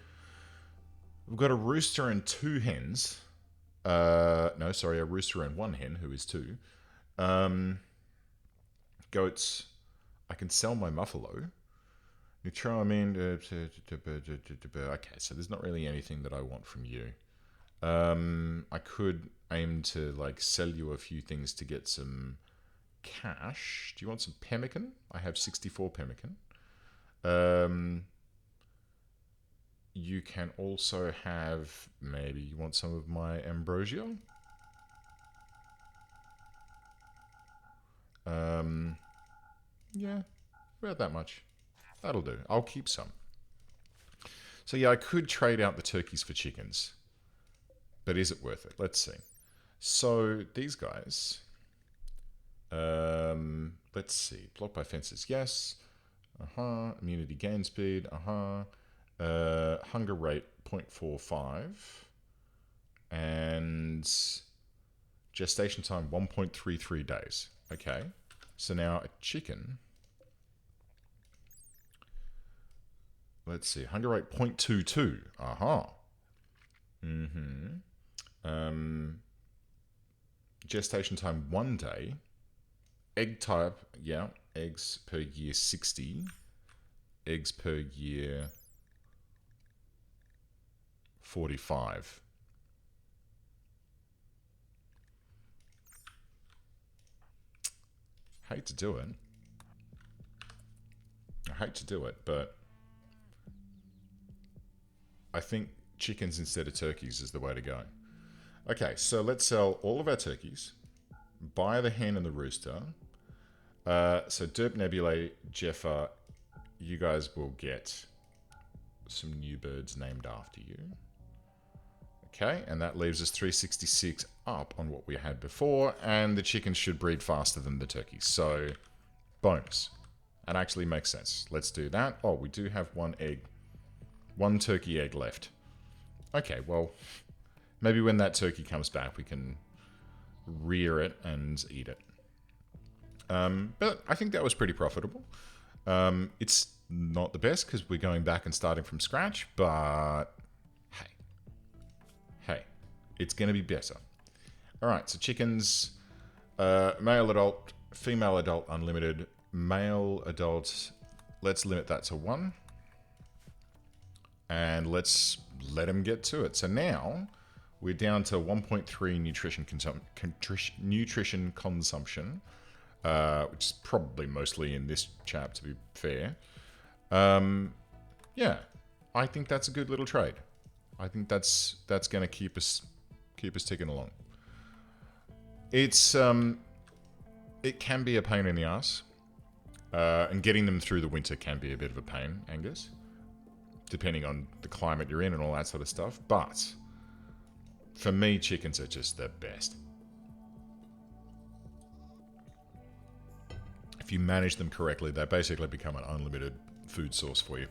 we've got a rooster and 2 hens. No, sorry, a rooster and 1 hen, who is 2. Goats. I can sell my muffalo. You try, I mean, okay, so there's not really anything that I want from you. I could aim to, like, sell you a few things to get some cash. Do you want some pemmican? I have 64 pemmican. You can also have, maybe you want some of my ambrosia? Yeah, about that much. That'll do. I'll keep some. So yeah, I could trade out the turkeys for chickens. But is it worth it? Let's see. So these guys... let's see. Blocked by fences, yes. Immunity gain speed, hunger rate 0.45. And gestation time 1.33 days. Okay. So now a chicken... Let's see. Hunger rate 0.22. Gestation time 1 day. Egg type, yeah. Eggs per year 60. Eggs per year 45. Hate to do it. I hate to do it, but I think chickens instead of turkeys is the way to go. Okay, so let's sell all of our turkeys, buy the hen and the rooster. So Derp Nebulae, Jeffa, you guys will get some new birds named after you. Okay, and that leaves us 366 up on what we had before, and the chickens should breed faster than the turkeys. So, bonus. That actually makes sense. Let's do that. Oh, we do have 1 egg. 1 turkey egg left. Okay, well, maybe when that turkey comes back, we can rear it and eat it. But I think that was pretty profitable. It's not the best because we're going back and starting from scratch, but hey, it's going to be better. All right, so chickens, male adult, female adult, unlimited, male adult, let's limit that to 1. And let's let him get to it. So now we're down to 1.3 nutrition consumption, which is probably mostly in this chap, to be fair. Yeah, I think that's a good little trade. I think that's going to keep us ticking along. It's it can be a pain in the ass, and getting them through the winter can be a bit of a pain, Angus, depending on the climate you're in and all that sort of stuff. But for me, chickens are just the best. If you manage them correctly, they basically become an unlimited food source for you.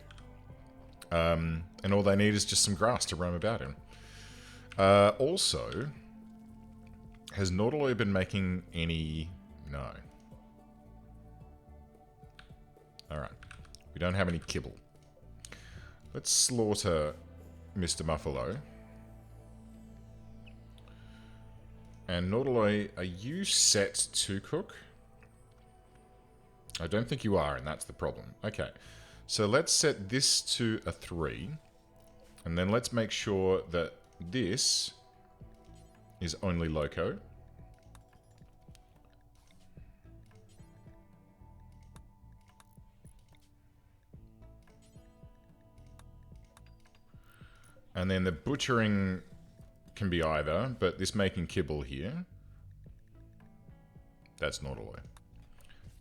And all they need is just some grass to roam about in. Also, has Nautiloy been making any... No. Alright. We don't have any kibble. Let's slaughter Mr. Muffalo. And Nautiloy, are you set to cook? I don't think you are, and that's the problem. Okay, so let's set this to a 3. And then let's make sure that this is only loco. And then the butchering can be either, but this making kibble here, that's Nautiloy.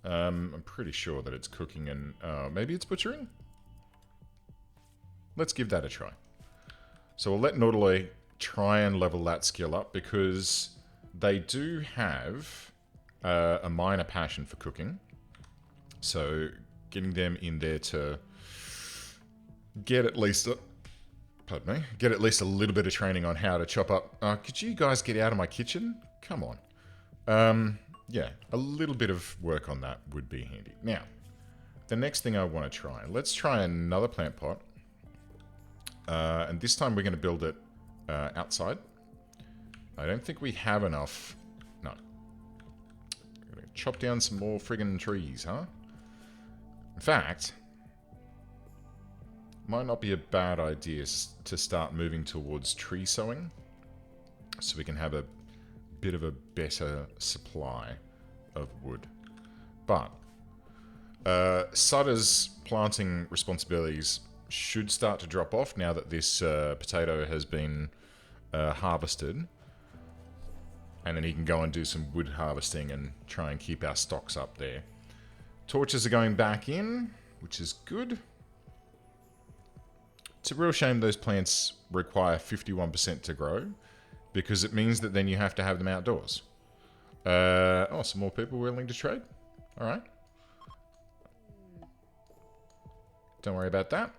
I'm pretty sure that it's cooking and... maybe it's butchering? Let's give that a try. So we'll let Nautiloy try and level that skill up, because they do have a minor passion for cooking. So getting them in there to get at least Pardon me. Get at least a little bit of training on how to chop up. Could you guys get out of my kitchen? Come on. Yeah, a little bit of work on that would be handy. Now, the next thing I want to try. Let's try another plant pot. And this time we're going to build it outside. I don't think we have enough. No. Gonna chop down some more friggin' trees, huh? In fact, might not be a bad idea to start moving towards tree sowing, so we can have a bit of a better supply of wood. But Sutter's planting responsibilities should start to drop off now that this potato has been harvested. And then he can go and do some wood harvesting and try and keep our stocks up there. Torches are going back in, which is good. It's a real shame those plants require 51% to grow, because it means that then you have to have them outdoors. Oh, some more people willing to trade? Alright. Don't worry about that.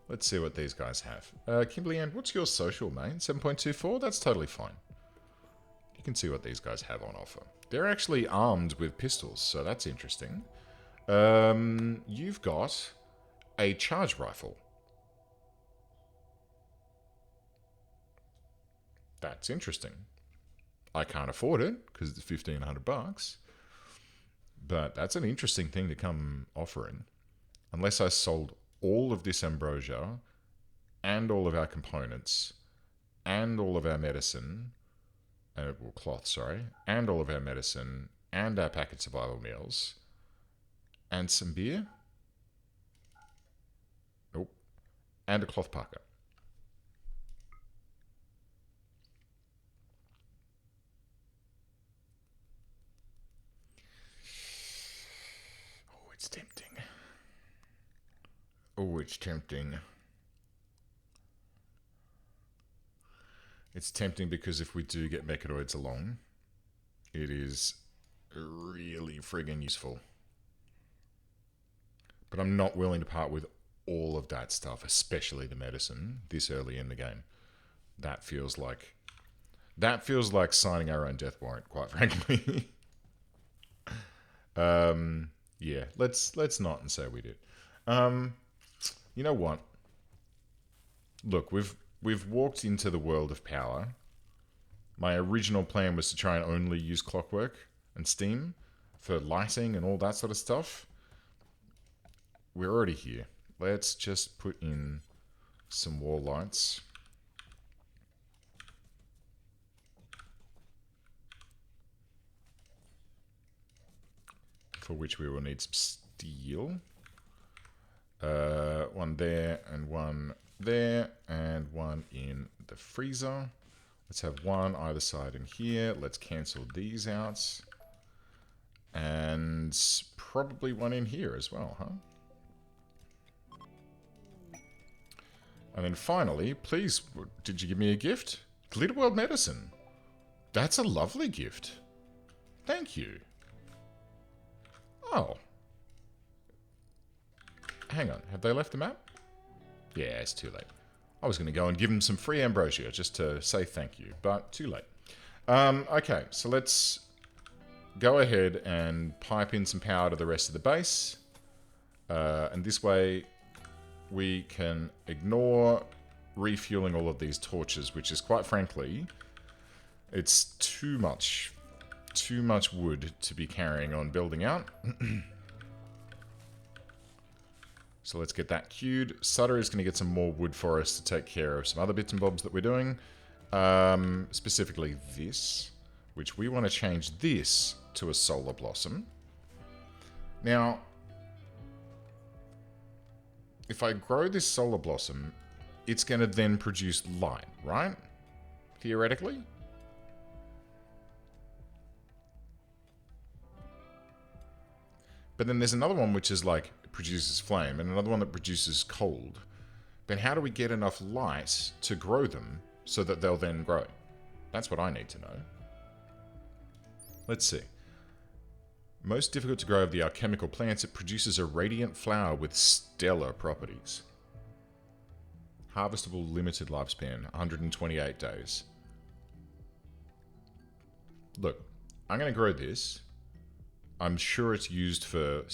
Let's see what these guys have. Kimberly Ann, what's your social, mate? 7.24? That's totally fine. You can see what these guys have on offer. They're actually armed with pistols, so that's interesting. You've got a charge rifle. That's interesting. I can't afford it because it's $1,500, but that's an interesting thing to come offering. Unless I sold all of this ambrosia and all of our components and all of our medicine, well, cloth, sorry, and all of our medicine and our packet survival meals and some beer. Nope. And a cloth parka. Oh, it's tempting. Oh, it's tempting. It's tempting because if we do get mechanoids along, it is really friggin' useful. But I'm not willing to part with all of that stuff, especially the medicine, this early in the game. That feels like signing our own death warrant, quite frankly. Yeah, let's not and say we did. You know what? Look, we've walked into the world of power. My original plan was to try and only use Clockwork and Steam for lighting and all that sort of stuff. We're already here. Let's just put in some wall lights. For which we will need some steel. One there and one there and one in the freezer. Let's have one either side in here. Let's cancel these out. And probably one in here as well, huh? And then finally, please, did you give me a gift? Glitter World Medicine. That's a lovely gift. Thank you. Oh. Hang on, have they left the map? Yeah, it's too late. I was going to go and give them some free ambrosia just to say thank you, but too late. Okay, so let's go ahead and pipe in some power to the rest of the base. And this way we can ignore refueling all of these torches, which is quite frankly, it's too much wood to be carrying on building out. So let's get that queued. Sutter is going to get some more wood for us to take care of some other bits and bobs that we're doing. Specifically this, which we want to change this to a solar blossom. Now, if I grow this solar blossom, it's going to then produce light, right? Theoretically. But then there's another one which is like produces flame and another one that produces cold. Then how do we get enough light to grow them so that they'll then grow? That's what I need to know. Let's see. Most difficult to grow of the alchemical plants, it produces a radiant flower with stellar properties. Harvestable limited lifespan, 128 days. Look, I'm going to grow this. I'm sure it's used for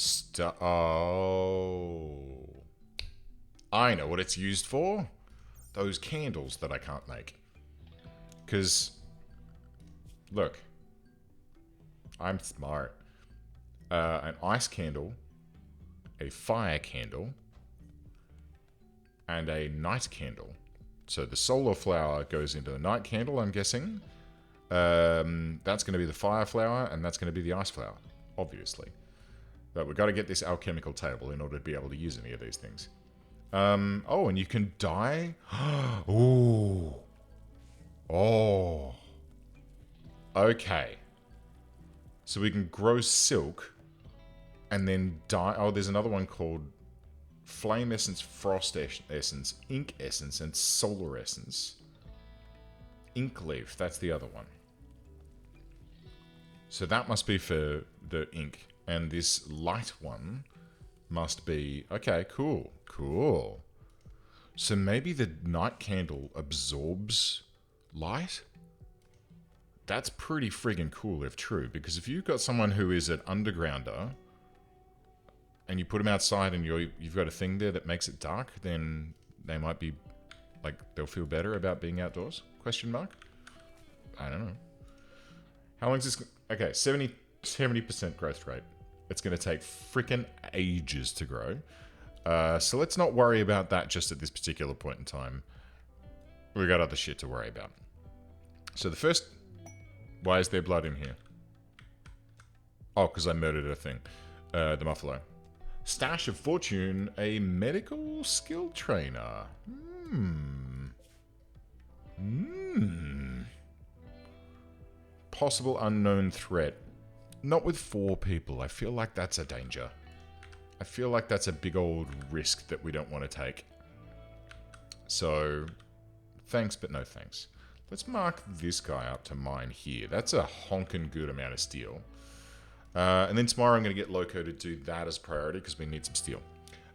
oh. I know what it's used for. Those candles that I can't make. Because, look, I'm smart. An ice candle, a fire candle, and a night candle. So the solar flower goes into the night candle, I'm guessing. That's going to be the fire flower, and that's going to be the ice flower, obviously. But we've got to get this alchemical table in order to be able to use any of these things. Oh, and you can dye. Ooh. Oh. Okay. So we can grow silk and then dye. Oh, there's another one called Flame Essence, Frost Essence, Ink Essence, and Solar Essence. Ink Leaf, that's the other one. So that must be for the ink. And this light one must be... Okay, cool. Cool. So maybe the night candle absorbs light? That's pretty friggin' cool if true. Because if you've got someone who is an undergrounder... and you put them outside and you've got a thing there that makes it dark, then they might be, like, they'll feel better about being outdoors? Question mark? I don't know. How long is this? Okay, 70% growth rate. It's going to take frickin' ages to grow. So let's not worry about that just at this particular point in time. We got other shit to worry about. So the first... Why is there blood in here? Oh, because I murdered a thing. The Muffalo. Stash of Fortune, a medical skill trainer. Possible unknown threat. Not with 4 people. I feel like that's a danger. I feel like that's a big old risk that we don't want to take. So, thanks but no thanks. Let's mark this guy up to mine here. That's a honkin' good amount of steel. And then tomorrow I'm going to get Loco to do that as priority because we need some steel.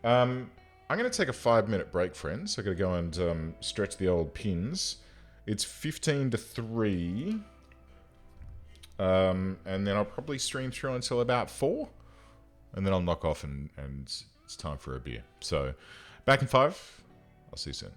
I'm going to take a 5-minute break, friends. I'm going to go and stretch the old pins. It's 15 to 3. And then I'll probably stream through until about 4. And then I'll knock off and it's time for a beer. So, back in 5. I'll see you soon.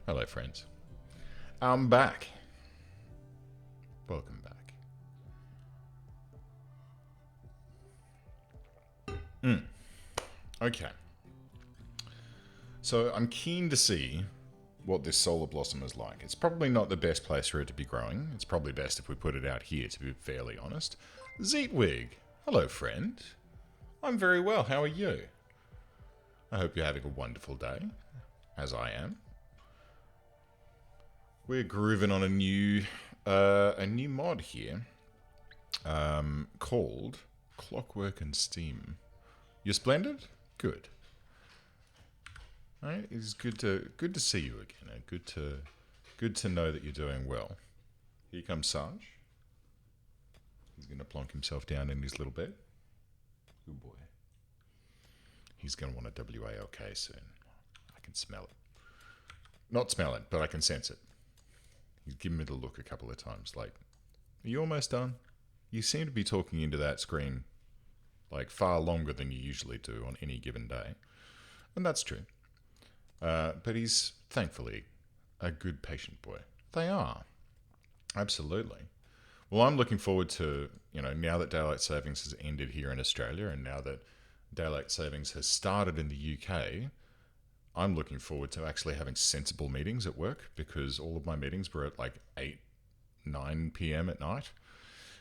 Hello, friends. I'm back. Welcome back. Okay. So I'm keen to see what this solar blossom is like. It's probably not the best place for it to be growing. It's probably best if we put it out here, to be fairly honest. Zeetwig. Hello, friend. I'm very well. How are you? I hope you're having a wonderful day, as I am. We're grooving on a new mod here, called Clockwork and Steam. You're splendid? Good. Alright, it's good to see you again. Good to know that you're doing well. Here comes Sarge. He's gonna plonk himself down in his little bed. Good boy. He's gonna want a WALK soon. I can smell it. Not smell it, but I can sense it. He's given me the look a couple of times, like, are you almost done? You seem to be talking into that screen like far longer than you usually do on any given day. And that's true. But he's, thankfully, a good patient boy. They are. Absolutely. Well, I'm looking forward to, now that Daylight Savings has ended here in Australia and now that Daylight Savings has started in the UK, I'm looking forward to actually having sensible meetings at work, because all of my meetings were at like 8, 9 p.m. at night.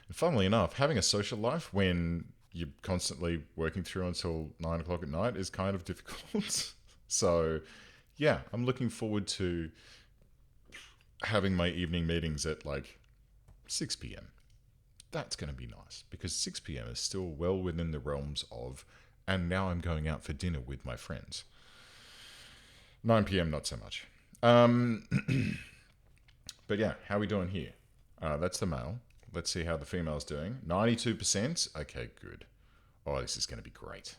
And funnily enough, having a social life when you're constantly working through until 9 o'clock at night is kind of difficult. So, yeah, I'm looking forward to having my evening meetings at like 6 p.m. That's going to be nice, because 6 p.m. is still well within the realms of, and now I'm going out for dinner with my friends. 9 p.m. not so much. But yeah, how are we doing here? That's the male. Let's see how the female's doing. 92%. Okay, good. Oh, this is going to be great.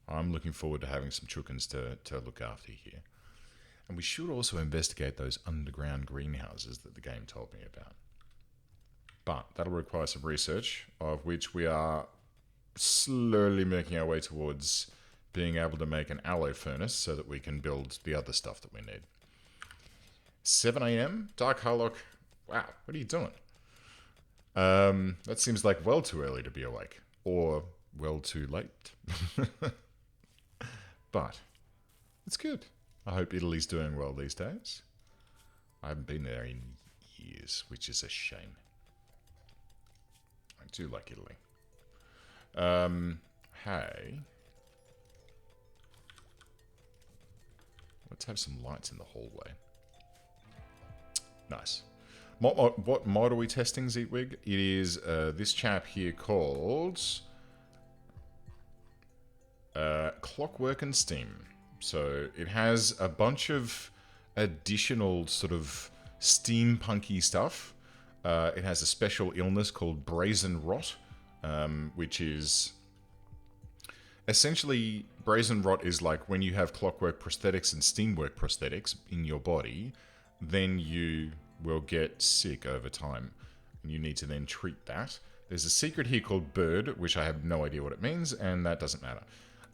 I'm looking forward to having some chickens to look after here. And we should also investigate those underground greenhouses that the game told me about. But that'll require some research, of which we are slowly making our way towards being able to make an alloy furnace so that we can build the other stuff that we need. 7 a.m. Dark Harlock. Wow, what are you doing? That seems like well too early to be awake. Or well too late. But it's good. I hope Italy's doing well these days. I haven't been there in years, which is a shame. I do like Italy. Hey. Let's have some lights in the hallway. Nice. What mod are we testing, Zeetwig? It is this chap here called Clockwork and Steam. So it has a bunch of additional sort of steampunky stuff. It has a special illness called Brazen Rot, which is essentially, Brazen Rot is like when you have clockwork prosthetics and steamwork prosthetics in your body, then you will get sick over time. And you need to then treat that. There's a secret here called Bird, which I have no idea what it means, and that doesn't matter.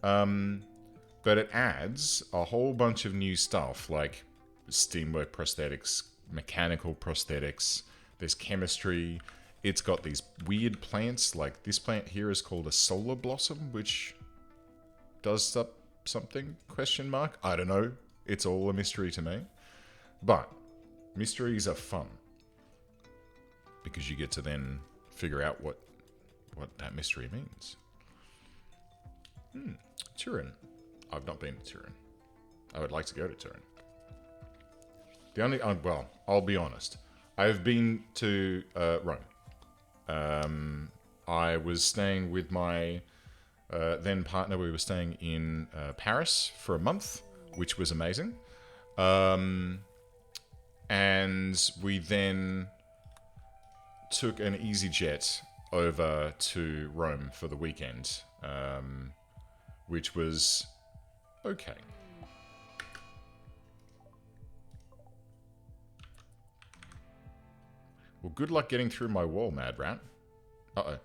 But it adds a whole bunch of new stuff, like steamwork prosthetics, mechanical prosthetics, there's chemistry. It's got these weird plants, like this plant here is called a solar blossom, which does something, question mark? I don't know. It's all a mystery to me. But mysteries are fun, because you get to then figure out what that mystery means. Turin. I've not been to Turin. I would like to go to Turin. The only, well, I'll be honest. I've been to Rome. I was staying with my then partner. We were staying in Paris for a month, which was amazing. And we then took an EasyJet over to Rome for the weekend, which was okay. Well, good luck getting through my wall, mad rat. Uh-oh.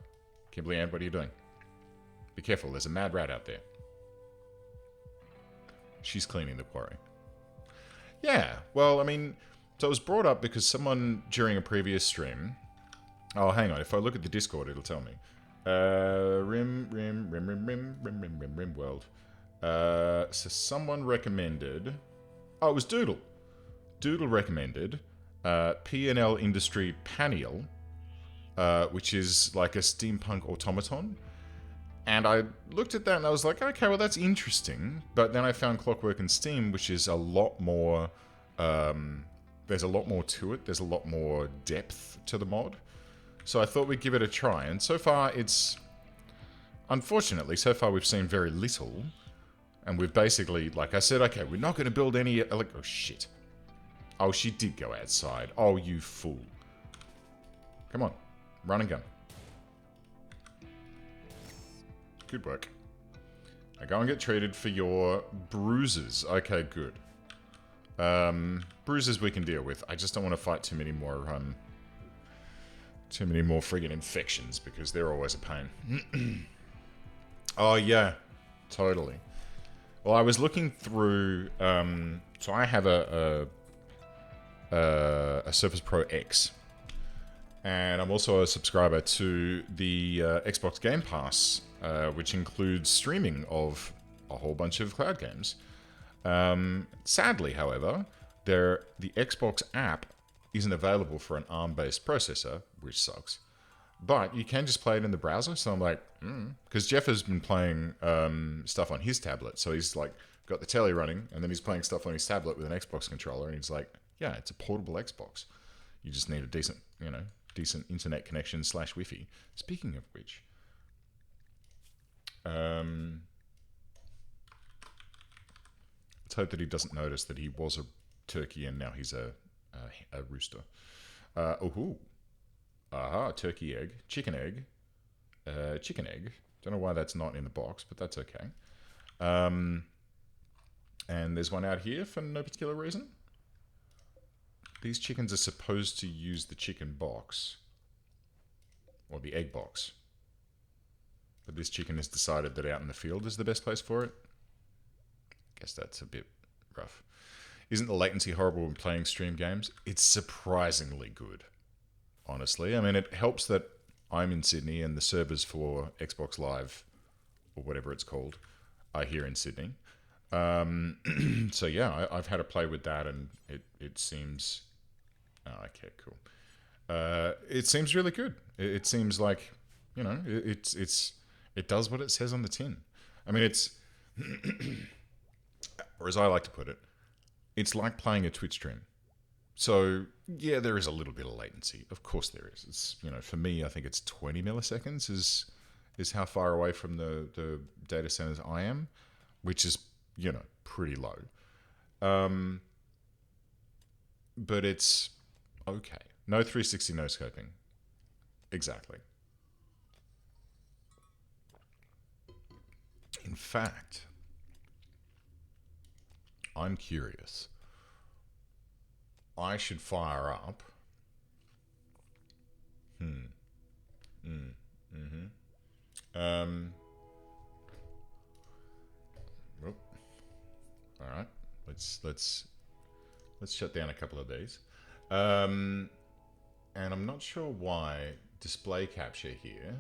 Kimberly Ann, what are you doing? Be careful, there's a mad rat out there. She's cleaning the quarry. Yeah, well, I mean, so it was brought up because someone during a previous stream. Oh, hang on. If I look at the Discord, it'll tell me. Rimworld. So someone recommended. Oh, it was Doodle. Doodle recommended P&L Industry Paniel, which is like a steampunk automaton. And I looked at that and I was like, okay, well, that's interesting. But then I found Clockwork and Steam, which is a lot more. There's a lot more to it. There's a lot more depth to the mod. So I thought we'd give it a try. And so far, it's. Unfortunately, so far we've seen very little. And we've basically, like I said, okay, we're not going to build any. Oh, shit. Oh, she did go outside. Oh, you fool. Come on. Run and gun. Good work. Now go and get treated for your bruises. Okay, good. Bruises we can deal with. I just don't want to fight too many more friggin' infections because they're always a pain. Oh yeah, totally. Well, I was looking through. So I have a Surface Pro X, and I'm also a subscriber to the Xbox Game Pass, which includes streaming of a whole bunch of cloud games. Sadly, however, the Xbox app isn't available for an ARM-based processor, which sucks. But you can just play it in the browser. So I'm like, because Jeff has been playing stuff on his tablet. So he's like got the telly running, and then he's playing stuff on his tablet with an Xbox controller, and he's like, yeah, it's a portable Xbox. You just need a decent internet connection / Wi-Fi. Speaking of which, let's hope that he doesn't notice that he was a turkey and now he's a rooster. Aha, turkey egg, chicken egg. Don't know why that's not in the box, but that's okay. And there's one out here for no particular reason. These chickens are supposed to use the chicken box, or the egg box. But this chicken has decided that out in the field is the best place for it. Guess that's a bit rough. Isn't the latency horrible when playing stream games? It's surprisingly good, honestly. I mean, it helps that I'm in Sydney and the servers for Xbox Live, or whatever it's called, are here in Sydney. So yeah, I've had a play with that, and it seems. Oh, okay, cool. It seems really good. It seems like, it does what it says on the tin. I mean, it's, or as I like to put it, it's like playing a Twitch stream. So yeah, there is a little bit of latency. Of course there is. It's, for me, I think it's 20 milliseconds is how far away from the data centers I am, which is, pretty low. But it's okay. No 360 no scoping. Exactly. In fact, I'm curious. I should fire up. All right. Let's shut down a couple of these. And I'm not sure why display capture here.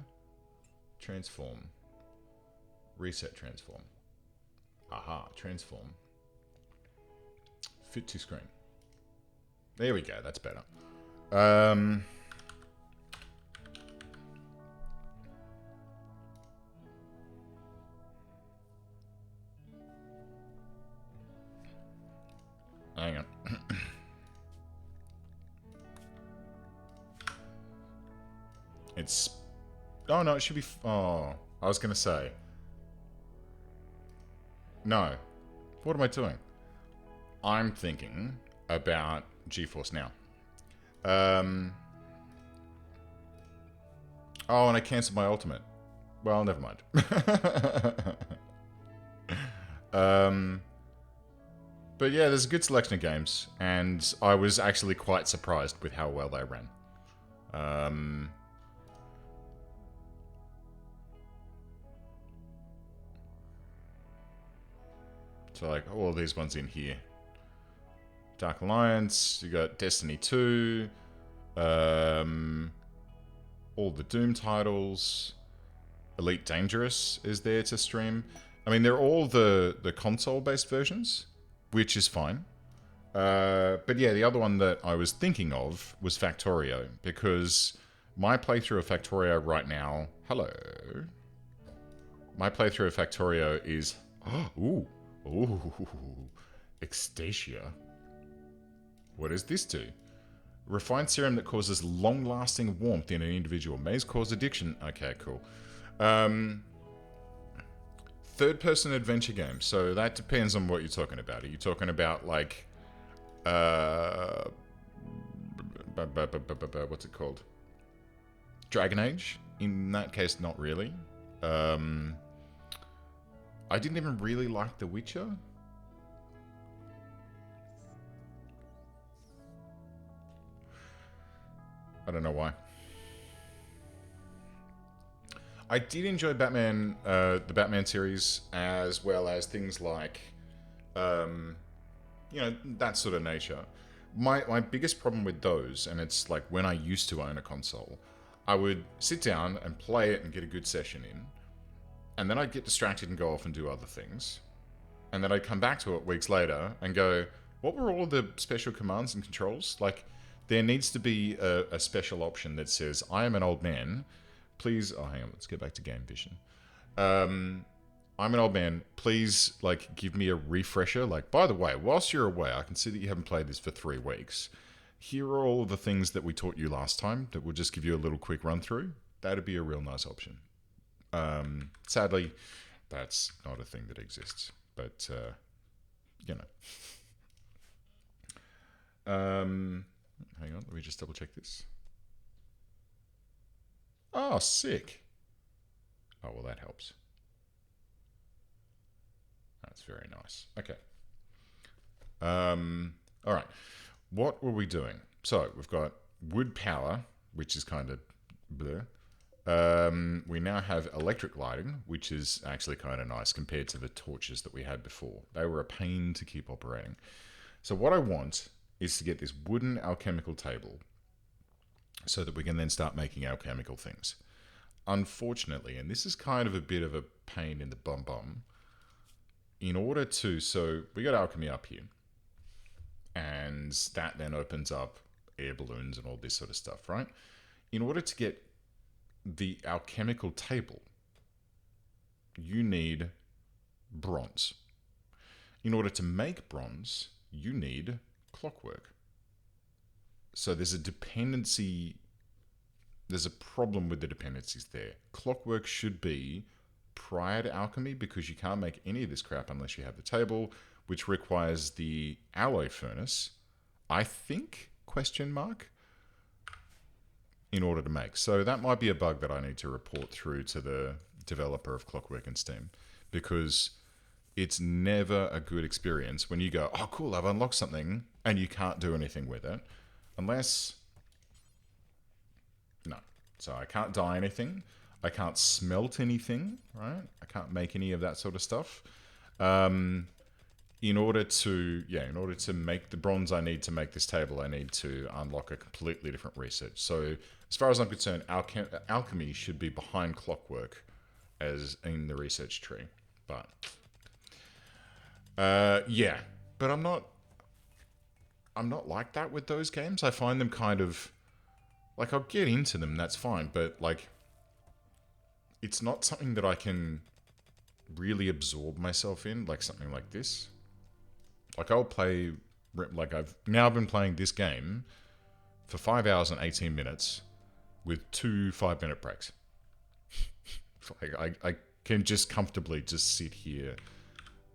Transform. Reset transform. Aha, transform. Fit to screen. There we go, that's better. Hang on. It's... Oh, no, it should be... Oh, I was going to say. No. What am I doing? I'm thinking about GeForce Now. Oh, and I cancelled my Ultimate. Well, never mind. But yeah, there's a good selection of games, and I was actually quite surprised with how well they ran. So like all these ones in here. Dark Alliance, you got Destiny 2, all the Doom titles, Elite Dangerous is there to stream. I mean, they're all the console-based versions, which is fine. But yeah, the other one that I was thinking of was Factorio, because my playthrough of Factorio right now... Hello. My playthrough of Factorio is... Ooh. Ecstasia. What does this do? Refined serum that causes long-lasting warmth in an individual. May cause addiction. Okay, cool. Third-person adventure game. So that depends on what you're talking about. Are you talking about, like... what's it called? Dragon Age? In that case, not really. I didn't even really like The Witcher. I don't know why. I did enjoy Batman, the Batman series, as well as things like, you know, that sort of nature. My biggest problem with those, and it's like when I used to own a console, I would sit down and play it and get a good session in, and then I'd get distracted and go off and do other things. And then I'd come back to it weeks later and go, what were all of the special commands and controls? Like, there needs to be a special option that says, I am an old man, please... Oh, hang on, let's get back to game vision. I'm an old man, please, like, give me a refresher. Like, by the way, whilst you're away, I can see that you haven't played this for 3 weeks. Here are all of the things that we taught you last time that will just give you a little quick run through. That'd be a real nice option. Sadly, that's not a thing that exists. But, you know. Hang on, let me just double check this. Oh, sick. Oh, well, that helps. That's very nice. Okay. All right. What were we doing? So, we've got wood power, which is kind of bleh. We now have electric lighting, which is actually kind of nice compared to the torches that we had before. They were a pain to keep operating. So what I want is to get this wooden alchemical table so that we can then start making alchemical things. Unfortunately, and this is kind of a bit of a pain in the bum, in order to... So we got alchemy up here, and that then opens up air balloons and all this sort of stuff, right? In order to get the alchemical table, you need bronze. In order to make bronze, you need clockwork. So there's a dependency, there's a problem with the dependencies there. Clockwork should be prior to alchemy, because you can't make any of this crap unless you have the table, which requires the alloy furnace, I think, question mark, in order to make. So that might be a bug that I need to report through to the developer of Clockwork and Steam, because it's never a good experience when you go, oh cool, I've unlocked something, and you can't do anything with it. Unless... No. So I can't dye anything. I can't smelt anything, right? I can't make any of that sort of stuff. In order to make the bronze I need to make this table, I need to unlock a completely different research. So as far as I'm concerned, alchemy should be behind clockwork as in the research tree. But yeah, but I'm not like that with those games. I find them kind of like, I'll get into them, that's fine, but like it's not something that I can really absorb myself in, like something like this. Like I'll play, like I've now been playing this game for 5 hours and 18 minutes with 2 5-minute breaks. Like I can just comfortably just sit here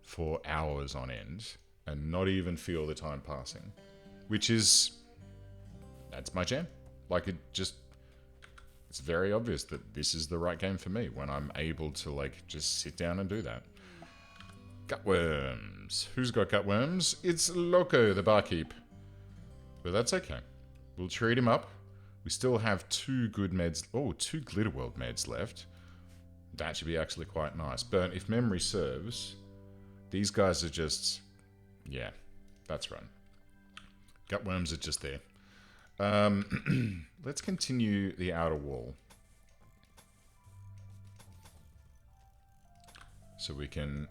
for hours on end and not even feel the time passing, which is, that's my jam. Like it's very obvious that this is the right game for me when I'm able to like just sit down and do that. Gutworms. Who's got gutworms? It's Loco, the barkeep. But that's okay. We'll treat him up. We still have 2 good meds. Oh, 2 Glitterworld meds left. That should be actually quite nice. But if memory serves, these guys are just... Yeah, that's right. Gutworms are just there. Let's continue the outer wall. So we can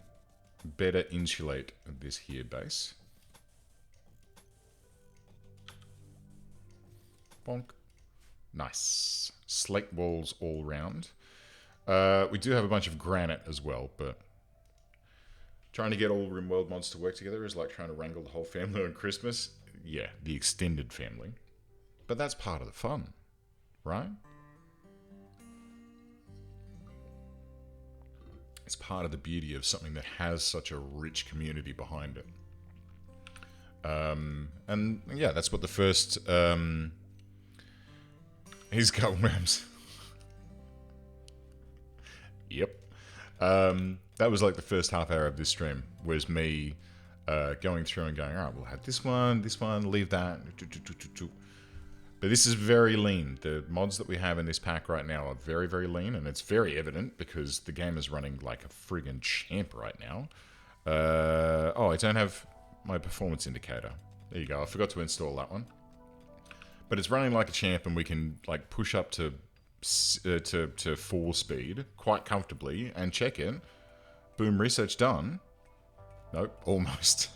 better insulate this here base. Bonk. Nice. Slate walls all round. We do have a bunch of granite as well, but trying to get all Rimworld mods to work together is like trying to wrangle the whole family on Christmas. Yeah, the extended family. But that's part of the fun, right? It's part of the beauty of something that has such a rich community behind it. And yeah, that's what the first... he's got worms. Yep. That was like the first half hour of this stream, was me going through and going, all right, we'll have this one, leave that. But this is very lean. The mods that we have in this pack right now are very, very lean, and it's very evident because the game is running like a friggin' champ right now. Oh, I don't have my performance indicator. There you go. I forgot to install that one. But it's running like a champ, and we can like push up to full speed quite comfortably and check it. Boom, research done. Nope, almost.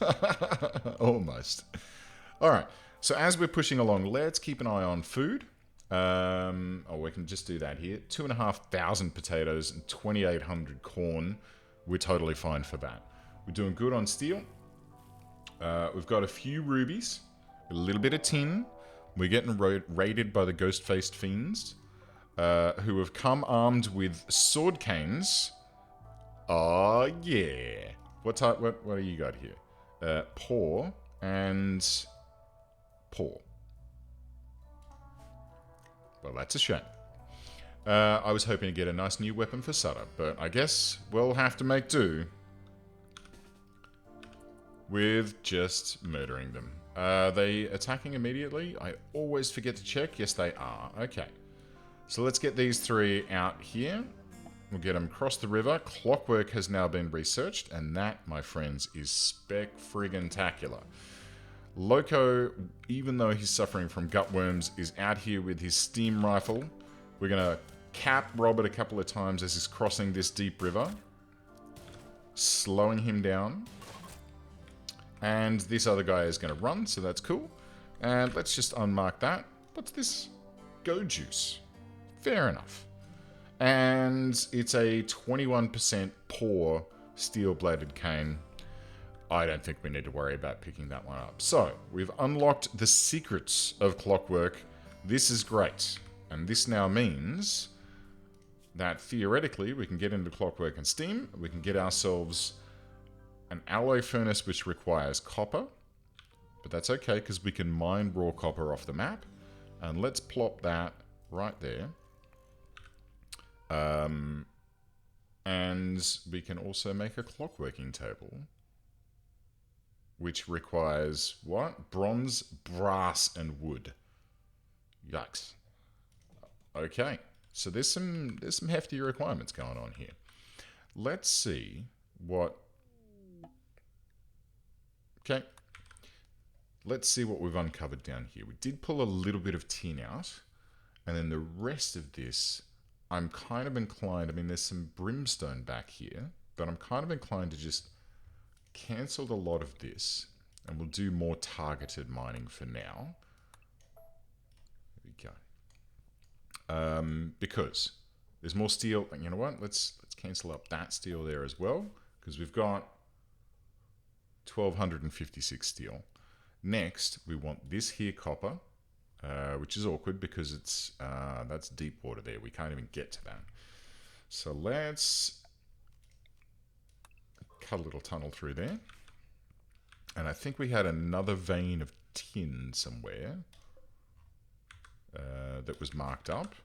Almost. All right. So as we're pushing along, let's keep an eye on food. We can just do that here. 2,500 potatoes and 2,800 corn. We're totally fine for that. We're doing good on steel. We've got a few rubies, a little bit of tin. We're getting raided by the ghost-faced fiends, who have come armed with sword canes. Oh yeah. What type? What do you got here? Paw and paw. Well, that's a shame. I was hoping to get a nice new weapon for Sutter, but I guess we'll have to make do with just murdering them. Are they attacking immediately? I always forget to check. Yes, they are. Okay. So let's get these three out here. We'll get them across the river. Clockwork has now been researched, and that, my friends, is spec-friggin-tacular. Loco, even though he's suffering from gutworms, is out here with his steam rifle. We're going to cap Robert a couple of times as he's crossing this deep river, slowing him down. And this other guy is going to run, so that's cool. And let's just unmark that. What's this? Go juice. Fair enough. And it's a 21% poor steel-bladed cane. I don't think we need to worry about picking that one up. So, we've unlocked the secrets of Clockwork. This is great. And this now means that theoretically we can get into Clockwork and Steam. We can get ourselves an alloy furnace which requires copper. But that's okay because we can mine raw copper off the map. And let's plop that right there. And we can also make a clockworking table, which requires what? Bronze, brass, and wood. Yikes. Okay, so there's some hefty requirements going on here. Let's see what. Okay. Let's see what we've uncovered down here. We did pull a little bit of tin out, and then the rest of this, I'm kind of inclined, I mean, there's some brimstone back here, but I'm kind of inclined to just cancel a lot of this, and we'll do more targeted mining for now. There we go. Because there's more steel. You know what? Let's cancel up that steel there as well, because we've got 1,256 steel. Next, we want this here copper. Which is awkward because it's that's deep water there. We can't even get to that. So let's cut a little tunnel through there. And I think we had another vein of tin somewhere that was marked up.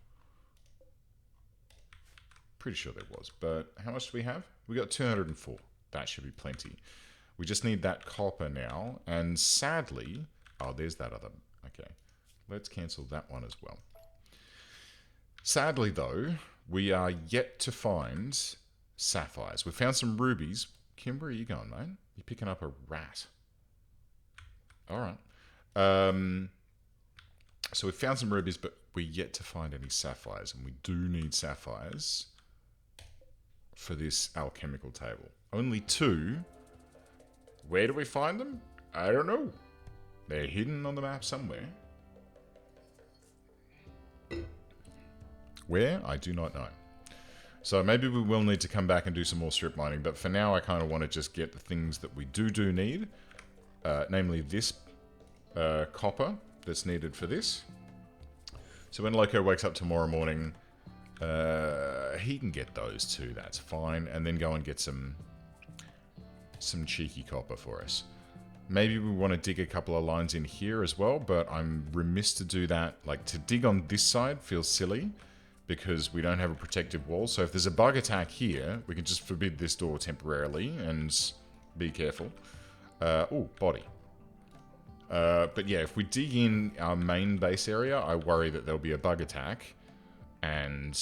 Pretty sure there was. But how much do we have? We got 204. That should be plenty. We just need that copper now. And sadly... Oh, there's that other... Okay. Let's cancel that one as well. Sadly, though, we are yet to find sapphires. We found some rubies. Kim, where are you going, mate? You're picking up a rat. All right. So we found some rubies, but we're yet to find any sapphires, and we do need sapphires for this alchemical table. Only 2. Where do we find them? I don't know. They're hidden on the map somewhere. Where? I do not know. So maybe we will need to come back and do some more strip mining, but for now I kind of want to just get the things that we do need, namely this copper that's needed for this. So when Loco wakes up tomorrow morning, he can get those too, that's fine, and then go and get some cheeky copper for us. Maybe we want to dig a couple of lines in here as well, but I'm remiss to do that. Like, to dig on this side feels silly, because we don't have a protective wall. So if there's a bug attack here, we can just forbid this door temporarily and be careful. Oh, body. But yeah, if we dig in our main base area, I worry that there'll be a bug attack and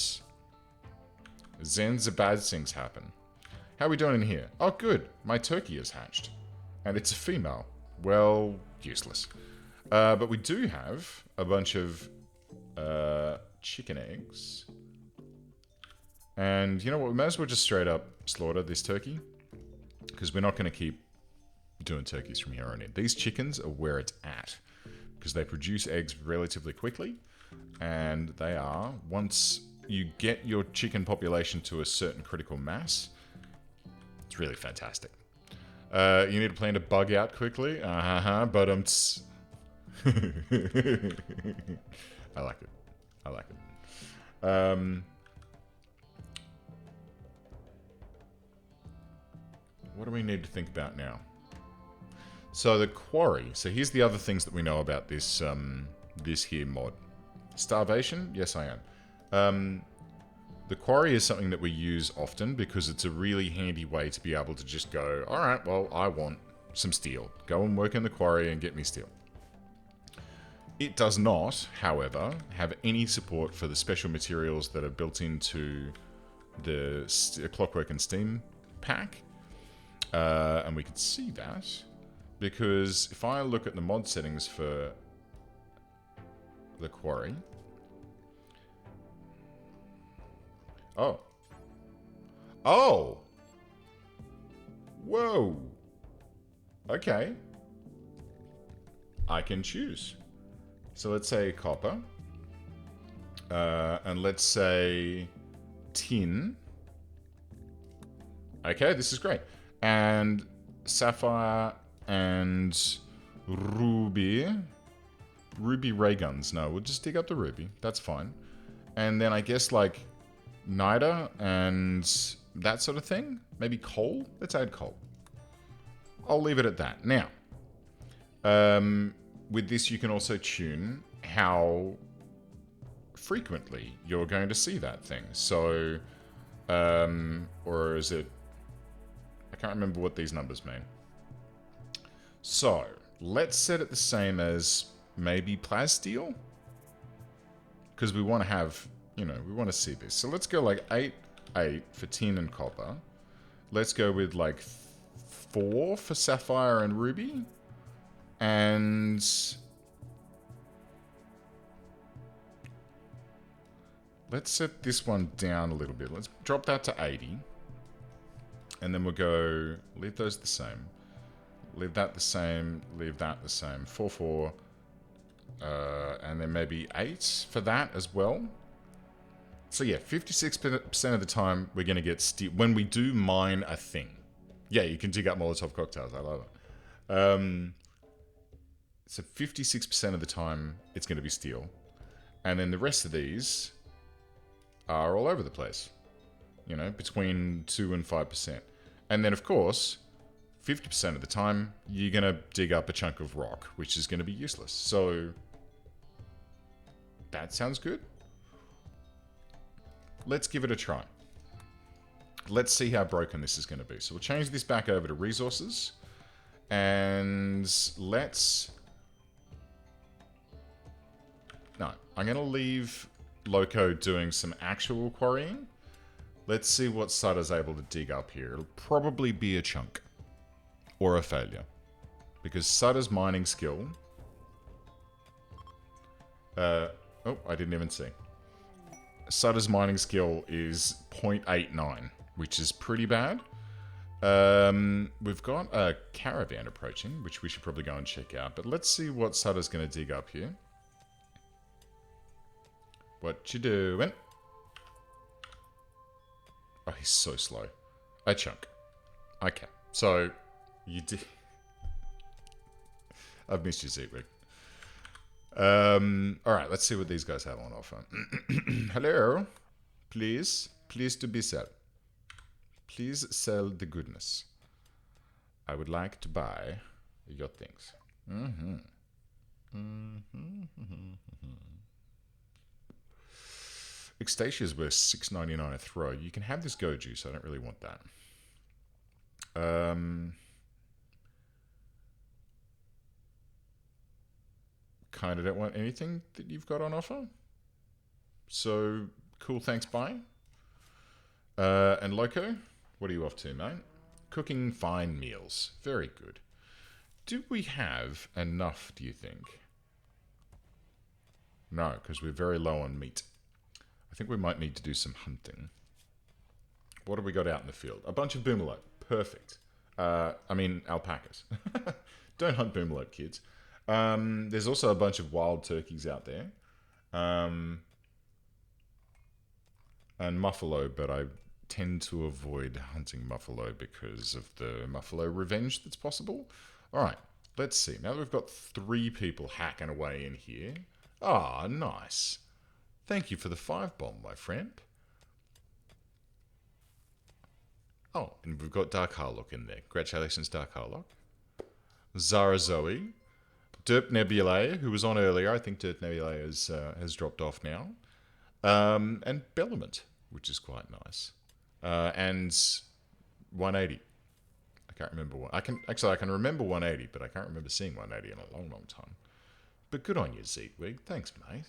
then the bad things happen. How are we doing in here? Oh, good. My turkey is hatched. And it's a female. Well, useless. But we do have a bunch of chicken eggs. And you know what? We might as well just straight up slaughter this turkey, because we're not going to keep doing turkeys from here on in. These chickens are where it's at, because they produce eggs relatively quickly, and they are, once you get your chicken population to a certain critical mass, it's really fantastic. You need to plan to bug out quickly. But I like it. I like it. What do we need to think about now? So the quarry. So here's the other things that we know about this this here mod. Starvation? Yes, I am. The quarry is something that we use often because it's a really handy way to be able to just go, alright, well, I want some steel. Go and work in the quarry and get me steel. It does not, however, have any support for the special materials that are built into the Clockwork and Steam pack. And we can see that because if I look at the mod settings for the quarry... Oh. Oh! Whoa! Okay. I can choose. So let's say copper. And let's say tin. Okay, this is great. And sapphire and ruby. Ruby ray guns. No, we'll just dig up the ruby. That's fine. And then I guess like niter and that sort of thing. Maybe coal? Let's add coal. I'll leave it at that. Now, with this you can also tune how frequently you're going to see that thing. So, or is it... I can't remember what these numbers mean. So, let's set it the same as maybe plasteel. Because we want to have, you know, we want to see this. So let's go like 8 for tin and copper. Let's go with like 4 for sapphire and ruby. And let's set this one down a little bit. Let's drop that to 80. And then we'll go, leave those the same. Leave that the same. Leave that the same. 4, 4. And then maybe 8 for that as well. So yeah, 56% of the time we're going to get steel. When we do mine a thing. Yeah, you can dig up Molotov cocktails. I love it. So 56% of the time it's going to be steel. And then the rest of these are all over the place. You know, between 2 and 5%. And then, of course, 50% of the time, you're going to dig up a chunk of rock, which is going to be useless. So, that sounds good. Let's give it a try. Let's see how broken this is going to be. So, we'll change this back over to resources. And let's... No, I'm going to leave Loco doing some actual quarrying. Let's see what Sutter's able to dig up here. It'll probably be a chunk. Or a failure. Because Sutter's mining skill Oh, I didn't even see. Sutter's mining skill is 0.89, which is pretty bad. We've got a caravan approaching, which we should probably go and check out. But let's see what Sutter's going to dig up here. What you doing? Oh, he's so slow. A chunk. Okay, so you did. I've missed you, Zeetwig. All right, let's see what these guys have on offer. Hello, please to be sell. Please sell the goodness. I would like to buy your things. Extasia's worth $6.99 a throw. You can have this go juice. I don't really want that. Kind of don't want anything that you've got on offer. So, cool, thanks, bye. And Loco, what are you off to, mate? Cooking fine meals. Very good. Do we have enough, do you think? No, because we're very low on meat. I think we might need to do some hunting. What have we got out in the field? A bunch of boomerlope. Perfect. I mean, alpacas. Don't hunt boomerlope, kids. There's also a bunch of wild turkeys out there. And muffalo, but I tend to avoid hunting muffalo because of the muffalo revenge that's possible. Alright, let's see. Now that we've got 3 people hacking away in here. Ah, nice. Thank you for the 5-bomb, my friend. Oh, and we've got Dark Harlock in there. Congratulations, Dark Harlock. Zara Zoe. Derp Nebulae, who was on earlier. I think Derp Nebulae has dropped off now. And Bellament, which is quite nice. And 180. I can't remember what. I can remember 180, but I can't remember seeing 180 in a long, long time. But good on you, Zeetwig. Thanks, mate.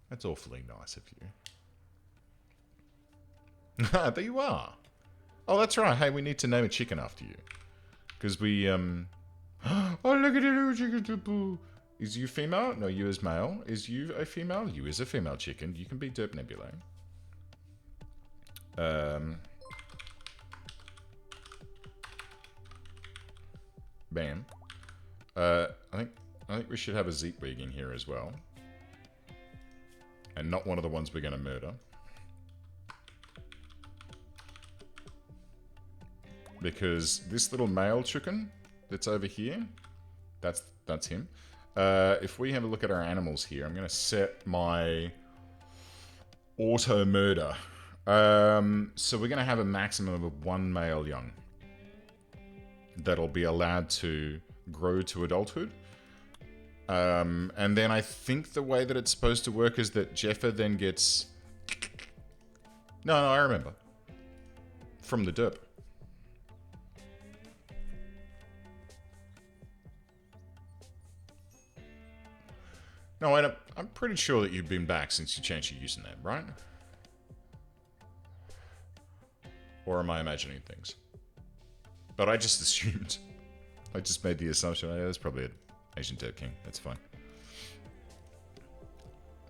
That's awfully nice of you. There you are. Oh, that's right. Hey, we need to name a chicken after you. Because we, Oh, look at it, chicken. Is you female? No, you is male. Is you a female? You is a female chicken. You can be Derp Nebulae. Bam. I think we should have a Zeetwig in here as well. And not one of the ones we're going to murder. Because this little male chicken that's over here, that's him. If we have a look at our animals here, I'm going to set my auto murder. So we're going to have a maximum of 1 male young that'll be allowed to grow to adulthood. And then I think the way that it's supposed to work is that Jeffa then gets... No, I remember. From the derp. No, I'm pretty sure that you've been back since you changed your username, right? Or am I imagining things? But I just assumed. I just made the assumption. Yeah, that's probably an Asian Derp King. That's fine.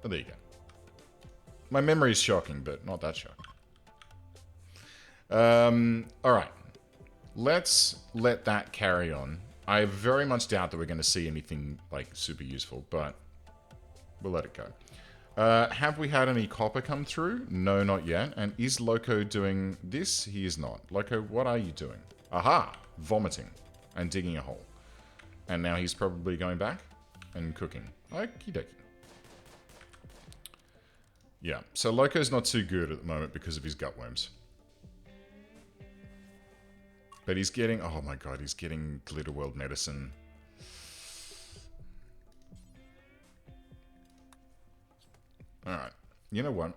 Oh, there you go. My memory is shocking, but not that shocking. Alright. Let's let that carry on. I very much doubt that we're going to see anything, like, super useful, but we'll let it go. Have we had any copper come through? No, not yet. And is Loco doing this? He is not. Loco, what are you doing? Aha! Vomiting and digging a hole. And now he's probably going back and cooking. Okie dokie. Yeah, so Loco's not too good at the moment because of his gutworms. But he's getting... Oh my god, he's getting Glitter World medicine. Alright, you know what?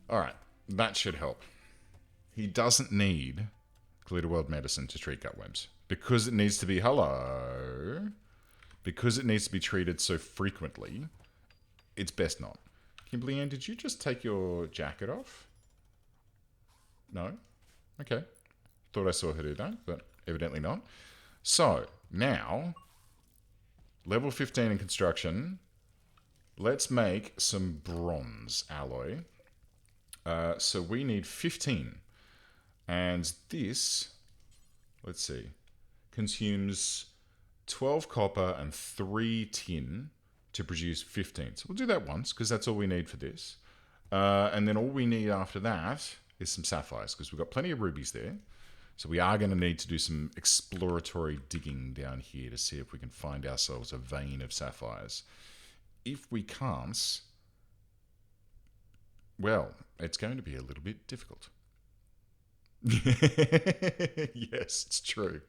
Alright, that should help. He doesn't need Glitter World medicine to treat gutworms. Because it needs to be... Hello? Because it needs to be treated so frequently, it's best not. Kimberly Ann, did you just take your jacket off? No? Okay. Thought I saw her do that, but evidently not. So, now, level 15 in construction. Let's make some bronze alloy. So we need 15. And this, let's see, consumes 12 copper and 3 tin to produce 15. So we'll do that once, because that's all we need for this. And then all we need after that is some sapphires, because we've got plenty of rubies there. So we are going to need to do some exploratory digging down here to see if we can find ourselves a vein of sapphires. If we can't, well, it's going to be a little bit difficult. Yes, it's true.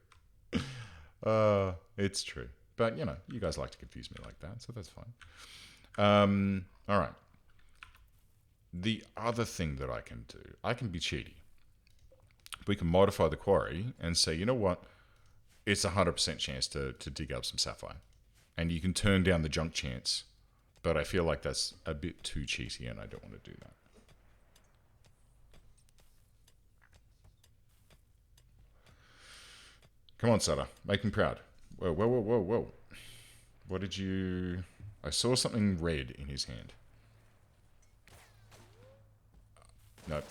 It's true. But, you know, you guys like to confuse me like that, so that's fine. All right. The other thing that I can do, I can be cheaty. We can modify the quarry and say, you know what? It's a 100% chance to dig up some sapphire. And you can turn down the junk chance. But I feel like that's a bit too cheaty and I don't want to do that. Come on, Sutter. Make me proud. Whoa, whoa, whoa, whoa, whoa. What did you... I saw something red in his hand. Nope.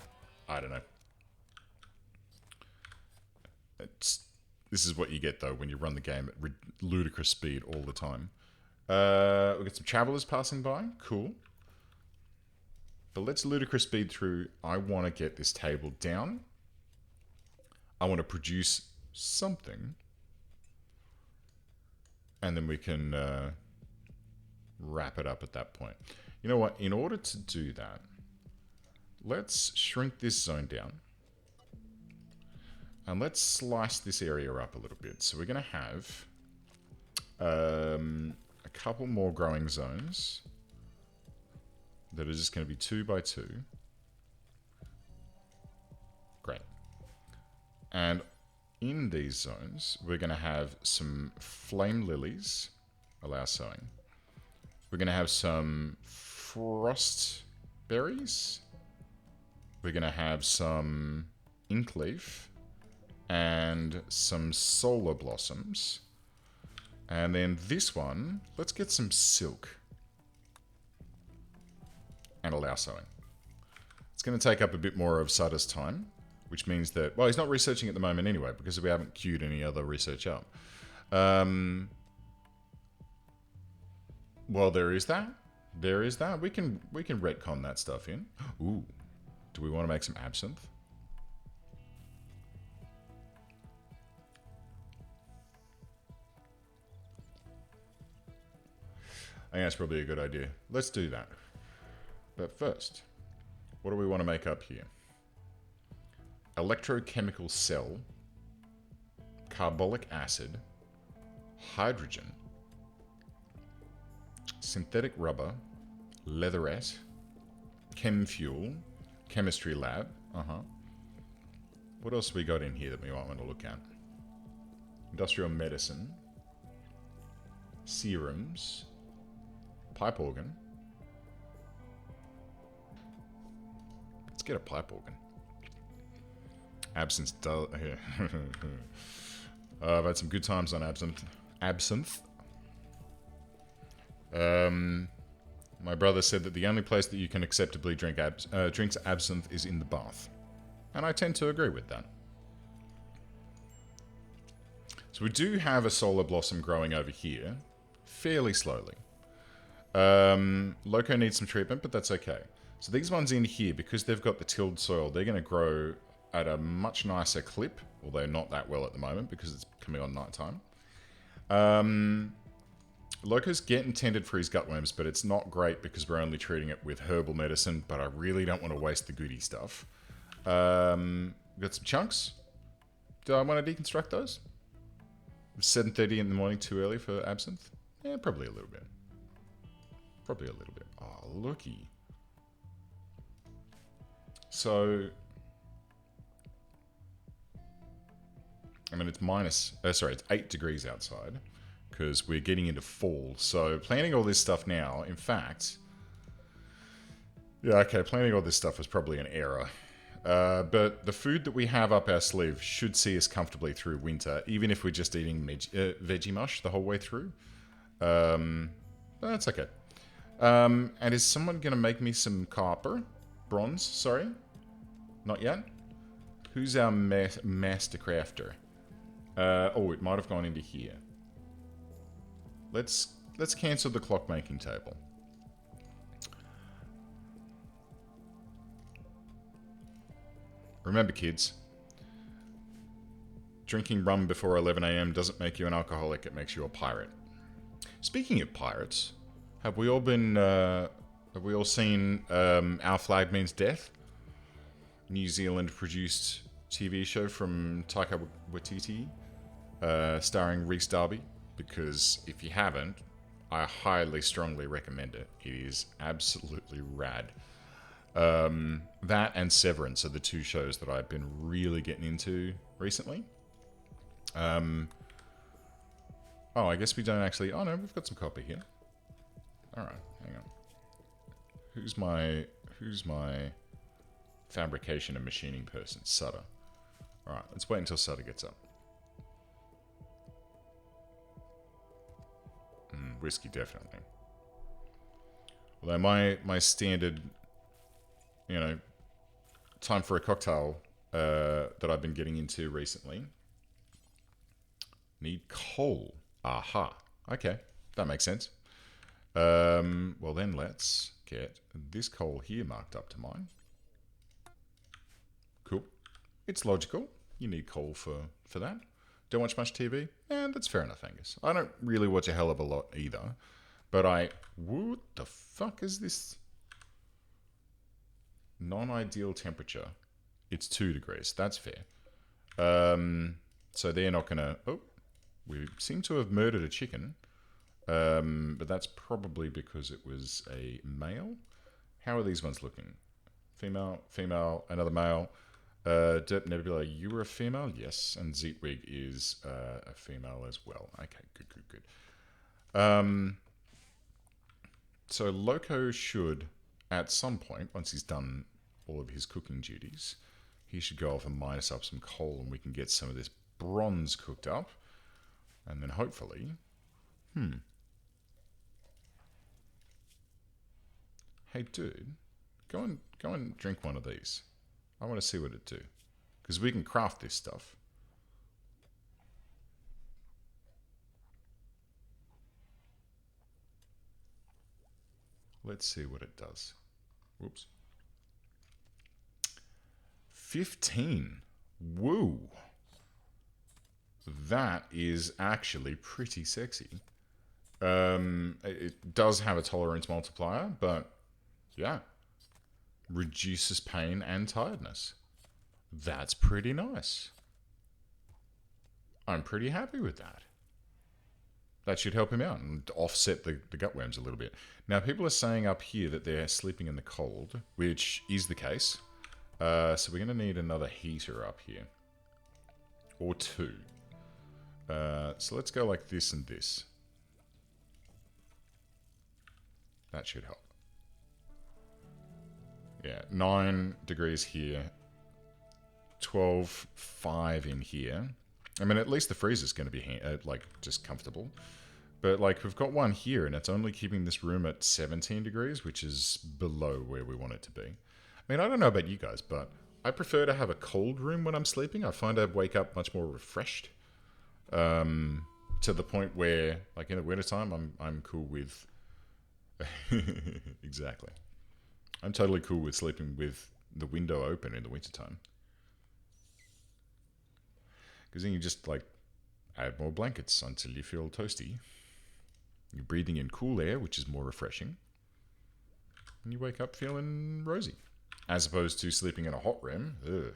I don't know. This is what you get, though, when you run the game at ludicrous speed all the time. We've got some travelers passing by. Cool. But let's ludicrous speed through. I want to get this table down. I want to produce something. And then we can wrap it up at that point. You know what? In order to do that, let's shrink this zone down. And let's slice this area up a little bit. So we're going to have a couple more growing zones that are just going to be 2 by 2. Great. And in these zones, we're going to have some flame lilies, allow sowing. We're going to have some frost berries. We're going to have some inkleaf and some solar blossoms. And then this one, let's get some silk and allow sowing. It's going to take up a bit more of Sutter's time, which means that, well, he's not researching at the moment anyway, because we haven't queued any other research up. Well, there is that. There is that. We can retcon that stuff in. Ooh, do we want to make some absinthe? I think that's probably a good idea. Let's do that. But first, what do we want to make up here? Electrochemical cell, carbolic acid, hydrogen, synthetic rubber, leatherette, chem fuel, chemistry lab. What else have we got in here that we might want to look at? Industrial medicine, serums, pipe organ. Let's get a pipe organ. Absinthe. I've had some good times on absinthe. My brother said that the only place that you can acceptably drink drinks absinthe is in the bath. And I tend to agree with that. So we do have a solar blossom growing over here, fairly slowly. Loco needs some treatment, but that's okay. So these ones in here, because they've got the tilled soil, they're going to grow at a much nicer clip, although not that well at the moment because it's coming on nighttime. Loco's getting tended for his gutworms, but it's not great because we're only treating it with herbal medicine, but I really don't want to waste the goody stuff. Got some chunks. Do I want to deconstruct those? 7:30 in the morning, too early for absinthe? Yeah, probably a little bit. Probably a little bit. Oh, looky. So, I mean, it's 8 degrees outside because we're getting into fall. So planning all this stuff now, in fact, yeah, okay, planning all this stuff was probably an error. But the food that we have up our sleeve should see us comfortably through winter, even if we're just eating veggie mush the whole way through. That's okay. And is someone going to make me some copper? Bronze, sorry? Not yet? Who's our master crafter? Oh, it might have gone into here. Let's cancel the clockmaking table. Remember, kids, drinking rum before 11 a.m. doesn't make you an alcoholic, it makes you a pirate. Speaking of pirates, have we all seen Our Flag Means Death? New Zealand produced TV show from Taika Waititi, starring Rhys Darby. Because if you haven't, I highly, strongly recommend it. It is absolutely rad. That and Severance are the two shows that I've been really getting into recently. Oh, I guess we don't actually... Oh, no, we've got some copper here. Alright, hang on. Who's my fabrication and machining person? Sutter. Alright, let's wait until Sutter gets up. Whiskey, definitely. Although my standard, time for a cocktail that I've been getting into recently. Need coal. Aha. Okay, that makes sense. Well then, let's get this coal here marked up to mine. Cool. It's logical. You need coal for that. Don't watch much TV? That's fair enough, Angus. I don't really watch a hell of a lot either. But what the fuck is this? Non-ideal temperature. It's 2 degrees. That's fair. So they're not gonna... Oh, we seem to have murdered a chicken. But that's probably because it was a male. How are these ones looking? Female, another male. Derp Nebula, you were a female? Yes. And Zeetwig is a female as well. Okay, good. So Loco should, at some point, once he's done all of his cooking duties, he should go off and mine us up some coal and we can get some of this bronze cooked up. And then hopefully... Hey, dude, go and drink one of these. I want to see what it do. Because we can craft this stuff. Let's see what it does. Whoops. 15. Woo. That is actually pretty sexy. It does have a tolerance multiplier, but yeah. Reduces pain and tiredness. That's pretty nice. I'm pretty happy with that. That should help him out and offset the gutworms a little bit. Now, people are saying up here that they're sleeping in the cold, which is the case. So we're going to need another heater up here. Or 2. So let's go like this and this. That should help. Yeah, 9 degrees here. 12.5 in here. I mean, at least the freezer's going to be, just comfortable. But, we've got one here, and it's only keeping this room at 17 degrees, which is below where we want it to be. I mean, I don't know about you guys, but I prefer to have a cold room when I'm sleeping. I find I wake up much more refreshed. To the point where, in the wintertime, I'm cool with... Exactly. I'm totally cool with sleeping with the window open in the wintertime. Because then you just, add more blankets until you feel toasty. You're breathing in cool air, which is more refreshing. And you wake up feeling rosy. As opposed to sleeping in a hot room. Ugh.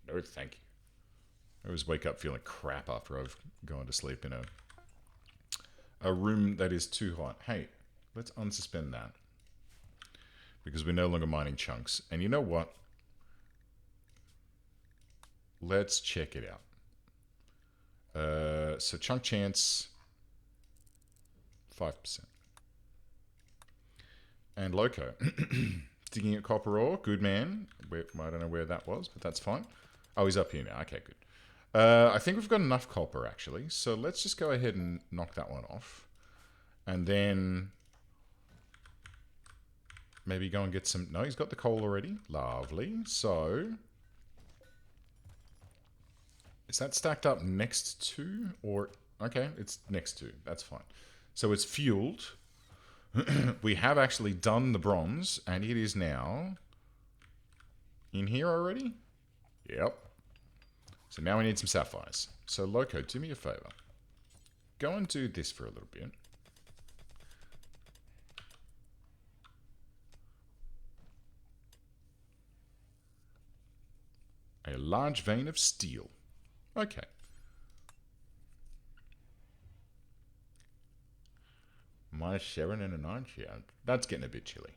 No, thank you. I always wake up feeling crap after I've gone to sleep in a room that is too hot. Hey, let's unsuspend that. Because we're no longer mining chunks. And you know what? Let's check it out. So chunk chance, 5%. And Loco, Digging at copper ore. Good man. I don't know where that was, but that's fine. Oh, he's up here now. Okay, good. I think we've got enough copper, actually. So let's just go ahead and knock that one off. And then maybe go and get some... No, he's got the coal already. Lovely. So... Is that stacked up next to? Or... Okay, it's next to. That's fine. So it's fueled. We have actually done the bronze, and it is now in here already? Yep. So now we need some sapphires. So Loco, do me a favor. Go and do this for a little bit. A large vein of steel. Okay. My Sharon and a 9 share. That's getting a bit chilly.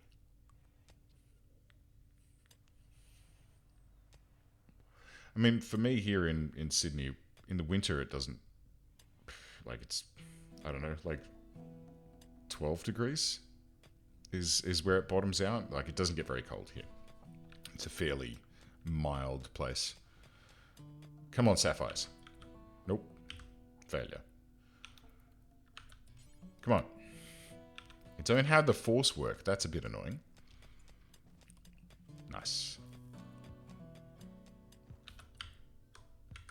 I mean, for me here in Sydney, in the winter it doesn't... Like it's, I don't know, like 12 degrees is where it bottoms out. Like it doesn't get very cold here. It's a fairly mild place. Come on, sapphires. Nope. Failure. Come on. It don't have the force work. That's a bit annoying. Nice.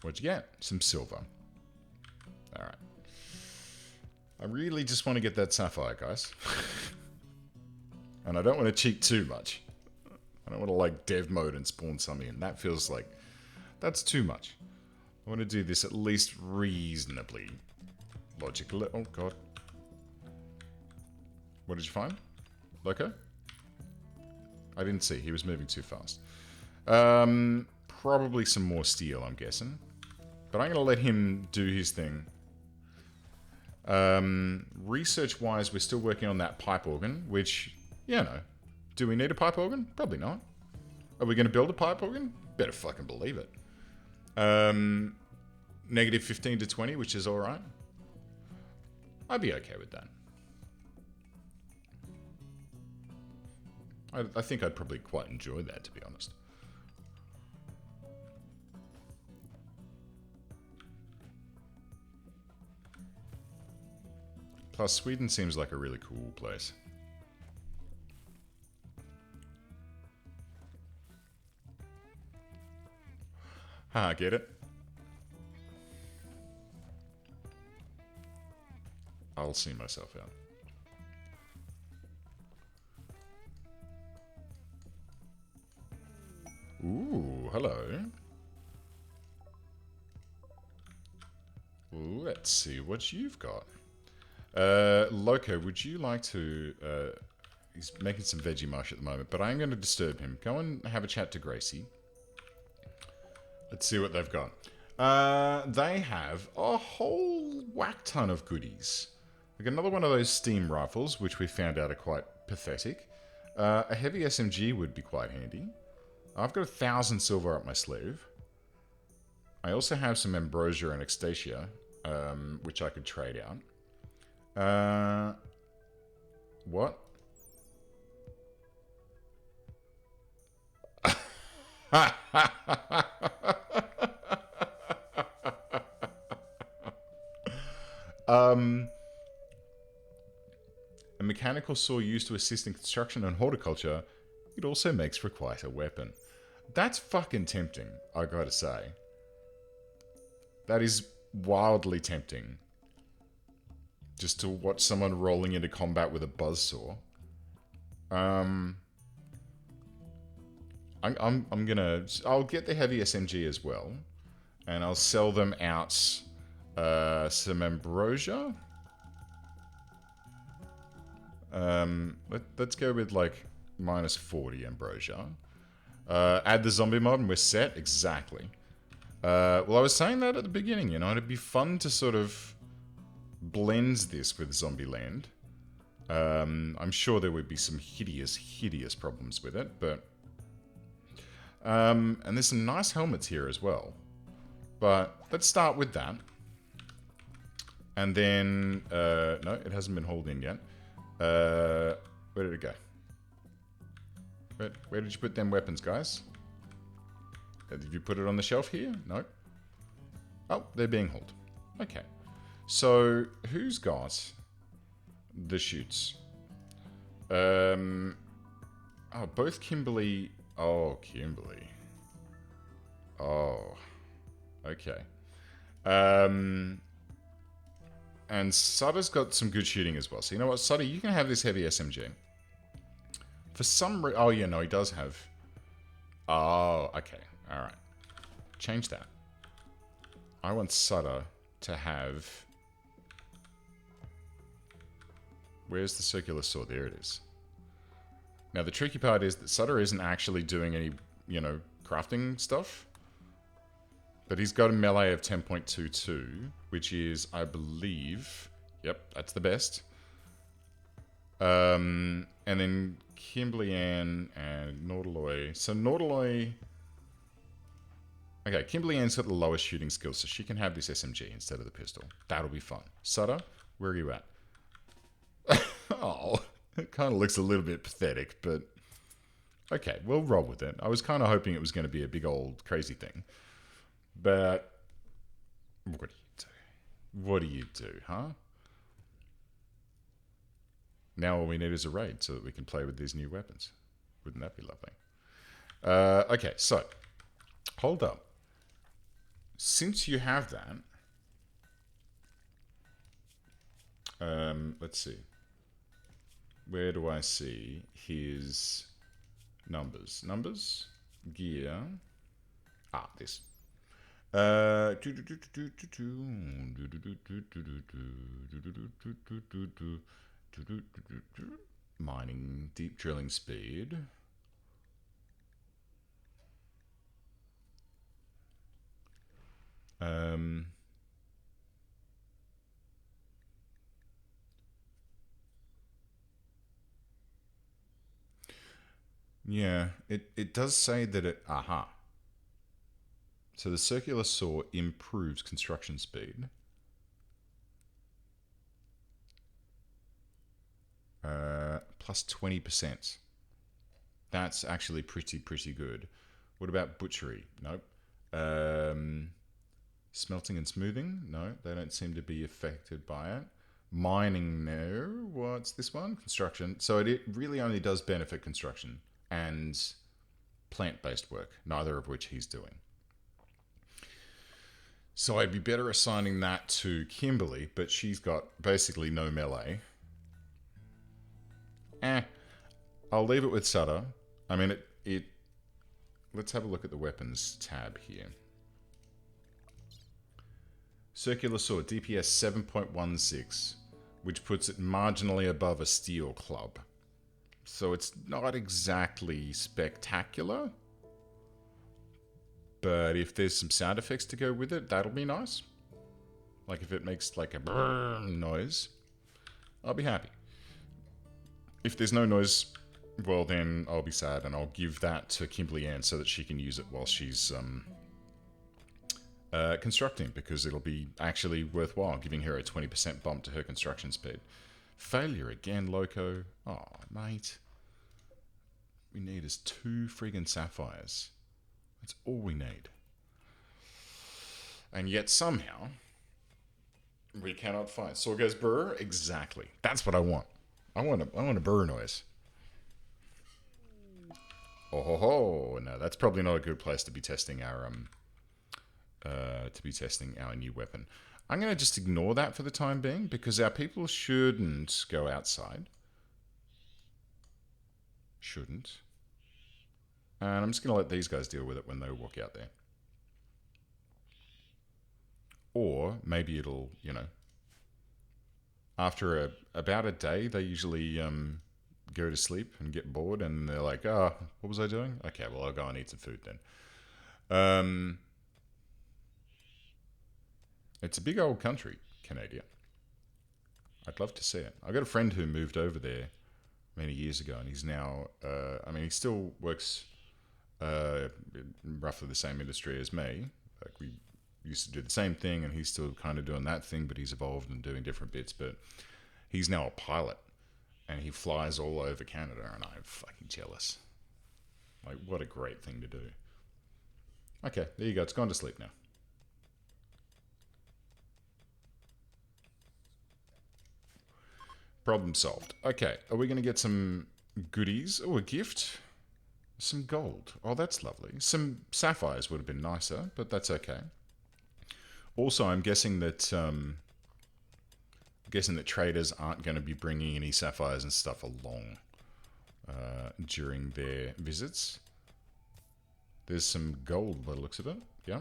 What'd you get? Some silver. Alright. I really just want to get that sapphire, guys. And I don't want to cheat too much. I don't want to like dev mode and spawn something in. That feels like... That's too much. I want to do this at least reasonably logical. Oh, God. What did you find? Loco? I didn't see. He was moving too fast. Probably some more steel, I'm guessing. But I'm going to let him do his thing. Research-wise, we're still working on that pipe organ, which, you know, do we need a pipe organ? Probably not. Are we going to build a pipe organ? Better fucking believe it. Negative 15 to 20, which is alright. I'd be okay with that. I think I'd probably quite enjoy that, to be honest. Plus, Sweden seems like a really cool place. Ah, get it? I'll see myself out. Ooh, hello. Let's see what you've got. Loco, would you like to... he's making some veggie mush at the moment, but I'm going to disturb him. Go and have a chat to Gracie. Let's see what they've got. They have a whole whack ton of goodies. Like another one of those steam rifles, which we found out are quite pathetic. A heavy SMG would be quite handy. I've got 1,000 silver up my sleeve. I also have some ambrosia and ecstasia, which I could trade out. What? A mechanical saw used to assist in construction and horticulture. It also makes for quite a weapon. That's fucking tempting, I gotta say. That is wildly tempting. Just to watch someone rolling into combat with a buzzsaw. I'll get the heavy SMG as well. And I'll sell them out some ambrosia. Let's go with like minus 40 ambrosia. Add the zombie mod and we're set. Exactly. Well, I was saying that at the beginning, you know, it'd be fun to sort of blend this with Zombieland. I'm sure there would be some hideous, hideous problems with it, but... and there's some nice helmets here as well. But let's start with that. And then... no, it hasn't been hauled in yet. Where did it go? Where did you put them weapons, guys? Did you put it on the shelf here? No. Oh, they're being hauled. Okay. So, who's got the shoots? Oh, both Kimberly... Oh, Kimberly. Oh. Okay. And Sutter's got some good shooting as well. So, you know what, Sutter, you can have this heavy SMG. For some reason... Oh, yeah, no, he does have... Oh, okay. Alright. Change that. I want Sutter to have... Where's the circular sword? There it is. Now, the tricky part is that Sutter isn't actually doing any, you know, crafting stuff. But he's got a melee of 10.22, which is, I believe... Yep, that's the best. And then Kimberly Ann and Nautiloy. So Nautiloy... Okay, Kimberly Ann's got the lowest shooting skill, so she can have this SMG instead of the pistol. That'll be fun. Sutter, where are you at? Oh, it kind of looks a little bit pathetic, but... Okay, we'll roll with it. I was kind of hoping it was going to be a big old crazy thing. But... What do you do? What do you do, huh? Now all we need is a raid so that we can play with these new weapons. Wouldn't that be lovely? Okay, so... Hold up. Since you have that... let's see. Where do I see his numbers? Numbers? Gear. Ah, this. Mining, deep drilling speed. Yeah, it does say that it... Aha. So the circular saw improves construction speed. Plus 20%. That's actually pretty good. What about butchery? Nope. Smelting and smoothing? No, they don't seem to be affected by it. Mining, no. What's this one? Construction. So it really only does benefit construction and plant-based work, neither of which he's doing. So I'd be better assigning that to Kimberly, but she's got basically no melee. I'll leave it with Sutter. I mean, it... Let's have a look at the weapons tab here. Circular sword, DPS 7.16, which puts it marginally above a steel club. So it's not exactly spectacular. But if there's some sound effects to go with it, that'll be nice. Like if it makes like a brrr noise, I'll be happy. If there's no noise, well then I'll be sad, and I'll give that to Kimberly Ann so that she can use it while she's constructing, because it'll be actually worthwhile giving her a 20% bump to her construction speed. Failure again, Loco. Oh, mate. We need is 2 friggin' sapphires. That's all we need. And yet somehow we cannot find. Saw goes brr. Exactly. That's what I want. I want a brr noise. Oh ho ho! No, that's probably not a good place to be testing our new weapon. I'm going to just ignore that for the time being, because our people shouldn't go outside. Shouldn't. And I'm just going to let these guys deal with it when they walk out there. Or maybe it'll, you know, after about a day, they usually go to sleep and get bored, and they're like, oh, what was I doing? Okay, well, I'll go and eat some food then. It's a big old country, Canada. I'd love to see it. I got a friend who moved over there many years ago, and he's now, he still works in roughly the same industry as me. Like, we used to do the same thing, and he's still kind of doing that thing, but he's evolved and doing different bits. But he's now a pilot, and he flies all over Canada, and I'm fucking jealous. Like, what a great thing to do. Okay, there you go. It's gone to sleep now. Problem solved. Okay, are we going to get some goodies? Oh, a gift? Some gold. Oh, that's lovely. Some sapphires would have been nicer, but that's okay. Also, I'm guessing that traders aren't going to be bringing any sapphires and stuff along during their visits. There's some gold by the looks of it. Yeah.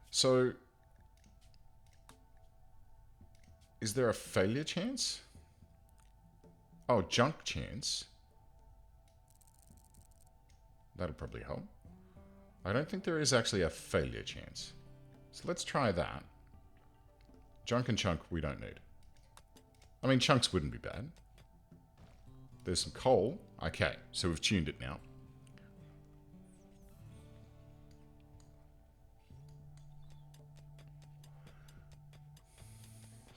So, is there a failure chance? Oh, junk chance. That'll probably help. I don't think there is actually a failure chance. So let's try that. Junk and chunk we don't need. I mean, chunks wouldn't be bad. There's some coal. Okay, so we've tuned it now.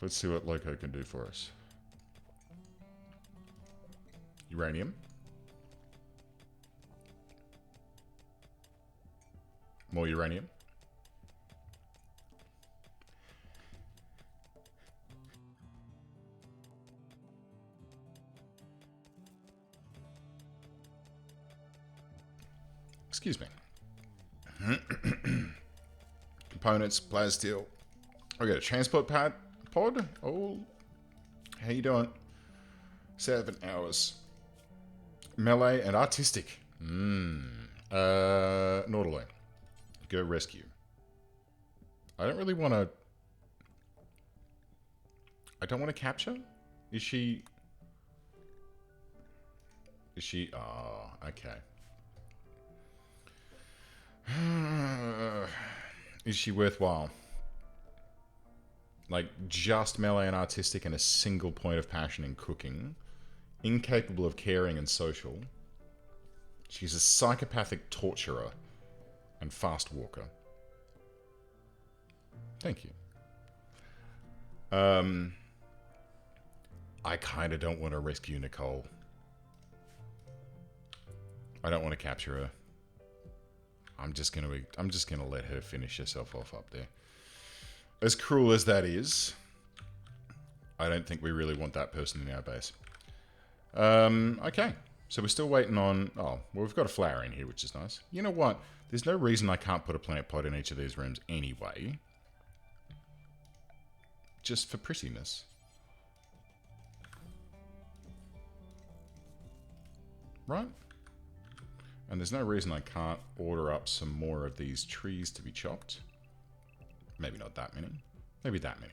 Let's see what Loco can do for us. Uranium. More uranium. Excuse me. Components, plasteel. I got a transport pod. Oh, how you doing? 7 hours. Melee and artistic. Nautilus. Go rescue. I don't really want to... I don't want to capture? Is she... Oh, okay. Is she worthwhile? Like, just melee and artistic and a single point of passion in cooking. Incapable of caring and social. She's a psychopathic torturer and fast walker. Thank you. I kind of don't want to rescue Nicole. I don't want to capture her. I'm just gonna let her finish herself off up there. As cruel as that is, I don't think we really want that person in our base. Okay. So we're still waiting on... Oh, well, we've got a flower in here, which is nice. You know what? There's no reason I can't put a plant pot in each of these rooms anyway. Just for prettiness. Right? And there's no reason I can't order up some more of these trees to be chopped. Maybe not that many. Maybe that many.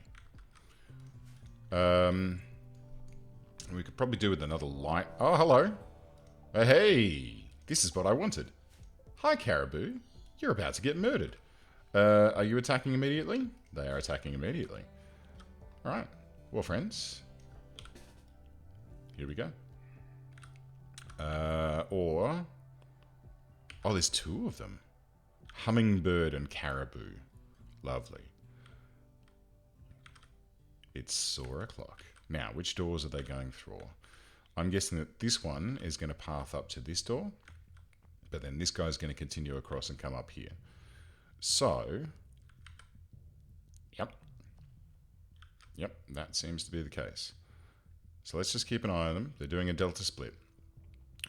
We could probably do with another light. Oh, hello. Hey, this is what I wanted. Hi, Caribou. You're about to get murdered. Are you attacking immediately? They are attacking immediately. Alright. Well, friends. Here we go. Oh, there's two of them. Hummingbird and Caribou. Lovely. It's Sora Clock. Now, which doors are they going through? I'm guessing that this one is going to path up to this door, but then this guy's going to continue across and come up here. So, yep, that seems to be the case. So let's just keep an eye on them. They're doing a delta split.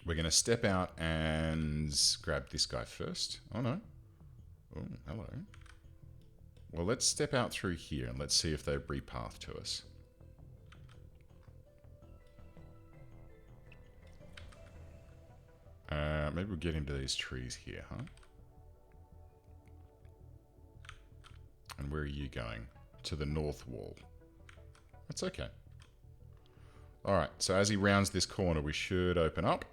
We're going to step out and grab this guy first. Oh, no. Oh, hello. Well, let's step out through here and let's see if they repath to us. Maybe we'll get into these trees here, huh? And where are you going? To the north wall. That's okay. Alright, so as he rounds this corner, we should open up.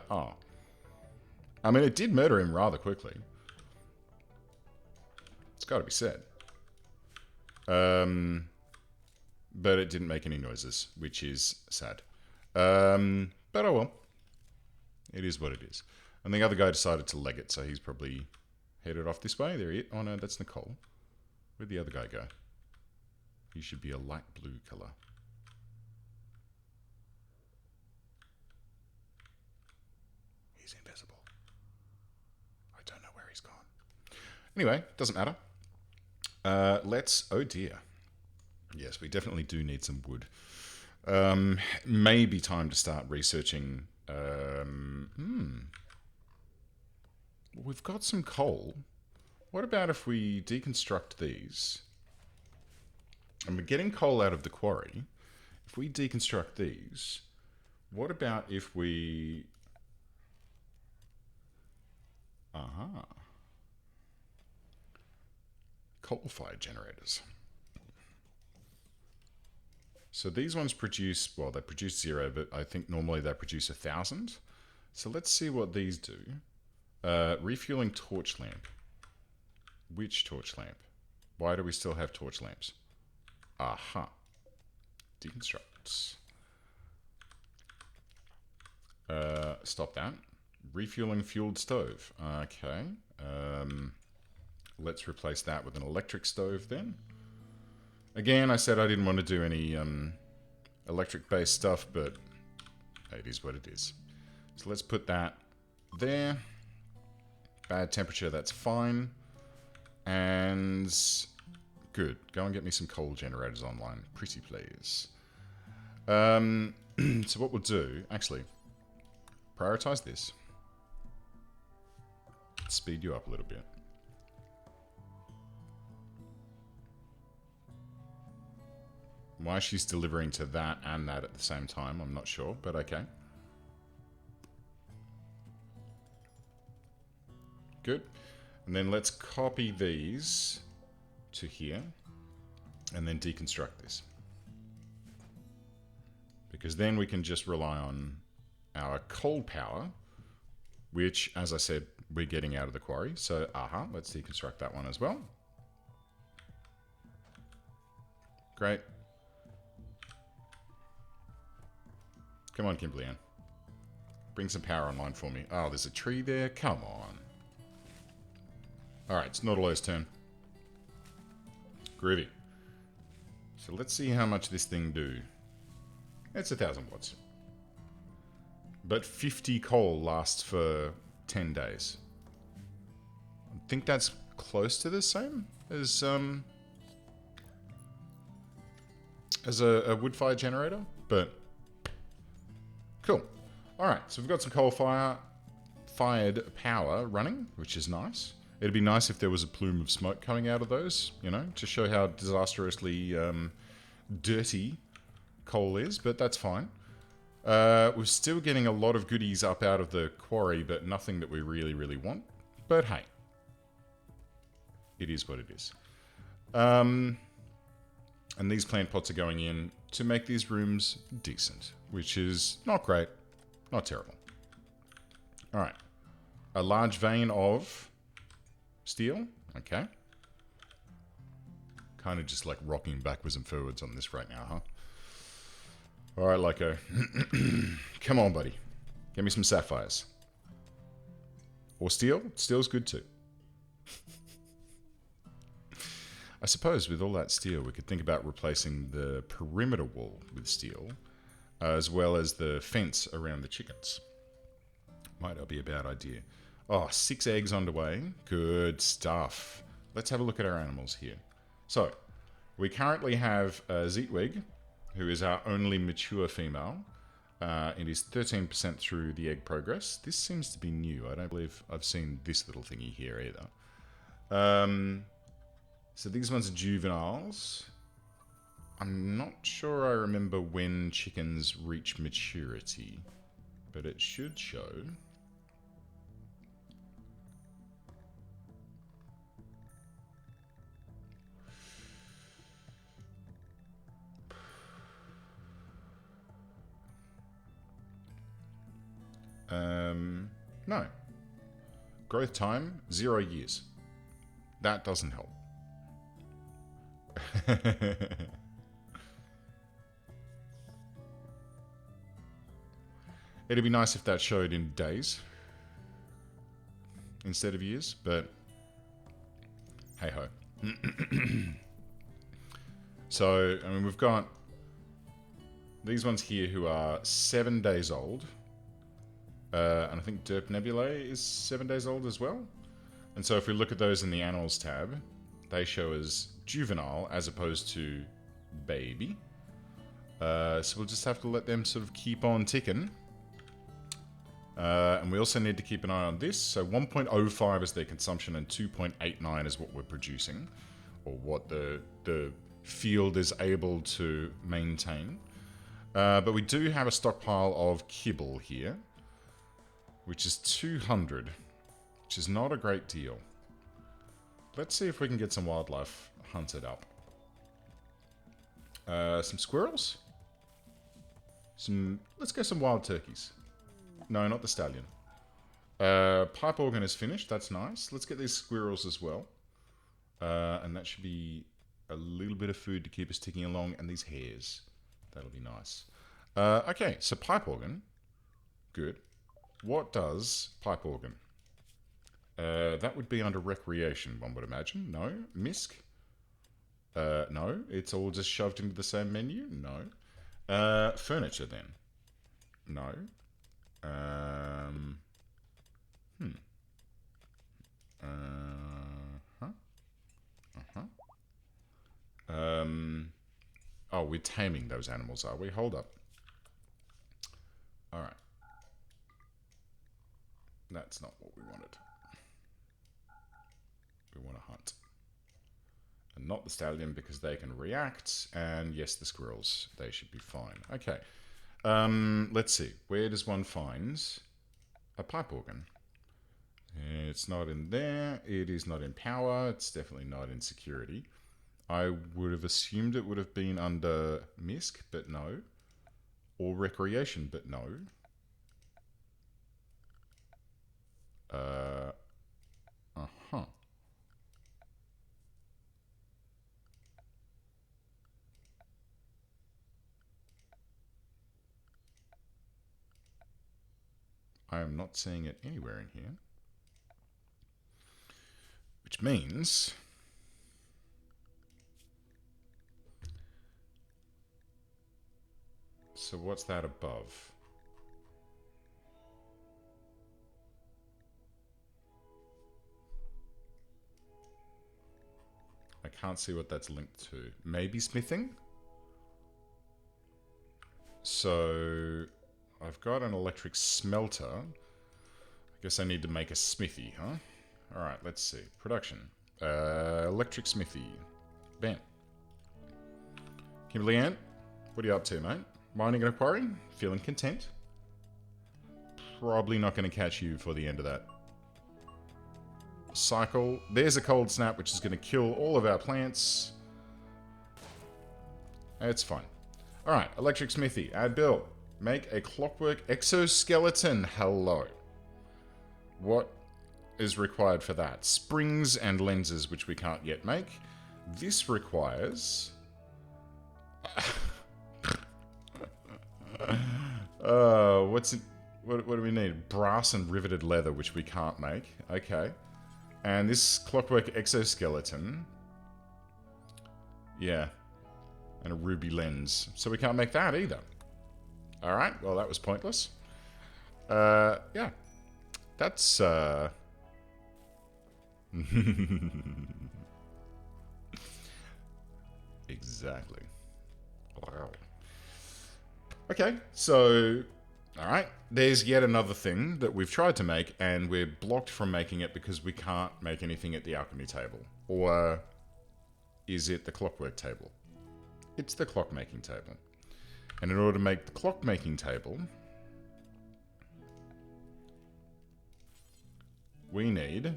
Oh. I mean, it did murder him rather quickly. It's got to be said. But it didn't make any noises, which is sad. But oh well. It is what it is. And the other guy decided to leg it, so he's probably headed off this way. There he is. Oh no, that's Nicole. Where'd the other guy go? He should be a light blue colour. He's invisible. I don't know where he's gone. Anyway, doesn't matter. Oh dear. Yes, we definitely do need some wood. Maybe time to start researching. We've got some coal. What about if we deconstruct these? And we're getting coal out of the quarry. If we deconstruct these, what about if we... Coal-fired generators. So these ones produce, well, they produce 0, but I think normally they produce 1,000. So let's see what these do. Refueling torch lamp. Which torch lamp? Why do we still have torch lamps? Aha. Deconstructs. Stop that. Refueling fueled stove. Okay. Let's replace that with an electric stove then. Again, I said I didn't want to do any electric-based stuff, but it is what it is. So let's put that there. Bad temperature, that's fine. And good. Go and get me some coal generators online. Pretty please. So what we'll do, actually, prioritize this. Speed you up a little bit. Why she's delivering to that and that at the same time, I'm not sure, but okay. Good. And then let's copy these to here and then deconstruct this. Because then we can just rely on our coal power, which, as I said, we're getting out of the quarry. So, let's deconstruct that one as well. Great. Come on, Kimberly Ann. Bring some power online for me. Oh, there's a tree there. Come on. Alright, it's Nautilo's turn. Groovy. So let's see how much this thing do. It's 1,000 watts. But 50 coal lasts for 10 days. I think that's close to the same as a wood-fired generator, but cool. Alright, so we've got some coal-fired power running, which is nice. It'd be nice if there was a plume of smoke coming out of those, you know, to show how disastrously dirty coal is, but that's fine. We're still getting a lot of goodies up out of the quarry, but nothing that we really, really want. But hey, it is what it is. And these plant pots are going in to make these rooms decent, which is not great, not terrible. All right, a large vein of steel, okay. Kind of just like rocking backwards and forwards on this right now, huh? All right, Lyco. Come on, buddy. Give me some sapphires. Or steel. Steel's good too. I suppose with all that steel, we could think about replacing the perimeter wall with steel, as well as the fence around the chickens. Might not be a bad idea. Oh, 6 eggs underway. Good stuff. Let's have a look at our animals here. So, we currently have Zeetwig, who is our only mature female. It is 13% through the egg progress. This seems to be new. I don't believe I've seen this little thingy here either. So these ones are juveniles. I'm not sure I remember when chickens reach maturity, but it should show. No. Growth time, 0 years. That doesn't help. It'd be nice if that showed in days. instead of years, but hey ho. So, I mean, we've got these ones here who are 7 days old. And I think Derp Nebulae is 7 days old as well. And so if we look at those in the Animals tab, they show as juvenile as opposed to baby. So we'll just have to let them sort of keep on ticking. And we also need to keep an eye on this. So 1.05 is their consumption and 2.89 is what we're producing, or what the field is able to maintain. But we do have a stockpile of kibble here, which is 200, which is not a great deal. Let's see if we can get some wildlife hunted up. Some squirrels? Let's go some wild turkeys. No, not the stallion. Pipe organ is finished, that's nice. Let's get these squirrels as well. And that should be a little bit of food to keep us ticking along, and these hares. That'll be nice. Okay, so pipe organ. Good. What does pipe organ? That would be under recreation, one would imagine. No. Misc? No. It's all just shoved into the same menu? No. Furniture, then? No. Oh, we're taming those animals, are we? Hold up. Alright. That's not what we wanted. We want to hunt. And not the stallion, because they can react. And yes, the squirrels. They should be fine. Okay. Let's see. Where does one find a pipe organ? It's not in there. It is not in power. It's definitely not in security. I would have assumed it would have been under MISC, but no. Or recreation, but no. I am not seeing it anywhere in here. Which means... So what's that above? I can't see what that's linked to. Maybe smithing? So I've got an electric smelter. I guess I need to make a smithy, huh? Alright, let's see. Production. Electric smithy. Bam. Kimberly Ann, what are you up to, mate? Mining and acquiring? Feeling content? Probably not going to catch you for the end of that cycle. There's a cold snap, which is going to kill all of our plants. It's fine. Alright, electric smithy. Add build. Make a clockwork exoskeleton. Hello. What is required for that? Springs and lenses, which we can't yet make. This requires... what's it? What do we need? Brass and riveted leather, which we can't make. Okay. And this clockwork exoskeleton. Yeah. And a ruby lens. So we can't make that either. Alright, well that was pointless. Yeah. That's, Exactly. Wow. Okay, so... Alright, there's yet another thing that we've tried to make, and we're blocked from making it because we can't make anything at the alchemy table. Or is it the clockwork table? It's the clock-making table. And in order to make the clock-making table, we need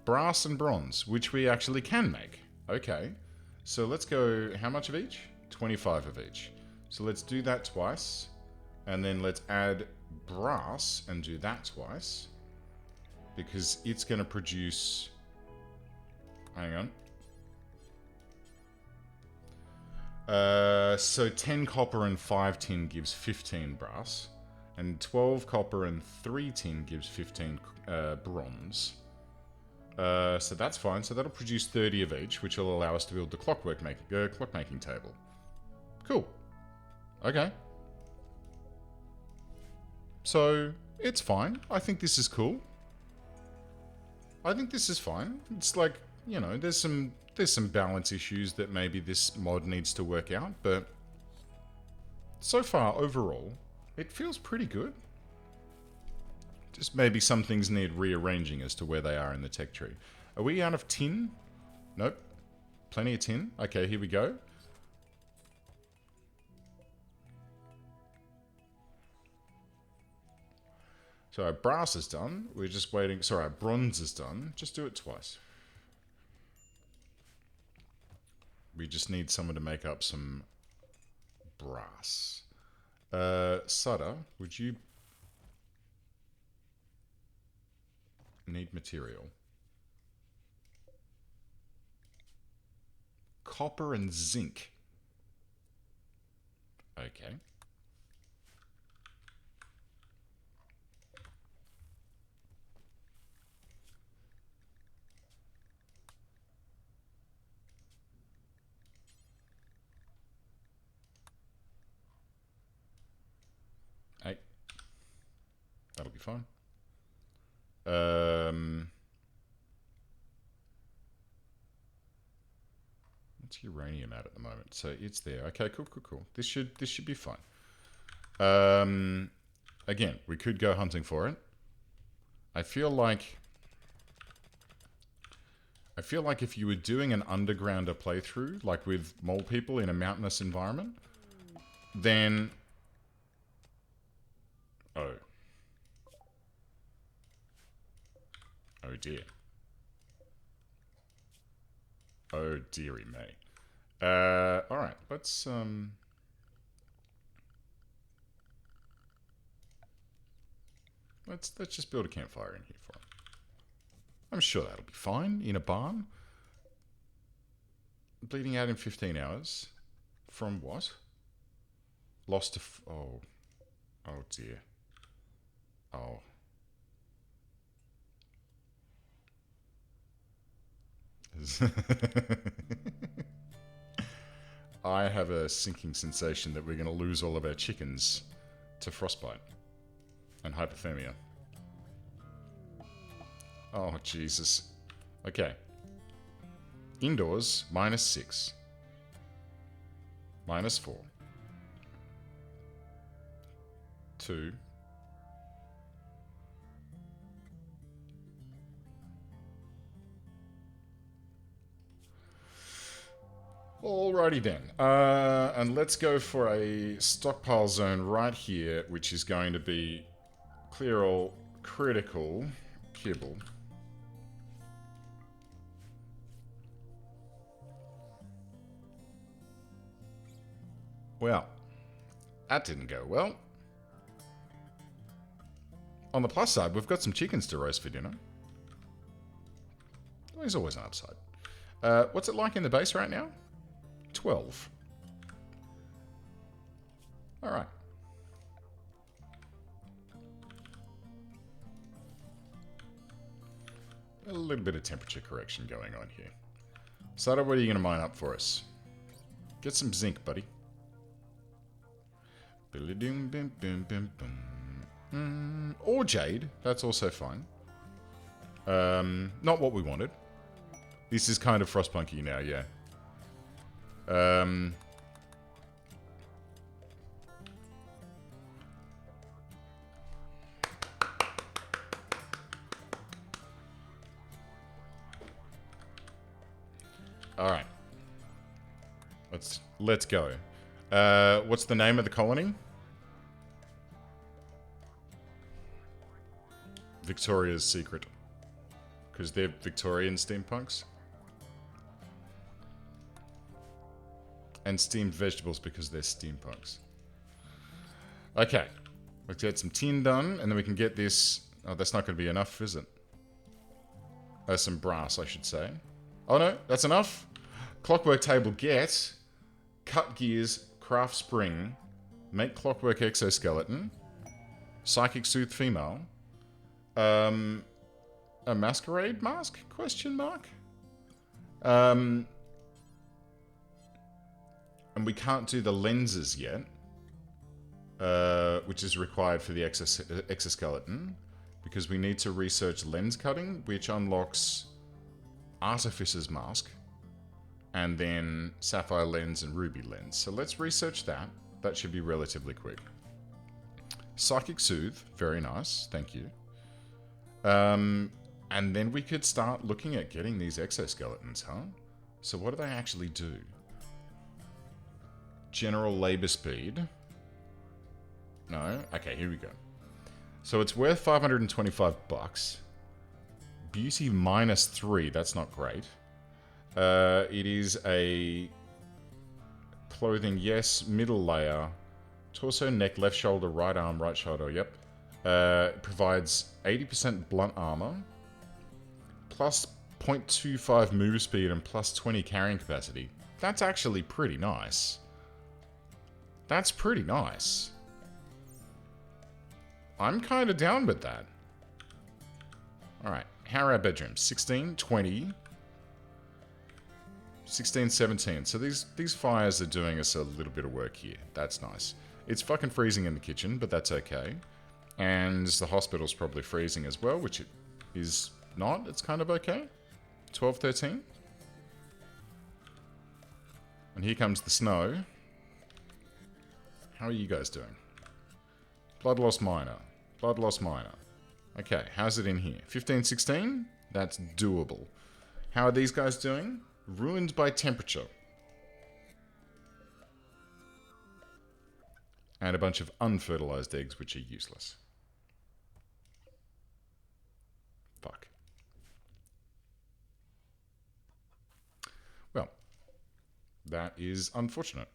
brass and bronze, which we actually can make. Okay, so let's go, how much of each? 25 of each. So let's do that twice. And then let's add brass and do that twice. Because it's going to produce... Hang on. So 10 copper and 5 tin gives 15 brass. And 12 copper and 3 tin gives 15 bronze. So that's fine. So that'll produce 30 of each, which will allow us to build the clockmaking table. Cool. Okay. So it's fine. I think this is cool. I think this is fine. It's like, you know, there's some balance issues that maybe this mod needs to work out, but so far, overall, it feels pretty good. Just maybe some things need rearranging as to where they are in the tech tree. Are we out of tin? Nope. Plenty of tin. Okay, here we go. So our brass is done. We're just waiting. Sorry, our bronze is done. Just do it twice. We just need someone to make up some brass. Sutter, would you need material? Copper and zinc. Okay. That'll be fine. What's uranium at the moment? So it's there. Okay, cool. This should be fine. Again, we could go hunting for it. I feel like if you were doing an undergrounder playthrough, like with mole people in a mountainous environment, then Oh dear. Oh dearie me. Alright, let's just build a campfire in here for him. I'm sure that'll be fine in a barn. Bleeding out in 15 hours. From what? Lost to oh dear. Oh. I have a sinking sensation that we're going to lose all of our chickens to frostbite and hypothermia. Oh, Jesus. Okay. Indoors, -6. -4. 2. Alrighty then. And let's go for a stockpile zone right here, which is going to be clear all critical kibble. Well, that didn't go well. On the plus side, we've got some chickens to roast for dinner. There's always an upside. What's it like in the base right now? 12. Alright. A little bit of temperature correction going on here. Sada, what are you going to mine up for us? Get some zinc, buddy. Or jade. That's also fine. Not what we wanted. This is kind of frostpunky now, yeah. All right. Let's go. What's the name of the colony? Victoria's Secret. Because they're Victorian steampunks. And steamed vegetables because they're steampunks. Okay. Let's get some tin done, and then we can get this... Oh, that's not going to be enough, is it? Some brass, I should say. Oh no, that's enough. Clockwork table get. Cut gears, craft spring. Make clockwork exoskeleton. Psychic Soothe female. A masquerade mask? Question mark. And we can't do the lenses yet, which is required for the exoskeleton, because we need to research lens cutting, which unlocks Artificer's mask, and then Sapphire lens and Ruby lens. So let's research that. That should be relatively quick. Psychic Soothe, very nice, thank you. And then we could start looking at getting these exoskeletons, huh? So what do they actually do? General labor speed. No? Okay, here we go. So it's worth 525 bucks. Beauty -3, that's not great. It is a clothing, yes, middle layer. Torso, neck, left shoulder, right arm, right shoulder, yep. Provides 80% blunt armor, plus 0.25 move speed and plus 20 carrying capacity. That's actually pretty nice. That's pretty nice. I'm kind of down with that. Alright, how are our bedrooms? 16, 20, 16, 17. So these fires are doing us a little bit of work here. That's nice. It's fucking freezing in the kitchen, but that's okay. And the hospital's probably freezing as well, which it is not. It's kind of okay. 12, 13. And here comes the snow. How are you guys doing? Blood loss minor. Blood loss minor. Okay, how's it in here? 15, 16? That's doable. How are these guys doing? Ruined by temperature. And a bunch of unfertilized eggs, which are useless. Fuck. Well, that is unfortunate.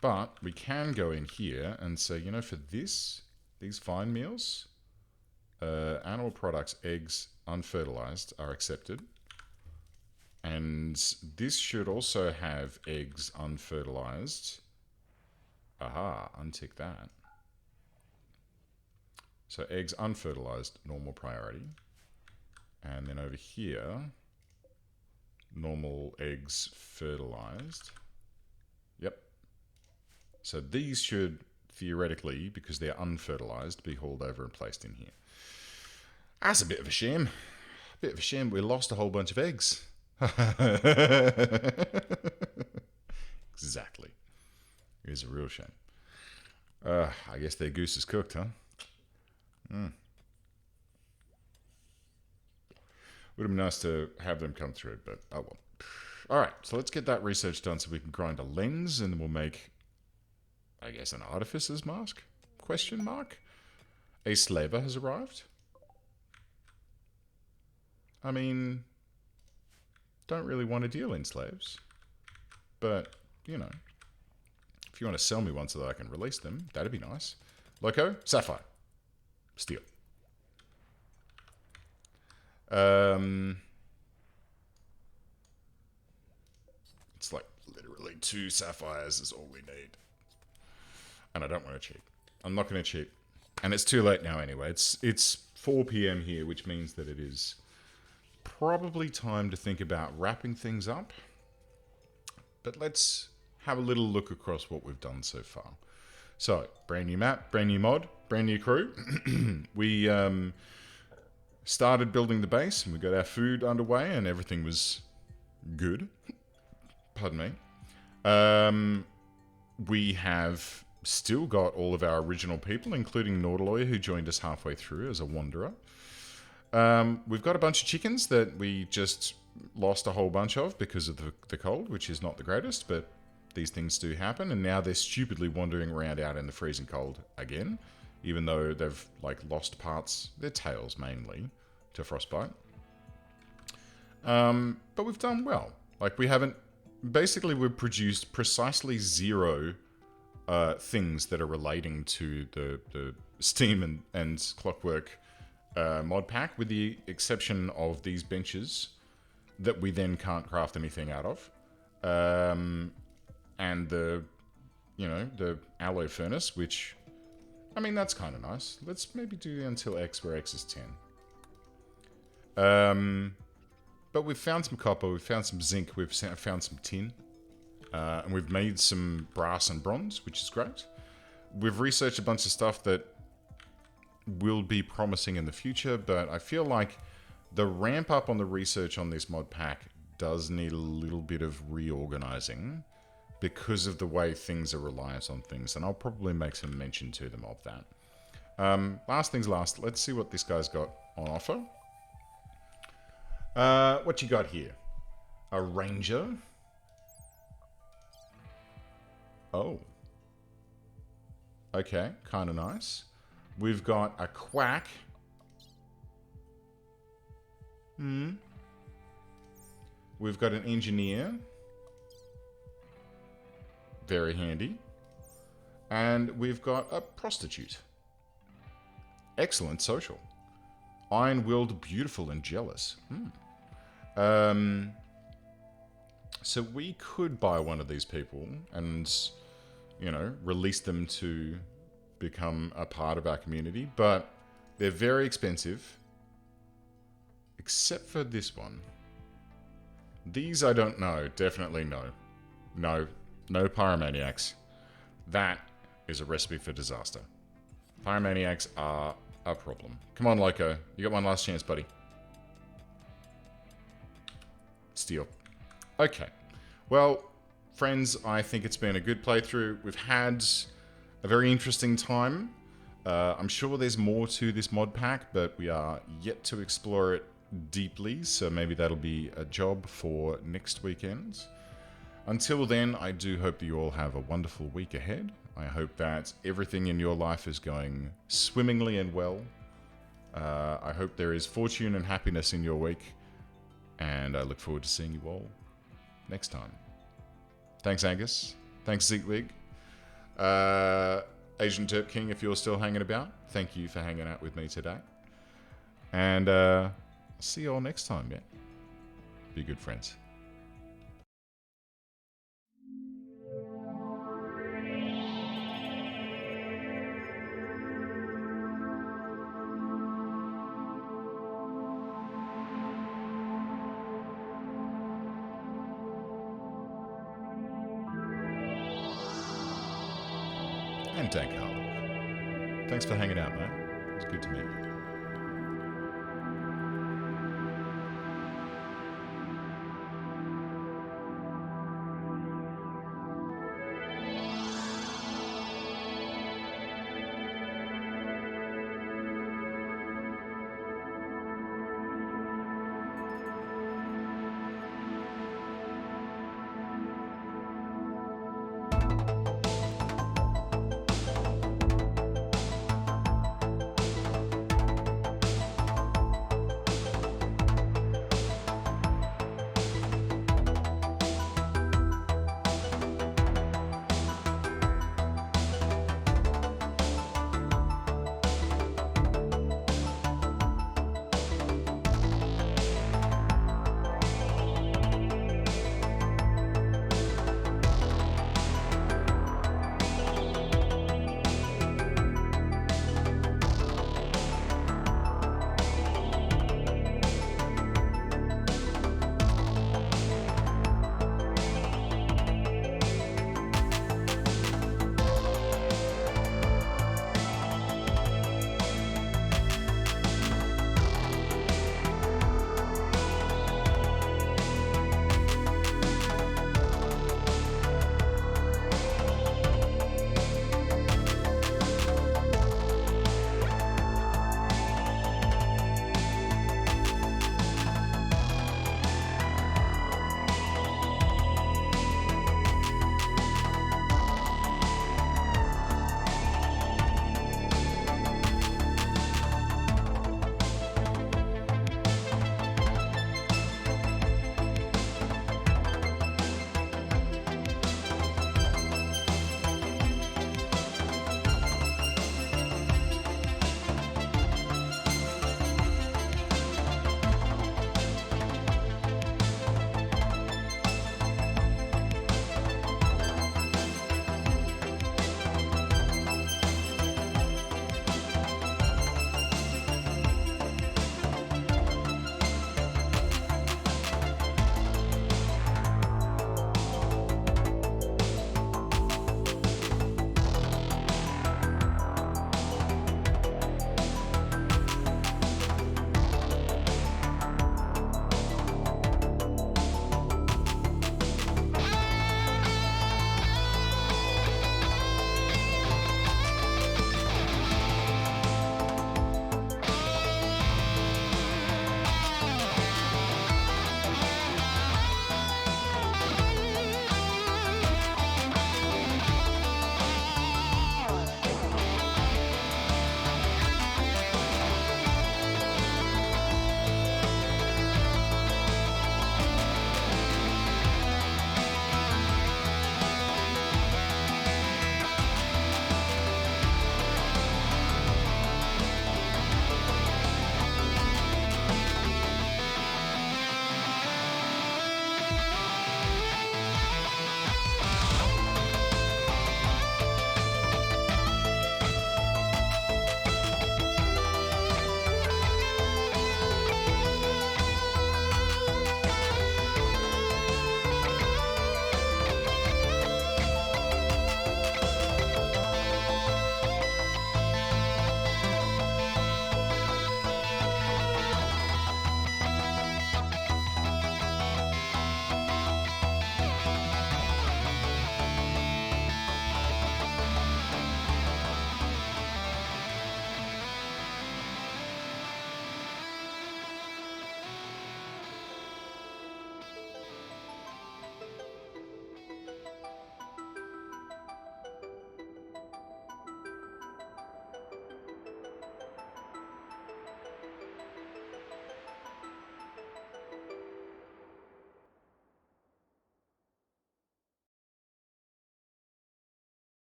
But we can go in here and say, you know, for this, these fine meals, animal products, eggs, unfertilized are accepted. And this should also have eggs unfertilized. Aha, untick that. So eggs unfertilized, normal priority. And then over here, normal eggs fertilized. Yep. So these should theoretically, because they're unfertilized, be hauled over and placed in here. That's a bit of a shame. A bit of a shame we lost a whole bunch of eggs. Exactly. It is a real shame. I guess their goose is cooked, huh? Would have been nice to have them come through, but oh well. Alright, so let's get that research done so we can grind a lens, and then we'll make, I guess, an artificer's mask? Question mark? A slaver has arrived? I mean, don't really want to deal in slaves. But, you know, if you want to sell me one so that I can release them, that'd be nice. Loco, sapphire. Steel. It's like literally 2 sapphires is all we need. And I don't want to cheat. I'm not going to cheat. And it's too late now anyway. It's 4 p.m. here, which means that it is probably time to think about wrapping things up. But let's have a little look across what we've done so far. So, brand new map, brand new mod, brand new crew. We started building the base, and we got our food underway, and everything was good. Pardon me. We have still got all of our original people, including Nautiloy, who joined us halfway through as a wanderer. We've got a bunch of chickens that we just lost a whole bunch of because of the cold, which is not the greatest, but these things do happen, and now they're stupidly wandering around out in the freezing cold again, even though they've like lost parts, their tails mainly, to frostbite. But we've done well. Like, we haven't... Basically, we've produced precisely 0 things that are relating to the Steam and Clockwork mod pack, with the exception of these benches that we then can't craft anything out of. And the alloy furnace, which I mean, that's kind of nice. Let's maybe do until X, where X is 10. But we've found some copper, we've found some zinc, we've found some tin. And we've made some brass and bronze, which is great. We've researched a bunch of stuff that will be promising in the future, but I feel like the ramp up on the research on this mod pack does need a little bit of reorganizing because of the way things are reliant on things, and I'll probably make some mention to them of that. Last things last, let's see what this guy's got on offer. What you got here? A ranger. Oh. Okay, kind of nice. We've got a quack. We've got an engineer. Very handy. And we've got a prostitute. Excellent social. Iron-willed, beautiful, and jealous. So we could buy one of these people and, you know, release them to become a part of our community, but they're very expensive. Except for this one. These I don't know. Definitely no. No pyromaniacs. That is a recipe for disaster. Pyromaniacs are a problem. Come on, Loco. You got one last chance, buddy. Steal. Okay. Well, friends, I think it's been a good playthrough. We've had a very interesting time. I'm sure there's more to this mod pack, but we are yet to explore it deeply, so maybe that'll be a job for next weekend. Until then, I do hope that you all have a wonderful week ahead. I hope that everything in your life is going swimmingly and well. I hope there is fortune and happiness in your week, and I look forward to seeing you all next time. Thanks, Angus. Thanks, Ziegwig. Asian Terp King, if you're still hanging about, thank you for hanging out with me today. And I'll see you all next time, yeah? Be good friends. And Dan Carlock. Thanks for hanging out, mate. It was good to meet you.